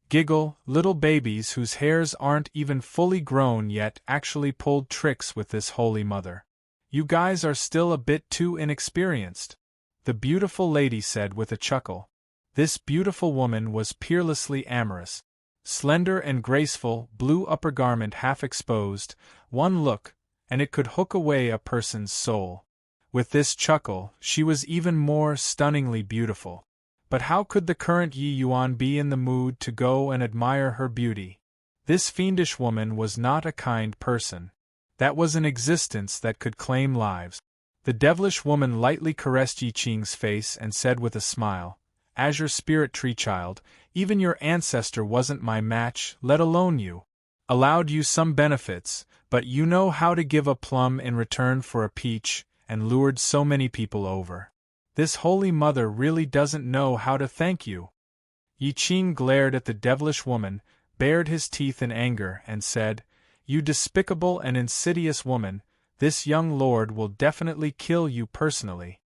Giggle, little babies whose hairs aren't even fully grown yet actually pulled tricks with this Holy Mother. You guys are still a bit too inexperienced, the beautiful lady said with a chuckle. This beautiful woman was peerlessly amorous. Slender and graceful, blue upper garment half exposed, one look, and it could hook away a person's soul. With this chuckle, she was even more stunningly beautiful. But how could the current Yi Yuan be in the mood to go and admire her beauty? This fiendish woman was not a kind person. That was an existence that could claim lives. The devilish woman lightly caressed Yi Qing's face and said with a smile, Azure Spirit Tree Child, even your ancestor wasn't my match, let alone you. Allowed you some benefits, but you know how to give a plum in return for a peach, and lured so many people over. This Holy Mother really doesn't know how to thank you. Yi Qing glared at the devilish woman, bared his teeth in anger, and said, You despicable and insidious woman, this young lord will definitely kill you personally.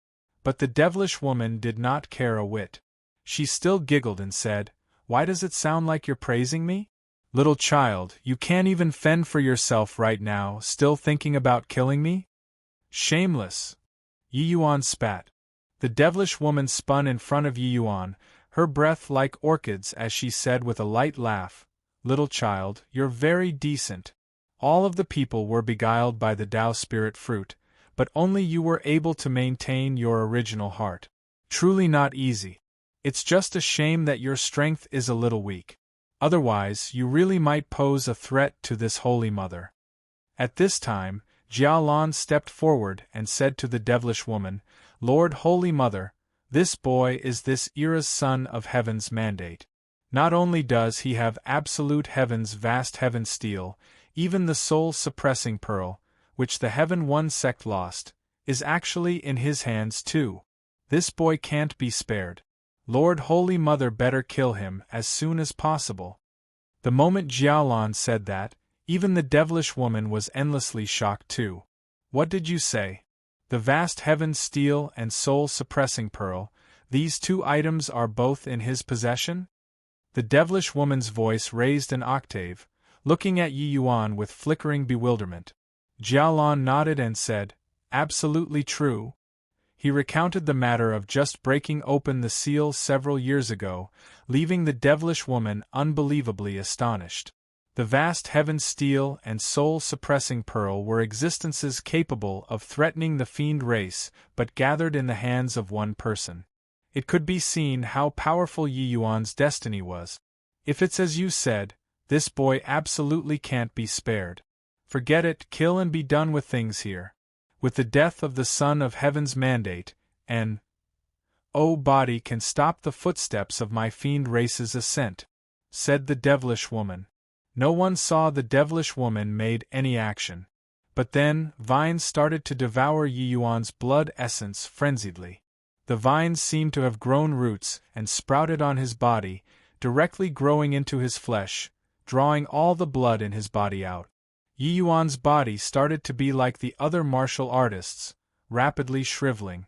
But the devilish woman did not care a whit. She still giggled and said, Why does it sound like you're praising me? Little child, you can't even fend for yourself right now, still thinking about killing me? Shameless! Yi Yuan spat. The devilish woman spun in front of Yi Yuan, her breath like orchids as she said with a light laugh, "Little child, you're very decent. All of the people were beguiled by the Tao spirit fruit, but only you were able to maintain your original heart. Truly not easy. It's just a shame that your strength is a little weak. Otherwise, you really might pose a threat to this Holy Mother." At this time, Jialan stepped forward and said to the devilish woman, "Lord Holy Mother, this boy is this era's son of heaven's mandate. Not only does he have absolute heaven's vast heaven steel, even the soul-suppressing pearl, which the Heaven One sect lost, is actually in his hands too. This boy can't be spared. Lord Holy Mother better kill him as soon as possible." The moment Jialan said that, even the devilish woman was endlessly shocked too. "What did you say? The vast heaven's steel and soul-suppressing pearl, these two items are both in his possession?" The devilish woman's voice raised an octave, looking at Yi Yuan with flickering bewilderment. Jialan nodded and said, "Absolutely true." He recounted the matter of just breaking open the seal several years ago, leaving the devilish woman unbelievably astonished. The vast heaven steel and soul-suppressing pearl were existences capable of threatening the fiend race, but gathered in the hands of one person. It could be seen how powerful Yi Yuan's destiny was. "If it's as you said, this boy absolutely can't be spared. Forget it, kill and be done with things here. With the death of the Son of Heaven's mandate, an body can stop the footsteps of my fiend race's ascent," said the devilish woman. No one saw the devilish woman made any action. But then, vines started to devour Yi Yuan's blood essence frenziedly. The vines seemed to have grown roots and sprouted on his body, directly growing into his flesh, drawing all the blood in his body out. Yi Yuan's body started to be like the other martial artists, rapidly shriveling.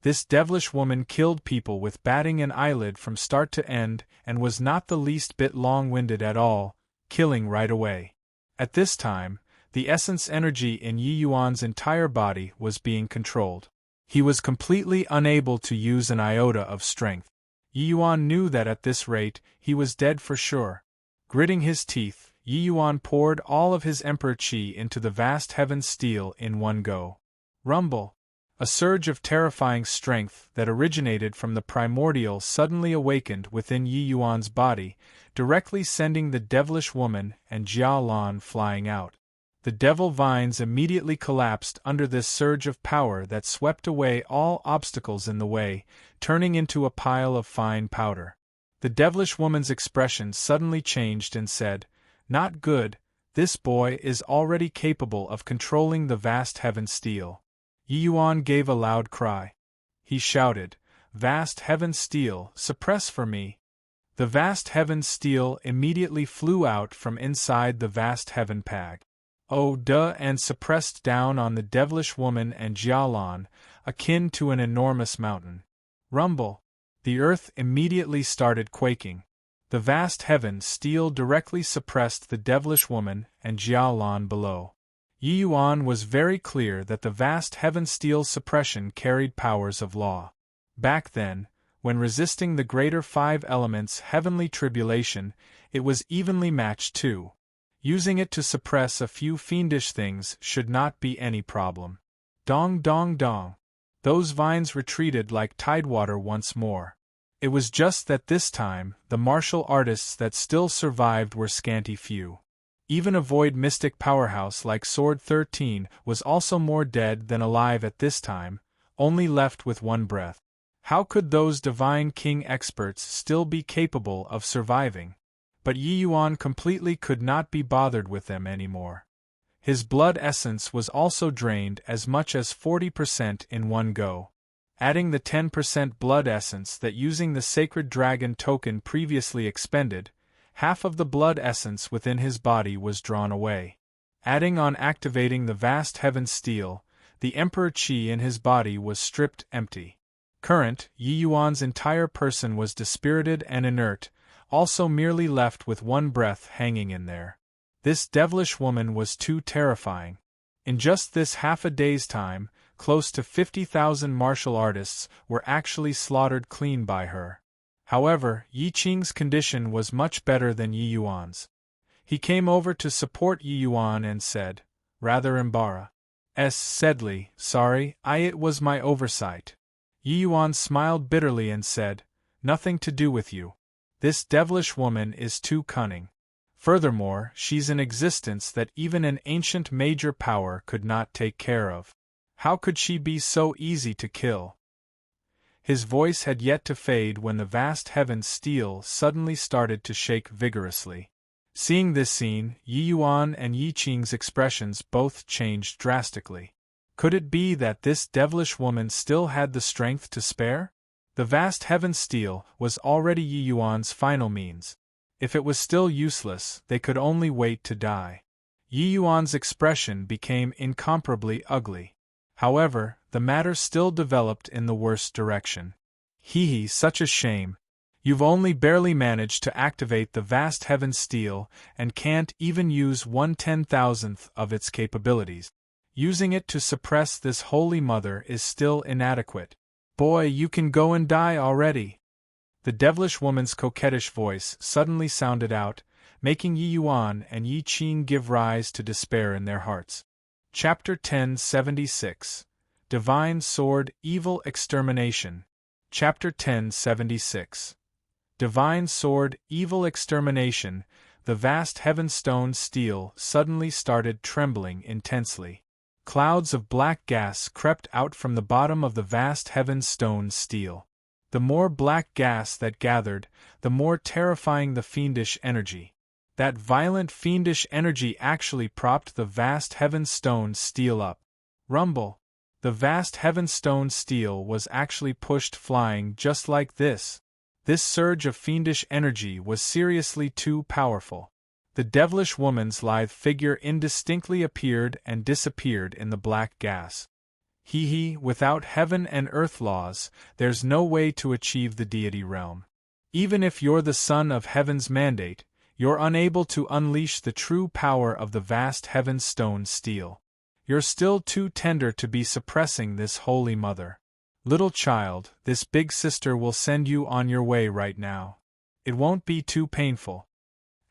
This devilish woman killed people with batting an eyelid from start to end and was not the least bit long-winded at all, killing right away. At this time, the essence energy in Yi Yuan's entire body was being controlled. He was completely unable to use an iota of strength. Yi Yuan knew that at this rate, he was dead for sure. Gritting his teeth, Yi Yuan poured all of his emperor qi into the vast heaven steel in one go. Rumble! A surge of terrifying strength that originated from the primordial suddenly awakened within Yi Yuan's body, directly sending the devilish woman and Jialan flying out. The devil vines immediately collapsed under this surge of power that swept away all obstacles in the way, turning into a pile of fine powder. The devilish woman's expression suddenly changed and said, "Not good, this boy is already capable of controlling the vast heaven steel." Yi Yuan gave a loud cry. He shouted, "Vast heaven steel, suppress for me!" The vast heaven steel immediately flew out from inside the vast heaven pag. And suppressed down on the devilish woman and Jialan, akin to an enormous mountain. Rumble! The earth immediately started quaking. The vast heaven steel directly suppressed the devilish woman and Jialan below. Yi Yuan was very clear that the vast heaven steel suppression carried powers of law. Back then, when resisting the greater five elements' heavenly tribulation, it was evenly matched too. Using it to suppress a few fiendish things should not be any problem. Dong dong dong. Those vines retreated like tidewater once more. It was just that this time, the martial artists that still survived were scanty few. Even a void mystic powerhouse like Sword 13 was also more dead than alive at this time, only left with one breath. How could those divine king experts still be capable of surviving? But Yi Yuan completely could not be bothered with them anymore. His blood essence was also drained as much as 40% in one go. Adding the 10% blood essence that using the sacred dragon token previously expended, half of the blood essence within his body was drawn away. Adding on activating the vast heaven steel, the emperor qi in his body was stripped empty. Current, Yi Yuan's entire person was dispirited and inert, also merely left with one breath hanging in there. This devilish woman was too terrifying. In just this half a day's time, close to 50,000 martial artists were actually slaughtered clean by her. However, Yi Qing's condition was much better than Yi Yuan's. He came over to support Yi Yuan and said, rather embarrassedly, "Sorry, it was my oversight." Yi Yuan smiled bitterly and said, "Nothing to do with you. This devilish woman is too cunning. Furthermore, she's an existence that even an ancient major power could not take care of. How could she be so easy to kill?" His voice had yet to fade when the vast heaven's steel suddenly started to shake vigorously. Seeing this scene, Yi Yuan and Yi Qing's expressions both changed drastically. Could it be that this devilish woman still had the strength to spare? The vast heaven's steel was already Yi Yuan's final means. If it was still useless, they could only wait to die. Yi Yuan's expression became incomparably ugly. However, the matter still developed in the worst direction. "Hee, such a shame. You've only barely managed to activate the vast heaven's steel and can't even use 1/10,000th of its capabilities. Using it to suppress this holy mother is still inadequate. Boy, you can go and die already." The devilish woman's coquettish voice suddenly sounded out, making Yi Yuan and Yi Qing give rise to despair in their hearts. Chapter 1076. Divine Sword, Evil Extermination. Chapter 1076. Divine Sword, Evil Extermination. The vast heavenstone steel suddenly started trembling intensely. Clouds of black gas crept out from the bottom of the vast heavenstone steel. The more black gas that gathered, the more terrifying the fiendish energy. That violent fiendish energy actually propped the vast heavenstone steel up. Rumble! The vast heavenstone steel was actually pushed flying just like this. This surge of fiendish energy was seriously too powerful. The devilish woman's lithe figure indistinctly appeared and disappeared in the black gas. Without heaven and earth laws, there's no way to achieve the deity realm. Even if you're the son of heaven's mandate, you're unable to unleash the true power of the vast heavenstone steel. You're still too tender to be suppressing this holy mother. Little child, this big sister will send you on your way right now. It won't be too painful.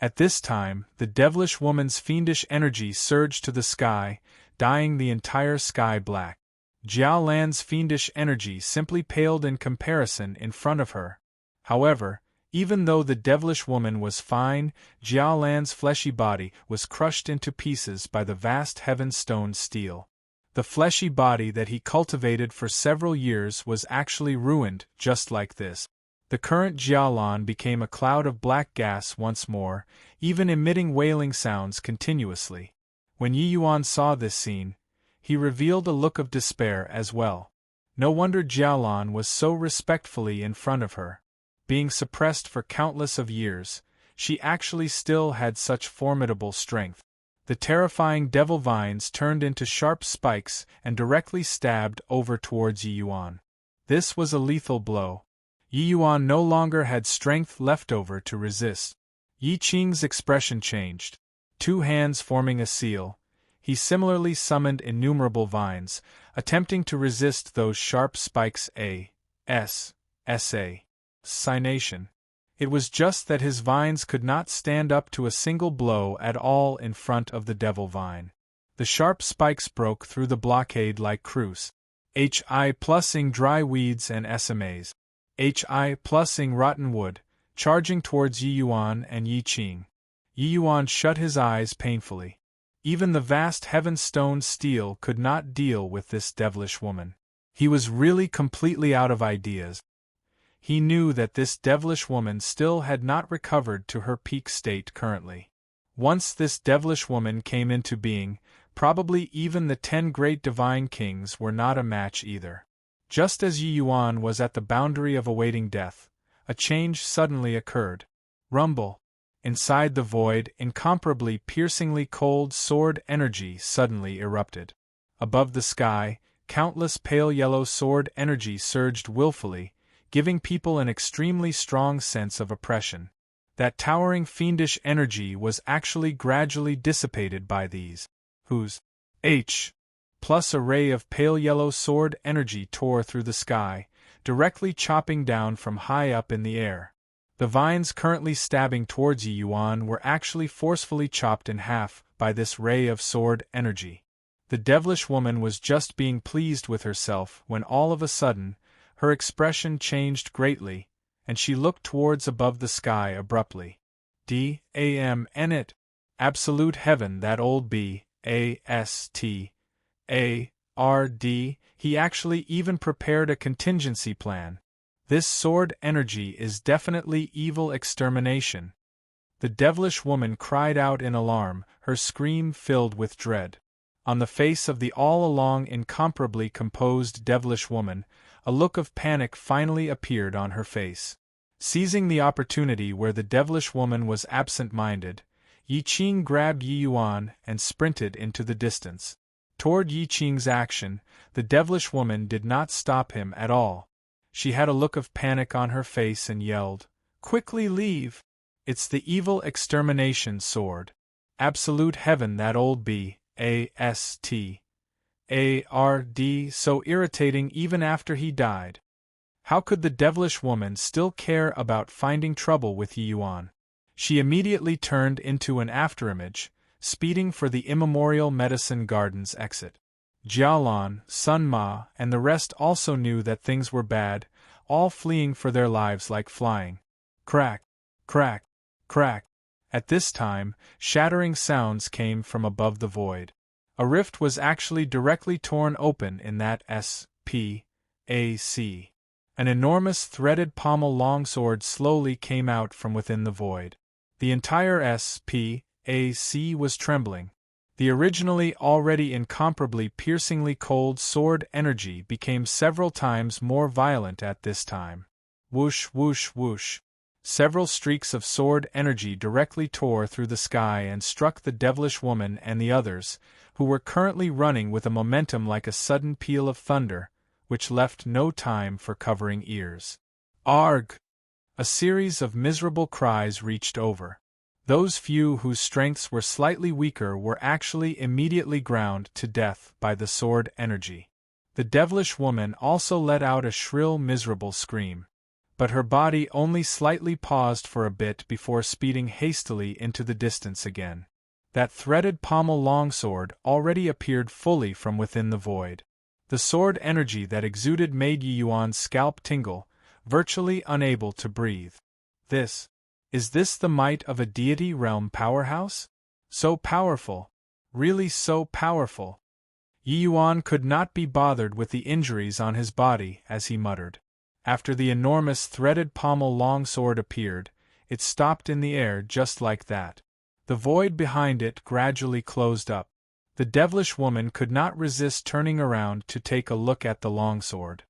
At this time, the devilish woman's fiendish energy surged to the sky, dyeing the entire sky black. Jiao Lan's fiendish energy simply paled in comparison in front of her. However, even though the devilish woman was fine, Jiao Lan's fleshy body was crushed into pieces by the vast heavenstone steel. The fleshy body that he cultivated for several years was actually ruined, just like this. The current Jiaolan became a cloud of black gas once more, even emitting wailing sounds continuously. When Yi Yuan saw this scene, he revealed a look of despair as well. No wonder Jiaolan was so respectfully in front of her. Being suppressed for countless of years, she actually still had such formidable strength. The terrifying devil vines turned into sharp spikes and directly stabbed over towards Yi Yuan. This was a lethal blow. Yi Yuan no longer had strength left over to resist. Yi Qing's expression changed. Two hands forming a seal, he similarly summoned innumerable vines, attempting to resist those sharp spikes. Signation. It was just that his vines could not stand up to a single blow at all in front of the devil vine. The sharp spikes broke through the blockade like cruise. Plussing dry weeds and SMAs. Plussing rotten wood, charging towards Yi Yuan and Yi Qing. Yi Yuan shut his eyes painfully. Even the vast heavenstone steel could not deal with this devilish woman. He was really completely out of ideas. He knew that this devilish woman still had not recovered to her peak state currently. Once this devilish woman came into being, probably even the 10 great divine kings were not a match either. Just as Yi Yuan was at the boundary of awaiting death, a change suddenly occurred. Rumble. Inside the void, incomparably piercingly cold sword energy suddenly erupted. Above the sky, countless pale yellow sword energy surged willfully, giving people an extremely strong sense of oppression. That towering fiendish energy was actually gradually dissipated by these, whose plus a ray of pale yellow sword energy tore through the sky, directly chopping down from high up in the air. The vines currently stabbing towards Yi Yuan were actually forcefully chopped in half by this ray of sword energy. The devilish woman was just being pleased with herself when all of a sudden, her expression changed greatly, and she looked towards above the sky abruptly. D-A-M N it. Absolute heaven, that old B-A-S-T-A-R-D, he actually even prepared a contingency plan. This sword energy is definitely evil extermination. The devilish woman cried out in alarm, her scream filled with dread. On the face of the all along incomparably composed devilish woman, a look of panic finally appeared on her face. Seizing the opportunity where the devilish woman was absent-minded, Yi Qing grabbed Yi Yuan and sprinted into the distance. Toward Yi Qing's action, the devilish woman did not stop him at all. She had a look of panic on her face and yelled, "Quickly leave! It's the evil extermination sword. Absolute heaven, that old B-A-S-T-A-R-D, so irritating even after he died." How could the devilish woman still care about finding trouble with Yi Yuan? She immediately turned into an afterimage, speeding for the immemorial medicine garden's exit. Jialan, Sun Ma, and the rest also knew that things were bad, all fleeing for their lives like flying. Crack, crack, crack. At this time, shattering sounds came from above the void. A rift was actually directly torn open in that S.P.A.C. An enormous threaded pommel longsword slowly came out from within the void. The entire S.P.A.C. was trembling. The originally already incomparably piercingly cold sword energy became several times more violent at this time. Whoosh, whoosh, whoosh. Several streaks of sword energy directly tore through the sky and struck the devilish woman and the others, who were currently running with a momentum like a sudden peal of thunder, which left no time for covering ears. Arg! A series of miserable cries reached over. Those few whose strengths were slightly weaker were actually immediately ground to death by the sword energy. The devilish woman also let out a shrill miserable scream. But her body only slightly paused for a bit before speeding hastily into the distance again. That threaded pommel longsword already appeared fully from within the void. The sword energy that exuded made Yi Yuan's scalp tingle, virtually unable to breathe. Is this the might of a deity realm powerhouse? So powerful. Really so powerful. Yi Yuan could not be bothered with the injuries on his body as he muttered. After the enormous threaded pommel longsword appeared, it stopped in the air just like that. The void behind it gradually closed up. The devilish woman could not resist turning around to take a look at the longsword.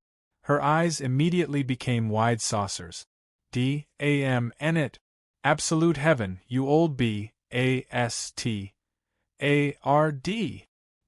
Her eyes immediately became wide saucers. D-A-M-N it. Absolute heaven, you old B-A-S-T-A-R-D.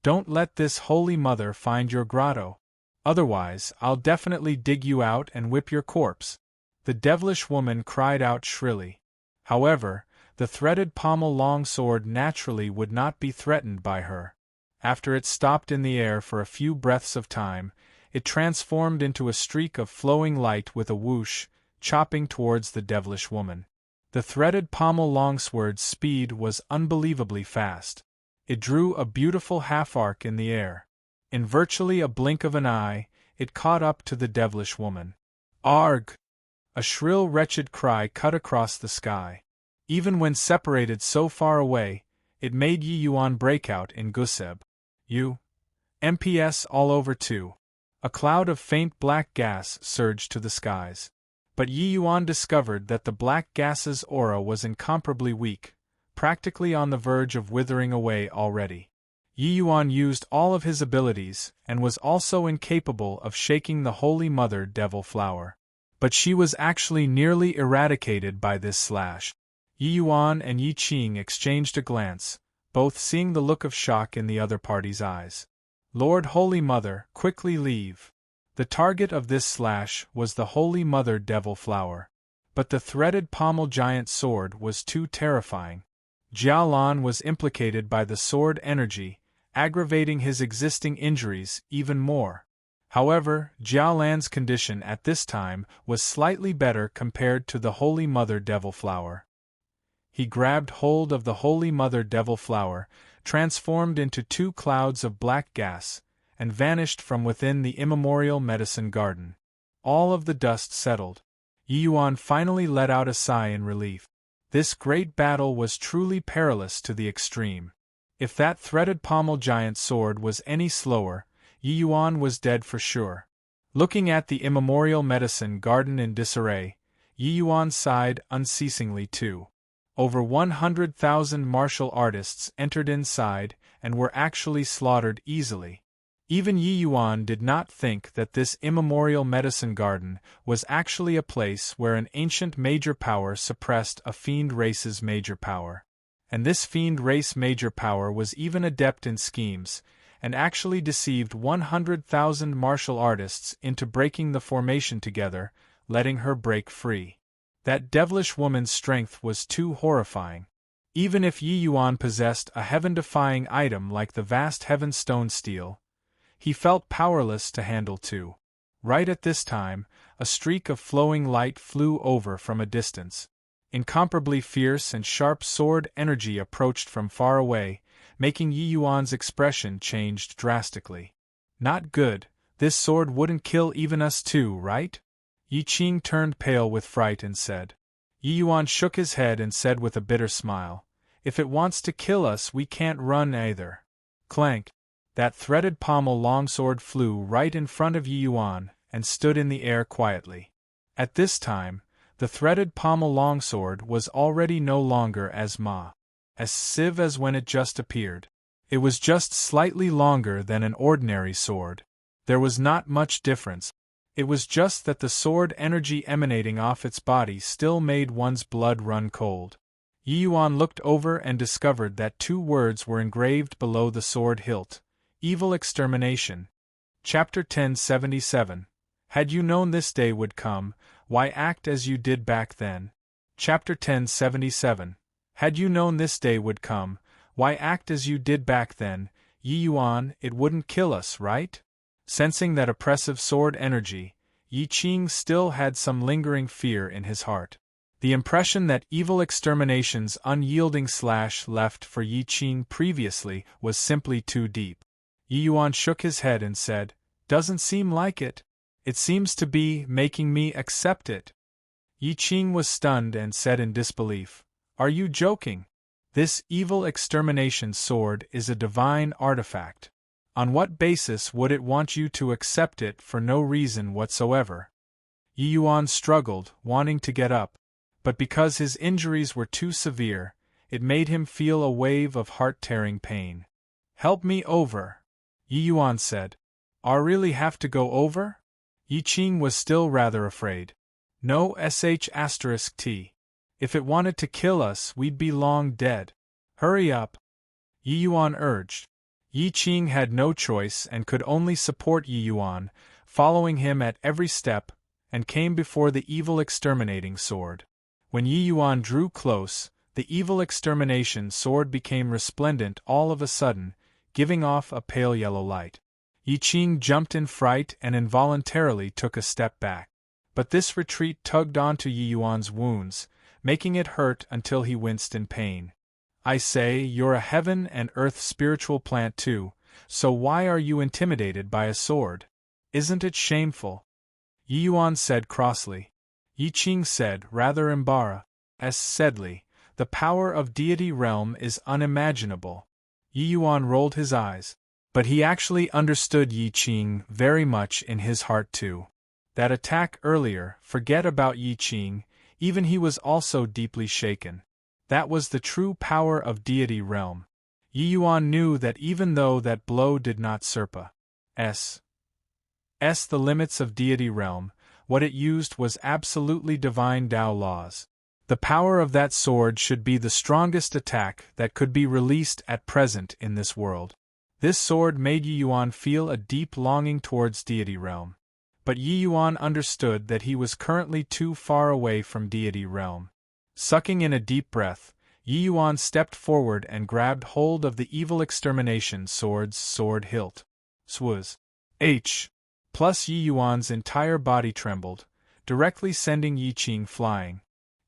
Don't let this holy mother find your grotto. Otherwise, I'll definitely dig you out and whip your corpse. The devilish woman cried out shrilly. However, the threaded pommel longsword naturally would not be threatened by her. After it stopped in the air for a few breaths of time, it transformed into a streak of flowing light with a whoosh, chopping towards the devilish woman. The threaded pommel longsword's speed was unbelievably fast. It drew a beautiful half-arc in the air. In virtually a blink of an eye, it caught up to the devilish woman. Arg! A shrill wretched cry cut across the sky. Even when separated so far away, it made Yi Yuan break out in Guseb. MPS all over too. A cloud of faint black gas surged to the skies. But Yi Yuan discovered that the black gas's aura was incomparably weak, practically on the verge of withering away already. Yi Yuan used all of his abilities and was also incapable of shaking the Holy Mother Devil Flower. But she was actually nearly eradicated by this slash. Yi Yuan and Yi Qing exchanged a glance, both seeing the look of shock in the other party's eyes. Lord Holy Mother, quickly leave. The target of this slash was the Holy Mother Devil Flower. But the threaded pommel giant sword was too terrifying. Jialan was implicated by the sword energy, aggravating his existing injuries even more. However, Jiao Lan's condition at this time was slightly better compared to the Holy Mother Devil Flower. He grabbed hold of the Holy Mother Devil Flower, transformed into 2 clouds of black gas, and vanished from within the immemorial medicine garden. All of the dust settled. Yi Yuan finally let out a sigh in relief. This great battle was truly perilous to the extreme. If that threaded pommel giant sword was any slower, Yi Yuan was dead for sure. Looking at the immemorial medicine garden in disarray, Yi Yuan sighed unceasingly too. Over 100,000 martial artists entered inside and were actually slaughtered easily. Even Yi Yuan did not think that this immemorial medicine garden was actually a place where an ancient major power suppressed a fiend race's major power. And this fiend race major power was even adept in schemes, and actually deceived 100,000 martial artists into breaking the formation together, letting her break free. That devilish woman's strength was too horrifying. Even if Yi Yuan possessed a heaven-defying item like the vast heaven stone steel, he felt powerless to handle too. Right at this time, a streak of flowing light flew over from a distance. Incomparably fierce and sharp sword energy approached from far away, making Yi Yuan's expression change drastically. Not good, this sword wouldn't kill even us two, right? Yi Qing turned pale with fright and said. Yi Yuan shook his head and said with a bitter smile, if it wants to kill us we can't run either. Clank! That threaded pommel longsword flew right in front of Yi Yuan and stood in the air quietly. At this time, the threaded pommel longsword was already no longer as massive as when it just appeared. It was just slightly longer than an ordinary sword. There was not much difference. It was just that the sword energy emanating off its body still made one's blood run cold. Yi Yuan looked over and discovered that 2 words were engraved below the sword hilt. Evil extermination. Chapter 1077. Had you known this day would come, why act as you did back then? Chapter 1077. Had you known this day would come, why act as you did back then? Yi Yuan, it wouldn't kill us, right? Sensing that oppressive sword energy, Yi Qing still had some lingering fear in his heart. The impression that evil extermination's unyielding slash left for Yi Qing previously was simply too deep. Yi Yuan shook his head and said, doesn't seem like it. It seems to be making me accept it. Yi Qing was stunned and said in disbelief, are you joking? This evil extermination sword is a divine artifact. On what basis would it want you to accept it for no reason whatsoever? Yi Yuan struggled, wanting to get up, but because his injuries were too severe, it made him feel a wave of heart-tearing pain. Help me over, Yi Yuan said. I really have to go over? Yi Qing was still rather afraid. No sh*t. If it wanted to kill us, we'd be long dead. Hurry up, Yi Yuan urged. Yi Qing had no choice and could only support Yi Yuan, following him at every step, and came before the evil exterminating sword. When Yi Yuan drew close, the evil extermination sword became resplendent all of a sudden, giving off a pale yellow light. Yi Qing jumped in fright and involuntarily took a step back. But this retreat tugged onto Yi Yuan's wounds, making it hurt until he winced in pain. I say, you're a heaven and earth spiritual plant too, so why are you intimidated by a sword? Isn't it shameful? Yi Yuan said crossly. Yi Qing said, rather embarrassedly, the power of deity realm is unimaginable. Yi Yuan rolled his eyes. But he actually understood Yi Qing very much in his heart too. That attack earlier, forget about Yi Qing, even he was also deeply shaken. That was the true power of deity realm. Yi Yuan knew that even though that blow did not surpass the limits of deity realm, what it used was absolutely divine Tao laws. The power of that sword should be the strongest attack that could be released at present in this world. This sword made Yi Yuan feel a deep longing towards deity realm. But Yi Yuan understood that he was currently too far away from deity realm. Sucking in a deep breath, Yi Yuan stepped forward and grabbed hold of the evil extermination sword's sword hilt. Swaz. Plus Yi Yuan's entire body trembled, directly sending Yi Qing flying.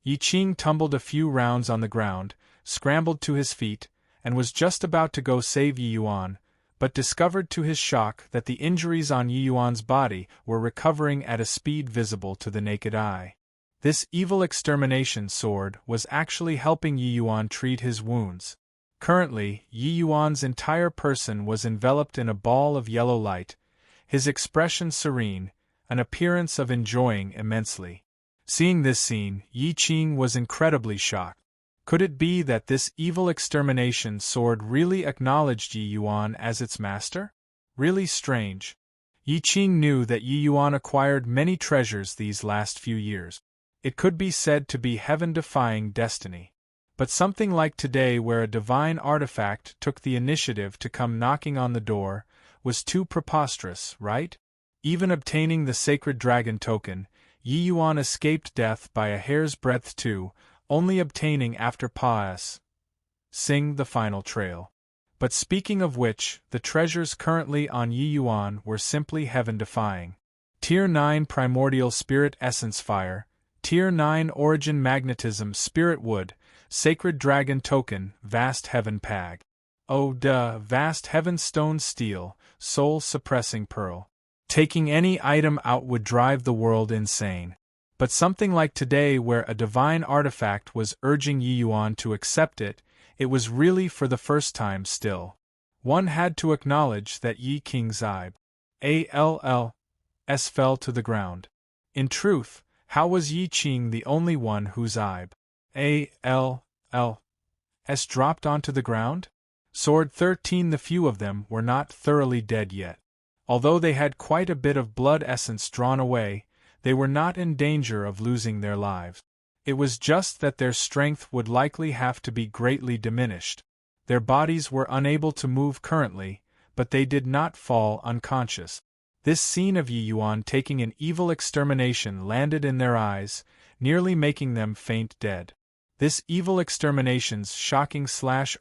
Yi Qing tumbled a few rounds on the ground, scrambled to his feet, and was just about to go save Yi Yuan, but discovered to his shock that the injuries on Yi Yuan's body were recovering at a speed visible to the naked eye. This evil extermination sword was actually helping Yi Yuan treat his wounds. Currently, Yi Yuan's entire person was enveloped in a ball of yellow light, his expression serene, an appearance of enjoying immensely. Seeing this scene, Yi Qing was incredibly shocked. Could it be that this evil extermination sword really acknowledged Yi Yuan as its master? Really strange. Yi Qing knew that Yi Yuan acquired many treasures these last few years. It could be said to be heaven-defying destiny. But something like today, where a divine artifact took the initiative to come knocking on the door, was too preposterous, right? Even obtaining the sacred dragon token, Yi Yuan escaped death by a hair's breadth too, only obtaining after Pa's sing the final trail. But speaking of which, the treasures currently on Yi Yuan were simply heaven-defying. Tier 9 Primordial Spirit Essence Fire, Tier 9 Origin Magnetism Spirit Wood, Sacred Dragon Token, Vast Heaven Pag. Oh duh, Vast Heaven Stone Steel, Soul Suppressing Pearl. Taking any item out would drive the world insane. But something like today, where a divine artifact was urging Yi Yuan to accept it, it was really for the first time still. One had to acknowledge that Yi Qing's IBs fell to the ground. In truth, how was Yi Qing the only one whose IBs dropped onto the ground? Sword 13. The few of them were not thoroughly dead yet. Although they had quite a bit of blood essence drawn away, they were not in danger of losing their lives. It was just that their strength would likely have to be greatly diminished. Their bodies were unable to move currently, but they did not fall unconscious. This scene of Yi Yuan taking an evil extermination landed in their eyes, nearly making them faint dead. This evil extermination's shocking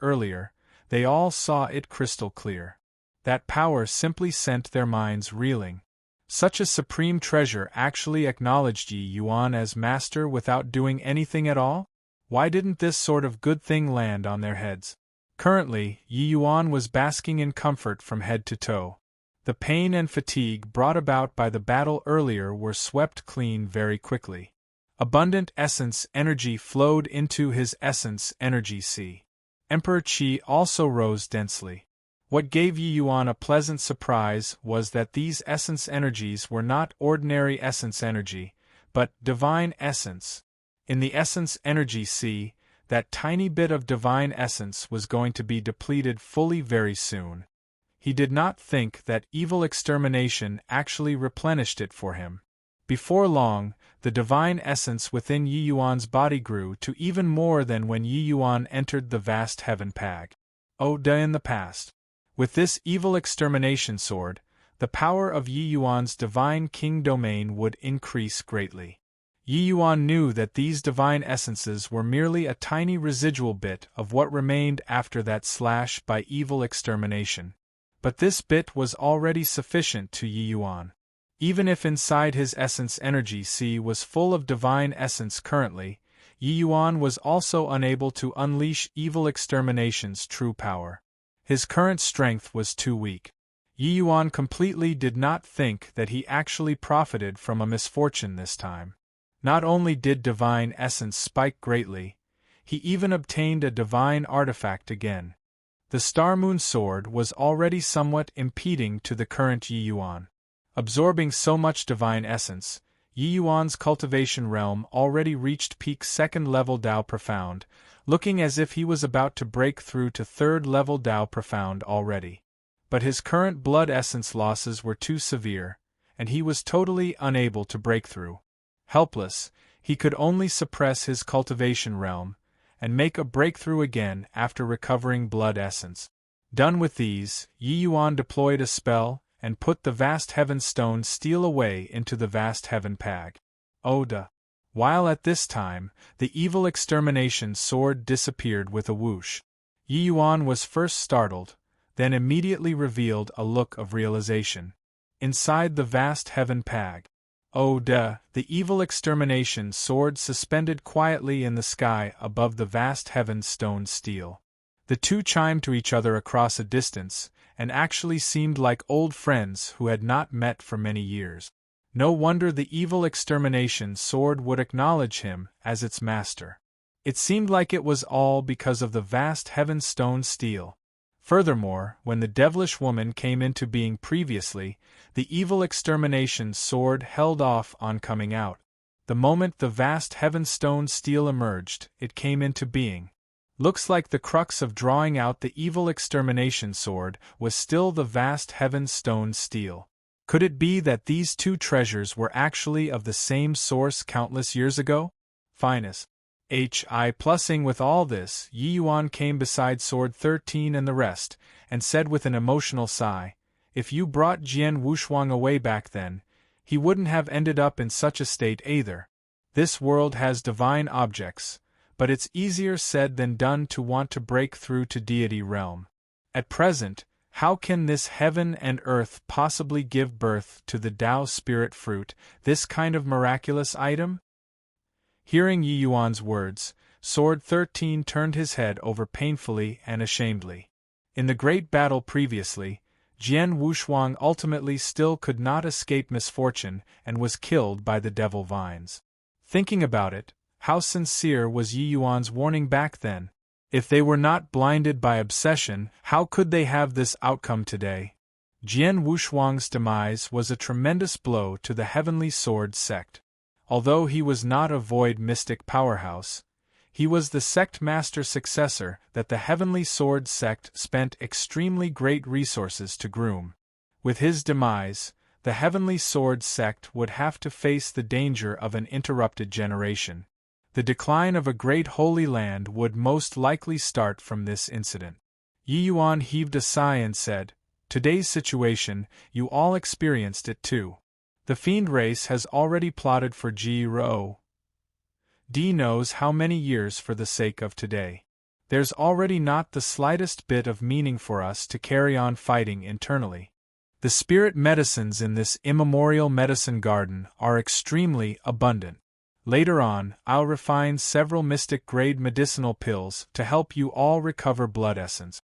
earlier, they all saw it crystal clear. That power simply sent their minds reeling. Such a supreme treasure actually acknowledged Yi Yuan as master without doing anything at all? Why didn't this sort of good thing land on their heads? Currently, Yi Yuan was basking in comfort from head to toe. The pain and fatigue brought about by the battle earlier were swept clean very quickly. Abundant essence energy flowed into his essence energy sea. Emperor Qi also rose densely. What gave Yi Yuan a pleasant surprise was that these essence energies were not ordinary essence energy, but divine essence. In the essence energy sea, that tiny bit of divine essence was going to be depleted fully very soon. He did not think that evil extermination actually replenished it for him. Before long, the divine essence within Yi Yuan's body grew to even more than when Yi Yuan entered the vast heaven pag. In the past. With this evil extermination sword, the power of Yi Yuan's divine king domain would increase greatly. Yi Yuan knew that these divine essences were merely a tiny residual bit of what remained after that by evil extermination. But this bit was already sufficient to Yi Yuan. Even if inside his essence energy sea was full of divine essence currently, Yi Yuan was also unable to unleash evil extermination's true power. His current strength was too weak. Yi Yuan completely did not think that he actually profited from a misfortune this time. Not only did divine essence spike greatly, he even obtained a divine artifact again. The Star Moon Sword was already somewhat impeding to the current Yi Yuan. Absorbing so much divine essence, Yi Yuan's cultivation realm already reached peak 2nd level Dao Profound, looking as if he was about to break through to 3rd level Dao Profound already. But his current blood essence losses were too severe, and he was totally unable to break through. Helpless, he could only suppress his cultivation realm, and make a breakthrough again after recovering blood essence. Done with these, Yi Yuan deployed a spell, and put the vast heaven stone steal away into the vast heaven pag. While at this time, the evil extermination sword disappeared with a whoosh. Yi Yuan was first startled, then immediately revealed a look of realization. Inside the vast heaven pag. Oh duh, the evil extermination sword suspended quietly in the sky above the vast heaven's stone steel. The two chimed to each other across a distance, and actually seemed like old friends who had not met for many years. No wonder the evil extermination sword would acknowledge him as its master. It seemed like it was all because of the vast heaven's stone steel. Furthermore, when the devilish woman came into being previously, the evil extermination sword held off on coming out. The moment the vast heaven's stone steel emerged, it came into being. Looks like the crux of drawing out the evil extermination sword was still the vast heaven's stone steel. Could it be that these two treasures were actually of the same source countless years ago? Finus. Plussing with all this, Yi Yuan came beside Sword 13 and the rest, and said with an emotional sigh, "If you brought Jian Wushuang away back then, he wouldn't have ended up in such a state either. This world has divine objects, but it's easier said than done to want to break through to deity realm. At present, how can this heaven and earth possibly give birth to the Tao spirit fruit, this kind of miraculous item?" Hearing Yi Yuan's words, Sword 13 turned his head over painfully and ashamedly. In the great battle previously, Jian Wushuang ultimately still could not escape misfortune and was killed by the devil vines. Thinking about it, how sincere was Yi Yuan's warning back then? If they were not blinded by obsession, how could they have this outcome today? Jian Wushuang's demise was a tremendous blow to the Heavenly Sword sect. Although he was not a void mystic powerhouse, he was the sect master successor that the Heavenly Sword sect spent extremely great resources to groom. With his demise, the Heavenly Sword sect would have to face the danger of an interrupted generation. The decline of a great holy land would most likely start from this incident. Yi Yuan heaved a sigh and said, "Today's situation, you all experienced it too. The fiend race has already plotted for G-Ro. D knows how many years for the sake of today. There's already not the slightest bit of meaning for us to carry on fighting internally. The spirit medicines in this immemorial medicine garden are extremely abundant. Later on, I'll refine several mystic-grade medicinal pills to help you all recover blood essence.